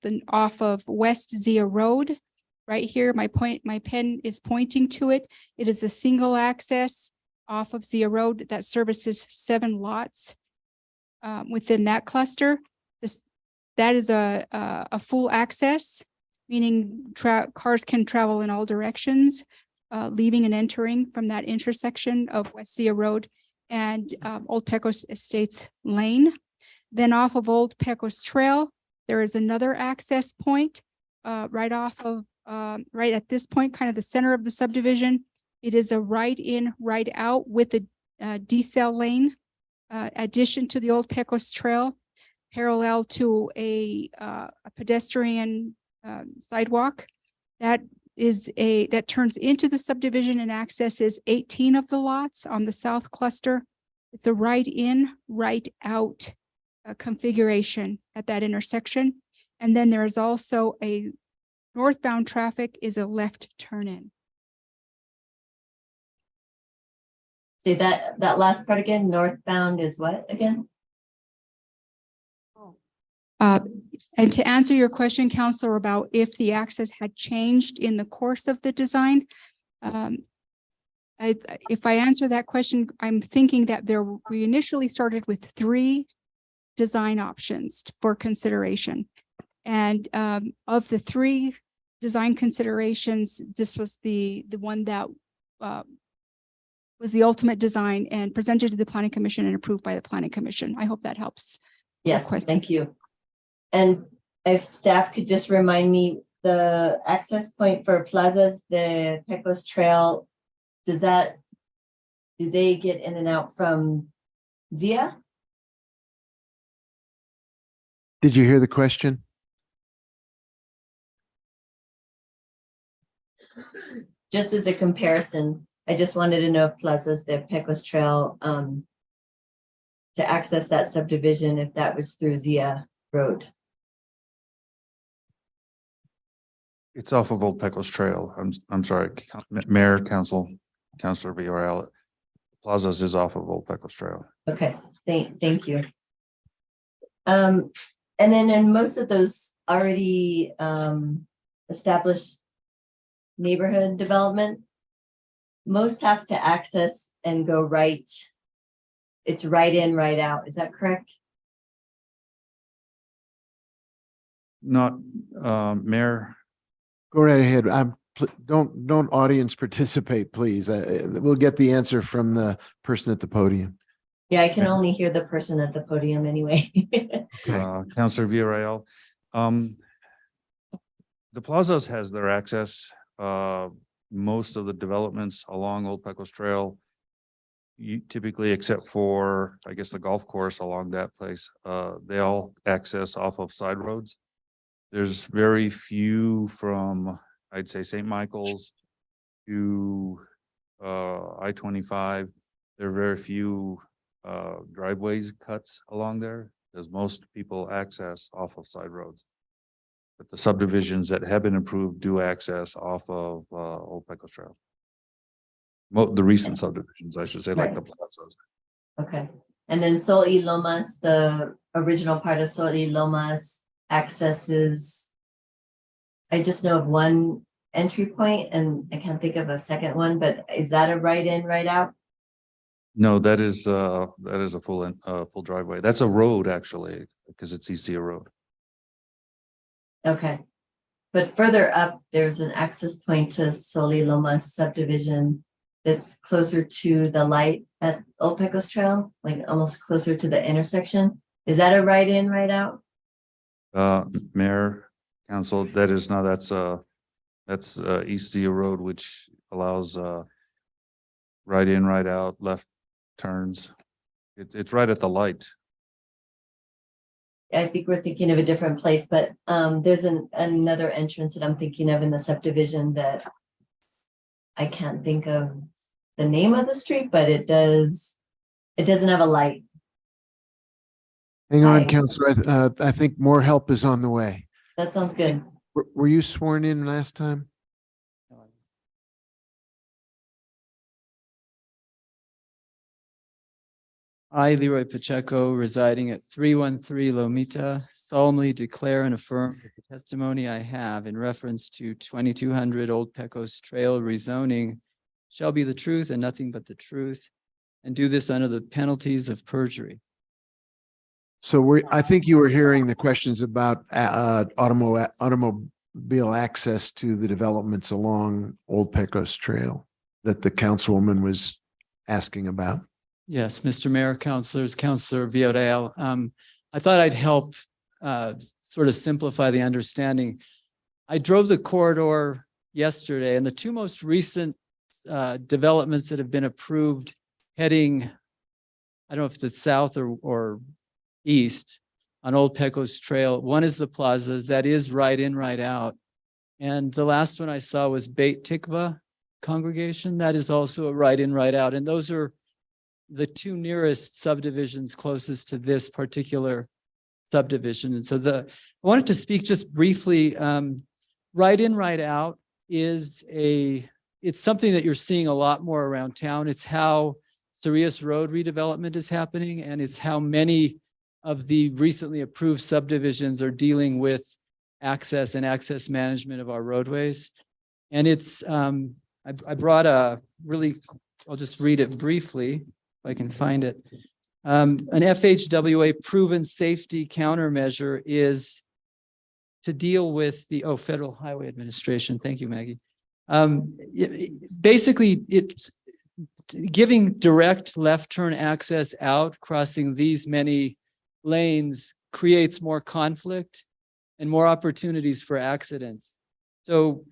of West Zia Road. Right here, my pen is pointing to it. It is a single access off of Zia Road that services 7 lots within that cluster. That is a full access, meaning cars can travel in all directions, leaving and entering from that intersection of West Zia Road and Old Pecos Estates Lane. Then off of Old Pecos Trail, there is another access point right at this point, kind of the center of the subdivision. It is a right in, right out with a decel lane addition to the Old Pecos Trail, parallel to a pedestrian sidewalk. That turns into the subdivision and accesses 18 of the lots on the south cluster. It's a right in, right out configuration at that intersection. And then there is also a northbound traffic is a left turn in. Say that last part again, northbound is what again? And to answer your question, Counselor, about if the access had changed in the course of the design, if I answer that question, I'm thinking that we initially started with 3 design options for consideration. And of the 3 design considerations, this was the one that was the ultimate design and presented to the Planning Commission and approved by the Planning Commission. I hope that helps. Yes, thank you. And if staff could just remind me, the access point for plazas, the Pecos Trail, do they get in and out from Zia? Did you hear the question? Just as a comparison, I just wanted to know if plazas, the Pecos Trail, to access that subdivision, if that was through Zia Road. It's off of Old Pecos Trail. I'm sorry, Mayor, Councilor Villarreal. Plazas is off of Old Pecos Trail. Okay, thank you. And then in most of those already established neighborhood development, most have to access and go right. It's right in, right out. Is that correct? Not, Mayor. Go right ahead. Don't audience participate, please. We'll get the answer from the person at the podium. Yeah, I can only hear the person at the podium anyway. Councilor Villarreal. The plazas has their access. Most of the developments along Old Pecos Trail, you typically, except for, I guess, the golf course along that place, they all access off of side roads. There's very few from, I'd say, St. Michael's to I-25. There are very few driveways cuts along there, because most people access off of side roads. But the subdivisions that have been approved do access off of Old Pecos Trail. The recent subdivisions, I should say, like the plazas. Okay, and then Sol y Lomas, the original part of Sol y Lomas accesses. I just know of one entry point and I can't think of a second one, but is that a right in, right out? No, that is a full driveway. That's a road, actually, because it's ECA Road. Okay, but further up, there's an access point to Sol y Lomas subdivision that's closer to the light at Old Pecos Trail, like almost closer to the intersection. Is that a right in, right out? Mayor, Council, that is not, that's East Zia Road, which allows right in, right out, left turns. It's right at the light. I think we're thinking of a different place, but there's another entrance that I'm thinking of in the subdivision that I can't think of the name of the street, but it doesn't have a light. Hang on, Counselor. I think more help is on the way. That sounds good. Were you sworn in last time? I, Leroy Pacheco, residing at 313 Lomita, solemnly declare and affirm that the testimony I have in reference to 2200 Old Pecos Trail rezoning shall be the truth and nothing but the truth, and do this under the penalties of perjury. So I think you were hearing the questions about automobile access to the developments along Old Pecos Trail that the councilwoman was asking about. Yes, Mr. Mayor, councilors, Councilor Villarreal. I thought I'd help sort of simplify the understanding. I drove the corridor yesterday, and the two most recent developments that have been approved heading, I don't know if it's south or east on Old Pecos Trail. One is the plazas, that is right in, right out. And the last one I saw was Beit Tikva congregation. That is also a right in, right out. And those are the two nearest subdivisions closest to this particular subdivision. And so I wanted to speak just briefly, right in, right out it's something that you're seeing a lot more around town. It's how Sirius Road redevelopment is happening, and it's how many of the recently approved subdivisions are dealing with access and access management of our roadways. And it's, I brought I'll just read it briefly. I can find it. An FHWA proven safety countermeasure is to deal with the Federal Highway Administration. Thank you, Maggie. Basically, it's giving direct left turn access out, crossing these many lanes creates more conflict and more opportunities for accidents. So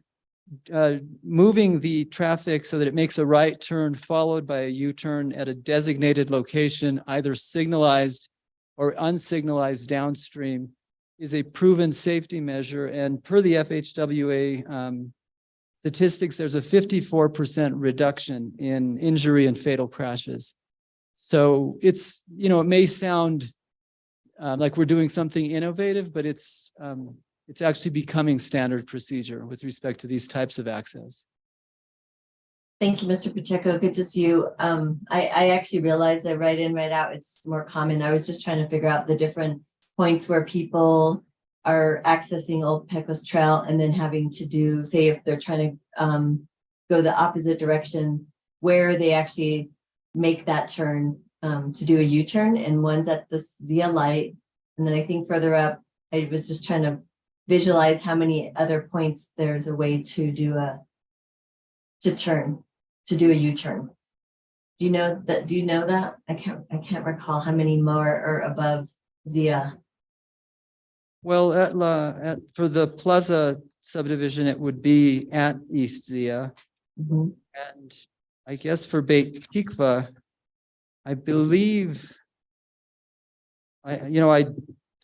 moving the traffic so that it makes a right turn followed by a U-turn at a designated location, either signalized or unsignalized downstream, is a proven safety measure. And per the FHWA statistics, there's a 54% reduction in injury and fatal crashes. So it's, you know, it may sound like we're doing something innovative, but it's actually becoming standard procedure with respect to these types of access. Thank you, Mr. Pacheco. Good to see you. I actually realized that right in, right out, it's more common. I was just trying to figure out the different points where people are accessing Old Pecos Trail and then having to do, say, if they're trying to go the opposite direction, where they actually make that turn to do a U-turn, and one's at the Zia light. And then I think further up, I was just trying to visualize how many other points there's a way to do a U-turn. Do you know that? I can't recall how many more are above Zia. Well, for the Plaza subdivision, it would be at East Zia. And I guess for Beit Tikva, I believe I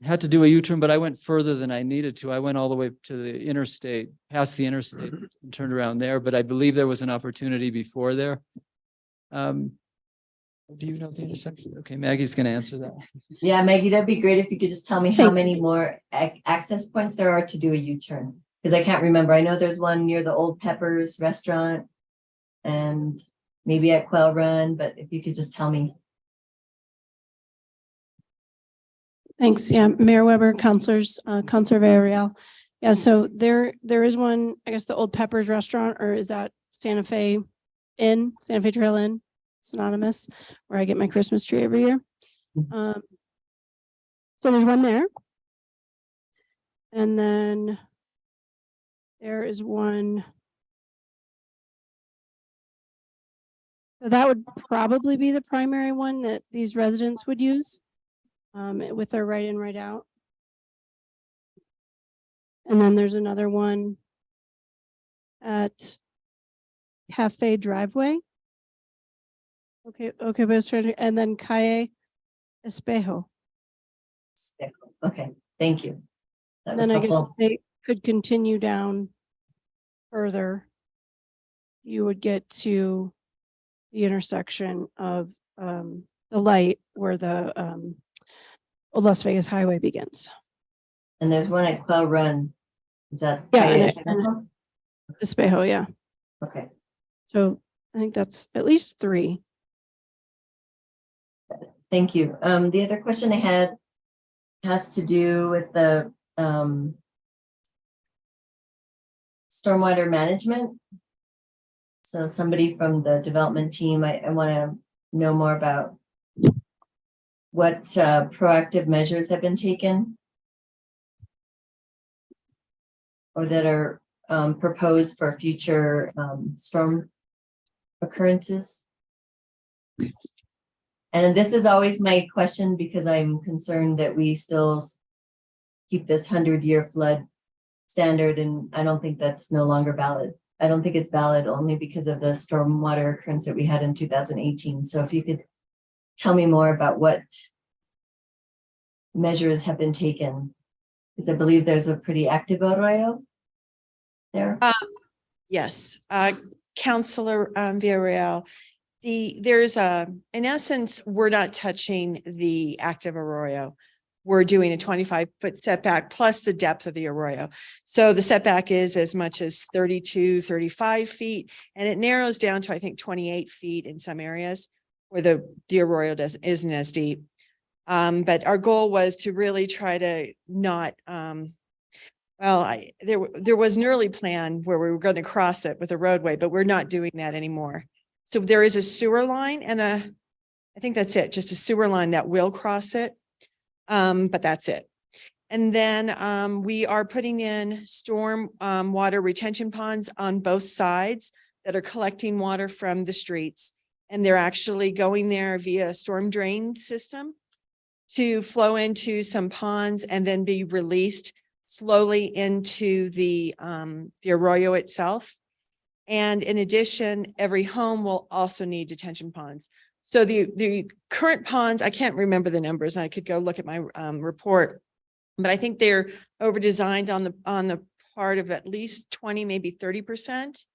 had to do a U-turn, but I went further than I needed to. I went all the way to the interstate, past the interstate, and turned around there. But I believe there was an opportunity before there. Do you know the intersection? Okay, Maggie's going to answer that. Yeah, Maggie, that'd be great if you could just tell me how Thanks. many more access points there are to do a U-turn. Because I can't remember. I know there's one near the Old Peppers restaurant and maybe at Quail Run, but if you could just tell me. Thanks. Yeah, Mayor Weber, councilors, Councilor Villarreal. Yeah, so there is one, I guess the Old Peppers restaurant, or is that Santa Fe Trail Inn, synonymous, where I get my Christmas tree every year. So there's one there. And then there is one. So that would probably be the primary one that these residents would use with their right in, right out. And then there's another one at Cafe Driveway. Okay, but it's trying to, and then Calle Espejo. Okay, thank you. That And was then I guess helpful. they could continue down further. You would get to the intersection of the light where the Old Las Vegas Highway begins. And there's one at Quail Run. Is that? Yeah, Calle and Espejo? Espejo, yeah. Okay. So I think that's at least 3. Thank you. The other question I had has to do with the stormwater management. So somebody from the development team, I want to know more about what proactive measures have been taken or that are proposed for future storm occurrences. And this is always my question because I'm concerned that we still keep this 100-year flood standard, and I don't think that's no longer valid. I don't think it's valid only because of the stormwater occurrence that we had in 2018. So if you could tell me more about what measures have been taken, because I believe there's a pretty active arroyo there. Yes, Councilor Villarreal, there's in essence, we're not touching the active arroyo. We're doing a 25-foot setback plus the depth of the arroyo. So the setback is as much as 32, 35 feet, and it narrows down to, I think, 28 feet in some areas where the arroyo isn't as deep. But our goal was to really try to not, there was an early plan where we were going to cross it with a roadway, but we're not doing that anymore. So there is a sewer line and I think that's it, just a sewer line that will cross it. But that's it. And then we are putting in storm water retention ponds on both sides that are collecting water from the streets. And they're actually going there via a storm drain system to flow into some ponds and then be released slowly into the arroyo itself. And in addition, every home will also need detention ponds. So the current ponds, I can't remember the numbers, and I could go look at my report, but I think they're over designed on the part of at least 20, maybe 30%.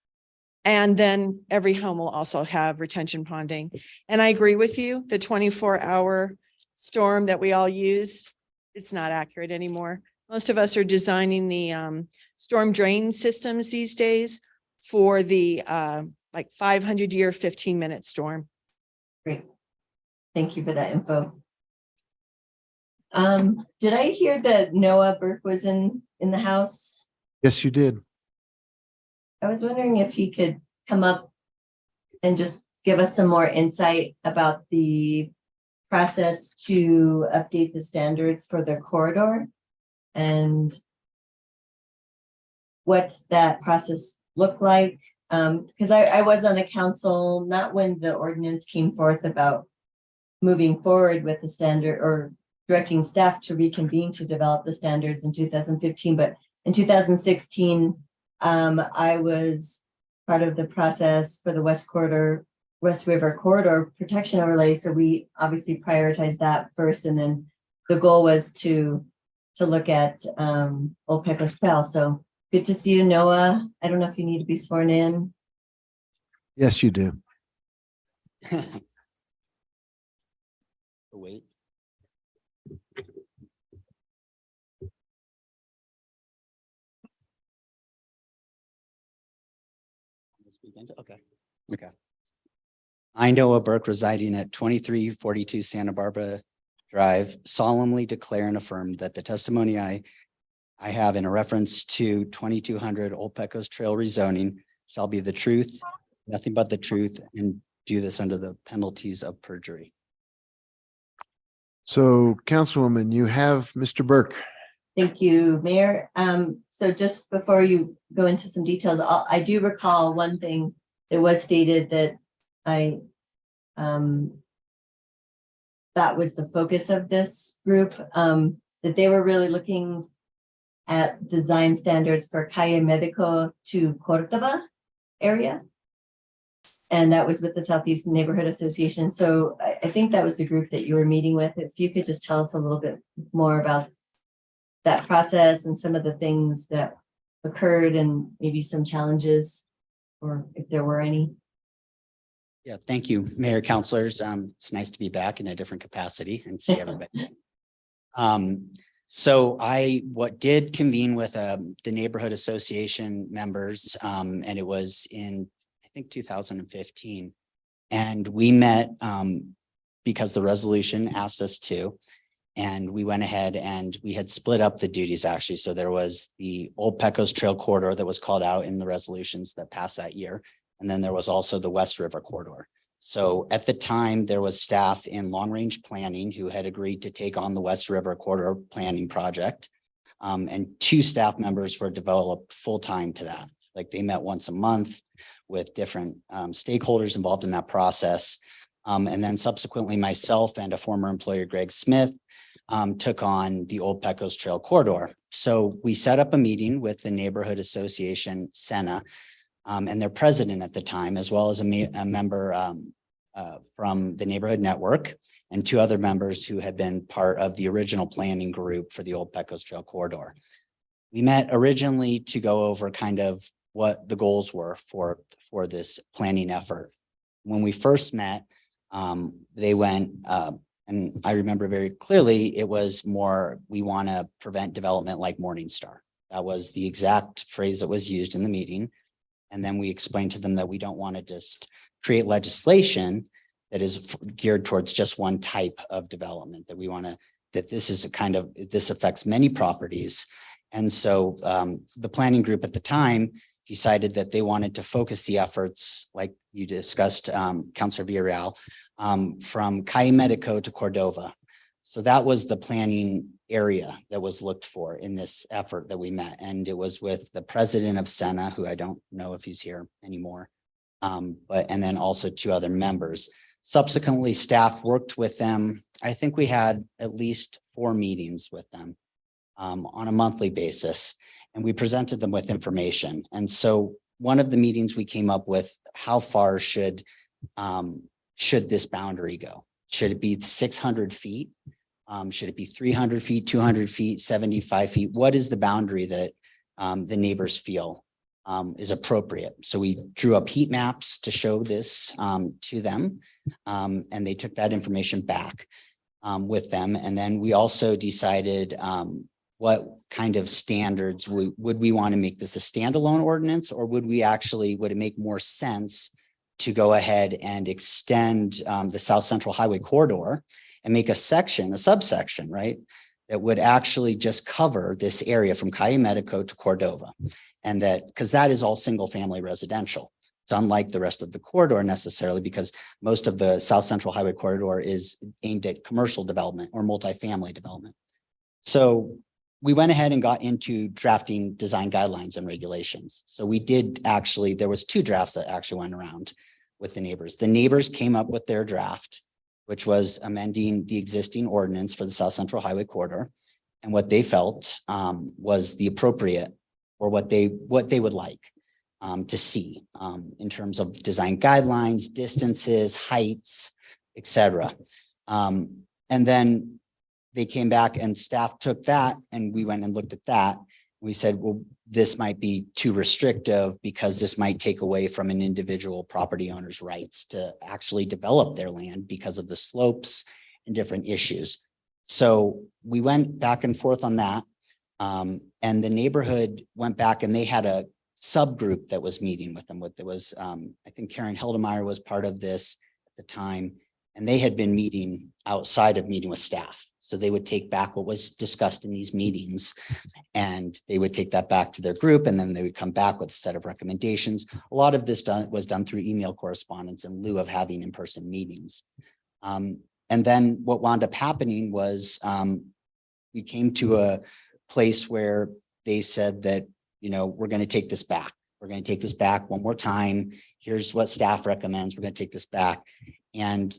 And then every home will also have retention ponding. And I agree with you, the 24-hour storm that we all use, it's not accurate anymore. Most of us are designing the storm drain systems these days for the like 500-year, 15-minute storm. Great. Thank you for that info. Did I hear that Noah Burke was in the house? Yes, you did. I was wondering if he could come up and just give us some more insight about the process to update the standards for the corridor and what that process looked like. Because I was on the council, not when the ordinance came forth about moving forward with the standard or directing staff to reconvene to develop the standards in 2015, but in 2016, I was part of the process for the West River Corridor Protection Overlay. So we obviously prioritized that first, and then the goal was to look at Old Pecos Trail. So good to see you, Noah. I don't know if you need to be sworn in. Yes, you do. Wait. Okay. Okay. I, Noah Burke, residing at 2342 Santa Barbara Drive, solemnly declare and affirm that the testimony I have in a reference to 2200 Old Pecos Trail rezoning shall be the truth, nothing but the truth, and do this under the penalties of perjury. So, Councilwoman, you have Mr. Burke. Thank you, Mayor. So just before you go into some details, I do recall one thing that was stated that that was the focus of this group, that they were really looking at design standards for Calle Medico to Córdoba area. And that was with the Southeast Neighborhood Association. So I think that was the group that you were meeting with. If you could just tell us a little bit more about that process and some of the things that occurred and maybe some challenges, or if there were any. Yeah, thank you, Mayor, councilors. It's nice to be back in a different capacity and see everybody. So I did convene with the neighborhood association members, and it was in, I think, 2015. And we met because the resolution asked us to. And we went ahead and we had split up the duties, actually. So there was the Old Pecos Trail corridor that was called out in the resolutions that passed that year. And then there was also the West River corridor. So at the time, there was staff in long range planning who had agreed to take on the West River corridor planning project. And 2 staff members were developed full time to that. Like they met once a month with different stakeholders involved in that process. And then subsequently myself and a former employer, Greg Smith, took on the Old Pecos Trail corridor. So we set up a meeting with the neighborhood association, Senna, and their president at the time, as well as a member from the neighborhood network and 2 other members who had been part of the original planning group for the Old Pecos Trail corridor. We met originally to go over kind of what the goals were for this planning effort. When we first met, they went, and I remember very clearly, it was more, we want to prevent development like Morningstar. That was the exact phrase that was used in the meeting. And then we explained to them that we don't want to just create legislation that is geared towards just one type of development, that we want to, that this is a kind of, this affects many properties. And so the planning group at the time decided that they wanted to focus the efforts, like you discussed, Councilor Villarreal, from Calle Medico to Cordova. So that was the planning area that was looked for in this effort that we met. And it was with the president of Senna, who I don't know if he's here anymore, and then also 2 other members. Subsequently, staff worked with them. I think we had at least 4 meetings with them. on a monthly basis. And we presented them with information. And so one of the meetings we came up with, how far should this boundary go? Should it be 600 feet? Should it be 300 feet, 200 feet, 75 feet? What is the boundary that the neighbors feel is appropriate? So we drew up heat maps to show this to them, and they took that information back with them. And then we also decided what kind of standards would we want to make this a standalone ordinance, or would it make more sense to go ahead and extend the South Central Highway corridor and make a subsection, right, that would actually just cover this area from Calle Medico to Cordova. And that, because that is all single family residential. It's unlike the rest of the corridor necessarily, because most of the South Central Highway corridor is aimed at commercial development or multifamily development. So we went ahead and got into drafting design guidelines and regulations. So we did actually, there was 2 drafts that actually went around with the neighbors. The neighbors came up with their draft, which was amending the existing ordinance for the South Central Highway corridor. And what they felt was the appropriate, or what they would like to see in terms of design guidelines, distances, heights, etc. And then they came back and staff took that, and we went and looked at that. We said, well, this might be too restrictive because this might take away from an individual property owner's rights to actually develop their land because of the slopes and different issues. So we went back and forth on that. And the neighborhood went back and they had a subgroup that was meeting with them. There was, I think Karen Hildemeyer was part of this at the time, and they had been meeting outside of meeting with staff. So they would take back what was discussed in these meetings, and they would take that back to their group, and then they would come back with a set of recommendations. A lot of this was done through email correspondence in lieu of having in-person meetings. And then what wound up happening was we came to a place where they said that, you know, we're going to take this back. We're going to take this back one more time. Here's what staff recommends. We're going to take this back. And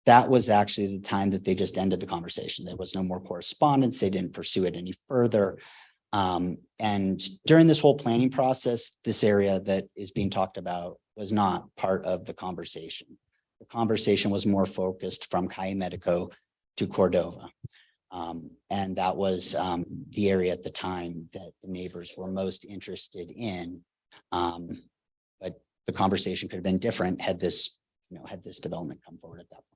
that was actually the time that they just ended the conversation. There was no more correspondence. They didn't pursue it any further. And during this whole planning process, this area that is being talked about was not part of the conversation. The conversation was more focused from Calle Medico to Cordova. And that was the area at the time that the neighbors were most interested in. But the conversation could have been different had this, had this development come forward at that point.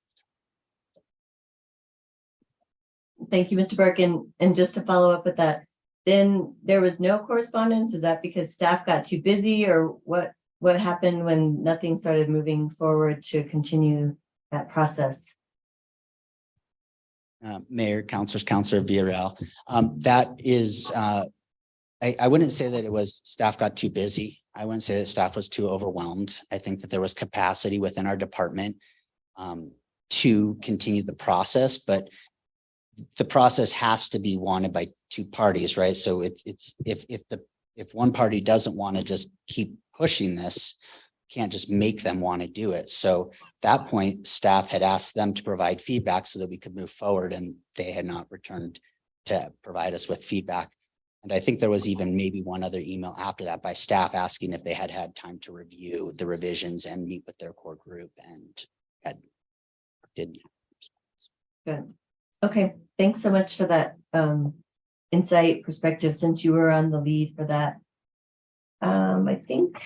Thank you, Mr. Burke. And just to follow up with that, then there was no correspondence. Is that because staff got too busy, or what happened when nothing started moving forward to continue that process? Mayor, councilors, Councilor Villarreal, that is, I wouldn't say that it was staff got too busy. I wouldn't say that staff was too overwhelmed. I think that there was capacity within our department to continue the process, but the process has to be wanted by 2 parties, right? So if one party doesn't want to just keep pushing this, can't just make them want to do it. So at that point, staff had asked them to provide feedback so that we could move forward, and they had not returned to provide us with feedback. And I think there was even maybe one other email after that by staff asking if they had had time to review the revisions and meet with their core group, and didn't. Good. Okay, thanks so much for that insight perspective, since you were on the lead for that. I think.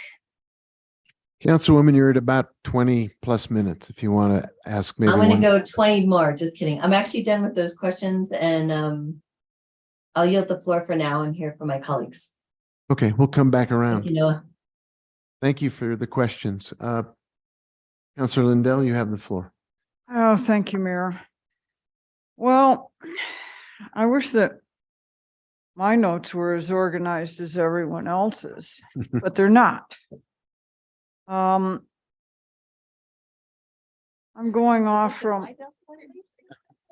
Councilwoman, you're at about 20 plus minutes. If you want to ask maybe I'm going to one. go 20 more. Just kidding. I'm actually done with those questions, and I'll yield the floor for now and hear from my colleagues. Okay, we'll come back around. Thank you, Noah. Thank you for the questions. Councilor Lindell, you have the floor. Oh, thank you, Mayor. Well, I wish that my notes were as organized as everyone else's, but they're not. I'm going off from,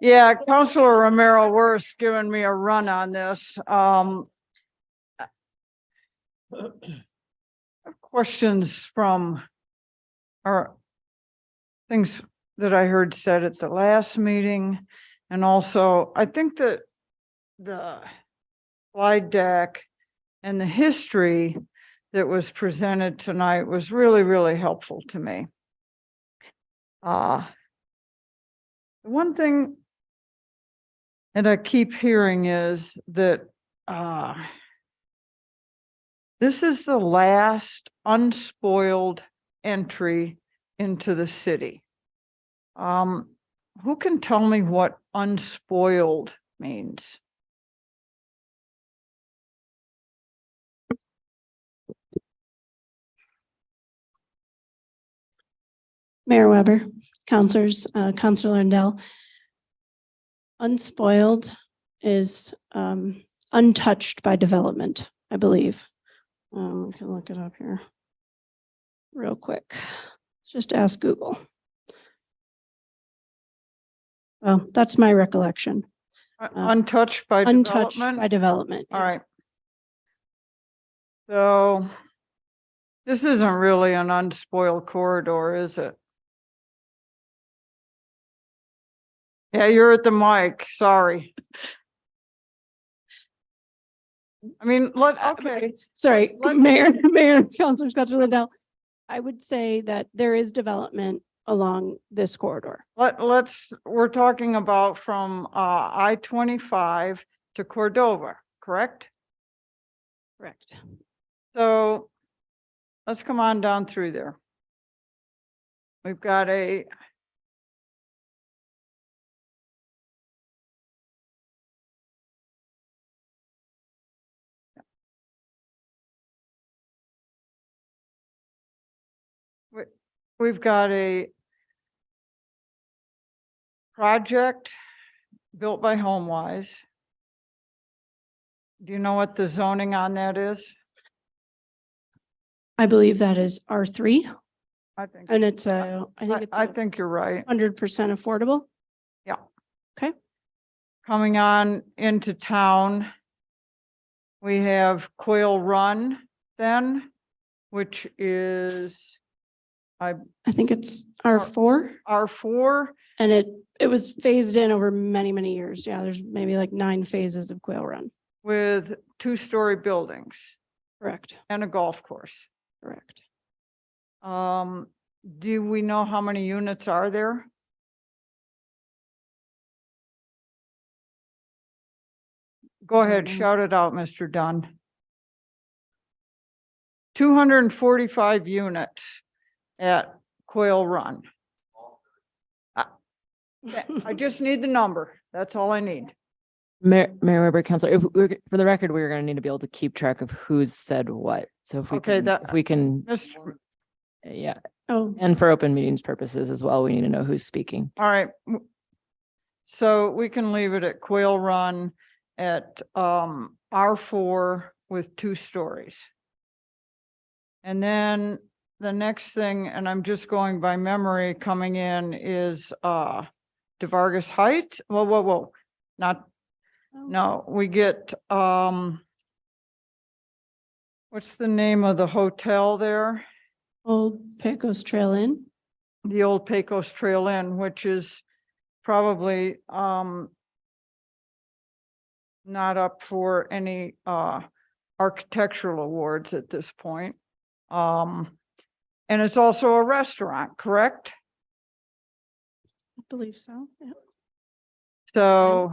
yeah, Councilor Romero Worth's giving me a run on this. Questions from our things that I heard said at the last meeting. And also, I think that the slide deck and the history that was presented tonight was really, really helpful to me. The one thing that I keep hearing is that this is the last unspoiled entry into the city. Who can tell me what unspoiled means? Mayor Weber, counselors, Counselor Lindell. Unspoiled is untouched by development, I believe. We can look it up here real quick. Let's just ask Google. Well, that's my recollection. Untouched by Untouched development? by development. All right. So this isn't really an unspoiled corridor, is it? Yeah, you're at the mic, sorry. I mean, okay. Sorry, Mayor, Counselor Counselor Lindell. I would say that there is development along this corridor. We're talking about from I-25 to Cordova, correct? Correct. So let's come on down through there. We've got we've got a project built by HomeWise. Do you know what the zoning on that is? I believe that is R3. I think. And it's I think you're right. 100% affordable. Yeah. Okay. Coming on into town, we have Quail Run then, which is I think it's R4. R4. And it was phased in over many, many years. Yeah, there's maybe like 9 phases of Quail Run. With 2-story buildings. Correct. And a golf course. Correct. Do we know how many units are there? Go ahead, shout it out, Mr. Dunn. 245 units at Quail Run. I just need the number. That's all I need. Mayor Weber, Counselor, if we're, for the record, we're going to need to be able to keep track of who's said what. So if we Okay, can, if we can, yeah. Oh, and for open meetings purposes as well, we need to know who's speaking. All right. So we can leave it at Quail Run at R4 with 2 stories. And then the next thing, and I'm just going by memory coming in, is DeVargas Heights. Whoa. No, we get what's the name of the hotel there? Old Pecos Trail Inn. The old Pecos Trail Inn, which is probably not up for any architectural awards at this point. And it's also a restaurant, correct? I believe so. Yeah. So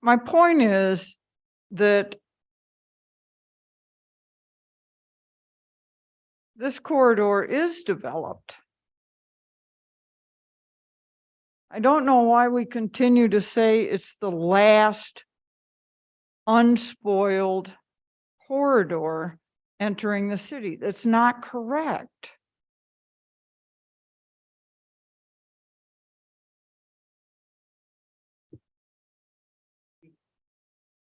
my point is that this corridor is developed. I don't know why we continue to say it's the last unspoiled corridor entering the city. That's not correct.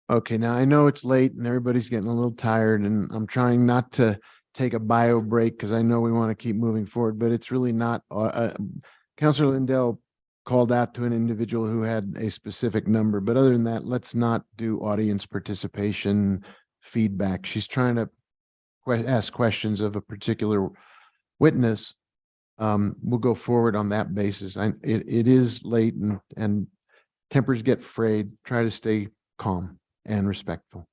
Okay, now I know it's late and everybody's getting a little tired, and I'm trying not to take a bio break because I know we want to keep moving forward, but it's really not. Councilor Lindell called out to an individual who had a specific number, but other than that, let's not do audience participation feedback. She's trying to ask questions of a particular witness. We'll go forward on that basis. It is late and tempers get frayed, try to stay calm and respectful.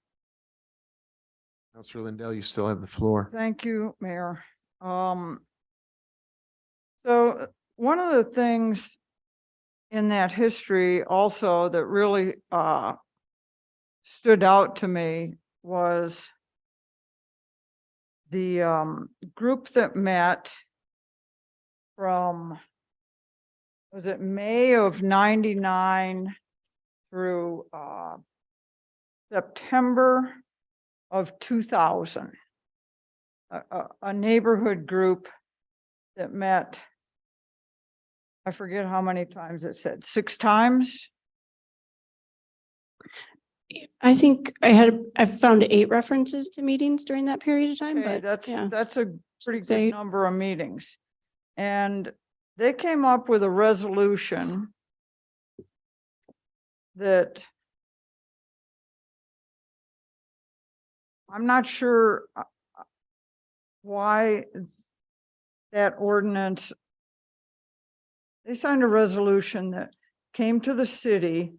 Councilor Lindell, you still have the floor. Thank you, Mayor. So one of the things in that history also that really stood out to me was the group that met from, was it May of '99 through September of 2000. A neighborhood group that met, I forget how many times it said, 6 times. I think I found 8 references to meetings during that period of time, Okay, but yeah. that's a pretty Say- good number of meetings. And they came up with a resolution that I'm not sure why that ordinance, they signed a resolution that came to the city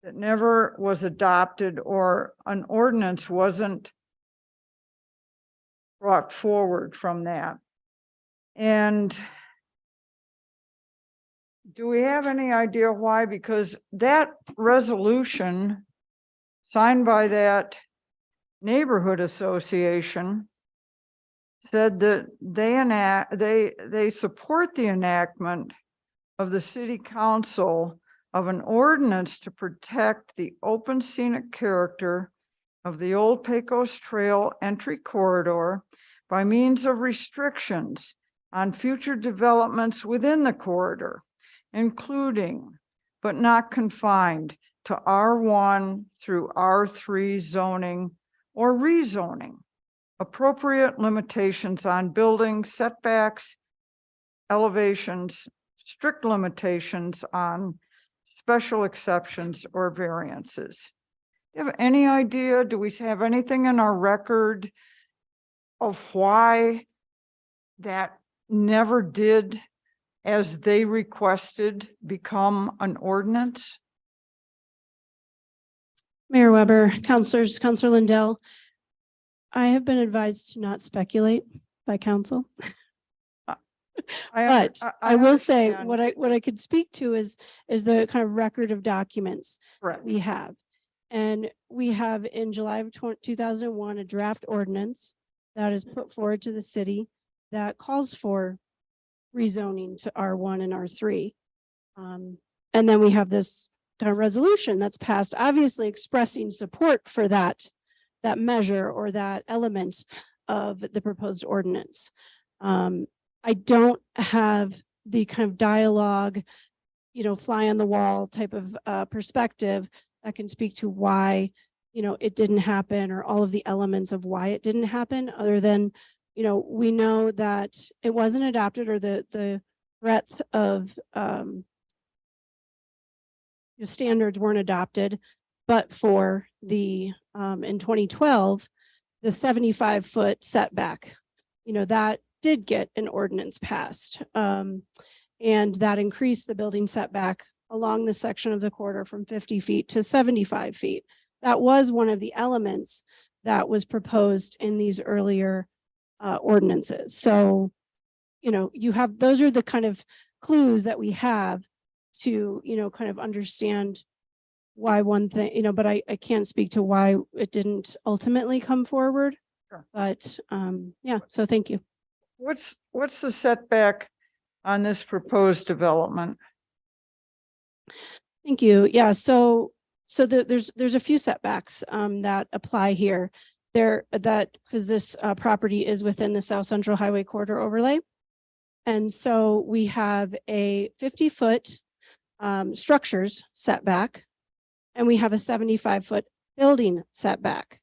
that never was adopted, or an ordinance wasn't brought forward from that. And do we have any idea why? Because that resolution signed by that neighborhood association said that they support the enactment of the city council of an ordinance to protect the open scenic character of the Old Pecos Trail entry corridor by means of restrictions on future developments within the corridor, including but not confined to R1 through R3 zoning or rezoning, appropriate limitations on building setbacks, elevations, strict limitations on special exceptions or variances. Do you have any idea? Do we have anything in our record of why that never did, as they requested, become an ordinance? Mayor Weber, councilors, Councilor Lindell, I have been advised to not speculate by council. But I will say what I could speak to is the kind of record of documents that we have. And we have in July of 2001, a draft ordinance that is put forward to the city that calls for rezoning to R1 and R3. And then we have this kind of resolution that's passed, obviously expressing support for that measure or that element of the proposed ordinance. I don't have the kind of dialogue, fly on the wall type of perspective that can speak to why, it didn't happen, or all of the elements of why it didn't happen, other than, we know that it wasn't adopted, or the breadth of standards weren't adopted, but for the in 2012, the 75-foot setback, that did get an ordinance passed, and that increased the building setback along the section of the corridor from 50 feet to 75 feet. That was one of the elements that was proposed in these earlier ordinances. So, you have, those are the kind of clues that we have to, kind of understand why one thing, but I can't speak to why it didn't ultimately come forward. Sure. But yeah, so thank you. What's the setback on this proposed development? Thank you. Yeah, so there's a few setbacks that apply here. Because this property is within the South Central Highway Corridor overlay. And so we have a 50-foot structures setback, and we have a 75-foot building setback.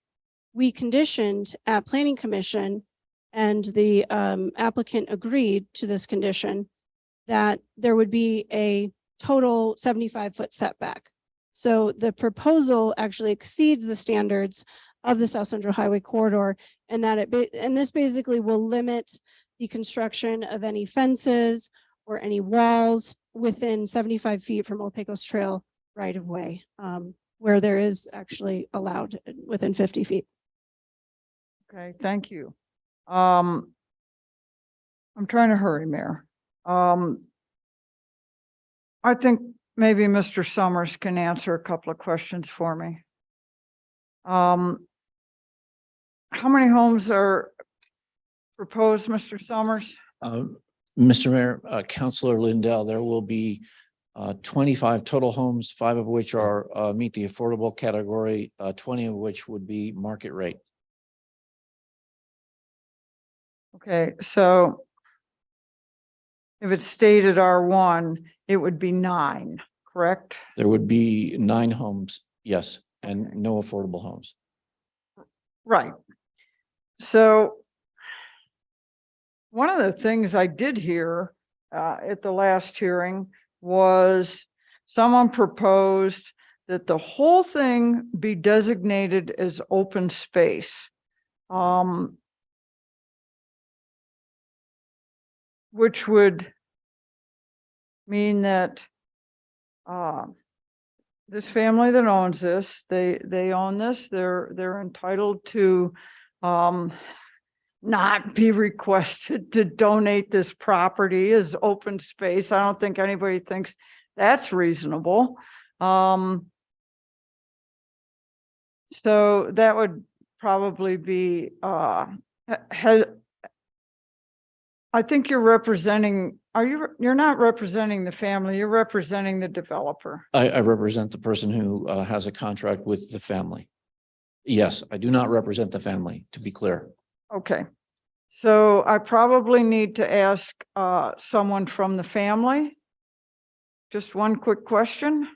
We conditioned at Planning Commission, and the applicant agreed to this condition, that there would be a total 75-foot setback. So the proposal actually exceeds the standards of the South Central Highway Corridor, and that this basically will limit the construction of any fences or any walls within 75 feet from Old Pecos Trail right of way, where there is actually allowed within 50 feet. Okay, thank you. I'm trying to hurry, Mayor. I think maybe Mr. Summers can answer a couple of questions for me. How many homes are proposed, Mr. Summers? Mr. Mayor, Councilor Lindell, there will be 25 total homes, 5 of which are meet the affordable category, 20 of which would be market rate. Okay, so if it's stated R1, it would be 9, correct? There would be 9 homes, yes, and no affordable homes. Right. So one of the things I did hear at the last hearing was someone proposed that the whole thing be designated as open space. Which would mean that this family that owns this, they own this, they're entitled to not be requested to donate this property as open space. I don't think anybody thinks that's reasonable. So that would probably be I think you're representing, you're not representing the family, you're representing the developer. I represent the person who has a contract with the family. Yes, I do not represent the family, to be clear. Okay. So I probably need to ask someone from the family. Just one quick question.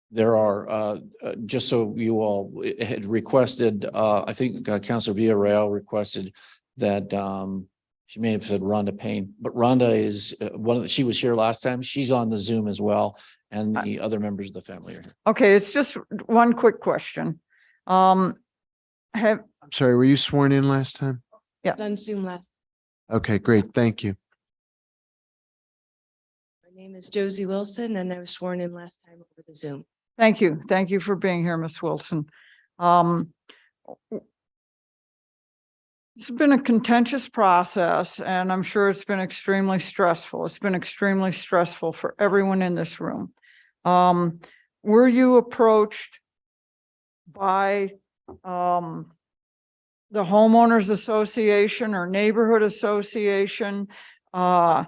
There are, just so you all had requested, I think Councilor Villarreal requested that she may have said Rhonda Payne, but Rhonda is she was here last time. She's on the Zoom as well. And the other members of the family are here. Okay, it's just one quick question. I'm sorry, were you sworn in last time? Yeah. On Zoom last. Okay, great. Thank you. My name is Josie Wilson and I was sworn in last time over the Zoom. Thank you. Thank you for being here, Ms. Wilson. It's been a contentious process and I'm sure it's been extremely stressful. It's been extremely stressful for everyone in this room. Were you approached by the homeowners association or neighborhood association for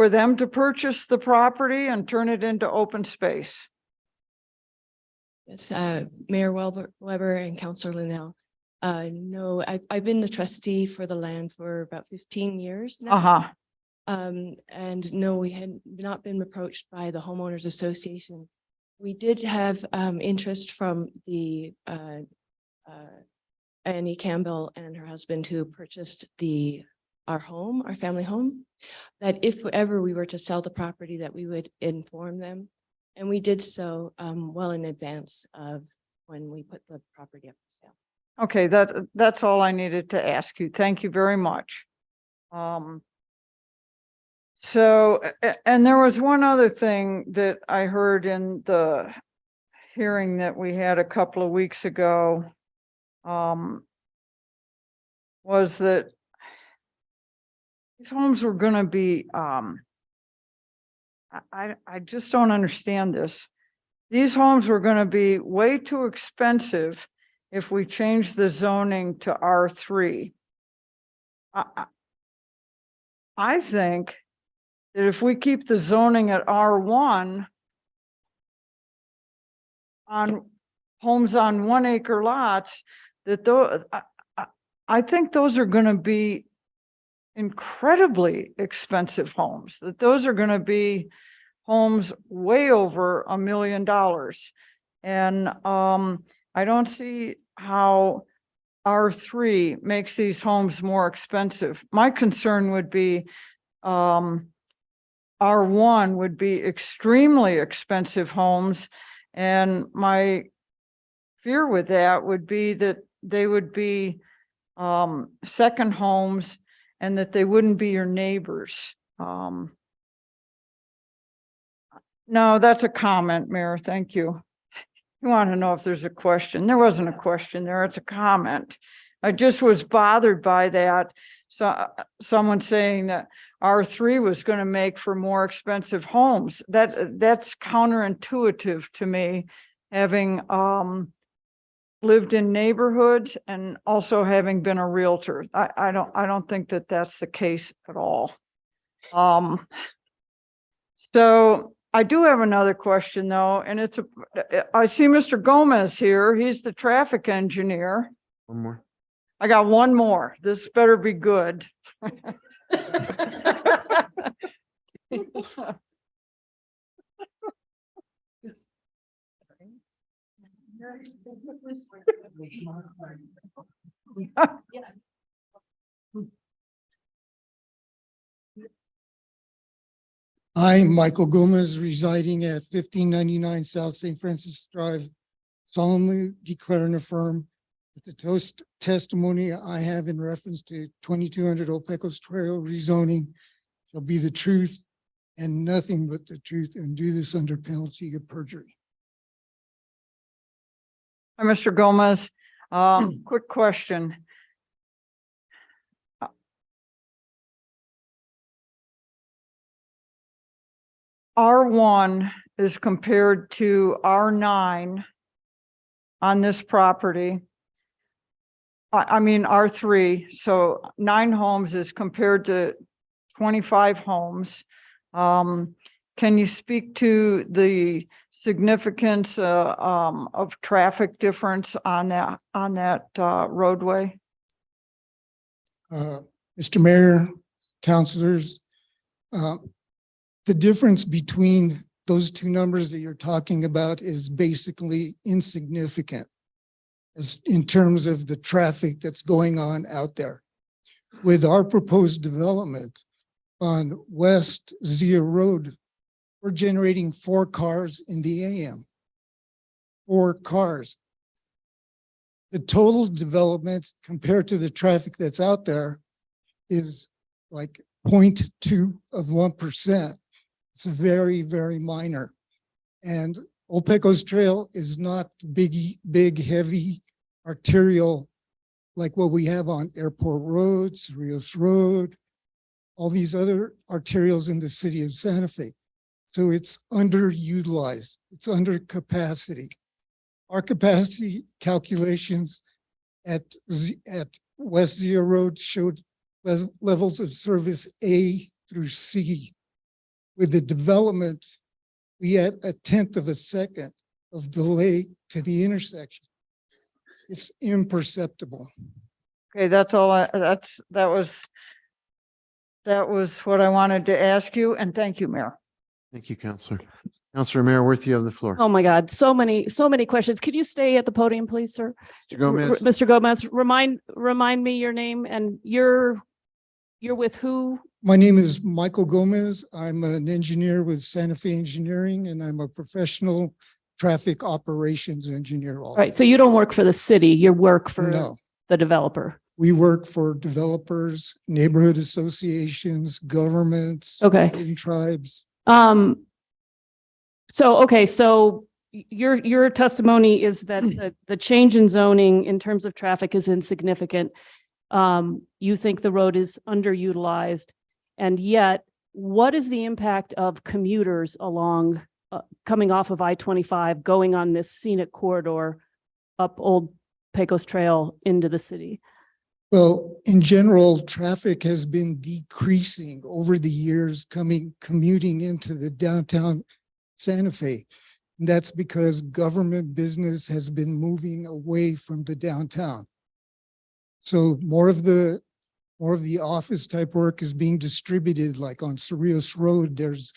them to purchase the property and turn it into open space? Yes, Mayor Weber and Councilor Linnell. No, I've been the trustee for the land for about 15 years now. And no, we had not been approached by the homeowners association. We did have interest from the Annie Campbell and her husband who purchased our family home, that if ever we were to sell the property that we would inform them. And we did so well in advance of when we put the property up for sale. Okay, that's all I needed to ask you. Thank you very much. So, and there was one other thing that I heard in the hearing that we had a couple of weeks ago, was that these homes were going to be, I just don't understand this. These homes were going to be way too expensive if we change the zoning to R3. I think that if we keep the zoning at R1 on homes on 1 acre lots, that I think those are going to be incredibly expensive homes, that those are going to be homes way over $1 million. And I don't see how R3 makes these homes more expensive. My concern would be R1 would be extremely expensive homes. And my fear with that would be that they would be second homes and that they wouldn't be your neighbors. No, that's a comment, Mayor. Thank you. You want to know if there's a question? There wasn't a question there. It's a comment. I just was bothered by that. So someone saying that R3 was going to make for more expensive homes. That's counterintuitive to me, having lived in neighborhoods and also having been a realtor. I don't think that that's the case at all. So I do have another question though, and I see Mr. Gomez here. He's the traffic engineer. One more. I got one more. This better be good. I'm Michael Gomez, residing at 1599 South St. Francis Drive. Solemnly declare and affirm that the testimony I have in reference to 2200 Old Pecos Trail rezoning shall be the truth and nothing but the truth, and do this under penalty of perjury. Hi, Mr. Gomez. Quick question. R1 is compared to R9 on this property. I mean R3, so 9 homes is compared to 25 homes. Can you speak to the significance of traffic difference on that roadway? Mr. Mayor, councilors, the difference between those two numbers that you're talking about is basically insignificant as in terms of the traffic that's going on out there. With our proposed development on West Zia Road, we're generating 4 cars in the AM. 4 cars. The total development compared to the traffic that's out there is like 0.2 of 1%. It's very, very minor. And Old Pecos Trail is not big, heavy arterial like what we have on Airport Road, Cerritos Road, all these other arterials in the city of Santa Fe. So it's underutilized. It's under capacity. Our capacity calculations at West Zia Road showed levels of service A through C. With the development, we had 1/10 of a second of delay to the intersection. It's imperceptible. Okay, that's all. That was what I wanted to ask you, and thank you, Mayor. Thank you, Counselor. Counselor Mayor, you have the floor. Oh my God, so many questions. Could you stay at the podium, please, sir? Mr. Gomez. Mr. Gomez, remind me your name, and you're with who? My name is Michael Gomez. I'm an engineer with Santa Fe Engineering, and I'm a professional traffic operations engineer. All right, so you don't work for the city, you work for the developer. We work for developers, neighborhood associations, governments, Okay. and tribes. So your testimony is that the change in zoning in terms of traffic is insignificant. You think the road is underutilized, and yet what is the impact of commuters along coming off of I-25, going on this scenic corridor up Old Pecos Trail into the city? Well, in general, traffic has been decreasing over the years commuting into the downtown Santa Fe. And that's because government business has been moving away from the downtown. So more of the office type work is being distributed, like on Cerritos Road. There's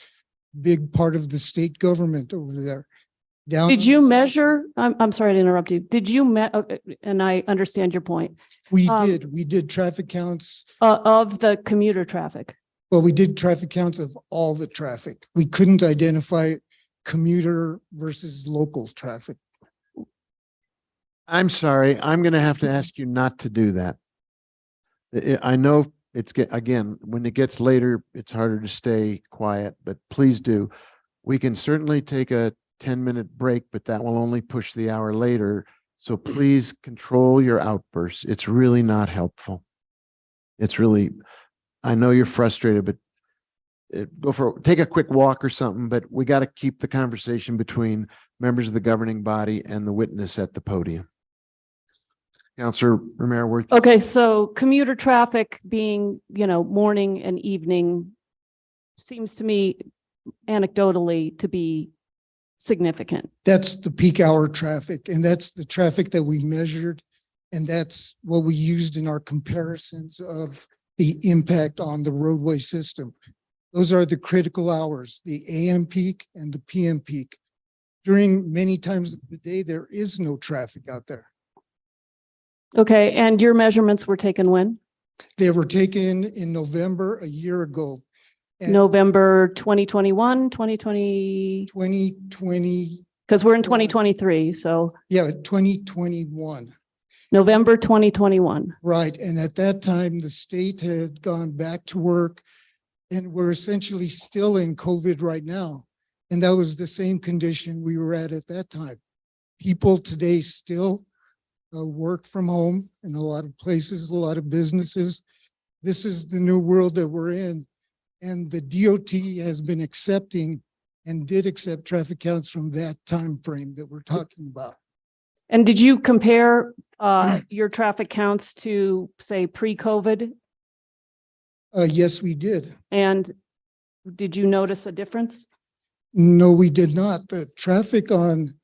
a big part of the state government over there. Did you measure? I'm sorry to interrupt you. Did you and I understand your point. We did traffic counts of the commuter traffic. Well, we did traffic counts of all the traffic. We couldn't identify commuter versus local traffic. I'm sorry, I'm going to have to ask you not to do that. I know again, when it gets later, it's harder to stay quiet, but please do. We can certainly take a 10-minute break, but that will only push the hour later. So please control your outbursts. It's really not helpful. It's really, I know you're frustrated, but take a quick walk or something, but we got to keep the conversation between members of the governing body and the witness at the podium. Councilor Romero-Worth. Okay, so commuter traffic being, morning and evening seems to me anecdotally to be significant. That's the peak hour traffic, and that's the traffic that we measured. And that's what we used in our comparisons of the impact on the roadway system. Those are the critical hours, the AM peak and the PM peak. During many times of the day, there is no traffic out there. Okay, and your measurements were taken when? They were taken in November a year ago. And November 2021, 2020, 2020, because we're in 2023, so yeah, 2021. November 2021. Right, and at that time, the state had gone back to work and we're essentially still in COVID right now. And that was the same condition we were at that time. People today still work from home in a lot of places, a lot of businesses. This is the new world that we're in. And the DOT has been accepting and did accept traffic counts from that time frame that we're talking about. And did you compare your traffic counts to, say, pre-COVID? Yes, we did. And did you notice a difference? No, we did not. The traffic on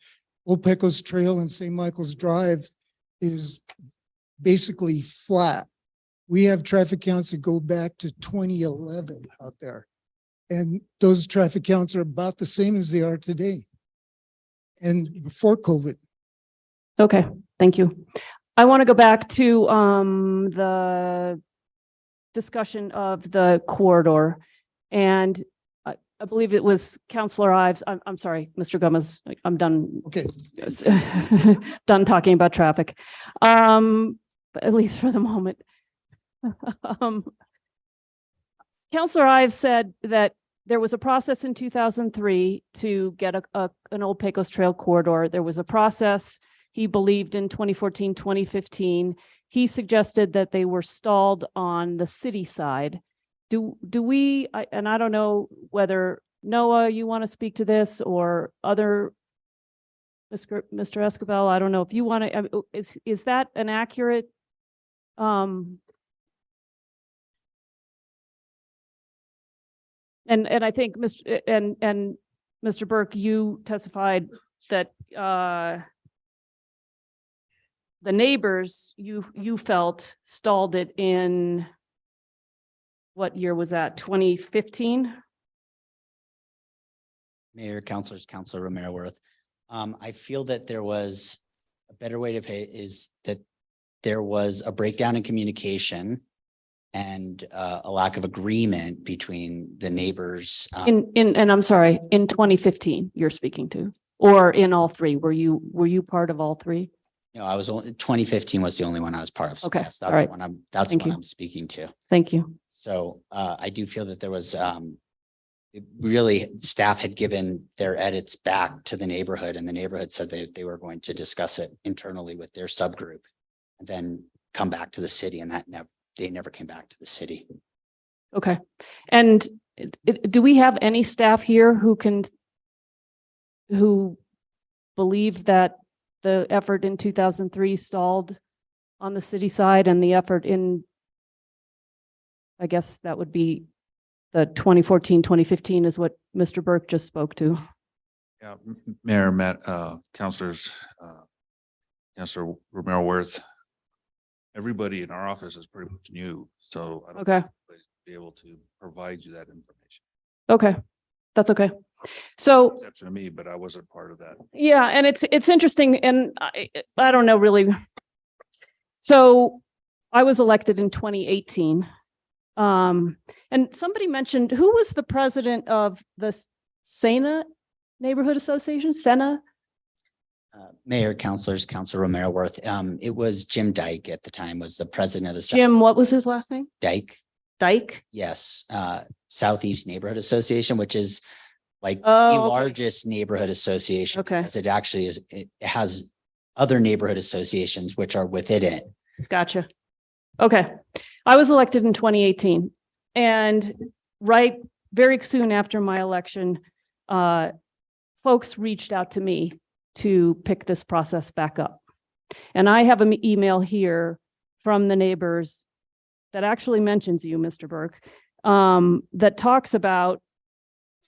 Old Pecos Trail and St. Michael's Drive is basically flat. We have traffic counts that go back to 2011 out there. And those traffic counts are about the same as they are today and before COVID. Okay, thank you. I want to go back to the discussion of the corridor. And I believe it was Councilor Ives. I'm sorry, Mr. Gomez, I'm done. Okay. Done talking about traffic, but at least for the moment. Councilor Ives said that there was a process in 2003 to get an Old Pecos Trail corridor. There was a process, he believed, in 2014, 2015. He suggested that they were stalled on the city side. Do we, and I don't know whether Noah, you want to speak to this, or other, Mr. Escobar, I don't know if you want to, is that an accurate, and I think Mr. Burke, you testified that the neighbors you felt stalled it in, what year was that? 2015? Mayor, councilors, Councilor Romero-Worth. I feel that there was a better way to pay is that there was a breakdown in communication and a lack of agreement between the neighbors. And I'm sorry, in 2015 you're speaking to, or in all three? Were you part of all three? No, I was only 2015 was the only one I was part of. So Okay. yes, All that's right. the one that's Thank what you. I'm speaking to. Thank you. So I do feel that there was really staff had given their edits back to the neighborhood, and the neighborhood said they were going to discuss it internally with their subgroup and then come back to the city, and they never came back to the city. Okay. And do we have any staff here who believe that the effort in 2003 stalled on the city side, and the effort in, I guess that would be the 2014, 2015 is what Mr. Burke just spoke to? Yeah, Mayor, Matt, councilors, Councilor Romero-Worth. Everybody in our office is pretty much new, so I don't Okay. be able to provide you that information. Okay, that's okay. So Exception to me, but I wasn't part of that. yeah, and it's interesting, and I don't know really. So I was elected in 2018. And somebody mentioned, who was the president of the Sena Neighborhood Association? Sena? Mayor, councilors, Councilor Romero-Worth. It was Jim Dyke at the time was the president of the Jim, what was his last name? Dyke. Dyke? Yes, Southeast Neighborhood Association, which is like the Oh, okay. largest neighborhood association. Okay. Because it actually is, it has other neighborhood associations which are within it. Gotcha. Okay. I was elected in 2018 and very soon after my election, folks reached out to me to pick this process back up. And I have an email here from the neighbors that actually mentions you, Mr. Burke, that talks about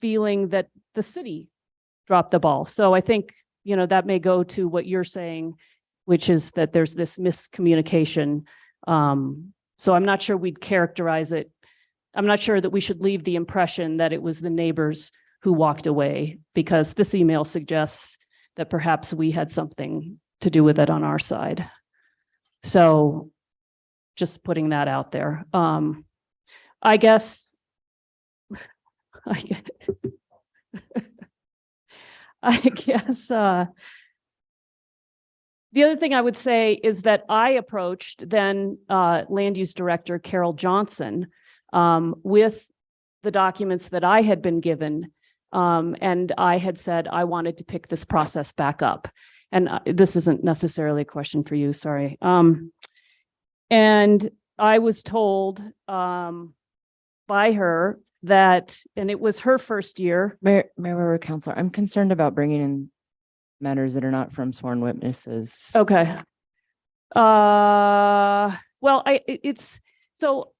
feeling that the city dropped the ball. So I think, that may go to what you're saying, which is that there's this miscommunication. So I'm not sure we'd characterize it. I'm not sure that we should leave the impression that it was the neighbors who walked away, because this email suggests that perhaps we had something to do with it on our side. So just putting that out there. I guess the other thing I would say is that I approached then Land Use Director Carol Johnson with the documents that I had been given. And I had said I wanted to pick this process back up. And this isn't necessarily a question for you, sorry. And I was told by her that, and it was her first year. Mayor Counselor, I'm concerned about bringing in matters that are not from sworn witnesses. Okay. Well, so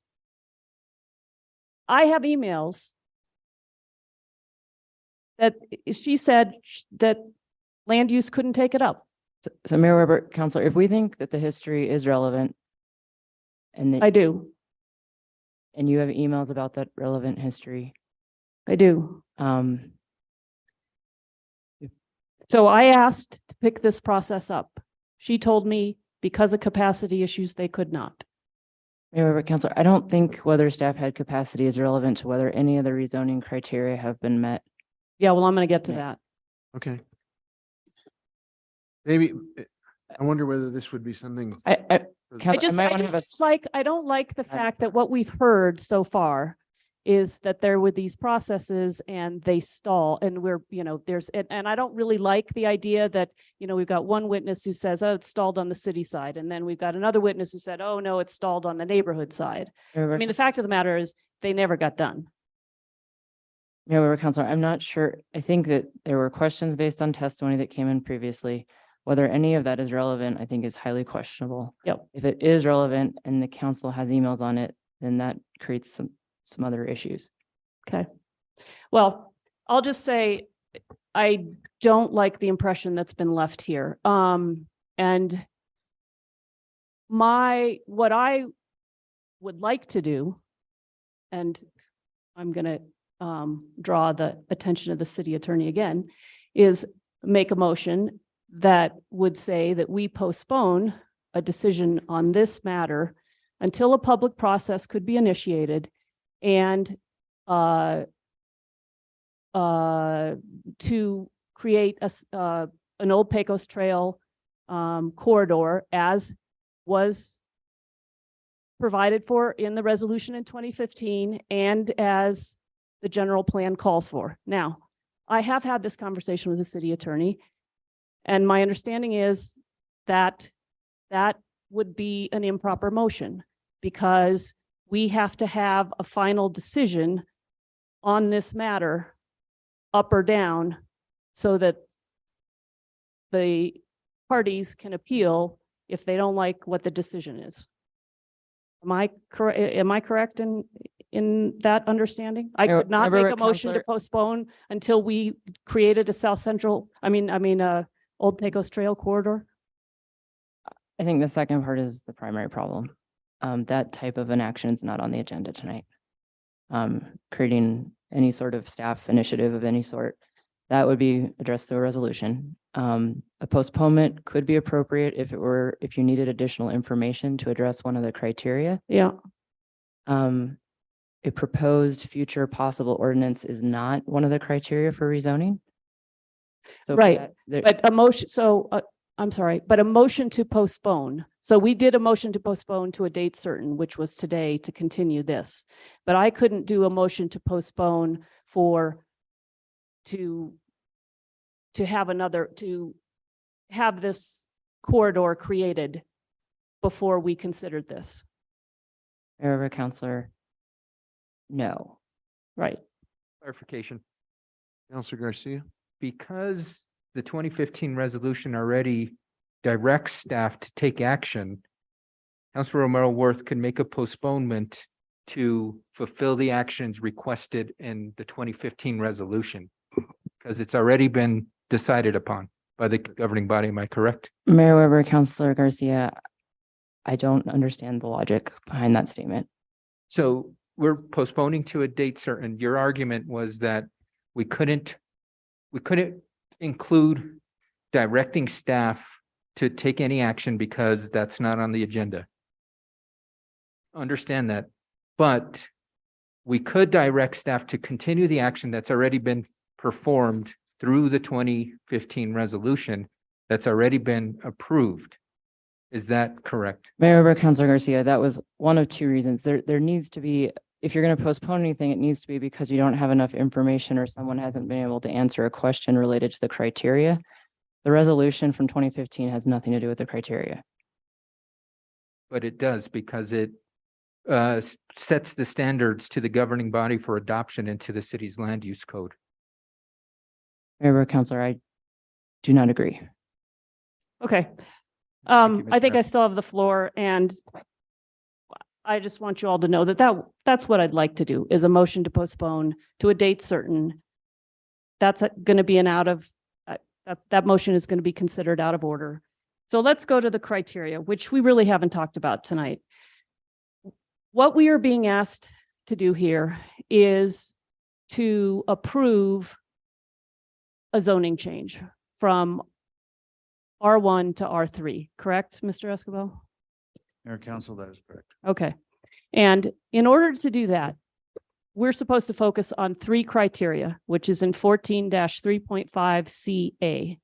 I have emails that she said that land use couldn't take it up. So Mayor Counselor, if we think that the history is relevant, and I do. And you have emails about that relevant history. I do. So I asked to pick this process up. She told me because of capacity issues, they could not. Mayor Counselor, I don't think whether staff had capacity is relevant to whether any of the rezoning criteria have been met. Yeah, well, I'm going to get to that. Okay. Maybe, I wonder whether this would be something. I don't like the fact that what we've heard so far is that there were these processes and they stall, and and I don't really like the idea that, we've got one witness who says, oh, it's stalled on the city side. And then we've got another witness who said, oh, no, it's stalled on the neighborhood side. I mean, the fact of the matter is they never got done. Mayor Counselor, I'm not sure. I think that there were questions based on testimony that came in previously. Whether any of that is relevant, I think is highly questionable. Yep. If it is relevant and the council has emails on it, then that creates some other issues. Okay. Well, I'll just say, I don't like the impression that's been left here. And what I would like to do, and I'm going to draw the attention of the city attorney again, is make a motion that would say that we postpone a decision on this matter until a public process could be initiated and to create an Old Pecos Trail corridor as was provided for in the resolution in 2015 and as the general plan calls for. Now, I have had this conversation with the city attorney, and my understanding is that that would be an improper motion because we have to have a final decision on this matter, up or down, so that the parties can appeal if they don't like what the decision is. Am I correct in that understanding? I could not make a motion to postpone until we created a Old Pecos Trail corridor. I think the second part is the primary problem. That type of an action is not on the agenda tonight. Creating any sort of staff initiative of any sort, that would be addressed through a resolution. A postponement could be appropriate if you needed additional information to address one of the criteria. Yeah. A proposed future possible ordinance is not one of the criteria for rezoning. So right, but a motion, I'm sorry, but a motion to postpone. So we did a motion to postpone to a date certain, which was today, to continue this. But I couldn't do a motion to postpone for to have this corridor created before we considered this? Mayor, Counselor, no. Right. Clarification. Counselor Garcia. Because the 2015 resolution already directs staff to take action, Councilor Romero Worth can make a postponement to fulfill the actions requested in the 2015 resolution, because it's already been decided upon by the governing body. Am I correct? Mayor Weber, Counselor Garcia, I don't understand the logic behind that statement. So we're postponing to a date certain. Your argument was that we couldn't include directing staff to take any action because that's not on the agenda. Understand that, but we could direct staff to continue the action that's already been performed through the 2015 resolution that's already been approved. Is that correct? Mayor Weber, Counselor Garcia, that was one of two reasons. There needs to be, if you're going to postpone anything, it needs to be because you don't have enough information or someone hasn't been able to answer a question related to the criteria. The resolution from 2015 has nothing to do with the criteria. But it does, because it sets the standards to the governing body for adoption into the city's land use code. Mayor Weber, Counselor, I do not agree. Okay. you, I think Ms. I still have the floor, and I just want you all to know that that's what I'd like to do, is a motion to postpone to a date certain. That's going to be that motion is going to be considered out of order. So let's go to the criteria, which we really haven't talked about tonight. What we are being asked to do here is to approve a zoning change from R1 to R3, correct, Mr. Escobar? Mayor Council, that is correct. Okay. And in order to do that, we're supposed to focus on three criteria, which is in 14-3.5 CA.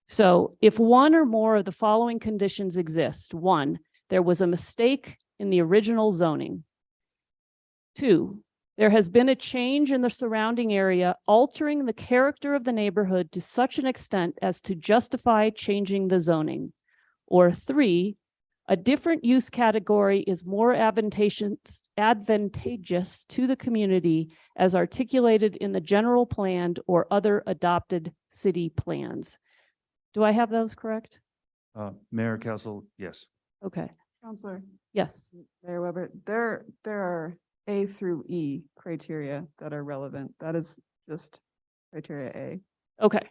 So if one or more of the following conditions exist: one, there was a mistake in the original zoning. Two, there has been a change in the surrounding area, altering the character of the neighborhood to such an extent as to justify changing the zoning. Or three, a different use category is more advantageous to the community as articulated in the general plan or other adopted city plans. Do I have those correct? Mayor Council, yes. Okay. Counselor. Yes. Mayor Weber, there are A through E criteria that are relevant. That is just criteria A. Okay.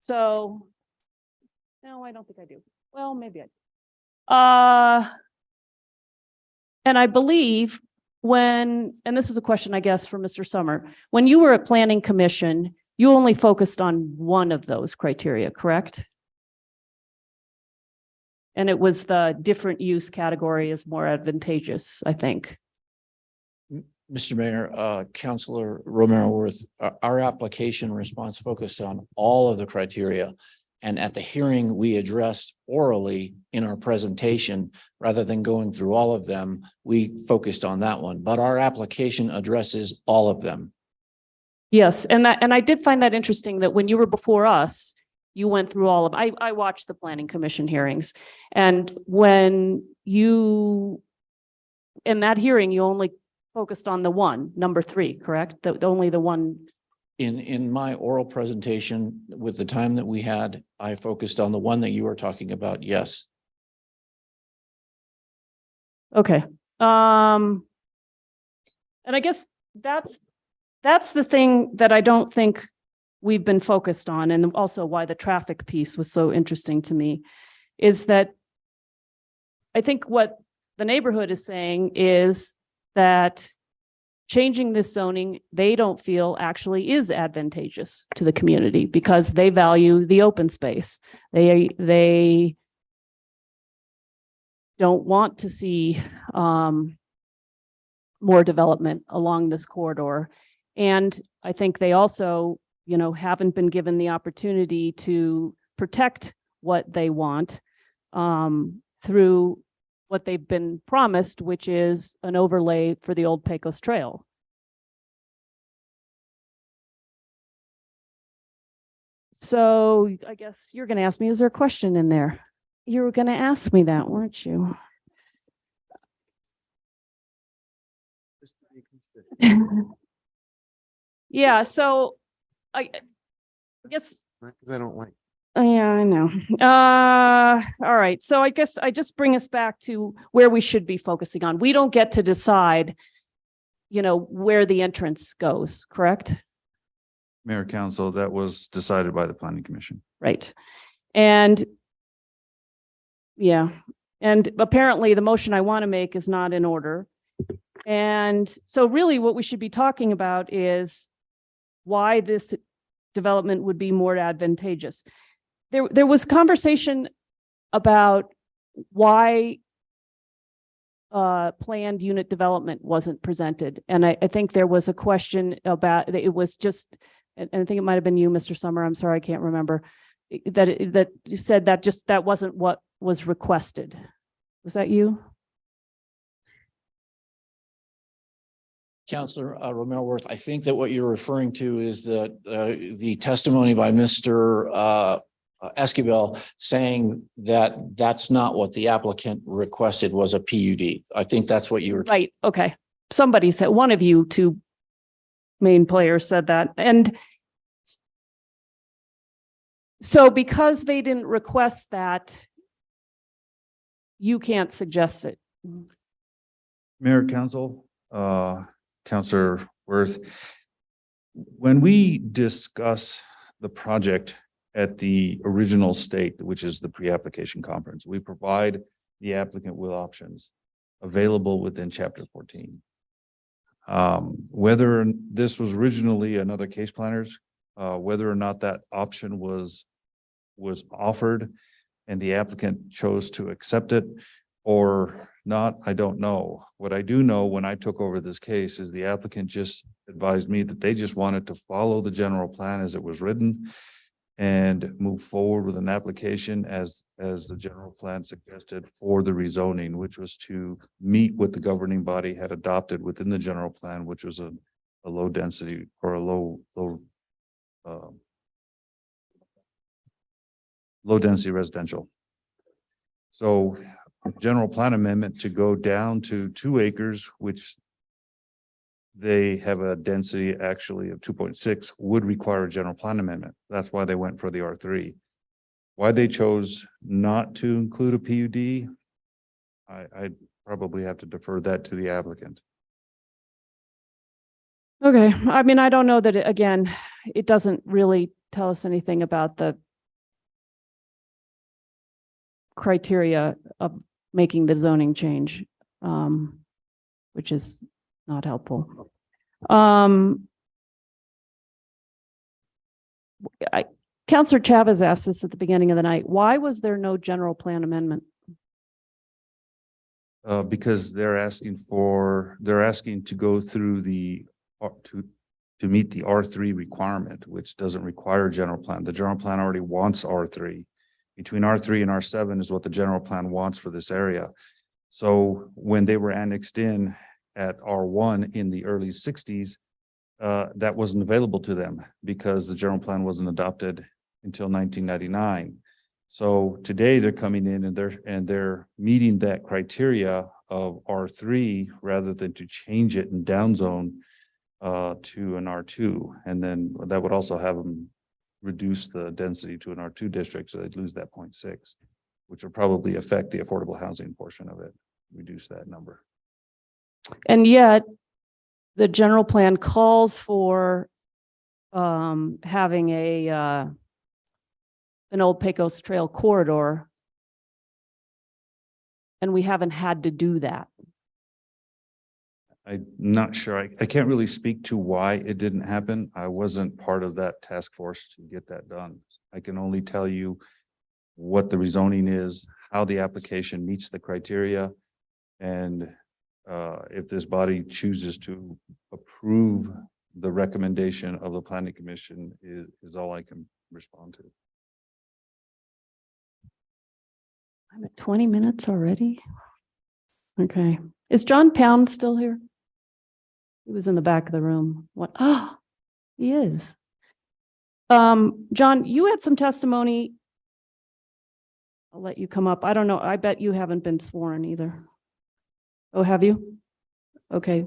So, no, I don't think I do. Well, maybe I do. And I believe and this is a question, I guess, for Mr. Summer, when you were at Planning Commission, you only focused on one of those criteria, correct? And it was the different use category is more advantageous, I think. Mr. Mayor, Councilor Romero Worth, our application response focused on all of the criteria. And at the hearing, we addressed orally in our presentation, rather than going through all of them, we focused on that one. But our application addresses all of them. Yes, and I did find that interesting that when you were before us, you went through all of, I watched the Planning Commission hearings. And when in that hearing, you only focused on the one, number 3, correct? Only the one. In my oral presentation, with the time that we had, I focused on the one that you were talking about, yes. Okay. And I guess that's the thing that I don't think we've been focused on, and also why the traffic piece was so interesting to me, is that I think what the neighborhood is saying is that changing this zoning, they don't feel actually is advantageous to the community because they value the open space. They don't want to see more development along this corridor. And I think they also, haven't been given the opportunity to protect what they want through what they've been promised, which is an overlay for the old Pecos Trail. So I guess you're going to ask me, is there a question in there? You were going to ask me that, weren't you? Yeah, so I guess. Because I don't like. Yeah, I know. All right. So I guess I just bring us back to where we should be focusing on. We don't get to decide, where the entrance goes, correct? Mayor, Council, that was decided by the Planning Commission. Right. And yeah, and apparently the motion I want to make is not in order. And so really what we should be talking about is why this development would be more advantageous. There was conversation about why planned unit development wasn't presented. And I think there was a question about, it was just, and I think it might have been you, Mr. Summer, I'm sorry, I can't remember, that you said that wasn't what was requested. Was that you? Councilor Romero-Worth, I think that what you're referring to is that the testimony by Mr. Esquivel saying that that's not what the applicant requested was a PUD. I think that's what you were. Right. Okay. Somebody said, one of you two main players said that. And so because they didn't request that, you can't suggest it. Mayor, Council, Councilor Worth, when we discuss the project at the original state, which is the pre-application conference, we provide the applicant with options available within Chapter 14. Whether this was originally another case planners, whether or not that option was offered and the applicant chose to accept it or not, I don't know. What I do know when I took over this case is the applicant just advised me that they just wanted to follow the general plan as it was written and move forward with an application as the general plan suggested for the rezoning, which was to meet what the governing body had adopted within the general plan, which was a low density or a low density residential. So general plan amendment to go down to 2 acres, which they have a density actually of 2.6 would require a general plan amendment. That's why they went for the R3. Why they chose not to include a PUD, I'd probably have to defer that to the applicant. Okay. I mean, I don't know that, again, it doesn't really tell us anything about the criteria of making the zoning change, which is not helpful. Councilor Chavez asked this at the beginning of the night. Why was there no general plan amendment? Because they're asking to go through to meet the R3 requirement, which doesn't require a general plan. The general plan already wants R3. Between R3 and R7 is what the general plan wants for this area. So when they were annexed in at R1 in the early 60s, that wasn't available to them because the general plan wasn't adopted until 1999. So today they're coming in and they're meeting that criteria of R3 rather than to change it and downzone to an R2. And then that would also have them reduce the density to an R2 district, so they'd lose that 0.6, which will probably affect the affordable housing portion of it, reduce that number. And yet the general plan calls for having an old Pecos Trail corridor, and we haven't had to do that. I'm not sure. I can't really speak to why it didn't happen. I wasn't part of that task force to get that done. I can only tell you what the rezoning is, how the application meets the criteria, and if this body chooses to approve the recommendation of the Planning Commission is all I can respond to. I'm at 20 minutes already. Okay. Is John Pound still here? He was in the back of the room. What? Oh, he is. John, you had some testimony. I'll let you come up. I don't know. I bet you haven't been sworn either. Oh, have you? Okay.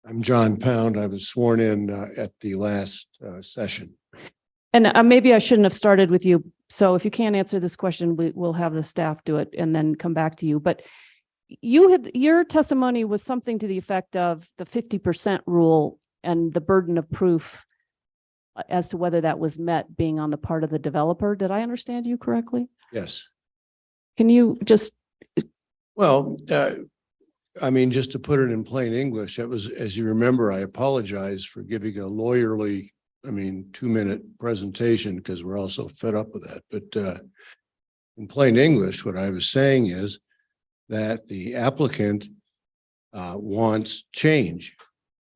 I'm John Pound. I was sworn in at the last session. And maybe I shouldn't have started with you. So if you can't answer this question, we'll have the staff do it and then come back to you. But your testimony was something to the effect of the 50% rule and the burden of proof as to whether that was met being on the part of the developer. Did I understand you correctly? Yes. Can you just? Well, I mean, just to put it in plain English, it was, as you remember, I apologize for giving a lawyerly, 2-minute presentation because we're all so fed up with that. But in plain English, what I was saying is that the applicant wants change.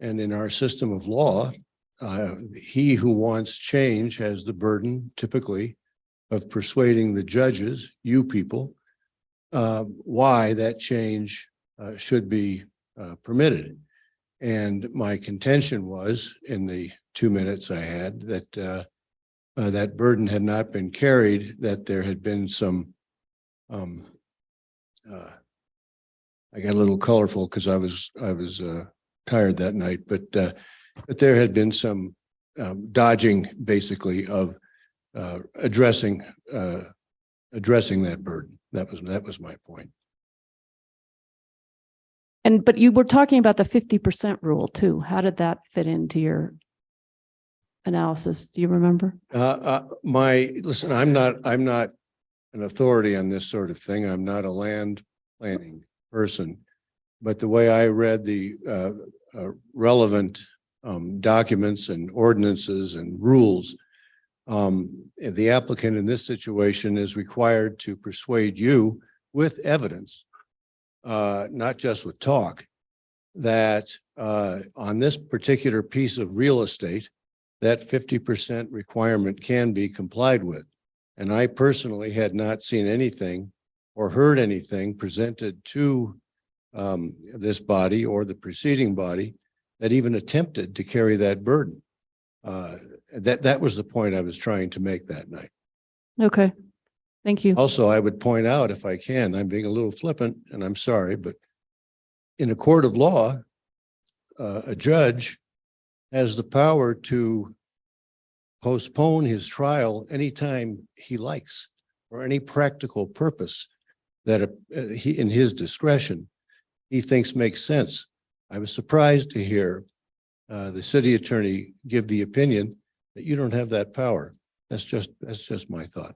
And in our system of law, he who wants change has the burden typically of persuading the judges, you people, why that change should be permitted. And my contention was in the 2 minutes I had that that burden had not been carried, that there had been some, I got a little colorful because I was tired that night, but there had been some dodging basically of addressing that burden. That was my point. But you were talking about the 50% rule too. How did that fit into your analysis? Do you remember? Listen, I'm not an authority on this sort of thing. I'm not a land planning person, but the way I read the relevant documents and ordinances and rules, the applicant in this situation is required to persuade you with evidence, not just with talk, that on this particular piece of real estate, that 50% requirement can be complied with. And I personally had not seen anything or heard anything presented to this body or the preceding body that even attempted to carry that burden. That was the point I was trying to make that night. Okay, thank you. Also, I would point out, if I can, I'm being a little flippant and I'm sorry, but in a court of law, a judge has the power to postpone his trial anytime he likes for any practical purpose that he, in his discretion, he thinks makes sense. I was surprised to hear the city attorney give the opinion that you don't have that power. That's just my thought.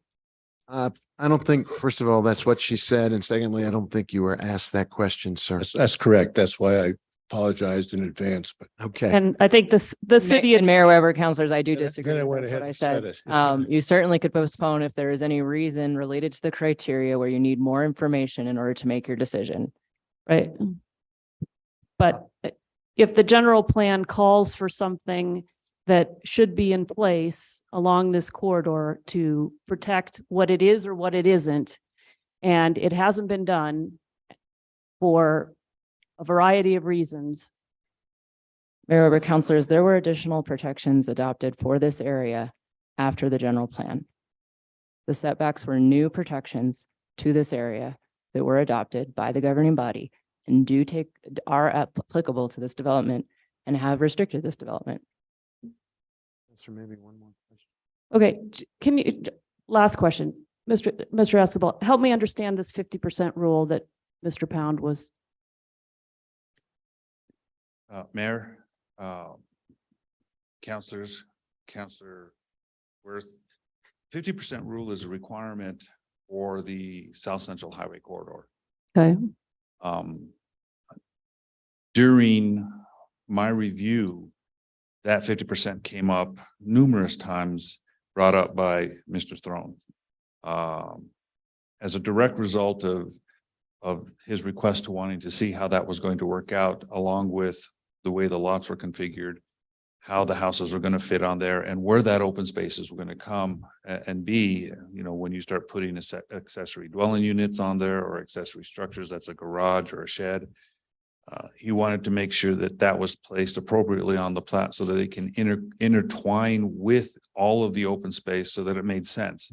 I don't think, first of all, that's what she said. And secondly, I don't think you were asked that question, sir. That's correct. That's why I apologized in advance, but okay. And I think the city And Mayor Weber, counselors, I do disagree. Then I went That's ahead what I and said. said it. You certainly could postpone if there is any reason related to the criteria where you need more information in order to make your decision. Right. But if the general plan calls for something that should be in place along this corridor to protect what it is or what it isn't, and it hasn't been done for a variety of reasons. Mayor Weber, counselors, there were additional protections adopted for this area after the general plan. The setbacks were new protections to this area that were adopted by the governing body and are applicable to this development and have restricted this development. Maybe one more question. Okay, can you, last question, Mr. Escobar, help me understand this 50% rule that Mr. Pound was. Mayor, counselors, Counselor Worth, 50% rule is a requirement for the South Central Highway Corridor. Okay. During my review, that 50% came up numerous times, brought up by Mr. Throne. As a direct result of his request to wanting to see how that was going to work out, along with the way the lots were configured, how the houses were going to fit on there, and where that open spaces were going to come and be, when you start putting accessory dwelling units on there or accessory structures, that's a garage or a shed. He wanted to make sure that that was placed appropriately on the plat so that it can intertwine with all of the open space so that it made sense.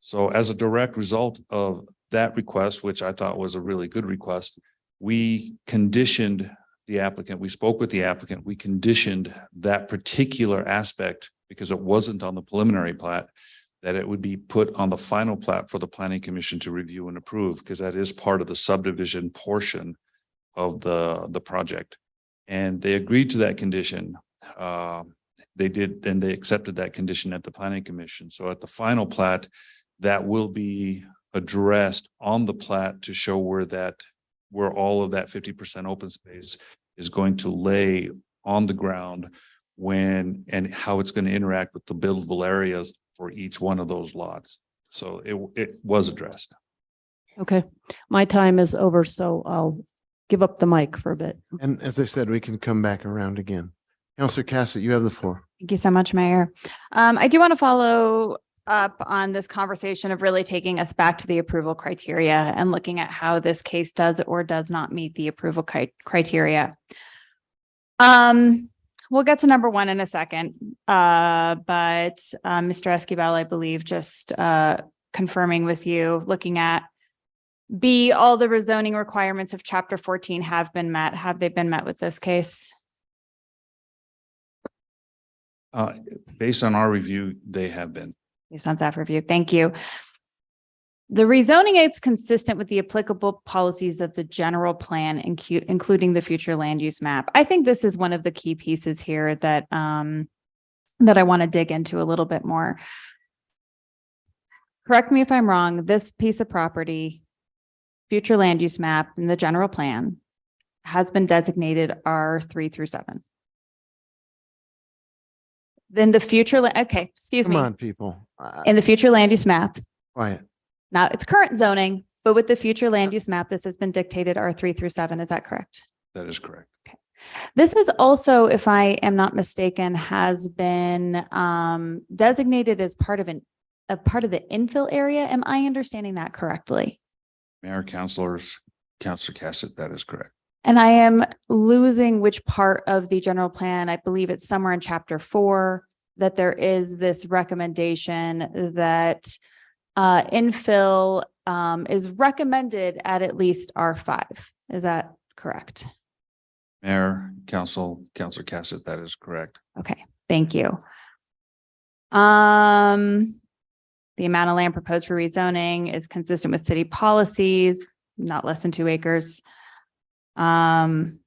So as a direct result of that request, which I thought was a really good request, we conditioned the applicant, we spoke with the applicant, we conditioned that particular aspect because it wasn't on the preliminary plat, that it would be put on the final plat for the planning commission to review and approve, because that is part of the subdivision portion of the project. And they agreed to that condition. They did, then they accepted that condition at the planning commission. So at the final plat, that will be addressed on the plat to show where all of that 50% open space is going to lay on the ground and how it's going to interact with the buildable areas for each one of those lots. So it was addressed. Okay, my time is over, so I'll give up the mic for a bit. And as I said, we can come back around again. Councillor Cassett, you have the floor. Thank you so much, Mayor. I do want to follow up on this conversation of really taking us back to the approval criteria and looking at how this case does or does not meet the approval criteria. We'll get to number one in a second, but Mr. Esquivel, I believe, just confirming with you, looking at B, all the rezoning requirements of Chapter 14 have been met. Have they been met with this case? Based on our review, they have been. Based on staff review, thank you. The rezoning is consistent with the applicable policies of the general plan, including the future land use map. I think this is one of the key pieces here that that I want to dig into a little bit more. Correct me if I'm wrong, this piece of property, future land use map in the general plan, has been designated R3 through 7. Then the future, okay, excuse me. Come on, people. In the future land use map, Quiet. now it's current zoning, but with the future land use map, this has been dictated R3 through 7. Is that correct? That is correct. Okay. This is also, if I am not mistaken, has been designated as part of a part of the infill area. Am I understanding that correctly? Mayor, councilors, Councilor Cassett, that is correct. And I am losing which part of the general plan. I believe it's somewhere in Chapter 4 that there is this recommendation that infill is recommended at least R5. Is that correct? Mayor, Councilor Cassett, that is correct. Okay, thank you. The amount of land proposed for rezoning is consistent with city policies, not less than 2 acres. And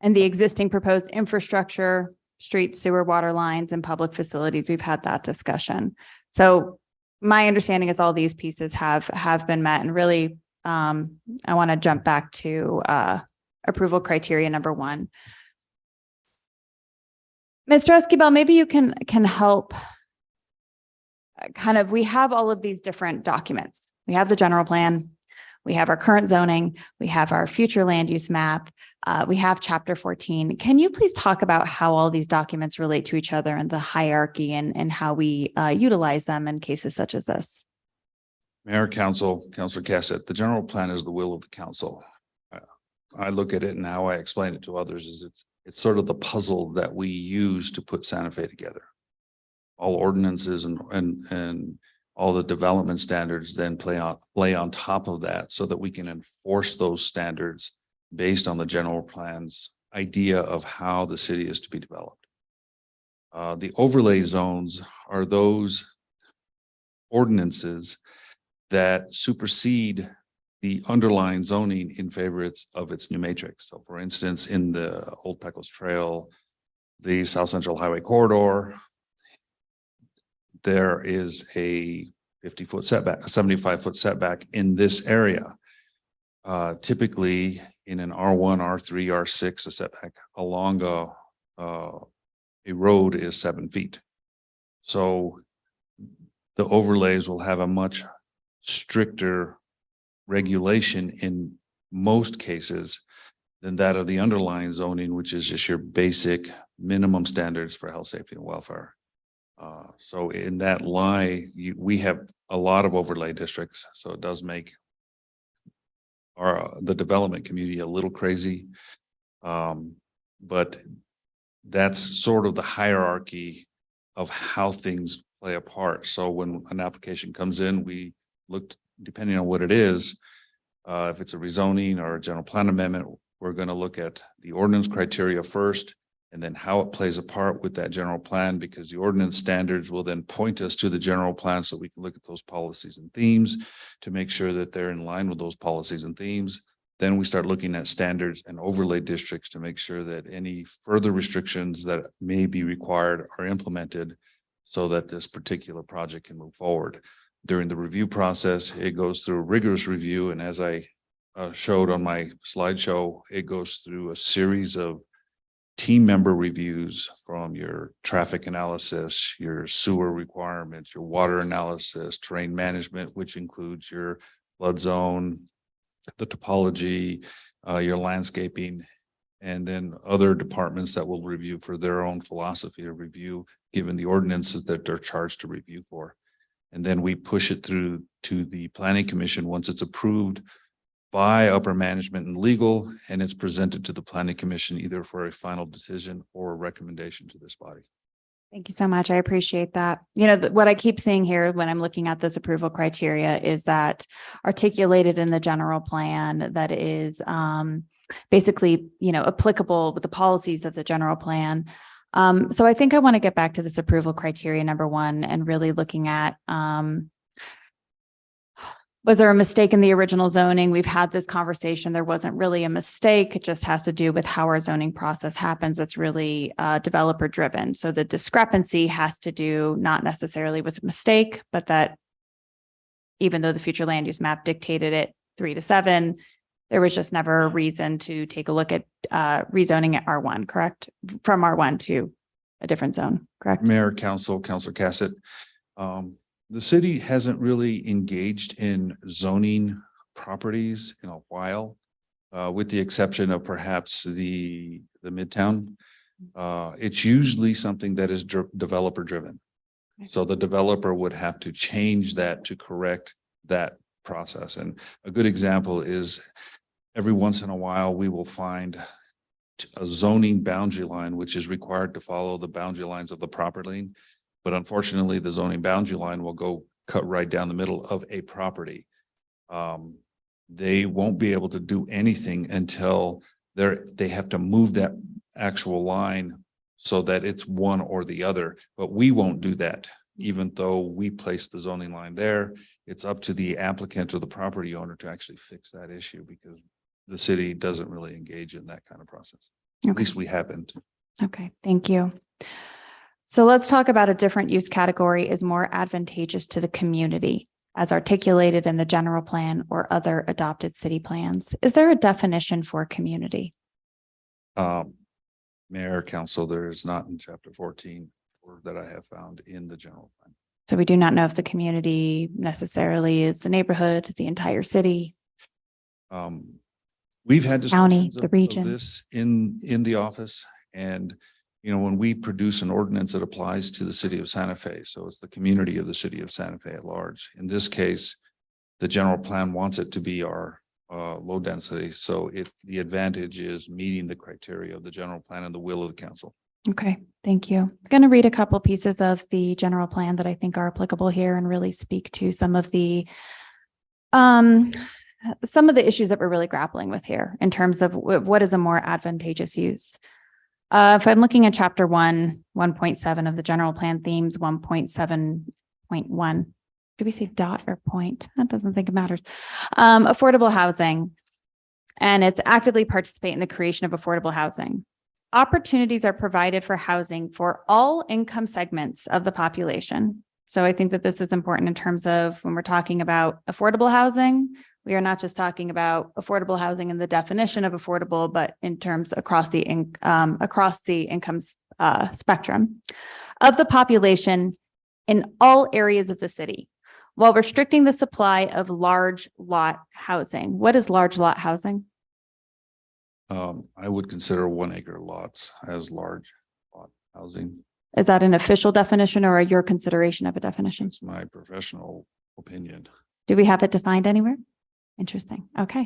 the existing proposed infrastructure, street, sewer, water lines, and public facilities, we've had that discussion. So my understanding is all these pieces have been met, and really, I want to jump back to approval criteria number 1. Mr. Esquivel, maybe you can help we have all of these different documents. We have the general plan, we have our current zoning, we have our future land use map, we have Chapter 14. Can you please talk about how all these documents relate to each other and the hierarchy and how we utilize them in cases such as this? Mayor, Councilor Cassett, the general plan is the will of the council. I look at it and how I explain it to others is it's sort of the puzzle that we use to put Santa Fe together. All ordinances and all the development standards then lay on top of that so that we can enforce those standards based on the general plan's idea of how the city is to be developed. The overlay zones are those ordinances that supersede the underlying zoning in favor of its new matrix. So for instance, in the Old Pecos Trail, the South Central Highway Corridor, there is a 50-foot setback, a 75-foot setback in this area. Typically in an R1, R3, R6, a setback along a road is 7 feet. So the overlays will have a much stricter regulation in most cases than that of the underlying zoning, which is just your basic minimum standards for health, safety, and welfare. So in that lie, we have a lot of overlay districts, so it does make the development community a little crazy. But that's sort of the hierarchy of how things play a part. So when an application comes in, we look, depending on what it is, if it's a rezoning or a general plan amendment, we're going to look at the ordinance criteria first, and then how it plays a part with that general plan, because the ordinance standards will then point us to the general plan so we can look at those policies and themes to make sure that they're in line with those policies and themes. Then we start looking at standards and overlay districts to make sure that any further restrictions that may be required are implemented so that this particular project can move forward. During the review process, it goes through a rigorous review. And as I showed on my slideshow, it goes through a series of team member reviews from your traffic analysis, your sewer requirements, your water analysis, terrain management, which includes your flood zone, the topology, your landscaping, and then other departments that will review for their own philosophy of review, given the ordinances that they're charged to review for. And then we push it through to the planning commission once it's approved by upper management and legal, and it's presented to the planning commission either for a final decision or a recommendation to this body. Thank you so much. I appreciate that. You know, what I keep seeing here when I'm looking at this approval criteria is that articulated in the general plan that is basically, you know, applicable with the policies of the general plan. So I think I want to get back to this approval criteria number one and really looking at was there a mistake in the original zoning? We've had this conversation. There wasn't really a mistake. It just has to do with how our zoning process happens. It's really developer driven. So the discrepancy has to do not necessarily with a mistake, but that even though the future land use map dictated it 3 to 7, there was just never a reason to take a look at rezoning at R1, correct? From R1 to a different zone, correct? Mayor, Councilor Cassett, the city hasn't really engaged in zoning properties in a while, with the exception of perhaps the Midtown. It's usually something that is developer driven. So the developer would have to change that to correct that process. And a good example is every once in a while, we will find a zoning boundary line, which is required to follow the boundary lines of the property. But unfortunately, the zoning boundary line will go cut right down the middle of a property. They won't be able to do anything until they have to move that actual line so that it's one or the other. But we won't do that, even though we place the zoning line there. It's up to the applicant or the property owner to actually fix that issue, because the city doesn't really engage in that kind of process. Okay. At least we haven't. Okay, thank you. So let's talk about a different use category is more advantageous to the community as articulated in the general plan or other adopted city plans. Is there a definition for community? Mayor, Council, there is not in chapter 14 or that I have found in the general plan. So we do not know if the community necessarily is the neighborhood, the entire city. We've had County, discussions the of region. this in the office, and you know, when we produce an ordinance that applies to the city of Santa Fe, so it's the community of the city of Santa Fe at large. In this case, the general plan wants it to be our low density, so the advantage is meeting the criteria of the general plan and the will of the council. Okay, thank you. I'm going to read a couple pieces of the general plan that I think are applicable here and really speak to some of the issues that we're really grappling with here in terms of what is a more advantageous use. If I'm looking at chapter 1.7 of the general plan themes, 1.7.1, do we say dot or point? That doesn't think it matters. Affordable housing, and it's actively participate in the creation of affordable housing. Opportunities are provided for housing for all income segments of the population. So I think that this is important in terms of when we're talking about affordable housing, we are not just talking about affordable housing in the definition of affordable, but in terms across the income spectrum of the population in all areas of the city, while restricting the supply of large lot housing. What is large lot housing? I would consider 1 acre lots as large lot housing. Is that an official definition or your consideration of a definition? It's my professional opinion. Do we have it defined anywhere? Interesting. Okay.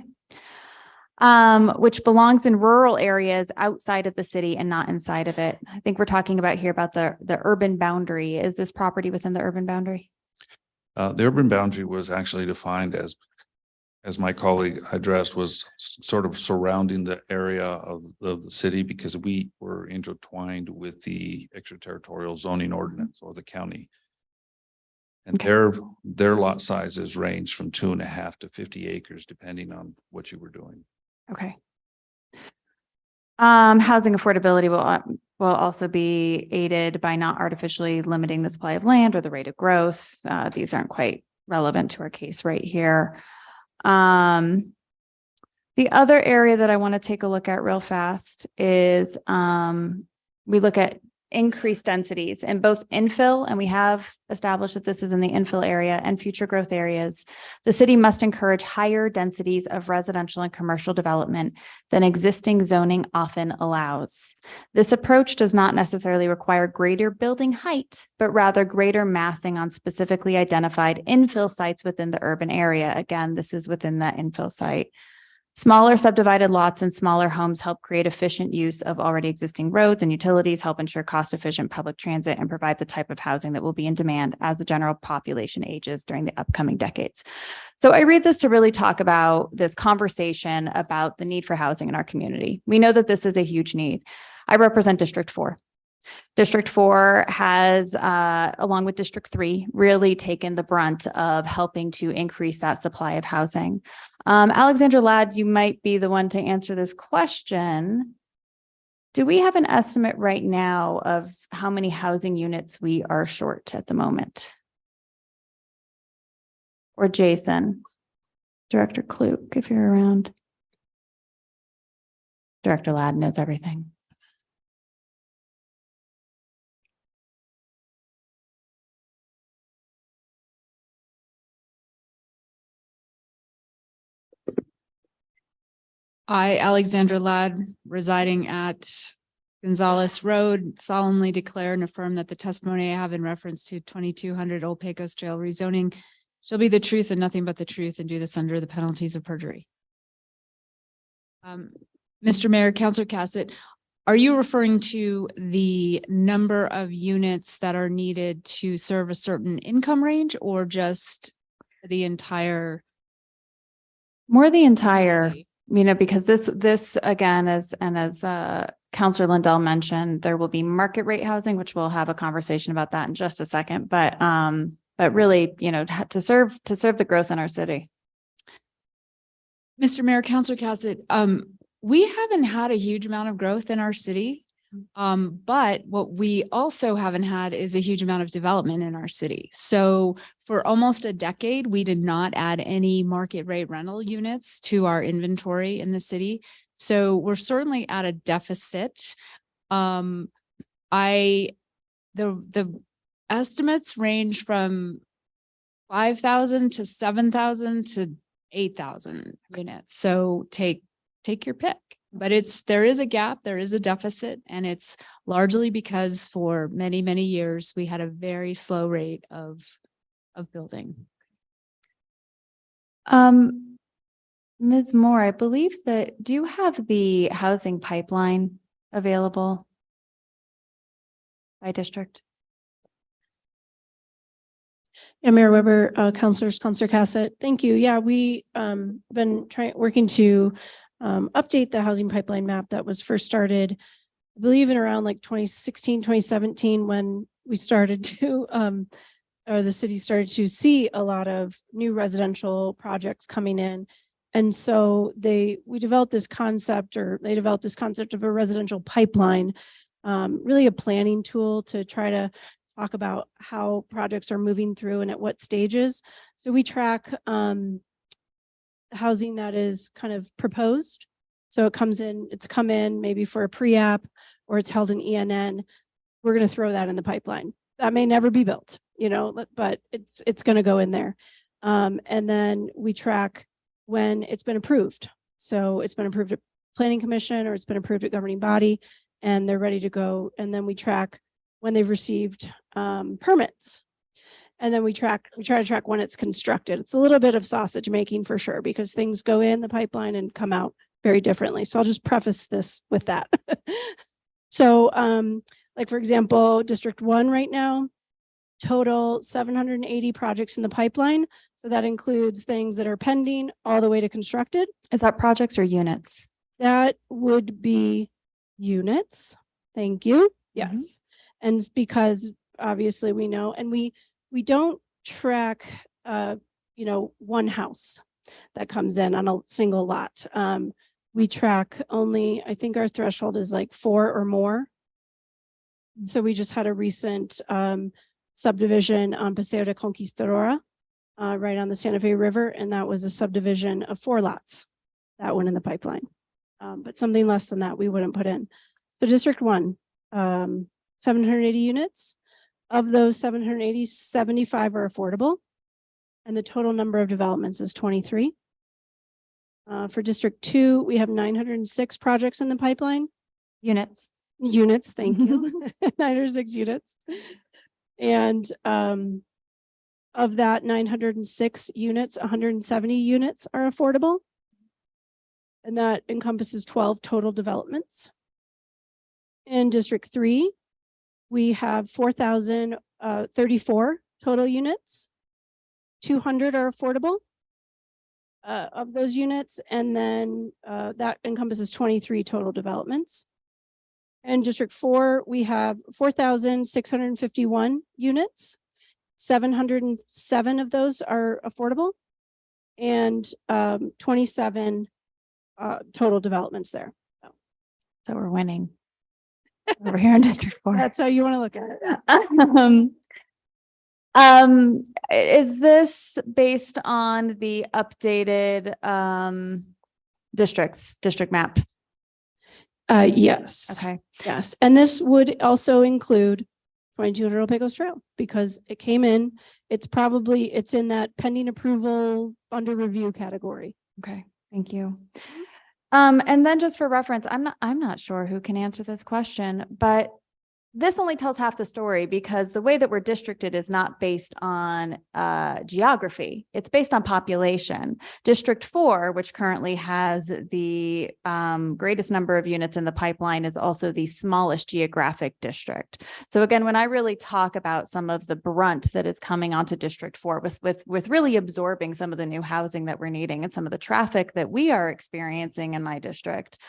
Which belongs in rural areas outside of the city and not inside of it. I think we're talking about here about the urban boundary. Is this property within the urban boundary? The urban boundary was actually defined as my colleague addressed, was sort of surrounding the area of the city, because we were intertwined with the extraterritorial zoning ordinance or the county. And their lot sizes range from 2.5 to 50 acres, depending on what you were doing. Okay. Housing affordability will also be aided by not artificially limiting the supply of land or the rate of growth. These aren't quite relevant to our case right here. The other area that I want to take a look at real fast is we look at increased densities in both infill, and we have established that this is in the infill area, and future growth areas. The city must encourage higher densities of residential and commercial development than existing zoning often allows. This approach does not necessarily require greater building height, but rather greater massing on specifically identified infill sites within the urban area. Again, this is within the infill site. Smaller subdivided lots and smaller homes help create efficient use of already existing roads and utilities, help ensure cost-efficient public transit, and provide the type of housing that will be in demand as the general population ages during the upcoming decades. So I read this to really talk about this conversation about the need for housing in our community. We know that this is a huge need. I represent District 4. District 4 has, along with District 3, really taken the brunt of helping to increase that supply of housing. Alexandra Ladd, you might be the one to answer this question. Do we have an estimate right now of how many housing units we are short at the moment? Or Jason, Director Klug, if you're around. Director Ladd knows everything. I, Alexandra Ladd, residing at Gonzalez Road, solemnly declare and affirm that the testimony I have in reference to 2200 Old Pecos Jail rezoning shall be the truth and nothing but the truth, and do this under the penalties of perjury. Mr. Mayor, Councilor Cassett, are you referring to the number of units that are needed to serve a certain income range, or just the entire? More the entire. You know, because this again, as Councilor Lindell mentioned, there will be market rate housing, which we'll have a conversation about that in just a second. But really, you know, to serve the growth in our city. Mr. Mayor, Councilor Cassett, we haven't had a huge amount of growth in our city. But what we also haven't had is a huge amount of development in our city. So for almost a decade, we did not add any market rate rental units to our inventory in the city. So we're certainly at a deficit. The estimates range from 5,000 to 7,000 to 8,000 units. So take your pick. But there is a gap, there is a deficit, and it's largely because for many, many years, we had a very slow rate of building. Ms. Moore, I believe do you have the housing pipeline available by district? Yeah, Mayor Weber, Councilor Cassett, thank you. Yeah, we been working to update the housing pipeline map that was first started, I believe, in around like 2016, 2017, when we started to, or the city started to see a lot of new residential projects coming in. And so they developed this concept of a residential pipeline, really a planning tool to try to talk about how projects are moving through and at what stages. So we track housing that is kind of proposed. So it's come in maybe for a pre-app, or it's held in ENN. We're going to throw that in the pipeline. That may never be built, you know, but it's going to go in there. And then we track when it's been approved. So it's been approved at Planning Commission, or it's been approved at governing body, and they're ready to go. And then we track when they've received permits. And then we try to track when it's constructed. It's a little bit of sausage making for sure, because things go in the pipeline and come out very differently. So I'll just preface this with that. So, like for example, District 1 right now, total 780 projects in the pipeline. So that includes things that are pending all the way to constructed. Is that projects or units? That would be units. Thank you. Yes. And it's because obviously we know, and we don't track, one house that comes in on a single lot. We track only, I think our threshold is like 4 or more. So we just had a recent subdivision on Paseo de Conquistadora, right on the Santa Fe River. And that was a subdivision of 4 lots, that one in the pipeline. But something less than that we wouldn't put in. So District 1, 780 units. Of those 780, 75 are affordable. And the total number of developments is 23. For District 2, we have 906 projects in the pipeline. Units. Units, thank you. 906 units. And of that 906 units, 170 units are affordable. And that encompasses 12 total developments. In District 3, we have 4,034 total units. 200 are affordable of those units. And then that encompasses 23 total developments. In District 4, we have 4,651 units. 707 of those are affordable, and 27 total developments there. So we're winning over here in District 4. That's how you want to look at it. Is this based on the updated district map? Yes. Okay. Yes. And this would also include 2200 Old Pecos Trail, because it came in, it's in that pending approval under review category. Okay, thank you. And then just for reference, I'm not sure who can answer this question, but this only tells half the story, because the way that we're districted is not based on geography. It's based on population. District 4, which currently has the greatest number of units in the pipeline, is also the smallest geographic district. So again, when I really talk about some of the brunt that is coming onto District 4 with really absorbing some of the new housing that we're needing and some of the traffic that we are experiencing in my district,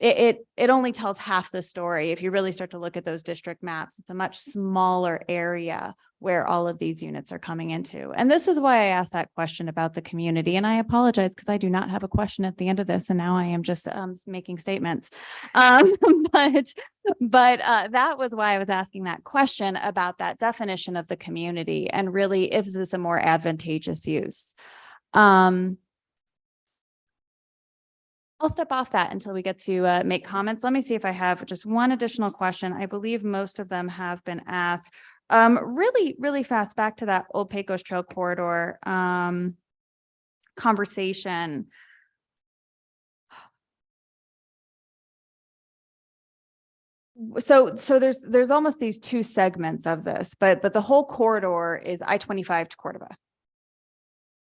it only tells half the story. If you really start to look at those district maps, it's a much smaller area where all of these units are coming into. And this is why I asked that question about the community. And I apologize, because I do not have a question at the end of this. And now I am just making statements. But that was why I was asking that question about that definition of the community. And really, is this a more advantageous use? I'll step off that until we get to make comments. Let me see if I have just one additional question. I believe most of them have been asked. Really fast, back to that Old Pecos Trail corridor conversation. So there's almost these 2 segments of this, but the whole corridor is I-25 to Cordova.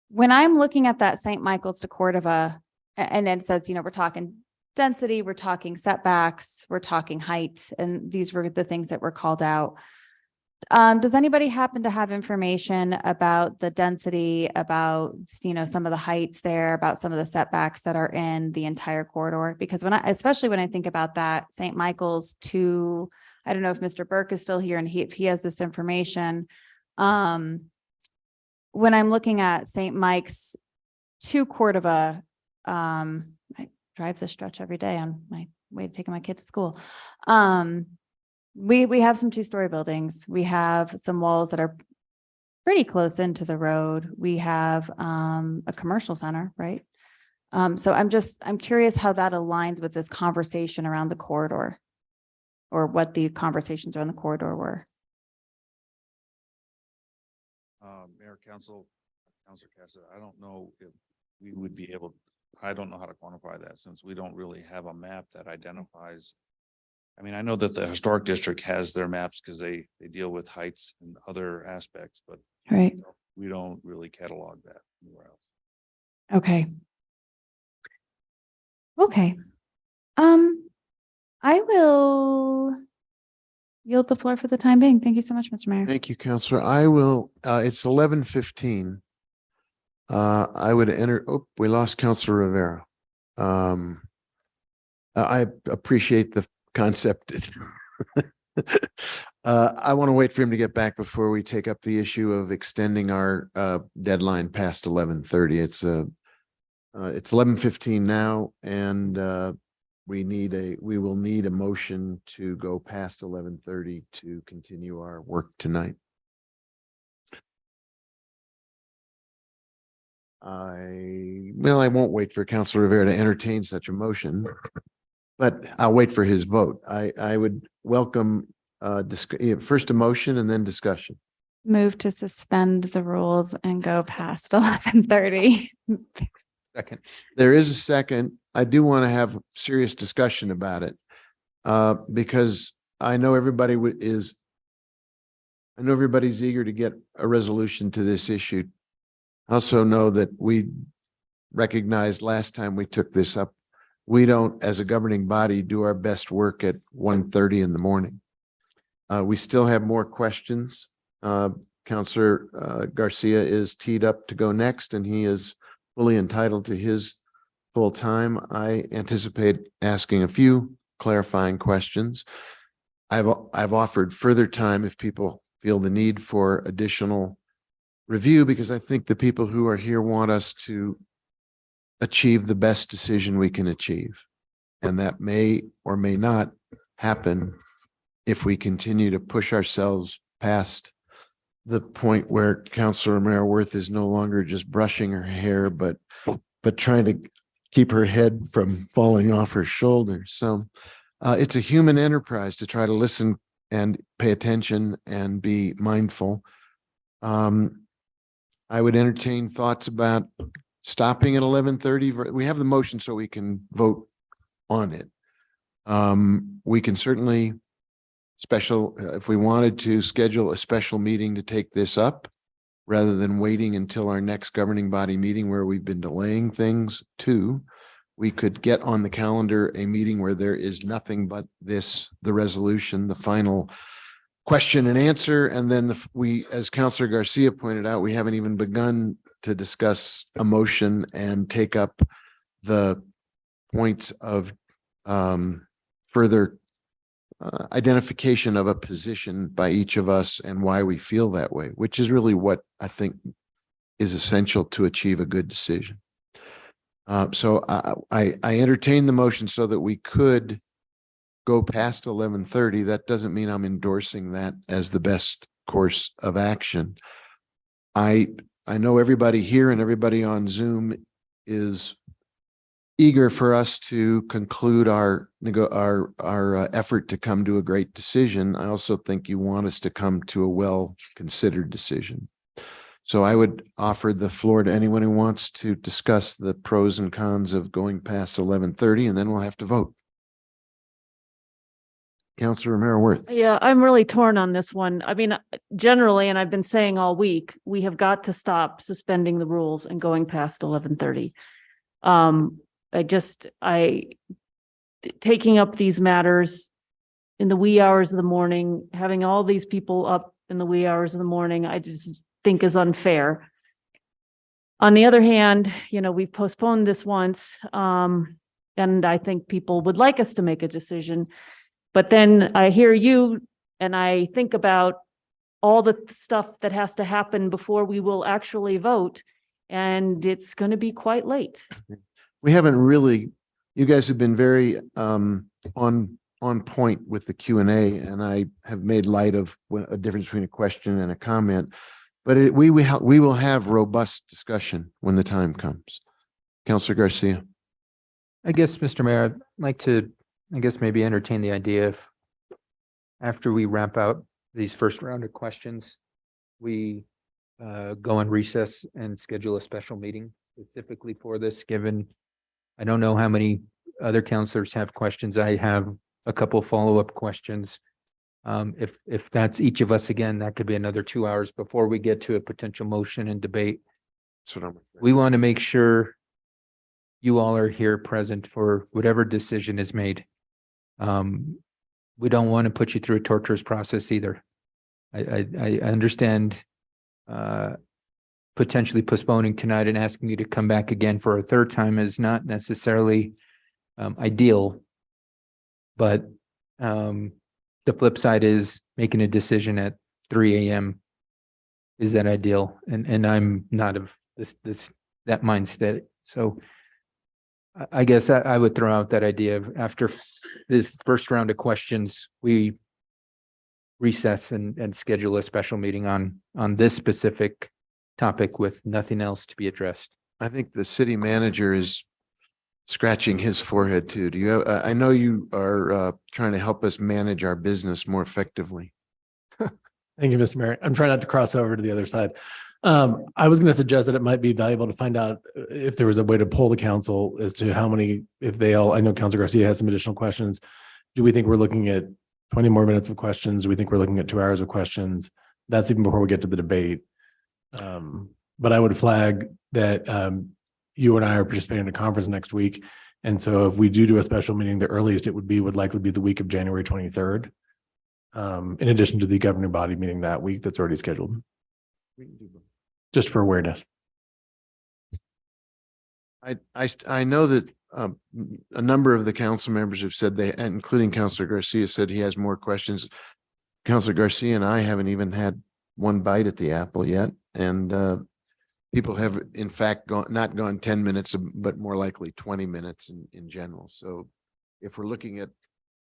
When I'm looking at that St. Michael's to Cordova, and it says, we're talking density, we're talking setbacks, we're talking height, and these were the things that were called out. Does anybody happen to have information about the density, about, some of the heights there, about some of the setbacks that are in the entire corridor? Because especially when I think about that St. Michael's to, I don't know if Mr. Burke is still here and if he has this information. When I'm looking at St. Mike's to Cordova, I drive this stretch every day on my way to taking my kid to school. We have some 2-story buildings. We have some walls that are pretty close into the road. We have a commercial center, right? So I'm curious how that aligns with this conversation around the corridor, or what the conversations around the corridor were. Mayor, Councilor Casa, I don't know if we would be able, I don't know how to quantify that, since we don't really have a map that identifies I mean, I know that the historic district has their maps because they deal with heights and other aspects, but Right. we don't really catalog that anywhere else. Okay. Okay. I will yield the floor for the time being. Thank you so much, Mr. Mayor. Thank you, Counselor. I will, it's 11:15. I would enter, oh, we lost Counselor Rivera. I appreciate the concept. I want to wait for him to get back before we take up the issue of extending our deadline past 11:30. It's 11:15 now, and we will need a motion to go past 11:30 to continue our work tonight. I won't wait for Councilor Rivera to entertain such a motion, but I'll wait for his vote. I would welcome first a motion and then discussion. Move to suspend the rules and go past 11:30. Second. There is a second. I do want to have serious discussion about it, because I know everybody's eager to get a resolution to this issue. I also know that we recognized last time we took this up, we don't, as a governing body, do our best work at 1:30 in the morning. We still have more questions. Councilor Garcia is teed up to go next, and he is fully entitled to his full time. I anticipate asking a few clarifying questions. I've offered further time if people feel the need for additional review, because I think the people who are here want us to achieve the best decision we can achieve. And that may or may not happen if we continue to push ourselves past the point where Councilor Maraworth is no longer just brushing her hair, but trying to keep her head from falling off her shoulders. So it's a human enterprise to try to listen and pay attention and be mindful. I would entertain thoughts about stopping at 11:30. We have the motion so we can vote on it. We can certainly if we wanted to schedule a special meeting to take this up, rather than waiting until our next governing body meeting where we've been delaying things too. We could get on the calendar a meeting where there is nothing but the resolution, the final question and answer. And then as Councilor Garcia pointed out, we haven't even begun to discuss a motion and take up the points of further identification of a position by each of us and why we feel that way, which is really what I think is essential to achieve a good decision. So I entertain the motion so that we could go past 11:30. That doesn't mean I'm endorsing that as the best course of action. I know everybody here and everybody on Zoom is eager for us to conclude our effort to come to a great decision. I also think you want us to come to a well-considered decision. So I would offer the floor to anyone who wants to discuss the pros and cons of going past 11:30, and then we'll have to vote. Councilor Maraworth. Yeah, I'm really torn on this one. I mean, generally, and I've been saying all week, we have got to stop suspending the rules and going past 11:30. Taking up these matters in the wee hours of the morning, having all these people up in the wee hours of the morning, I just think is unfair. On the other hand, we've postponed this once, and I think people would like us to make a decision. But then I hear you and I think about all the stuff that has to happen before we will actually vote, and it's going to be quite late. We haven't really, you guys have been very on point with the Q&A, and I have made light of a difference between a question and a comment, but we will have robust discussion when the time comes. Councilor Garcia. I guess, Mr. Mayor, I'd like to, maybe entertain the idea if after we wrap out these first round of questions, we go on recess and schedule a special meeting specifically for this, given I don't know how many other counselors have questions. I have a couple follow-up questions. If that's each of us again, that could be another 2 hours before we get to a potential motion and debate. That's what I'm. We want to make sure you all are here present for whatever decision is made. We don't want to put you through a torturous process either. I understand potentially postponing tonight and asking you to come back again for a third time is not necessarily ideal. But the flip side is making a decision at 3 a.m. Is that ideal? And I'm not of that mindset. So I guess I would throw out that idea of after this first round of questions, we recess and schedule a special meeting on this specific topic with nothing else to be addressed. I think the city manager is scratching his forehead too. Do you have, I know you are trying to help us manage our business more effectively. Thank you, Mr. Mayor. I'm trying not to cross over to the other side. I was going to suggest that it might be valuable to find out if there was a way to poll the council as to how many, if they all, I know Councilor Garcia has some additional questions. Do we think we're looking at 20 more minutes of questions? Do we think we're looking at 2 hours of questions? That's even before we get to the debate. But I would flag that you and I are participating in a conference next week. And so if we do a special meeting, the earliest it would likely be the week of January 23rd. In addition to the governing body meeting that week that's already scheduled. Just for awareness. I know that a number of the council members have said including Councilor Garcia, said he has more questions. Councilor Garcia and I haven't even had one bite at the apple yet. And people have in fact not gone 10 minutes, but more likely 20 minutes in general. So if we're looking at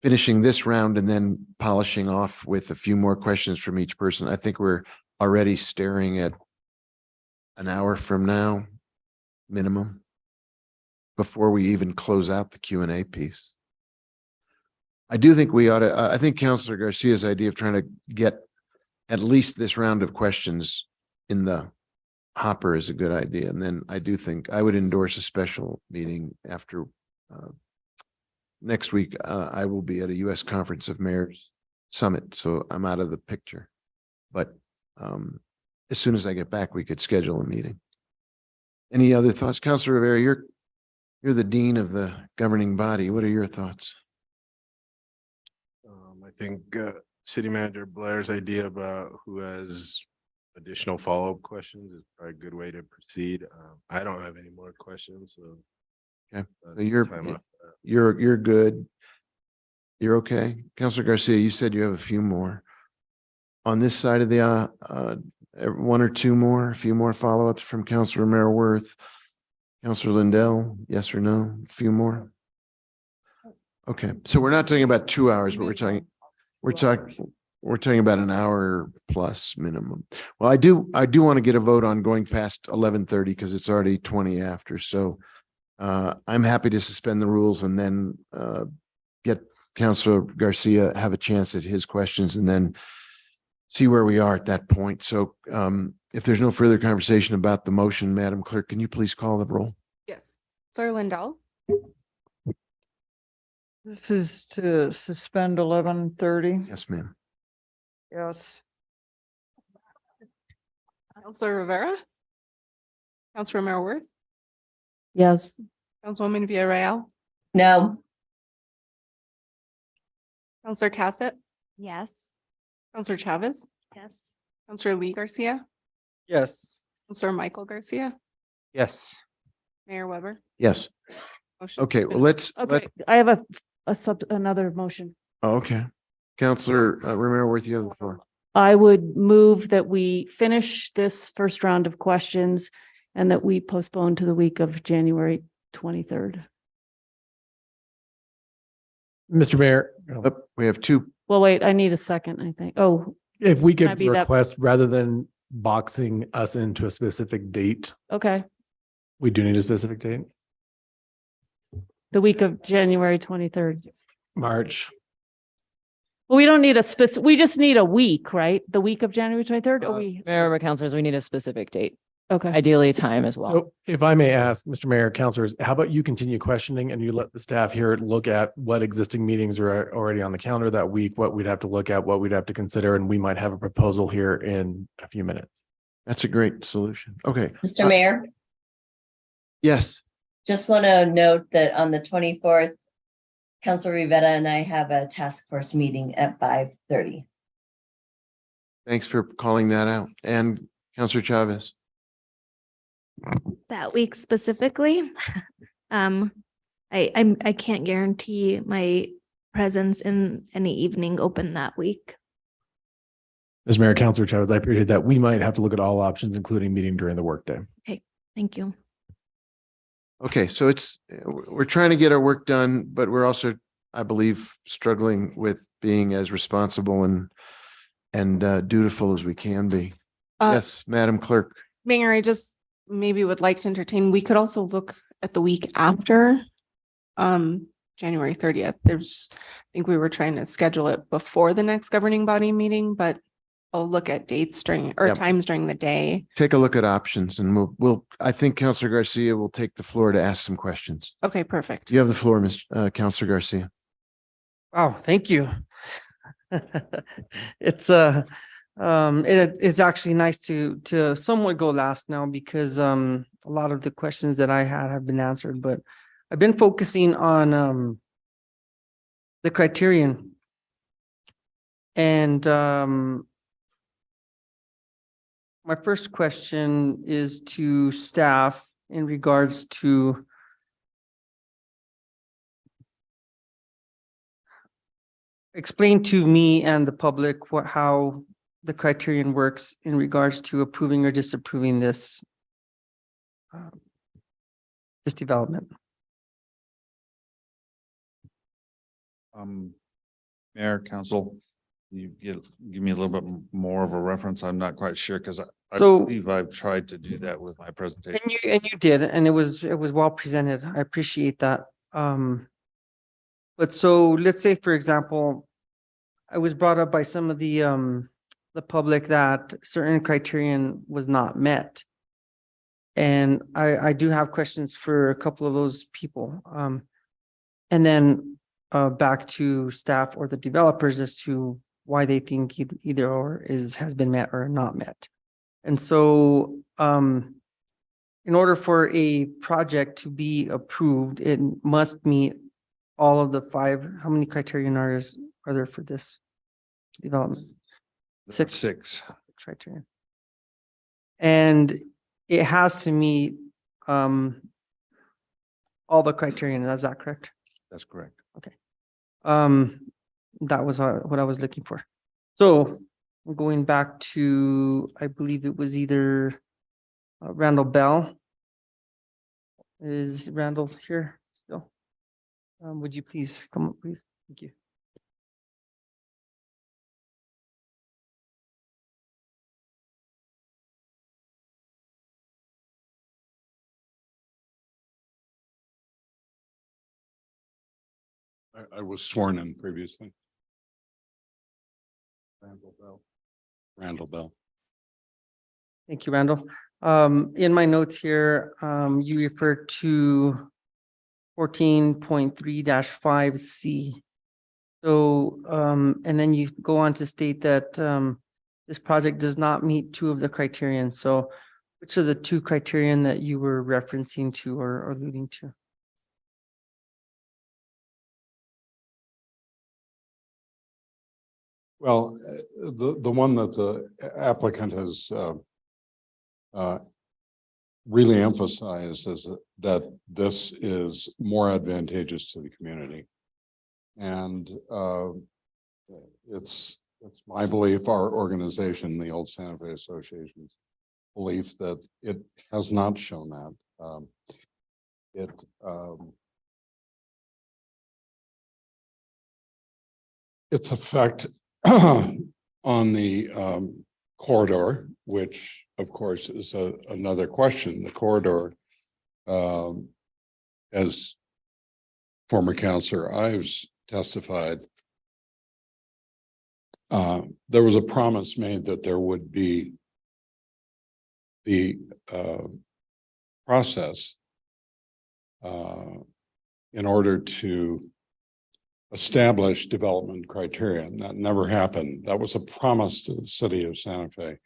finishing this round and then polishing off with a few more questions from each person, I think we're already staring at an hour from now, minimum, before we even close out the Q&A piece. I do think we ought to, I think Councilor Garcia's idea of trying to get at least this round of questions in the hopper is a good idea. And then I do think I would endorse a special meeting after next week. I will be at a U.S. Conference of Mayors Summit, so I'm out of the picture. But as soon as I get back, we could schedule a meeting. Any other thoughts? Councilor Rivera, you're the dean of the governing body. What are your thoughts? I think City Manager Blair's idea about who has additional follow-up questions is probably a good way to proceed. I don't have any more questions, so. Okay, so you're good. You're okay. Councilor Garcia, you said you have a few more. On this side of the one or two more, a few more follow-ups from Councilor Romero Worth. Councilor Lindell, yes or no? A few more. Okay, so we're not talking about 2 hours, but we're talking about an hour plus minimum. Well, I do want to get a vote on going past 11:30 because it's already 20 after. So I'm happy to suspend the rules and then get Councilor Garcia have a chance at his questions and then see where we are at that point. So if there's no further conversation about the motion, Madam Clerk, can you please call the roll? Yes. Sir Lindell. This is to suspend 11:30. Yes, ma'am. Yes. Councilor Rivera. Councilor Romero Worth. Yes. Councilwoman Villarreal. No. Councilor Cassett. Yes. Councilor Chavez. Yes. Councilor Lee Garcia. Yes. Councilor Michael Garcia. Yes. Mayor Weber. Yes. Motion Okay, well, let's. Okay, I have another motion. Oh, okay. Councilor Romero Worth, you have the floor. I would move that we finish this first round of questions and that we postpone to the week of January 23rd. Mr. Mayor. We have two. Well, wait, I need a second, I think. Oh. If we can I could be that- request, rather than boxing us into a specific date, Okay, we do need a specific date. the week of January 23rd. March. Well, we don't need we just need a week, right? The week of January 23rd, or we? Mayor, councilors, we need a specific date. Okay. Ideally time as well. So if I may ask, Mr. Mayor, councilors, how about you continue questioning and you let the staff here look at what existing meetings are already on the calendar that week, what we'd have to look at, what we'd have to consider, and we might have a proposal here in a few minutes. That's a great solution. Okay. Mr. Mayor, Yes. just want to note that on the 24th, Council Rivera and I have a task force meeting at 5:30. Thanks for calling that out. And Counselor Chavez. That week specifically, I can't guarantee my presence in any evening open that week. Mr. Mayor, Councilor Chavez, I appreciate that. We might have to look at all options, including meeting during the workday. Okay, thank you. Okay, so we're trying to get our work done, but we're also, I believe, struggling with being as responsible and dutiful as we can be. Yes, Madam Clerk. Mayor, I just maybe would like to entertain, we could also look at the week after January 30th. I think we were trying to schedule it before the next governing body meeting, but I'll look at dates times during the day. Take a look at options and I think Counselor Garcia will take the floor to ask some questions. Okay, perfect. You have the floor, Counselor Garcia. Wow, thank you. It's actually nice to somewhat go last now because a lot of the questions that I had have been answered, but I've been focusing on the criterion. And my first question is to staff in regards to explain to me and the public how the criterion works in regards to approving or disapproving this development. Mayor, Council, you give me a little bit more of a reference. I'm not quite sure because I So- believe I've tried to do that with my presentation. And you did, and it was well presented. I appreciate that. But so let's say, for example, I was brought up by some of the public that certain criterion was not met. And I do have questions for a couple of those people. And then back to staff or the developers as to why they think either or has been met or not met. And so in order for a project to be approved, it must meet all of the 5. How many criterion are there for this development? 6 criteria. And it has to meet all the criterion. Is that correct? That's correct. Okay. That was what I was looking for. So going back to, I believe it was either Randall Bell. Is Randall here still? Would you please come up, please? Thank you. I was sworn in previously. Randall Bell. Thank you, Randall. In my notes here, you referred to 14.3-5C. So, and then you go on to state that this project does not meet 2 of the criterion. So which are the 2 criterion that you were referencing to or alluding to? Well, the one that the applicant has really emphasized is that this is more advantageous to the community. And it's my belief, our organization, the Old Santa Fe Association's belief, that it has not shown that. Its effect on the corridor, which of course is another question. The corridor, as former Councilor Ives testified, there was a promise made that there would be the process in order to establish development criteria. That never happened. That was a promise to the city of Santa Fe.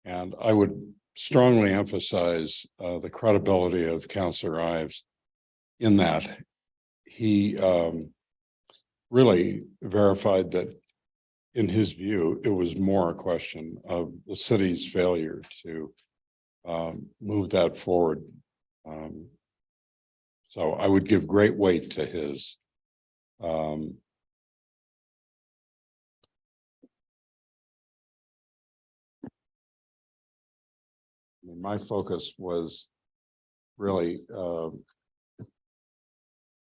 And I would strongly emphasize the credibility of Councillor Ives in that. He really verified that, in his view, it was more a question of the city's failure to move that forward. So I would give great weight to his my focus was really,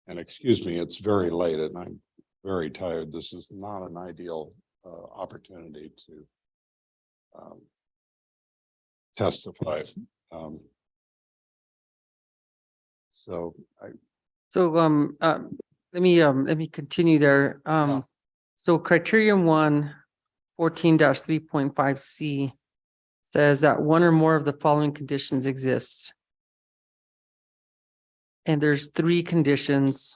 and excuse me, it's very late and I'm very tired. This is not an ideal opportunity to testify. So let me continue there. So criterion 1, 14-3.5C says that one or more of the following conditions exist. And there's 3 conditions.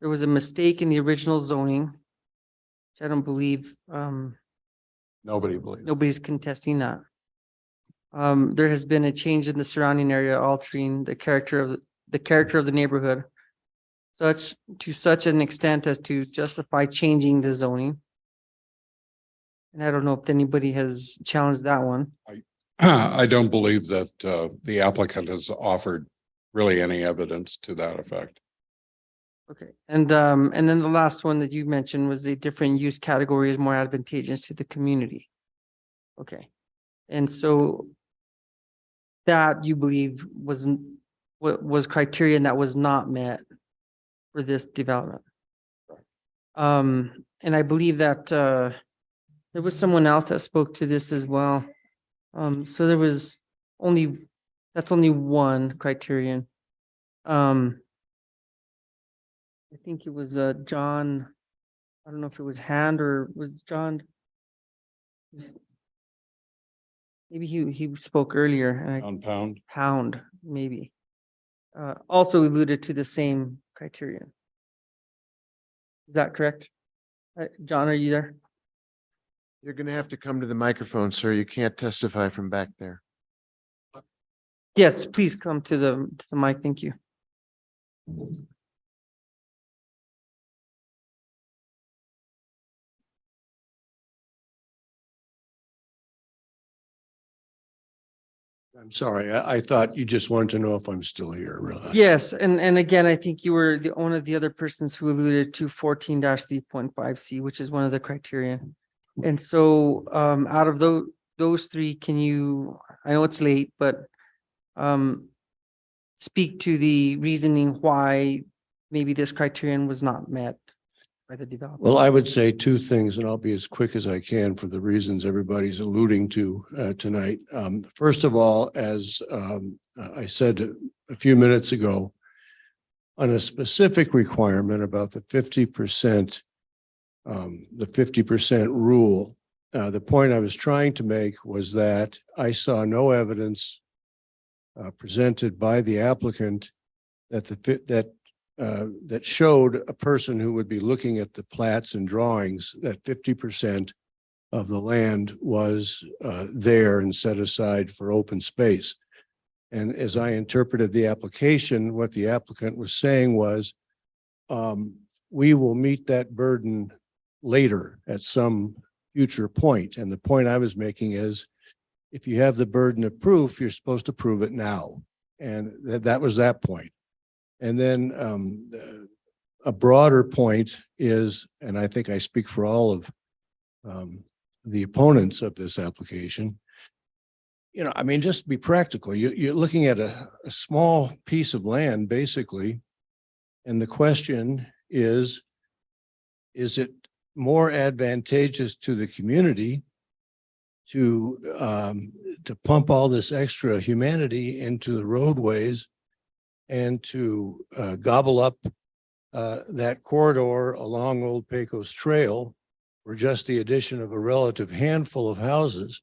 There was a mistake in the original zoning, which I don't believe nobody's contesting that. There has been a change in the surrounding area, altering the character of the neighborhood, such an extent as to justify changing the zoning. And I don't know if anybody has challenged that one. I don't believe that the applicant has offered really any evidence to that effect. Okay, and then the last one that you mentioned was a different use category is more advantageous to the community. Okay, and so that you believe was criterion that was not met for this development. And I believe that there was someone else that spoke to this as well. So there was that's only one criterion. I think it was John, I don't know if it was Hand or was John. Maybe he spoke earlier. Pound, maybe. Also alluded to the same criterion. Is that correct? John, are you there? You're going to have to come to the microphone, sir. You can't testify from back there. Yes, please come to the mic. Thank you. I'm sorry, I thought you just wanted to know if I'm still here. Yes, and again, I think you were one of the other persons who alluded to 14-3.5C, which is one of the criteria. And so out of those 3, can you, I know it's late, but speak to the reasoning why maybe this criterion was not met by the developer? Well, I would say 2 things, and I'll be as quick as I can for the reasons everybody's alluding to tonight. First of all, as I said a few minutes ago, on a specific requirement about the 50%, the 50% rule, the point I was trying to make was that I saw no evidence presented by the applicant that that showed a person who would be looking at the plats and drawings that 50% of the land was there and set aside for open space. And as I interpreted the application, what the applicant was saying was, we will meet that burden later at some future point. And the point I was making is, if you have the burden of proof, you're supposed to prove it now. And that was that point. And then a broader point is, and I think I speak for all of the opponents of this application, I mean, just to be practical, you're looking at a small piece of land, basically. And the question is it more advantageous to the community to pump all this extra humanity into the roadways and to gobble up that corridor along Old Pecos Trail for just the addition of a relative handful of houses?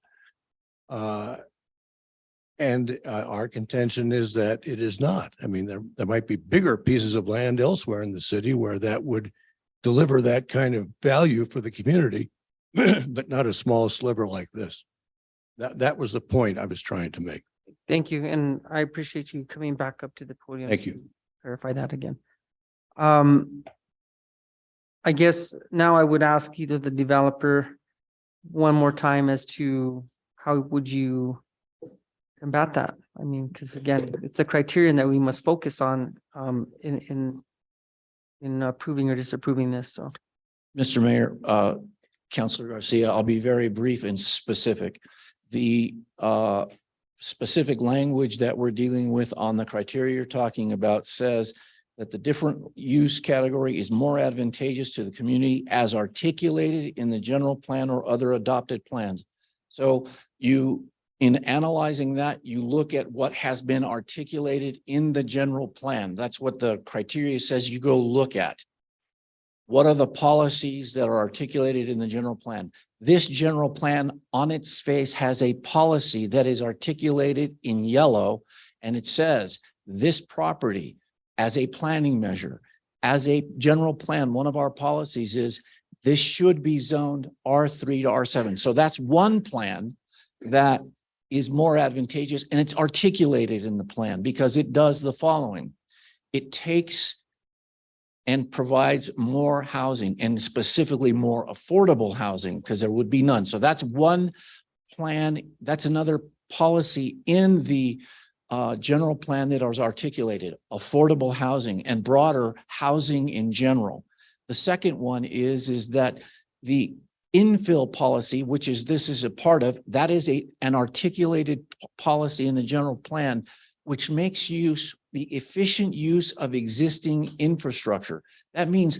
And our contention is that it is not. I mean, there might be bigger pieces of land elsewhere in the city where that would deliver that kind of value for the community, but not a small sliver like this. That was the point I was trying to make. Thank you, and I appreciate you coming back up to the podium. Thank to you. Clarify that again. I guess now I would ask either the developer one more time as to how would you combat that? I mean, because again, it's the criterion that we must focus on in approving or disapproving this, so. Mr. Mayor, Councilor Garcia, I'll be very brief and specific. The specific language that we're dealing with on the criteria you're talking about says that the different use category is more advantageous to the community as articulated in the general plan or other adopted plans. So you, in analyzing that, you look at what has been articulated in the general plan. That's what the criteria says you go look at. What are the policies that are articulated in the general plan? This general plan on its face has a policy that is articulated in yellow, and it says this property as a planning measure, as a general plan, one of our policies is this should be zoned R3 to R7. So that's one plan that is more advantageous, and it's articulated in the plan because it does the following. It takes and provides more housing, and specifically more affordable housing, because there would be none. So that's one plan. That's another policy in the general plan that is articulated, affordable housing and broader housing in general. The second one is that the infill policy, which is this is a part of, that is an articulated policy in the general plan, which makes use the efficient use of existing infrastructure. That means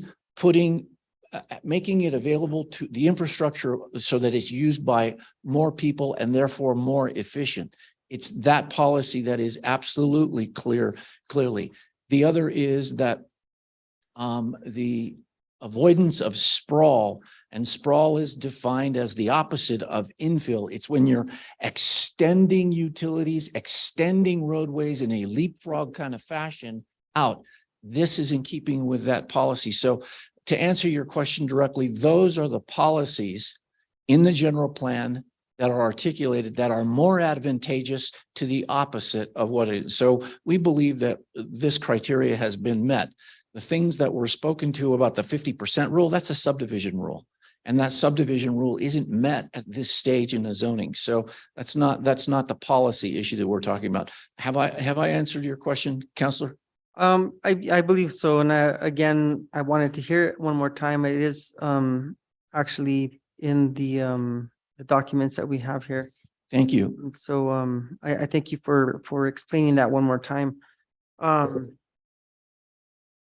making it available to the infrastructure so that it's used by more people and therefore more efficient. It's that policy that is absolutely clearly. The other is that the avoidance of sprawl, and sprawl is defined as the opposite of infill. It's when you're extending utilities, extending roadways in a leapfrog kind of fashion out. This is in keeping with that policy. So to answer your question directly, those are the policies in the general plan that are articulated that are more advantageous to the opposite of what it is. So we believe that this criteria has been met. The things that were spoken to about the 50% rule, that's a subdivision rule. And that subdivision rule isn't met at this stage in the zoning. So that's not the policy issue that we're talking about. Have I answered your question, Counselor? I believe so. And again, I wanted to hear it one more time. It is actually in the documents that we have here. Thank you. So I thank you for explaining that one more time.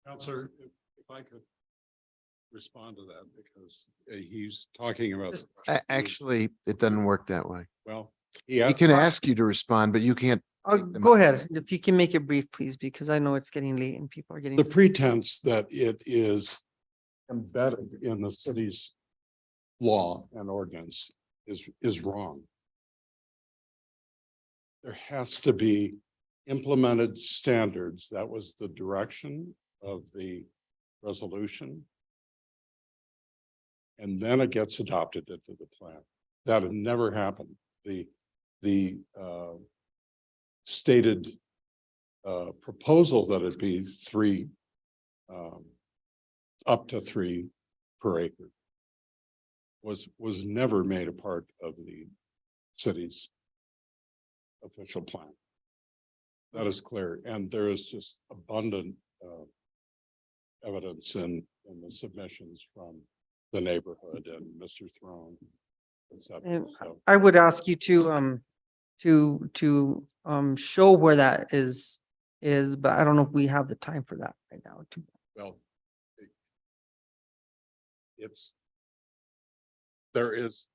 Counselor, if I could respond to that, because he's talking about. Actually, it doesn't work that way. Well, He can ask you to respond, but you can't. Go ahead. If you can make it brief, please, because I know it's getting late and people are getting. The pretense that it is embedded in the city's law and ordinance is wrong. There has to be implemented standards. That was the direction of the resolution. And then it gets adopted into the plan. That had never happened. The stated proposal that it be up to 3 per acre was never made a part of the city's official plan. That is clear, and there is just abundant evidence in the submissions from the neighborhood and Mr. Throne. And I would ask you to show where that is, but I don't know if we have the time for that right now. Well, there is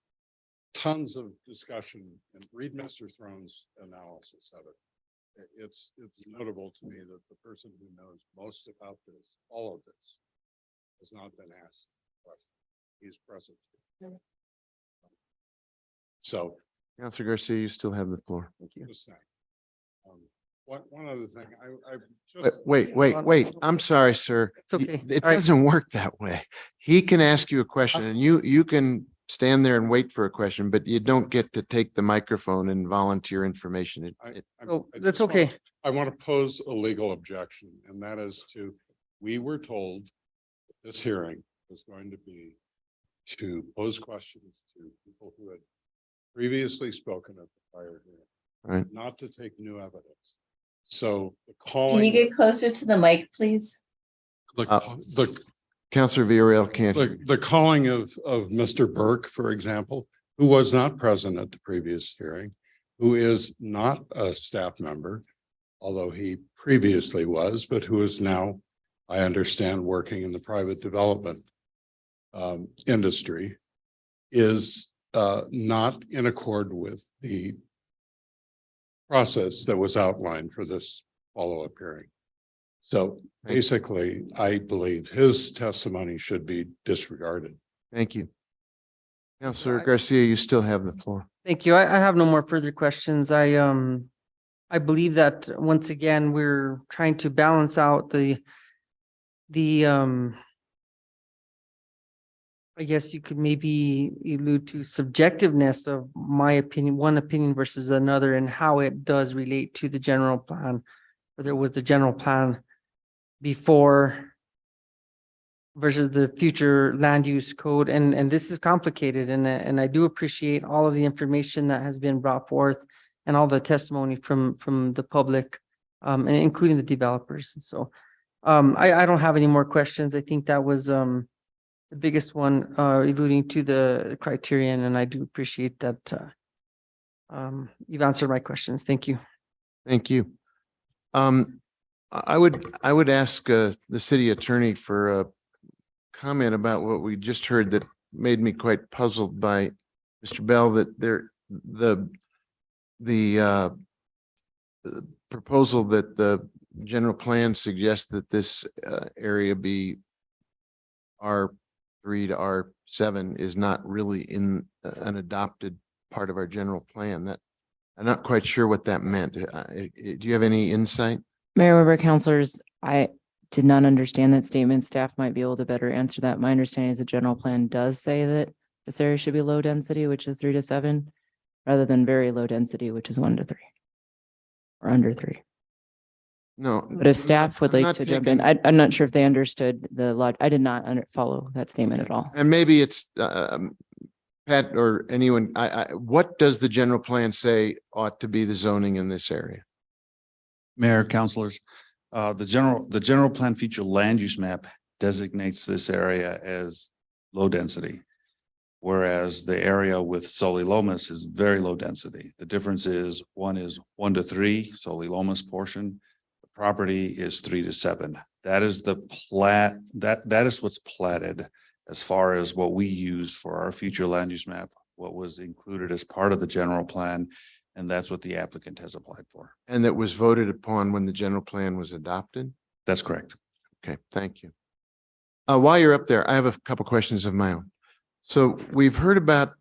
tons of discussion, and read Mr. Throne's analysis of it. It's notable to me that the person who knows most about this, all of this, has not been asked a question. He's present. So, Counselor Garcia, you still have the floor. Thank you. One other thing, I just. Wait, I'm sorry, sir. It's okay. It All right. doesn't work that way. He can ask you a question and you can stand there and wait for a question, but you don't get to take the microphone and volunteer information. Oh, I that's just wanna- okay. I want to pose a legal objection, and that is we were told that this hearing was going to be to pose questions to people who had previously spoken at the prior hearing, Right. not to take new evidence. So the Can calling. you get closer to the mic, please? The Counselor Villarreal can't. the calling of Mr. Burke, for example, who was not present at the previous hearing, who is not a staff member, although he previously was, but who is now, I understand, working in the private development industry, is not in accord with the process that was outlined for this follow-up hearing. So basically, I believe his testimony should be disregarded. Thank you. Counselor Garcia, you still have the floor. Thank you. I have no more further questions. I believe that once again, we're trying to balance out the I guess you could maybe allude to subjectiveness of my opinion, one opinion versus another, and how it does relate to the general plan, whether it was the general plan before versus the future land use code. And this is complicated, and I do appreciate all of the information that has been brought forth and all the testimony from the public, and including the developers. So I don't have any more questions. I think that was the biggest one, alluding to the criterion, and I do appreciate that you've answered my questions. Thank you. Thank you. I would ask the city attorney for a comment about what we just heard that made me quite puzzled by Mr. Bell, that the proposal that the general plan suggests that this area be R3 to R7 is not really in an adopted part of our general plan. That I'm not quite sure what that meant. Do you have any insight? Mayor, member councilors, I did not understand that statement. Staff might be able to better answer that. My understanding is the general plan does say that this area should be low density, which is 3 to 7, rather than very low density, which is 1 to 3 or under 3. No. But if staff would I'm like not to jump in, taking- I'm not sure if they understood the I did not follow that statement at all. And maybe it's Pat or anyone, what does the general plan say ought to be the zoning in this area? Mayor, councilors, the general plan feature land use map designates this area as low density. Whereas the area with Soli Lomas is very low density. The difference is 1 to 3, Soli Lomas portion. The property is 3 to 7. That is the plat, that is what's platted as far as what we use for our future land use map, what was included as part of the general plan. And that's what the applicant has applied for. And that was voted upon when the general plan was adopted? That's correct. Okay, thank you. While you're up there, I have a couple questions of my own. So we've heard about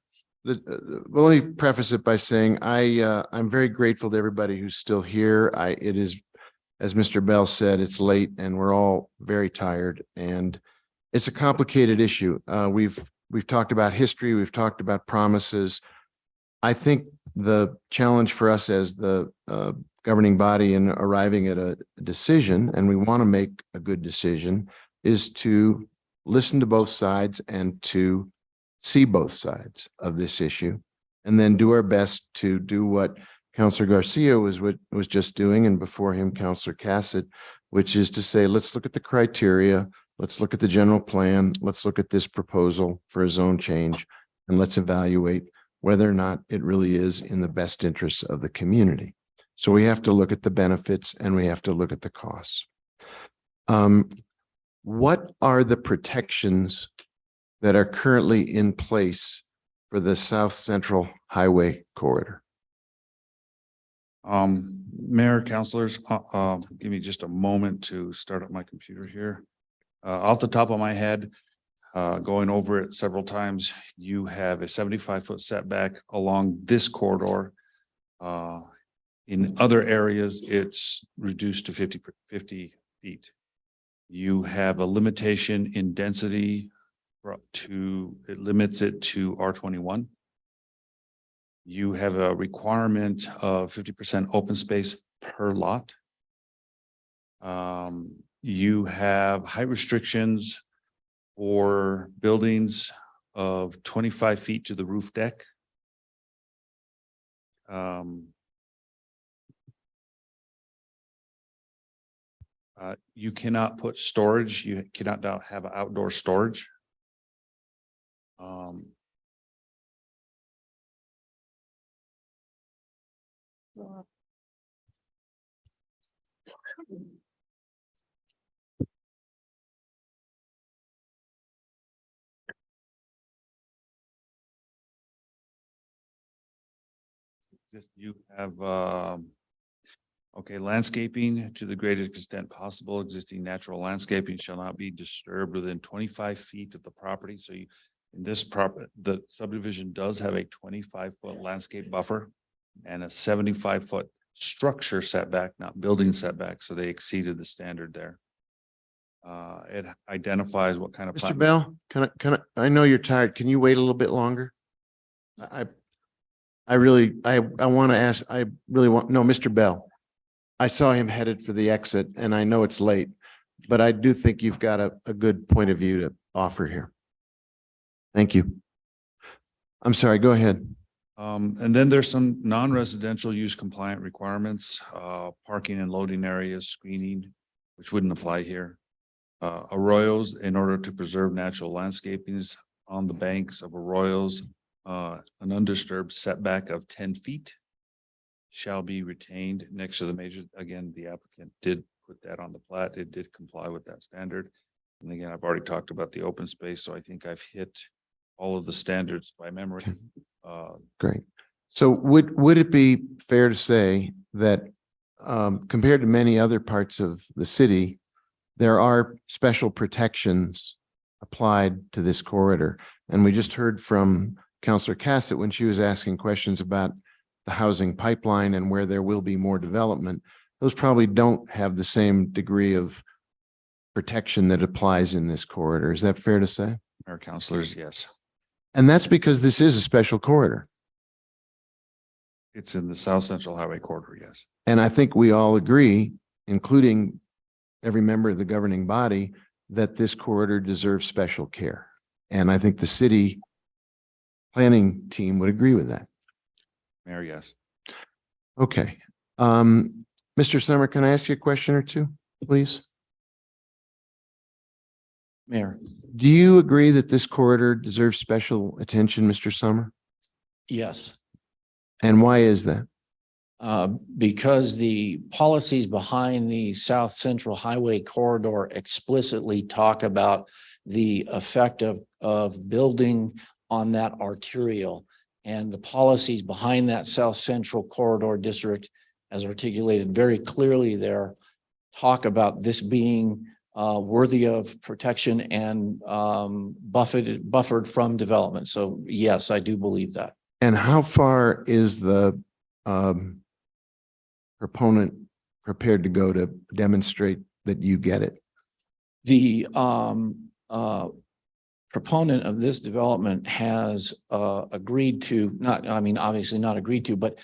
well, let me preface it by saying I'm very grateful to everybody who's still here. It is, as Mr. Bell said, it's late and we're all very tired, and it's a complicated issue. We've talked about history, we've talked about promises. I think the challenge for us as the governing body in arriving at a decision, and we want to make a good decision, is to listen to both sides and to see both sides of this issue, and then do our best to do what Councilor Garcia was just doing, and before him, Councilor Cassett, which is to say, let's look at the criteria, let's look at the general plan, let's look at this proposal for a zone change, and let's evaluate whether or not it really is in the best interests of the community. So we have to look at the benefits and we have to look at the costs. What are the protections that are currently in place for the South Central Highway corridor? Mayor, councilors, give me just a moment to start up my computer here. Off the top of my head, going over it several times, you have a 75-foot setback along this corridor. In other areas, it's reduced to 50 feet. You have a limitation in density it limits it to R21. You have a requirement of 50% open space per lot. You have height restrictions for buildings of 25 feet to the roof deck. You cannot put storage. You cannot now have outdoor storage. Just you have okay, landscaping to the greatest extent possible. Existing natural landscaping shall not be disturbed within 25 feet of the property. So you, in this the subdivision does have a 25-foot landscape buffer and a 75-foot structure setback, not building setback. So they exceeded the standard there. It identifies what kind of. Mr. Bell, I know you're tired. Can you wait a little bit longer? I want to ask, Mr. Bell. I saw him headed for the exit and I know it's late, but I do think you've got a good point of view to offer here. Thank you. I'm sorry, go ahead. And then there's some non-residential use compliant requirements, parking and loading areas, screening, which wouldn't apply here. Arroyos, in order to preserve natural landscapings on the banks of arroyos, an undisturbed setback of 10 feet shall be retained next to the major. Again, the applicant did put that on the plat. It did comply with that standard. And again, I've already talked about the open space, so I think I've hit all of the standards by memory. Great. So would it be fair to say that compared to many other parts of the city, there are special protections applied to this corridor? And we just heard from Councillor Cassett when she was asking questions about the housing pipeline and where there will be more development. Those probably don't have the same degree of protection that applies in this corridor. Is that fair to say? Our councilors, yes. And that's because this is a special corridor. It's in the South Central Highway Corridor, yes. And I think we all agree, including every member of the governing body, that this corridor deserves special care. And I think the city planning team would agree with that. Mayor, yes. Okay. Mr. Summer, can I ask you a question or two, please? Mayor. Do you agree that this corridor deserves special attention, Mr. Summer? Yes. And why is that? Because the policies behind the South Central Highway Corridor explicitly talk about the effect of building on that arterial. And the policies behind that South Central Corridor District, as articulated very clearly there, talk about this being worthy of protection and buffered from development. So yes, I do believe that. And how far is the proponent prepared to go to demonstrate that you get it? The proponent of this development has agreed to, obviously not agreed to, but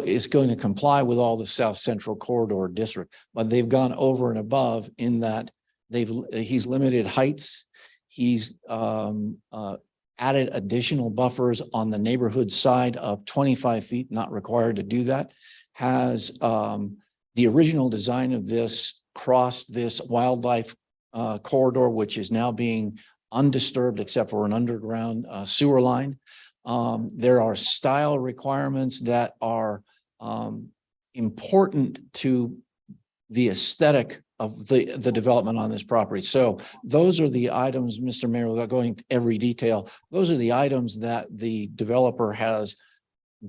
is going to comply with all the South Central Corridor District, but they've gone over and above in that he's limited heights. He's added additional buffers on the neighborhood side of 25 feet, not required to do that. Has the original design of this crossed this wildlife corridor, which is now being undisturbed except for an underground sewer line. There are style requirements that are important to the aesthetic of the development on this property. So those are the items, Mr. Mayor, without going into every detail, those are the items that the developer has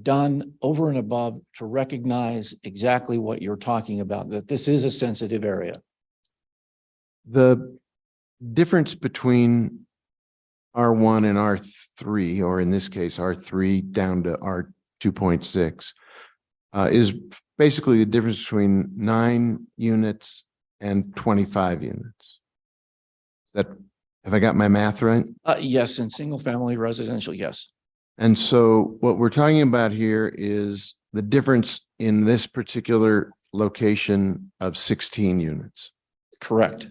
done over and above to recognize exactly what you're talking about, that this is a sensitive area. The difference between R1 and R3, or in this case, R3 down to R2.6, is basically the difference between 9 units and 25 units. That, have I got my math right? Yes, in single family residential, yes. And so what we're talking about here is the difference in this particular location of 16 units. Correct.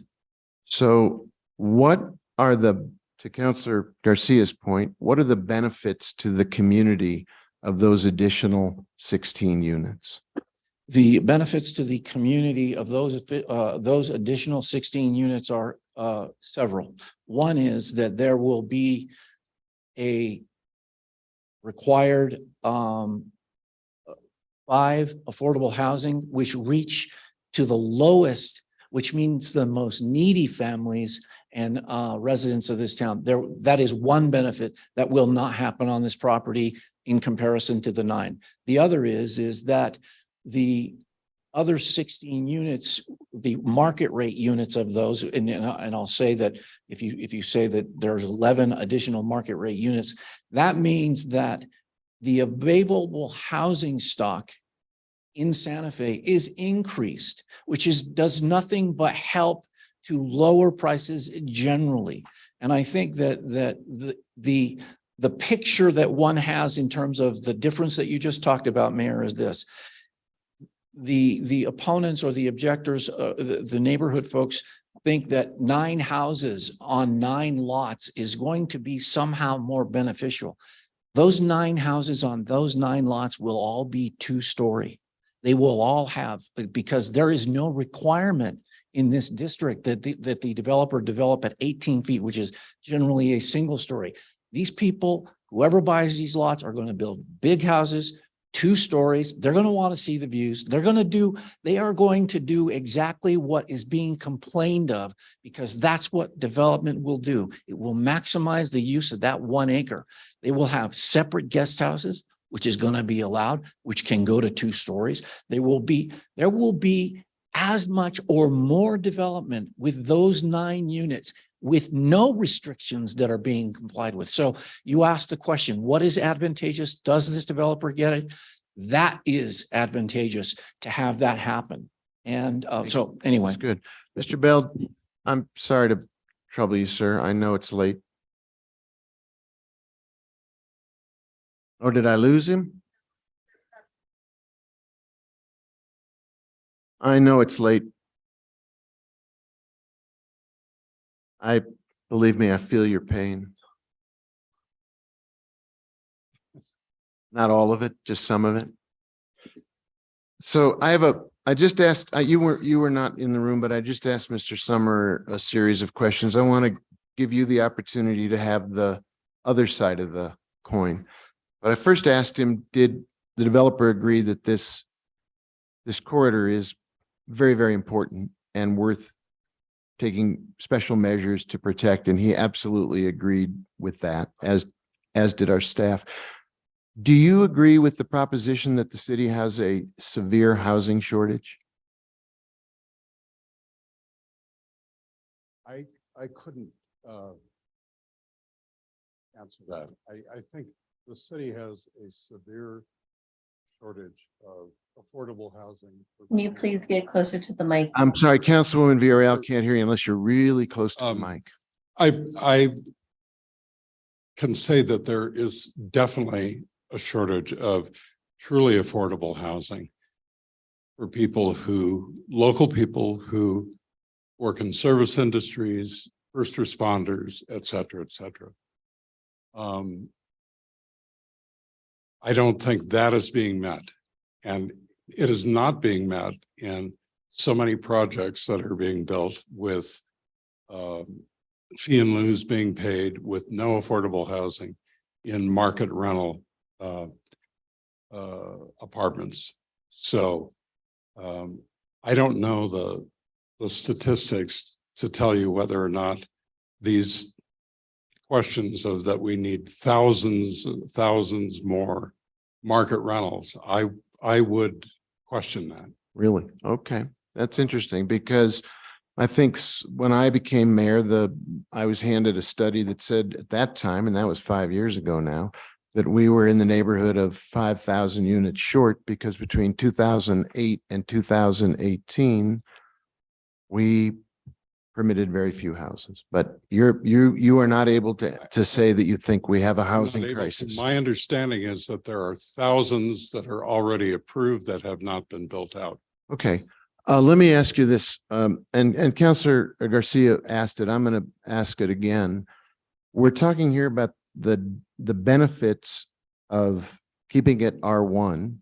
So what are to Councillor Garcia's point, what are the benefits to the community of those additional 16 units? The benefits to the community of those additional 16 units are several. One is that there will be a required 5 affordable housing, which reach to the lowest, which means the most needy families and residents of this town. That is one benefit that will not happen on this property in comparison to the 9. The other is that the other 16 units, the market rate units of those, and I'll say that if you say that there's 11 additional market rate units, that means that the available housing stock in Santa Fe is increased, which does nothing but help to lower prices generally. And I think that the picture that one has in terms of the difference that you just talked about, Mayor, is this. The opponents or the objectors, the neighborhood folks think that 9 houses on 9 lots is going to be somehow more beneficial. Those 9 houses on those 9 lots will all be 2-story. They will all have, because there is no requirement in this district that the developer develop at 18 feet, which is generally a single story. These people, whoever buys these lots, are going to build big houses, 2 stories. They're going to want to see the views. They are going to do exactly what is being complained of, because that's what development will do. It will maximize the use of that 1 acre. They will have separate guest houses, which is going to be allowed, which can go to 2 stories. There will be as much or more development with those 9 units with no restrictions that are being complied with. So you asked the question, what is advantageous? Does this developer get it? That is advantageous to have that happen. And so anyway. That's good. Mr. Bell, I'm sorry to trouble you, sir. I know it's late. Or did I lose him? I know it's late. Believe me, I feel your pain. Not all of it, just some of it. So I just asked, you were not in the room, but I just asked Mr. Summer a series of questions. I want to give you the opportunity to have the other side of the coin. But I first asked him, did the developer agree that this corridor is very, very important and worth taking special measures to protect? And he absolutely agreed with that, as did our staff. Do you agree with the proposition that the city has a severe housing shortage? I couldn't answer that. I think the city has a severe shortage of affordable housing. Can you please get closer to the mic? I'm sorry, Councilwoman Villarreal can't hear you unless you're really close to the mic. I can say that there is definitely a shortage of truly affordable housing for local people who work in service industries, first responders, et cetera, et cetera. I don't think that is being met, and it is not being met in so many projects that are being built with fee and lieu's being paid, with no affordable housing in market rental apartments. So I don't know the statistics to tell you whether or not these questions of that we need thousands more market rentals. I would question that. Really? Okay. That's interesting, because I think when I became mayor, I was handed a study that said at that time, and that was 5 years ago now, that we were in the neighborhood of 5,000 units short because between 2008 and 2018, we permitted very few houses. But you are not able to say that you think we have a I'm not housing able to. crisis. My understanding is that there are thousands that are already approved that have not been built out. Okay, let me ask you this, and Councilor Garcia asked it, I'm going to ask it again. We're talking here about the benefits of keeping it R1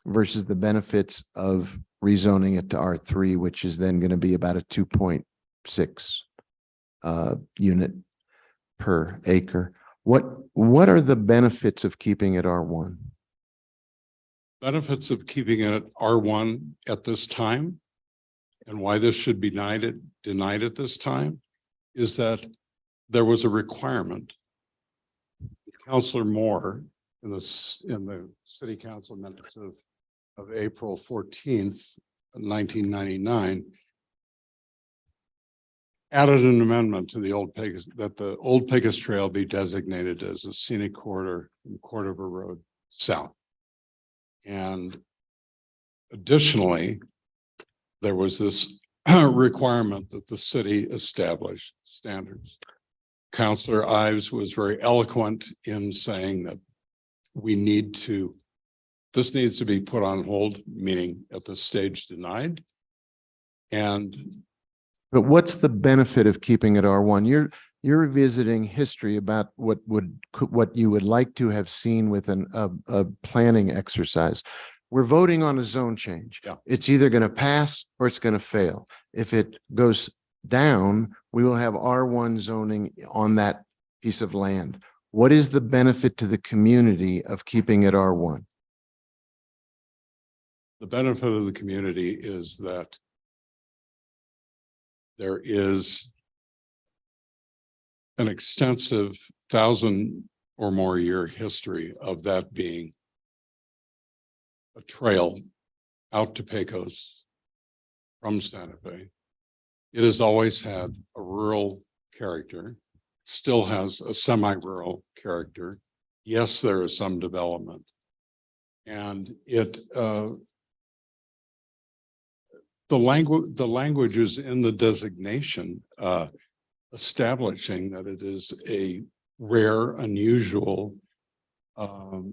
versus the benefits of rezoning it to R3, which is then going to be about a 2.6 unit per acre. What are the benefits of keeping it R1? Benefits of keeping it at R1 at this time and why this should be denied at this time is that there was a requirement. Councillor Moore in the city council minutes of April 14th, 1999, added an amendment to the old Pecos, that the old Pecos Trail be designated as a scenic corridor from Cordova Road south. And additionally, there was this requirement that the city establish standards. Councillor Ives was very eloquent in saying that this needs to be put on hold, meaning at this stage denied. But what's the benefit of keeping it R1? You're revisiting history about what you would like to have seen with a planning exercise. We're voting on a zone change. Yeah. It's either going to pass or it's going to fail. If it goes down, we will have R1 zoning on that piece of land. What is the benefit to the community of keeping it R1? The benefit of the community is that there is an extensive 1,000 or more year history of that being a trail out to Pecos from Santa Fe. It has always had a rural character, still has a semi-rural character. Yes, there is some development. And the language is in the designation establishing that it is a rare, unusual, of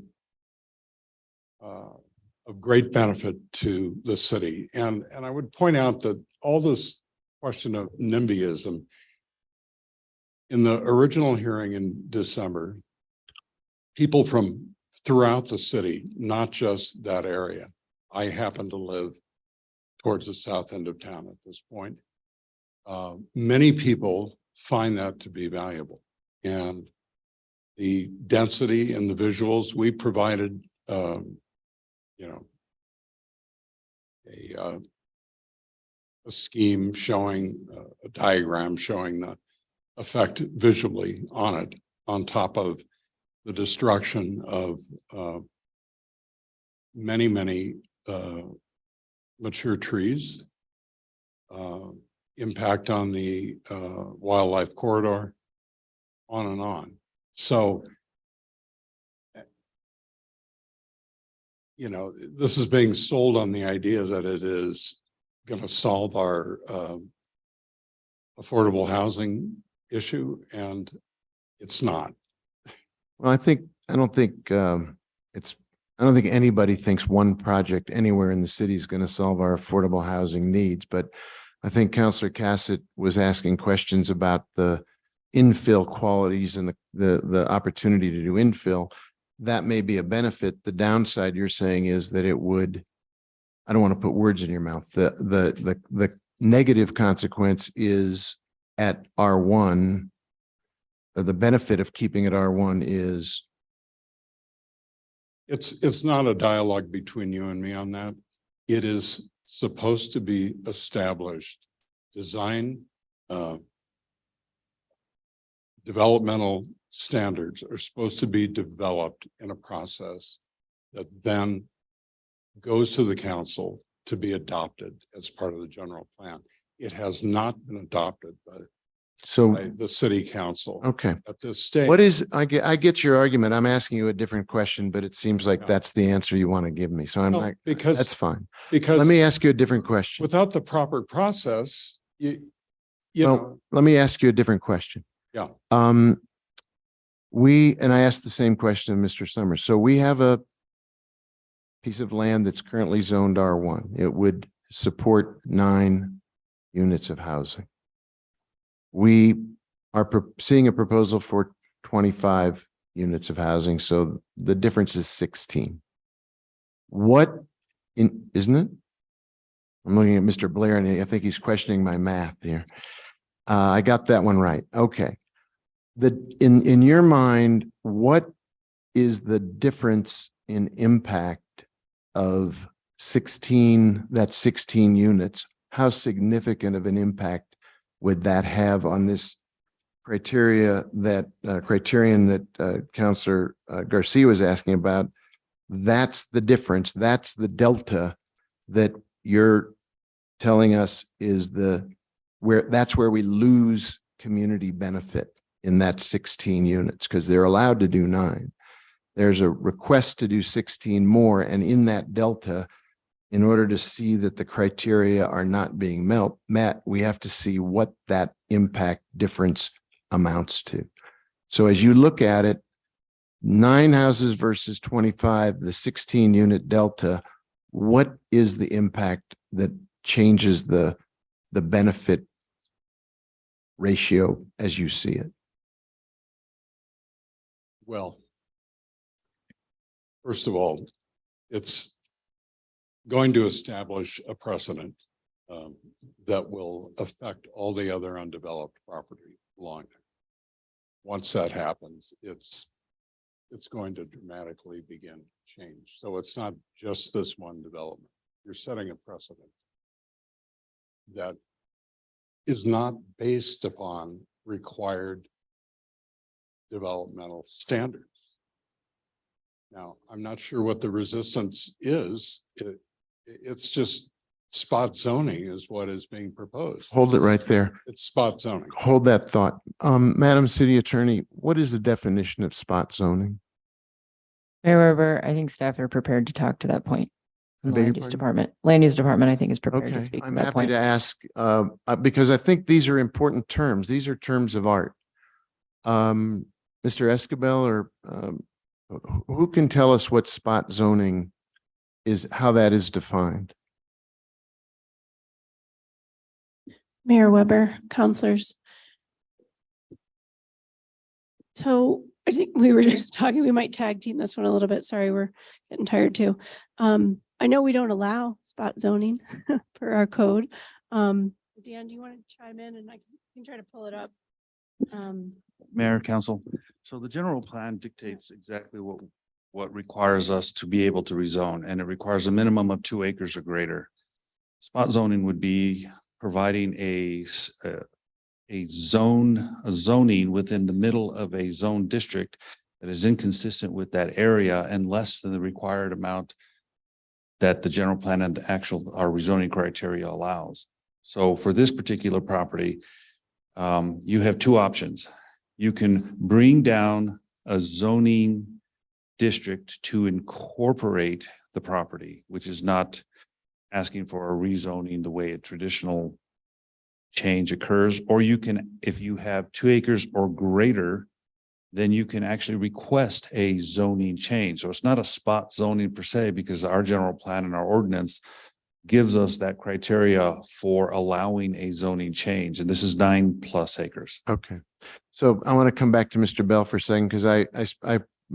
great benefit to the city. And I would point out that all this question of NIMBYism, in the original hearing in December, people from throughout the city, not just that area. I happen to live towards the south end of town at this point. Many people find that to be valuable, and the density and the visuals we provided, a scheme showing a diagram showing the effect visually on it, on top of the destruction of many mature trees, impact on the wildlife corridor, on and on. So, this is being sold on the idea that it is going to solve our affordable housing issue, and it's not. Well, I don't think anybody thinks one project anywhere in the city is going to solve our affordable housing needs, but I think Councillor Cassett was asking questions about the infill qualities and the opportunity to do infill. That may be a benefit. The downside you're saying is that it would, I don't want to put words in your mouth. The negative consequence is at R1, the benefit of keeping it R1 is. It's not a dialogue between you and me on that. It is supposed to be established. Design, developmental standards are supposed to be developed in a process that then goes to the council to be adopted as part of the general plan. It has not been adopted by So, by the city council okay. at this stage. What is, I get your argument. I'm asking you a different question, but it seems like No. that's the answer you want to give me. So I'm No, not, because that's fine. because Let me ask you a different question. without the proper process, you Well, know, let me ask you a different question. yeah. And I asked the same question of Mr. Summers. So we have a piece of land that's currently zoned R1. It would support 9 units of housing. We are seeing a proposal for 25 units of housing. So the difference is 16. Isn't it? I'm looking at Mr. Blair and I think he's questioning my math here. I got that one right. Okay. In your mind, what is the difference in impact of 16 units? How significant of an impact would that have on this criterion that Councilor Garcia was asking about? That's the difference. That's the delta that you're telling us is that's where we lose community benefit in that 16 units, because they're allowed to do 9. There's a request to do 16 more. And in that delta, in order to see that the criteria are not being met, we have to see what that impact difference amounts to. So as you look at it, 9 houses versus 25, the 16 unit delta, what is the impact that changes the benefit ratio as you see it? Well, first of all, it's going to establish a precedent that will affect all the other undeveloped property along there. Once that happens, it's going to dramatically begin to change. So it's not just this one development. You're setting a precedent that is not based upon required developmental standards. Now, I'm not sure what the resistance is. It's just spot zoning is what is being proposed. Hold it right there. It's spot zoning. Hold that thought. Madam City Attorney, what is the definition of spot zoning? Mayor Weber, I think staff are prepared to talk to that point. I beg your Land use pardon? department. Land use department, I think, is prepared to Okay, speak to I'm that happy point. to ask, because I think these are important terms. These are terms of art. Mr. Escabel, or who can tell us what spot zoning is, how that is defined? Mayor Weber, counselors. So I think we were just talking, we might tag team this one a little bit. Sorry, we're getting tired too. I know we don't allow spot zoning per our code. Dan, do you want to chime in and I can try to pull it up? Mayor, council. So the general plan dictates exactly what requires us to be able to rezone, and it requires a minimum of 2 acres or greater. Spot zoning would be providing a zoning within the middle of a zone district that is inconsistent with that area and less than the required amount that the general plan and our rezoning criteria allows. So for this particular property, you have 2 options. You can bring down a zoning district to incorporate the property, which is not asking for a rezoning the way a traditional change occurs, or you can, if you have 2 acres or greater, then you can actually request a zoning change. So it's not a spot zoning per se, because our general plan and our ordinance gives us that criteria for allowing a zoning change. And this is 9+ acres. Okay. So I want to come back to Mr. Bell for a second, because I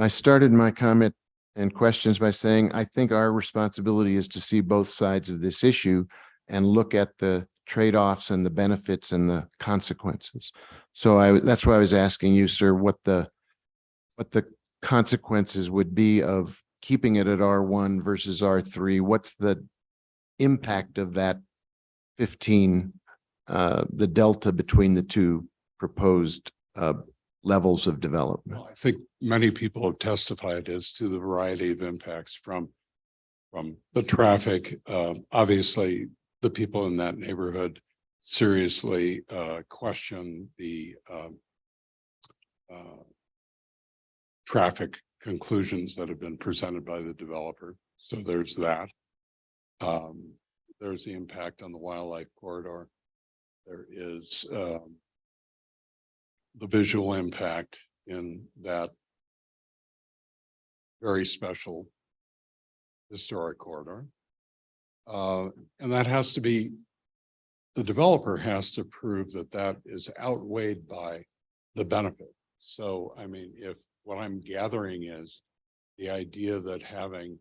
started my comment and questions by saying, I think our responsibility is to see both sides of this issue and look at the trade-offs and the benefits and the consequences. So that's why I was asking you, sir, what the consequences would be of keeping it at R1 versus R3. What's the impact of that 15, the delta between the 2 proposed levels of development? Well, I think many people have testified as to the variety of impacts from the traffic. Obviously, the people in that neighborhood seriously question the traffic conclusions that have been presented by the developer. So there's that. There's the impact on the wildlife corridor. There is the visual impact in that very special historic corridor. And that has to be, the developer has to prove that that is outweighed by the benefit. So, I mean, if what I'm gathering is the idea that having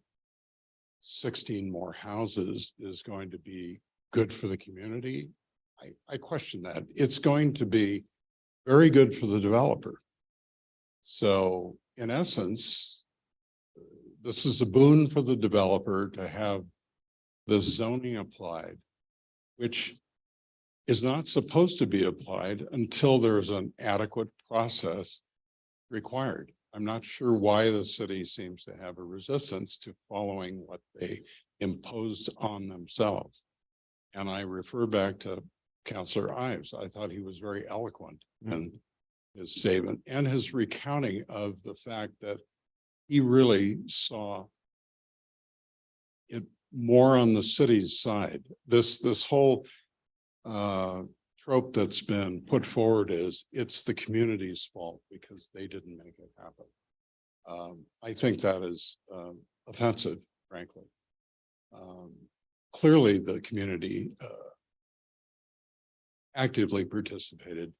16 more houses is going to be good for the community, I question that. It's going to be very good for the developer. So in essence, this is a boon for the developer to have the zoning applied, which is not supposed to be applied until there's an adequate process required. I'm not sure why the city seems to have a resistance to following what they imposed on themselves. And I refer back to Councillor Ives. I thought he was very eloquent in his statement and his recounting of the fact that he really saw it more on the city's side. This whole trope that's been put forward is it's the community's fault because they didn't make it happen. I think that is offensive, frankly. Clearly, the community actively participated,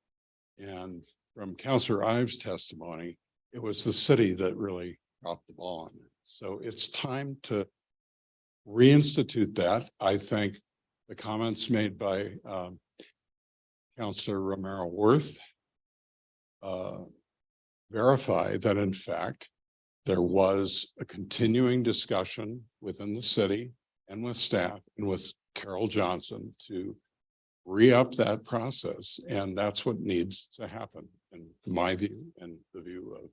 and from Councillor Ives' testimony, it was the city that really dropped the ball on it. So it's time to reinstitute that. I think the comments made by Councillor Romero Worth verify that in fact there was a continuing discussion within the city and with staff and with Carol Johnson to re-up that process, and that's what needs to happen in my view and the view of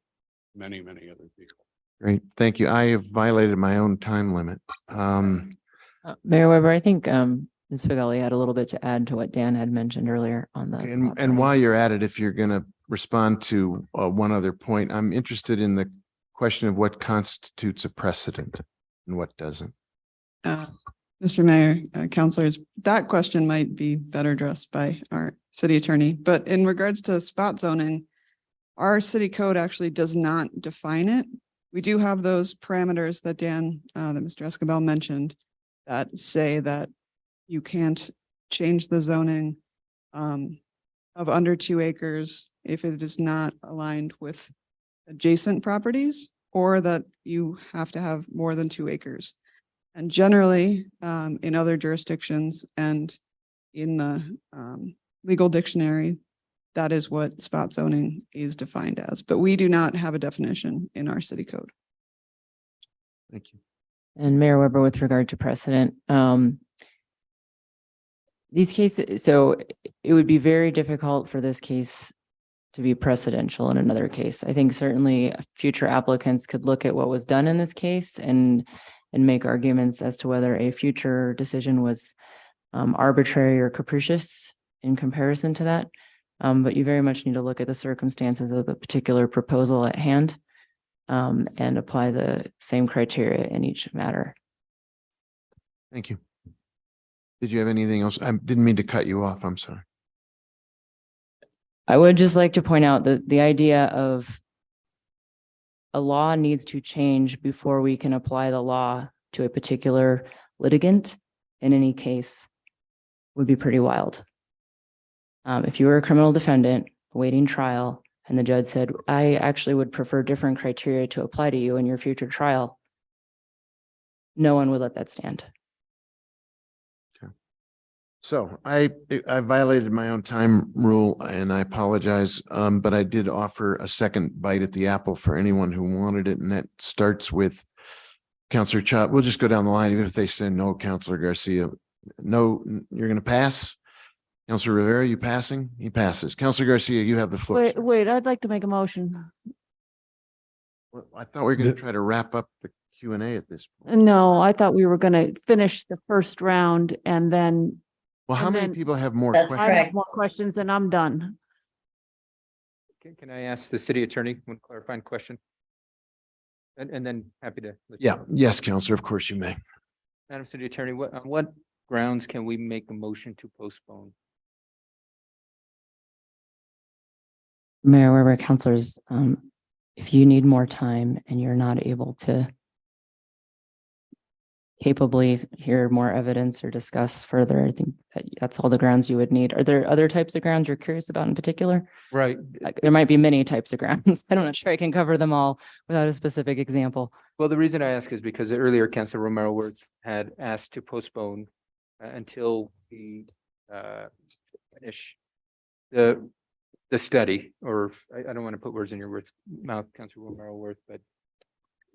many other people. Great, thank you. I have violated my own time limit. Mayor Weber, I think Ms. Figali had a little bit to add to what Dan had mentioned earlier on the. And while you're at it, if you're going to respond to one other point, I'm interested in the question of what constitutes a precedent and what doesn't. Mr. Mayor, councilors, that question might be better addressed by our city attorney, but in regards to spot zoning, our city code actually does not define it. We do have those parameters that Dan, that Mr. Escabel mentioned that say that you can't change the zoning of under 2 acres if it is not aligned with adjacent properties, or that you have to have more than 2 acres. And generally, in other jurisdictions and in the legal dictionary, that is what spot zoning is defined as, but we do not have a definition in our city code. Thank you. And Mayor Weber, with regard to precedent, these cases, so it would be very difficult for this case to be precedential in another case. I think certainly future applicants could look at what was done in this case and make arguments as to whether a future decision was arbitrary or capricious in comparison to that. But you very much need to look at the circumstances of the particular proposal at hand and apply the same criteria in each matter. Thank you. Did you have anything else? I didn't mean to cut you off. I'm sorry. I would just like to point out that the idea of a law needs to change before we can apply the law to a particular litigant in any case would be pretty wild. If you were a criminal defendant awaiting trial and the judge said, I actually would prefer different criteria to apply to you in your future trial, no one would let that stand. So I violated my own time rule and I apologize, but I did offer a second bite at the apple for anyone who wanted it. And that starts with Councillor Chop. We'll just go down the line. Even if they say no, Councillor Garcia, no, you're going to pass. Councillor Rivera, you passing? He passes. Councillor Garcia, you have the floor. Wait, I'd like to make a motion. Well, I thought we were going to try to wrap up the Q&A at this point. No, I thought we were going to finish the first round and then Well, how And many then- people have more That's questions? I have correct. more questions and I'm done. Can I ask the city attorney one clarifying question? And then happy to. let you Yeah, go. yes, Counselor, of course you may. Madam City Attorney, on what grounds can we make a motion to postpone? Mayor Weber, councilors, if you need more time and you're not able to capably hear more evidence or discuss further, I think that's all the grounds you would need. Are there other types of grounds you're curious about in particular? Right. Like, there might be many types of grounds. I'm not sure I can cover them all without a specific example. Well, the reason I ask is because earlier Councilor Romero Worth had asked to postpone until we finish the study, or I don't want to put words in your mouth, Councilor Romero Worth, but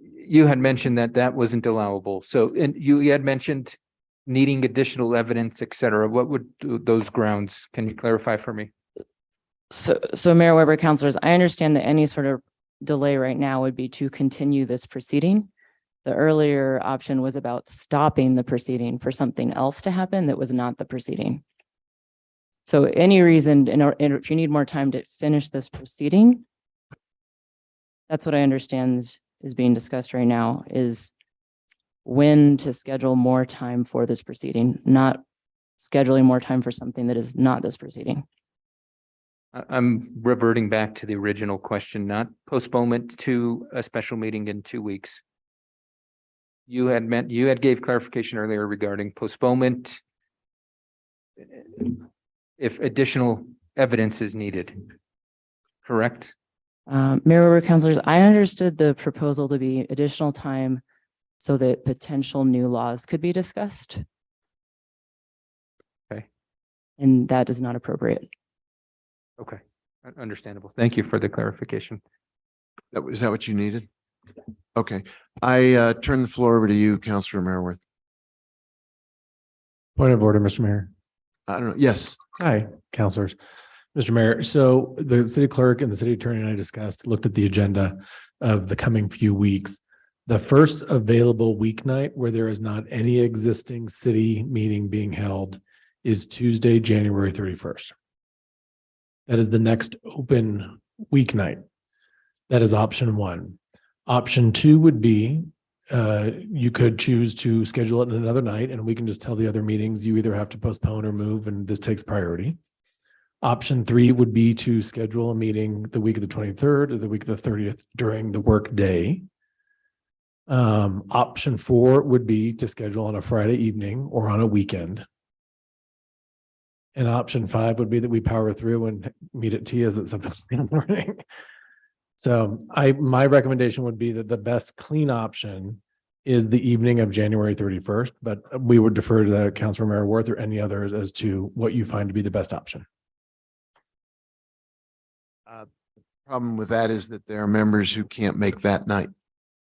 you had mentioned that that wasn't allowable. So, and you had mentioned needing additional evidence, et cetera. What would those grounds? Can you clarify for me? So Mayor Weber, councilors, I understand that any sort of delay right now would be to continue this proceeding. The earlier option was about stopping the proceeding for something else to happen that was not the proceeding. So any reason, and if you need more time to finish this proceeding, that's what I understand is being discussed right now, is when to schedule more time for this proceeding, not scheduling more time for something that is not this proceeding. I'm reverting back to the original question, not postponement to a special meeting in 2 weeks. You had gave clarification earlier regarding postponement if additional evidence is needed, correct? Mayor Weber, councilors, I understood the proposal to be additional time so that potential new laws could be discussed. Okay. And that is not appropriate. Okay, understandable. Thank you for the clarification. Is that what you needed? Okay, I turn the floor over to you, Councilor Merworth. Point of order, Mr. Mayor. I don't know. Yes. Hi, councilors. Mr. Mayor, so the city clerk and the city attorney and I looked at the agenda of the coming few weeks. The first available weeknight where there is not any existing city meeting being held is Tuesday, January 31st. That is the next open weeknight. That is option one. Option two would be you could choose to schedule it in another night and we can just tell the other meetings you either have to postpone or move and this takes priority. Option three would be to schedule a meeting the week of the 23rd or the week of the 30th during the work day. Option four would be to schedule on a Friday evening or on a weekend. And option five would be that we power through and meet at Tia's at 7 in the morning. So my recommendation would be that the best clean option is the evening of January 31st, but we would defer to the Councilor Mayor Worth or any others as to what you find to be the best option. Problem with that is that there are members who can't make that night.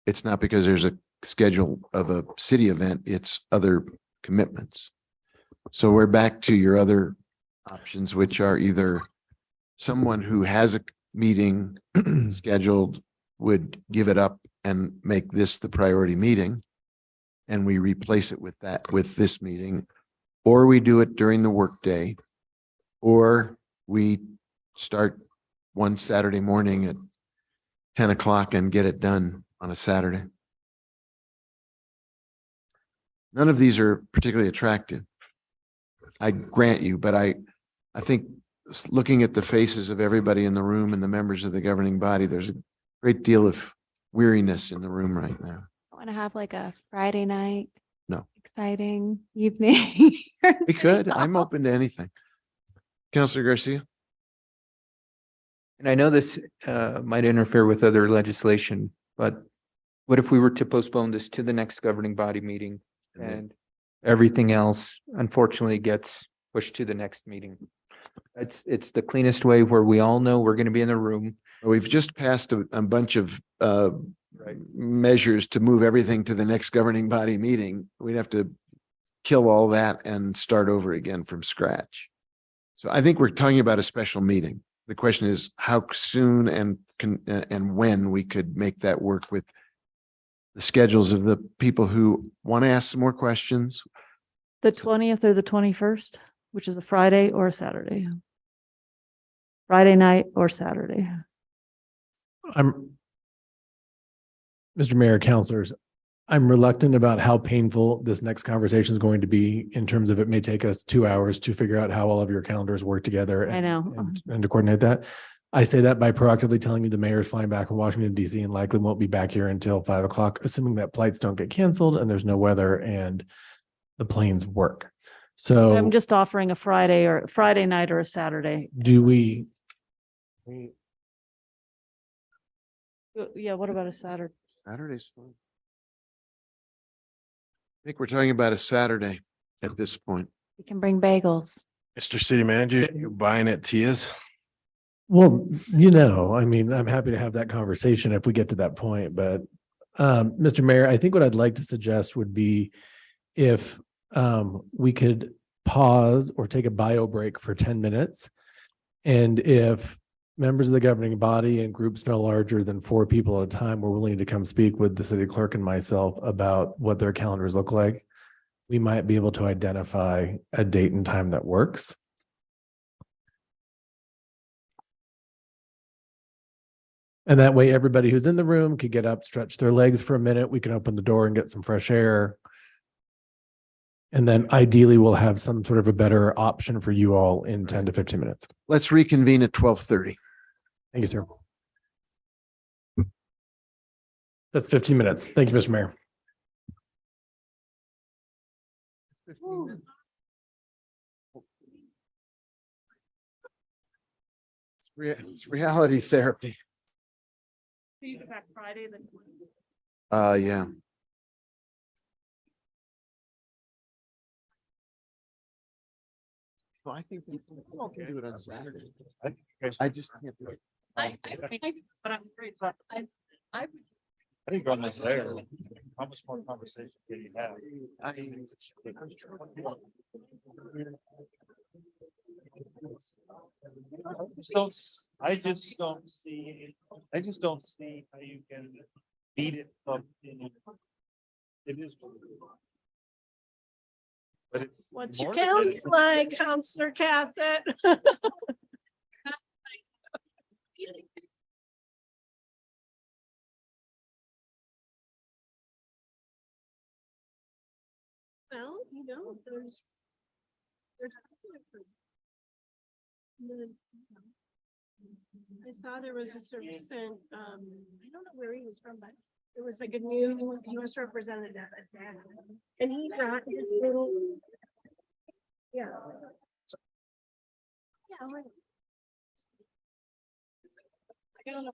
It's not because there's a schedule of a city event, it's other commitments. So we're back to your other options, which are either someone who has a meeting scheduled would give it up and make this the priority meeting. And we replace it with this meeting, or we do it during the workday, or we start one Saturday morning at 10 o'clock and get it done on a Saturday. None of these are particularly attractive, I grant you, but I think looking at the faces of everybody in the room and the members of the governing body, there's a great deal of weariness in the room right now. I want to have like a Friday night. No. Exciting evening. We could. I'm open to anything. Councilor Garcia. And I know this might interfere with other legislation, but what if we were to postpone this to the next governing body meeting and everything else unfortunately gets pushed to the next meeting? It's the cleanest way where we all know we're going to be in the room. We've just passed a bunch of measures to move everything to the next governing body meeting. We'd have to kill all that and start over again from scratch. So I think we're talking about a special meeting. The question is how soon and when we could make that work with the schedules of the people who want to ask some more questions. The 20th or the 21st? which is a Friday or a Saturday. Friday night or Saturday. Mr. Mayor, councilors, I'm reluctant about how painful this next conversation is going to be in terms of it may take us 2 hours to figure out how all of your calendars work together. I know. And to coordinate that. I say that by proactively telling you the mayor is flying back from Washington DC and likely won't be back here until 5 o'clock, assuming that flights don't get canceled and there's no weather and the planes work. So I'm just offering a Friday night or a Saturday. do we? Yeah, what about a Saturday? Saturday's fine. I think we're talking about a Saturday at this point. We can bring bagels. Mr. City Manager, you buying at Tia's? Well, I mean, I'm happy to have that conversation if we get to that point, but Mr. Mayor, I think what I'd like to suggest would be if we could pause or take a bio break for 10 minutes. And if members of the governing body and groups no larger than 4 people at a time were willing to come speak with the city clerk and myself about what their calendars look like, we might be able to identify a date and time that works. And that way, everybody who's in the room could get up, stretch their legs for a minute. We can open the door and get some fresh air. And then ideally, we'll have some sort of a better option for you all in 10 to 15 minutes. Let's reconvene at 12:30. Thank you, sir. That's 15 minutes. Thank you, Mr. Mayor. It's reality therapy. Friday, Yeah. Well, I think we can do it on Saturday. I just can't do it. but I'm great, but I think on this layer, how much more conversation can you have? I just don't see how you can beat it up. It is. But it's. What's your calendar like, Counselor Cassett? Well, there's. I saw there was just a recent, I don't know where he was from, but it was like a new US representative. And he brought his little. Yeah. Yeah. I don't know.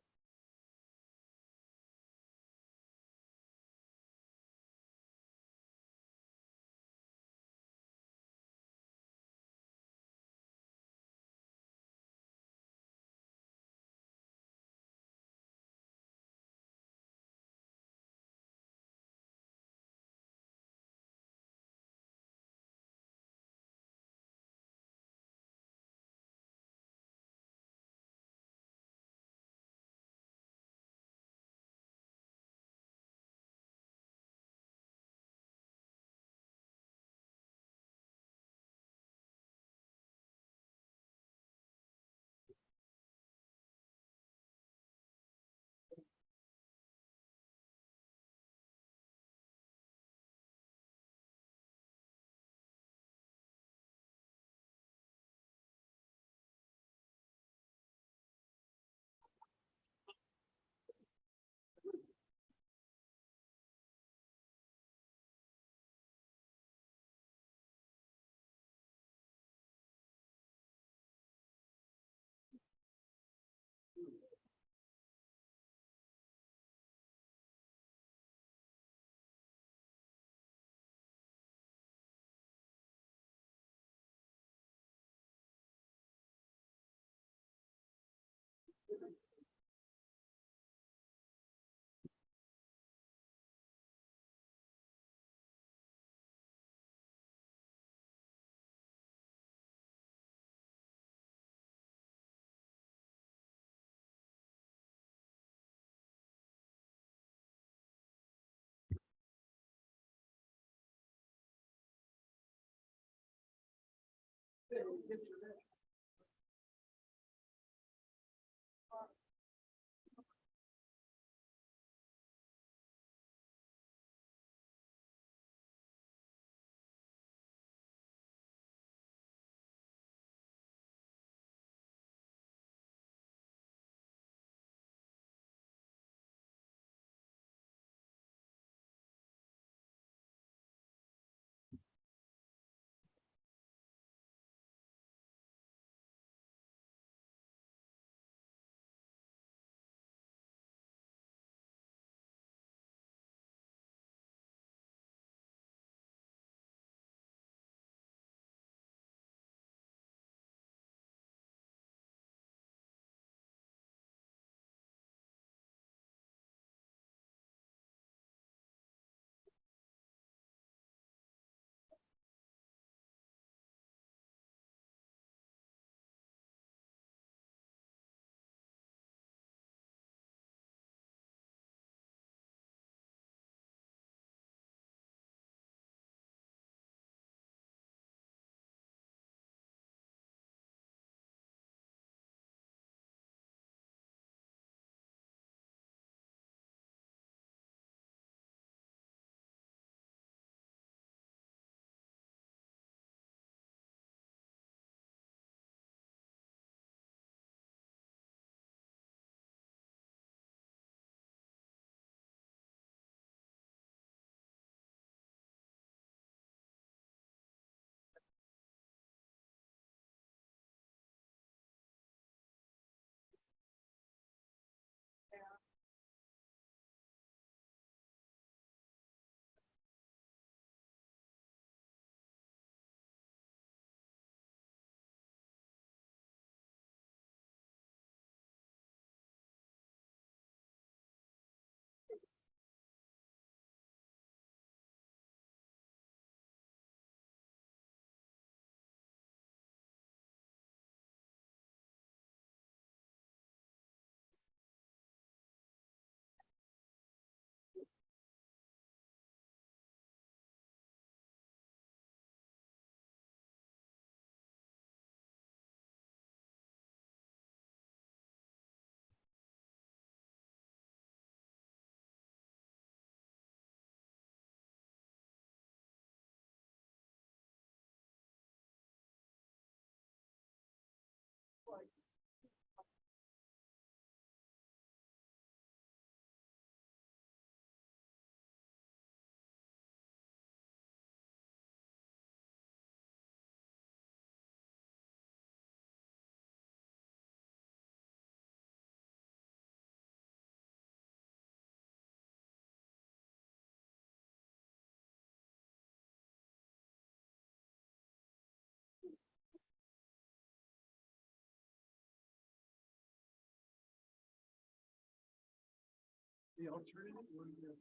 The alternative would be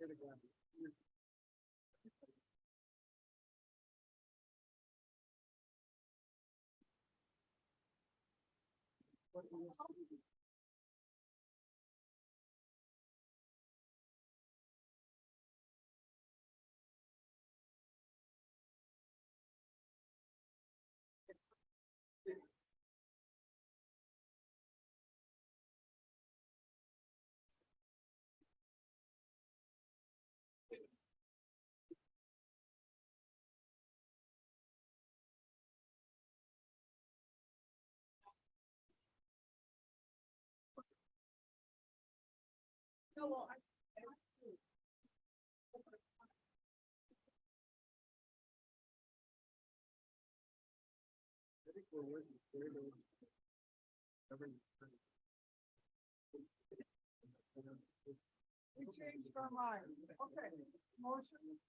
We changed our mind. Okay, motion.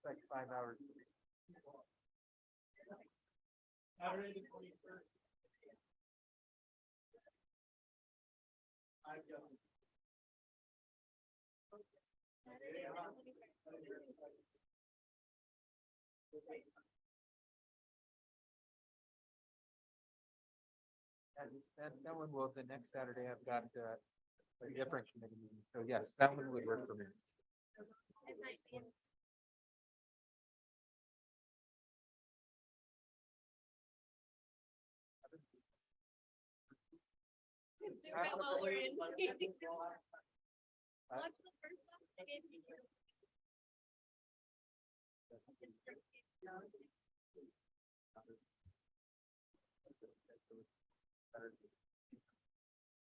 Like 5 hours. That one will, the next Saturday I've got a different committee meeting. So yes, that one would work for me.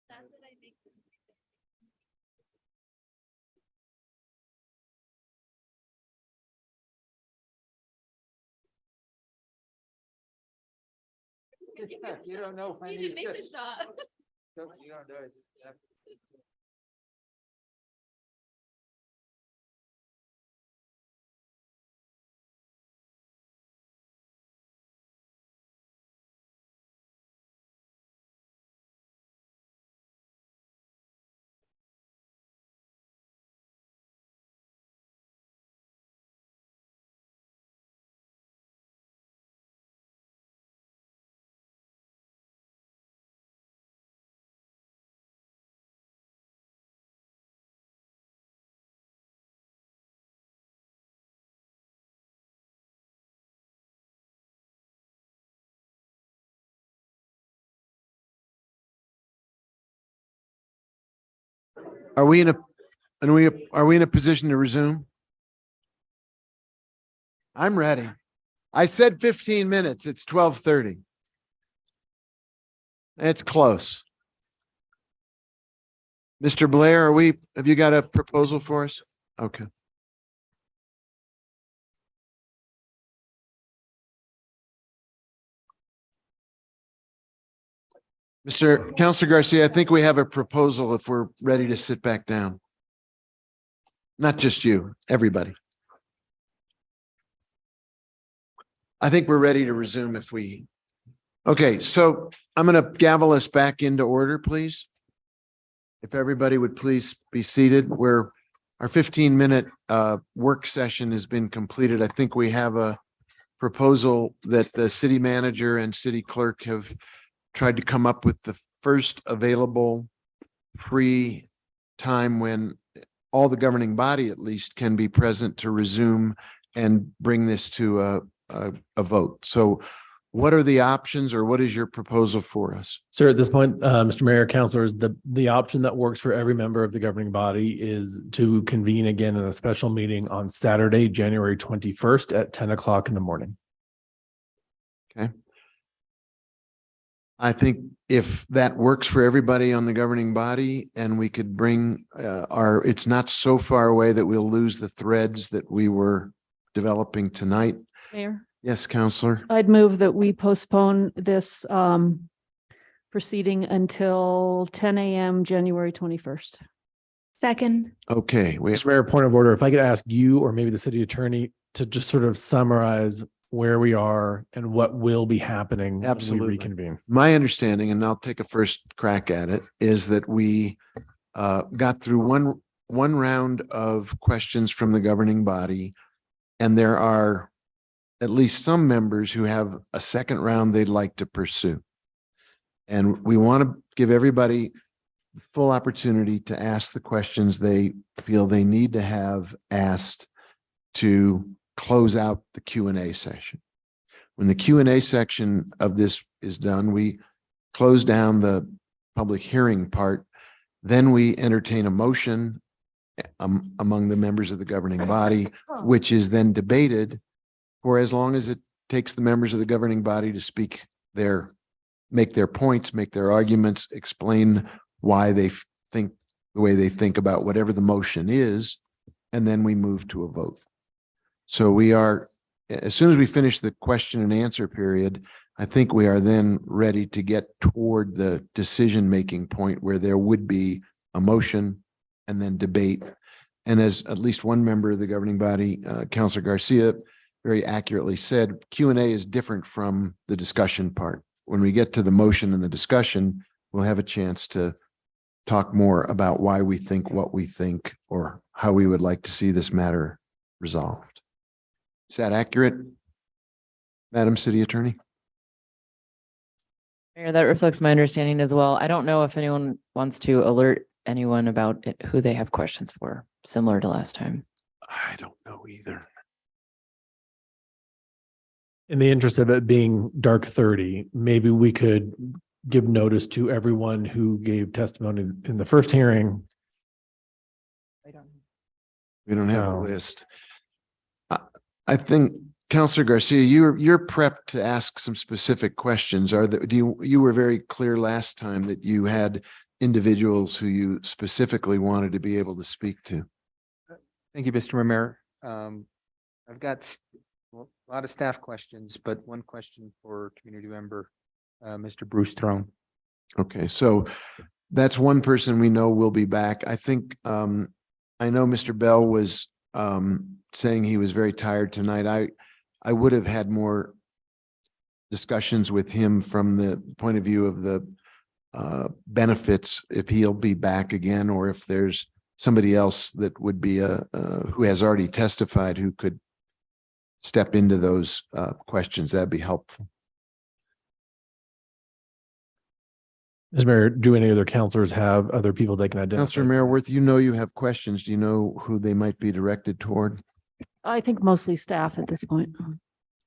That's what I think. You don't know when You he's didn't make good. the shot. You don't know it. Are we in a, are we in a position to resume? I'm ready. I said 15 minutes. It's 12:30. It's close. Mr. Blair, have you got a proposal for us? Okay. Counselor Garcia, I think we have a proposal if we're ready to sit back down. Not just you, everybody. I think we're ready to resume if we. Okay, so I'm going to gavel us back into order, please. If everybody would please be seated, where our 15-minute work session has been completed. I think we have a proposal that the city manager and city clerk have tried to come up with the first available free time when all the governing body at least can be present to resume and bring this to a vote. So what are the options, or what is your proposal for us? Sir, at this point, Mr. Mayor, councilors, the option that works for every member of the governing body is to convene again in a special meeting on Saturday, January 21st at 10 o'clock in the morning. Okay. I think if that works for everybody on the governing body, and we could bring it's not so far away that we'll lose the threads that we were developing tonight. Mayor, Yes, Counselor. I'd move that we postpone this proceeding until 10 a.m. January 21st. Second. Okay. Mr. Mayor, point of order, if I could ask you or maybe the city attorney to just sort of summarize where we are and what will be happening when Absolutely. we reconvene. My understanding, and I'll take a first crack at it, is that we got through one round of questions from the governing body, and there are at least some members who have a second round they'd like to pursue. And we want to give everybody full opportunity to ask the questions they feel they need to have asked to close out the Q&A session. When the Q&A section of this is done, we close down the public hearing part. Then we entertain a motion among the members of the governing body, which is then debated for as long as it takes the members of the governing body to make their points, make their arguments, explain why they think the way they think about whatever the motion is, and then we move to a vote. So we are, as soon as we finish the question and answer period, I think we are then ready to get toward the decision-making point where there would be a motion and then debate. And as at least one member of the governing body, Councilor Garcia, very accurately said, Q&A is different from the discussion part. When we get to the motion and the discussion, we'll have a chance to talk more about why we think what we think, or how we would like to see this matter resolved. Is that accurate, Madam City Attorney? Mayor, that reflects my understanding as well. I don't know if anyone wants to alert anyone about it, who they have questions for, similar to last time. I don't know either. In the interest of it being dark 30, maybe we could give notice to everyone who gave testimony in the first hearing. We don't have a list. I think, Councilor Garcia, you're prepped to ask some specific questions. You were very clear last time that you had individuals who you specifically wanted to be able to speak to. Thank you, Mr. Mayor. I've got a lot of staff questions, but one question for community member, Mr. Bruce Throne. Okay, so that's one person we know will be back. I think, I know Mr. Bell was saying he was very tired tonight. I would have had more discussions with him from the point of view of the benefits, if he'll be back again, or if there's somebody else that would be who has already testified who could step into those questions. That'd be helpful. Mr. Mayor, do any other counselors have other people they can identify? Councilor Mayorworth, you have questions. Do you know who they might be directed toward? I think mostly staff at this point.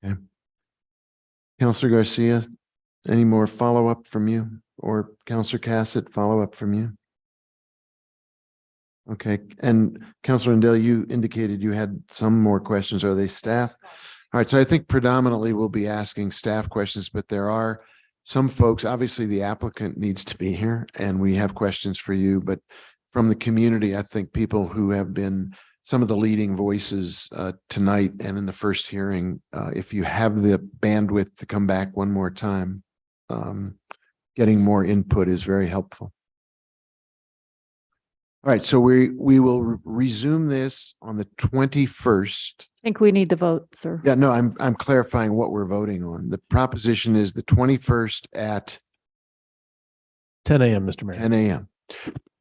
Okay. Councilor Garcia, any more follow-up from you? Or Councilor Cassett, follow-up from you? Okay, and Councilor Rendell, you indicated you had some more questions. Are they staff? All right, so I think predominantly we'll be asking staff questions, but there are some folks, obviously the applicant needs to be here and we have questions for you, but from the community, I think people who have been some of the leading voices tonight and in the first hearing, if you have the bandwidth to come back one more time, getting more input is very helpful. All right, so we will resume this on the 21st. I think we need to vote, sir. Yeah, no, I'm clarifying what we're voting on. The proposition is the 21st at 10 a.m., Mr. Mayor. 10 a.m.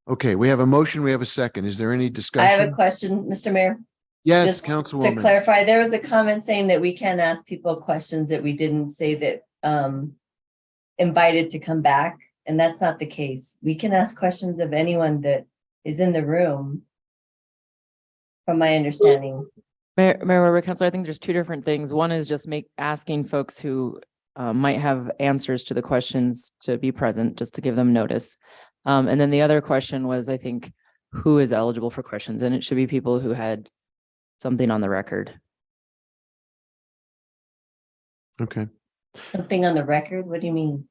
Okay, we have a motion. We have a second. Is there any I discussion? have a question, Mr. Mayor. Yes, Just to Councilwoman. clarify, there was a comment saying that we can't ask people questions that we didn't say that invited to come back, and that's not the case. We can ask questions of anyone that is in the room, from my understanding. Mayor Councilor, I think there's two different things. One is just asking folks who might have answers to the questions to be present, just to give them notice. And then the other question was, I think, who is eligible for questions? And it should be people who had something on the record. Okay. Something on the record? What do you mean?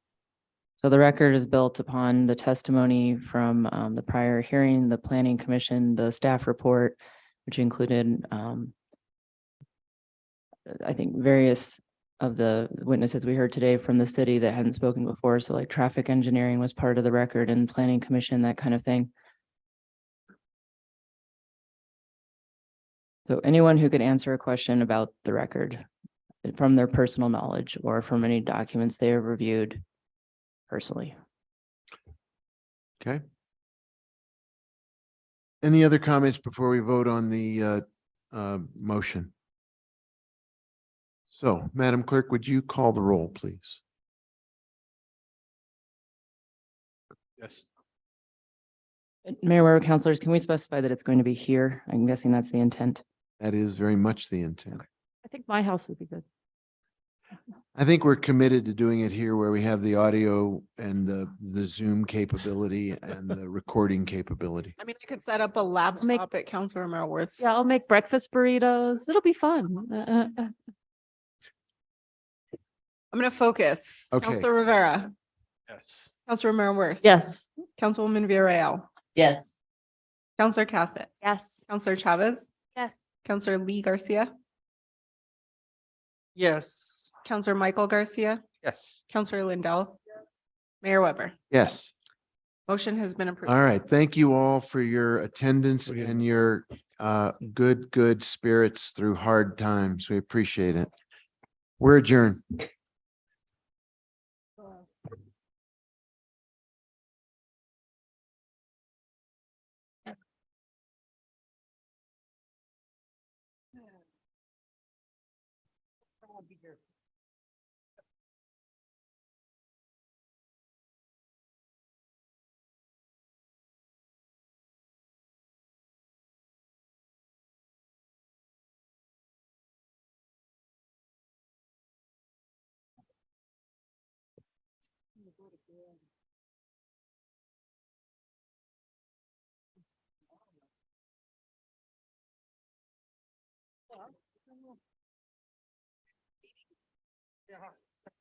So the record is built upon the testimony from the prior hearing, the Planning Commission, the staff report, which included, I think, various of the witnesses we heard today from the city that hadn't spoken before. So like traffic engineering was part of the record and Planning Commission, that kind of thing. So anyone who could answer a question about the record from their personal knowledge or from any documents they have reviewed personally. Okay. Any other comments before we vote on the motion? So, Madam Clerk, would you call the roll, please? Yes. Mayor, councilors, can we specify that it's going to be here? I'm guessing that's the intent. That is very much the intent. I think my house would be good. I think we're committed to doing it here where we have the audio and the Zoom capability and the recording capability. I mean, I could set up a laptop at Councilor Merworth's. Yeah, I'll make breakfast burritos. It'll be fun. I'm going to focus. Okay. Councilor Rivera. Yes. Councilor Merworth. Yes. Councilwoman Villarreal. Yes. Councilor Cassett. Yes. Councilor Chavez. Yes. Councilor Lee Garcia. Yes. Councilor Michael Garcia. Yes. Councilor Lindell. Mayor Weber. Yes. Motion has been approved. All right. Thank you all for your attendance and your good spirits through hard times. We appreciate it. We're adjourned.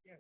Yeah.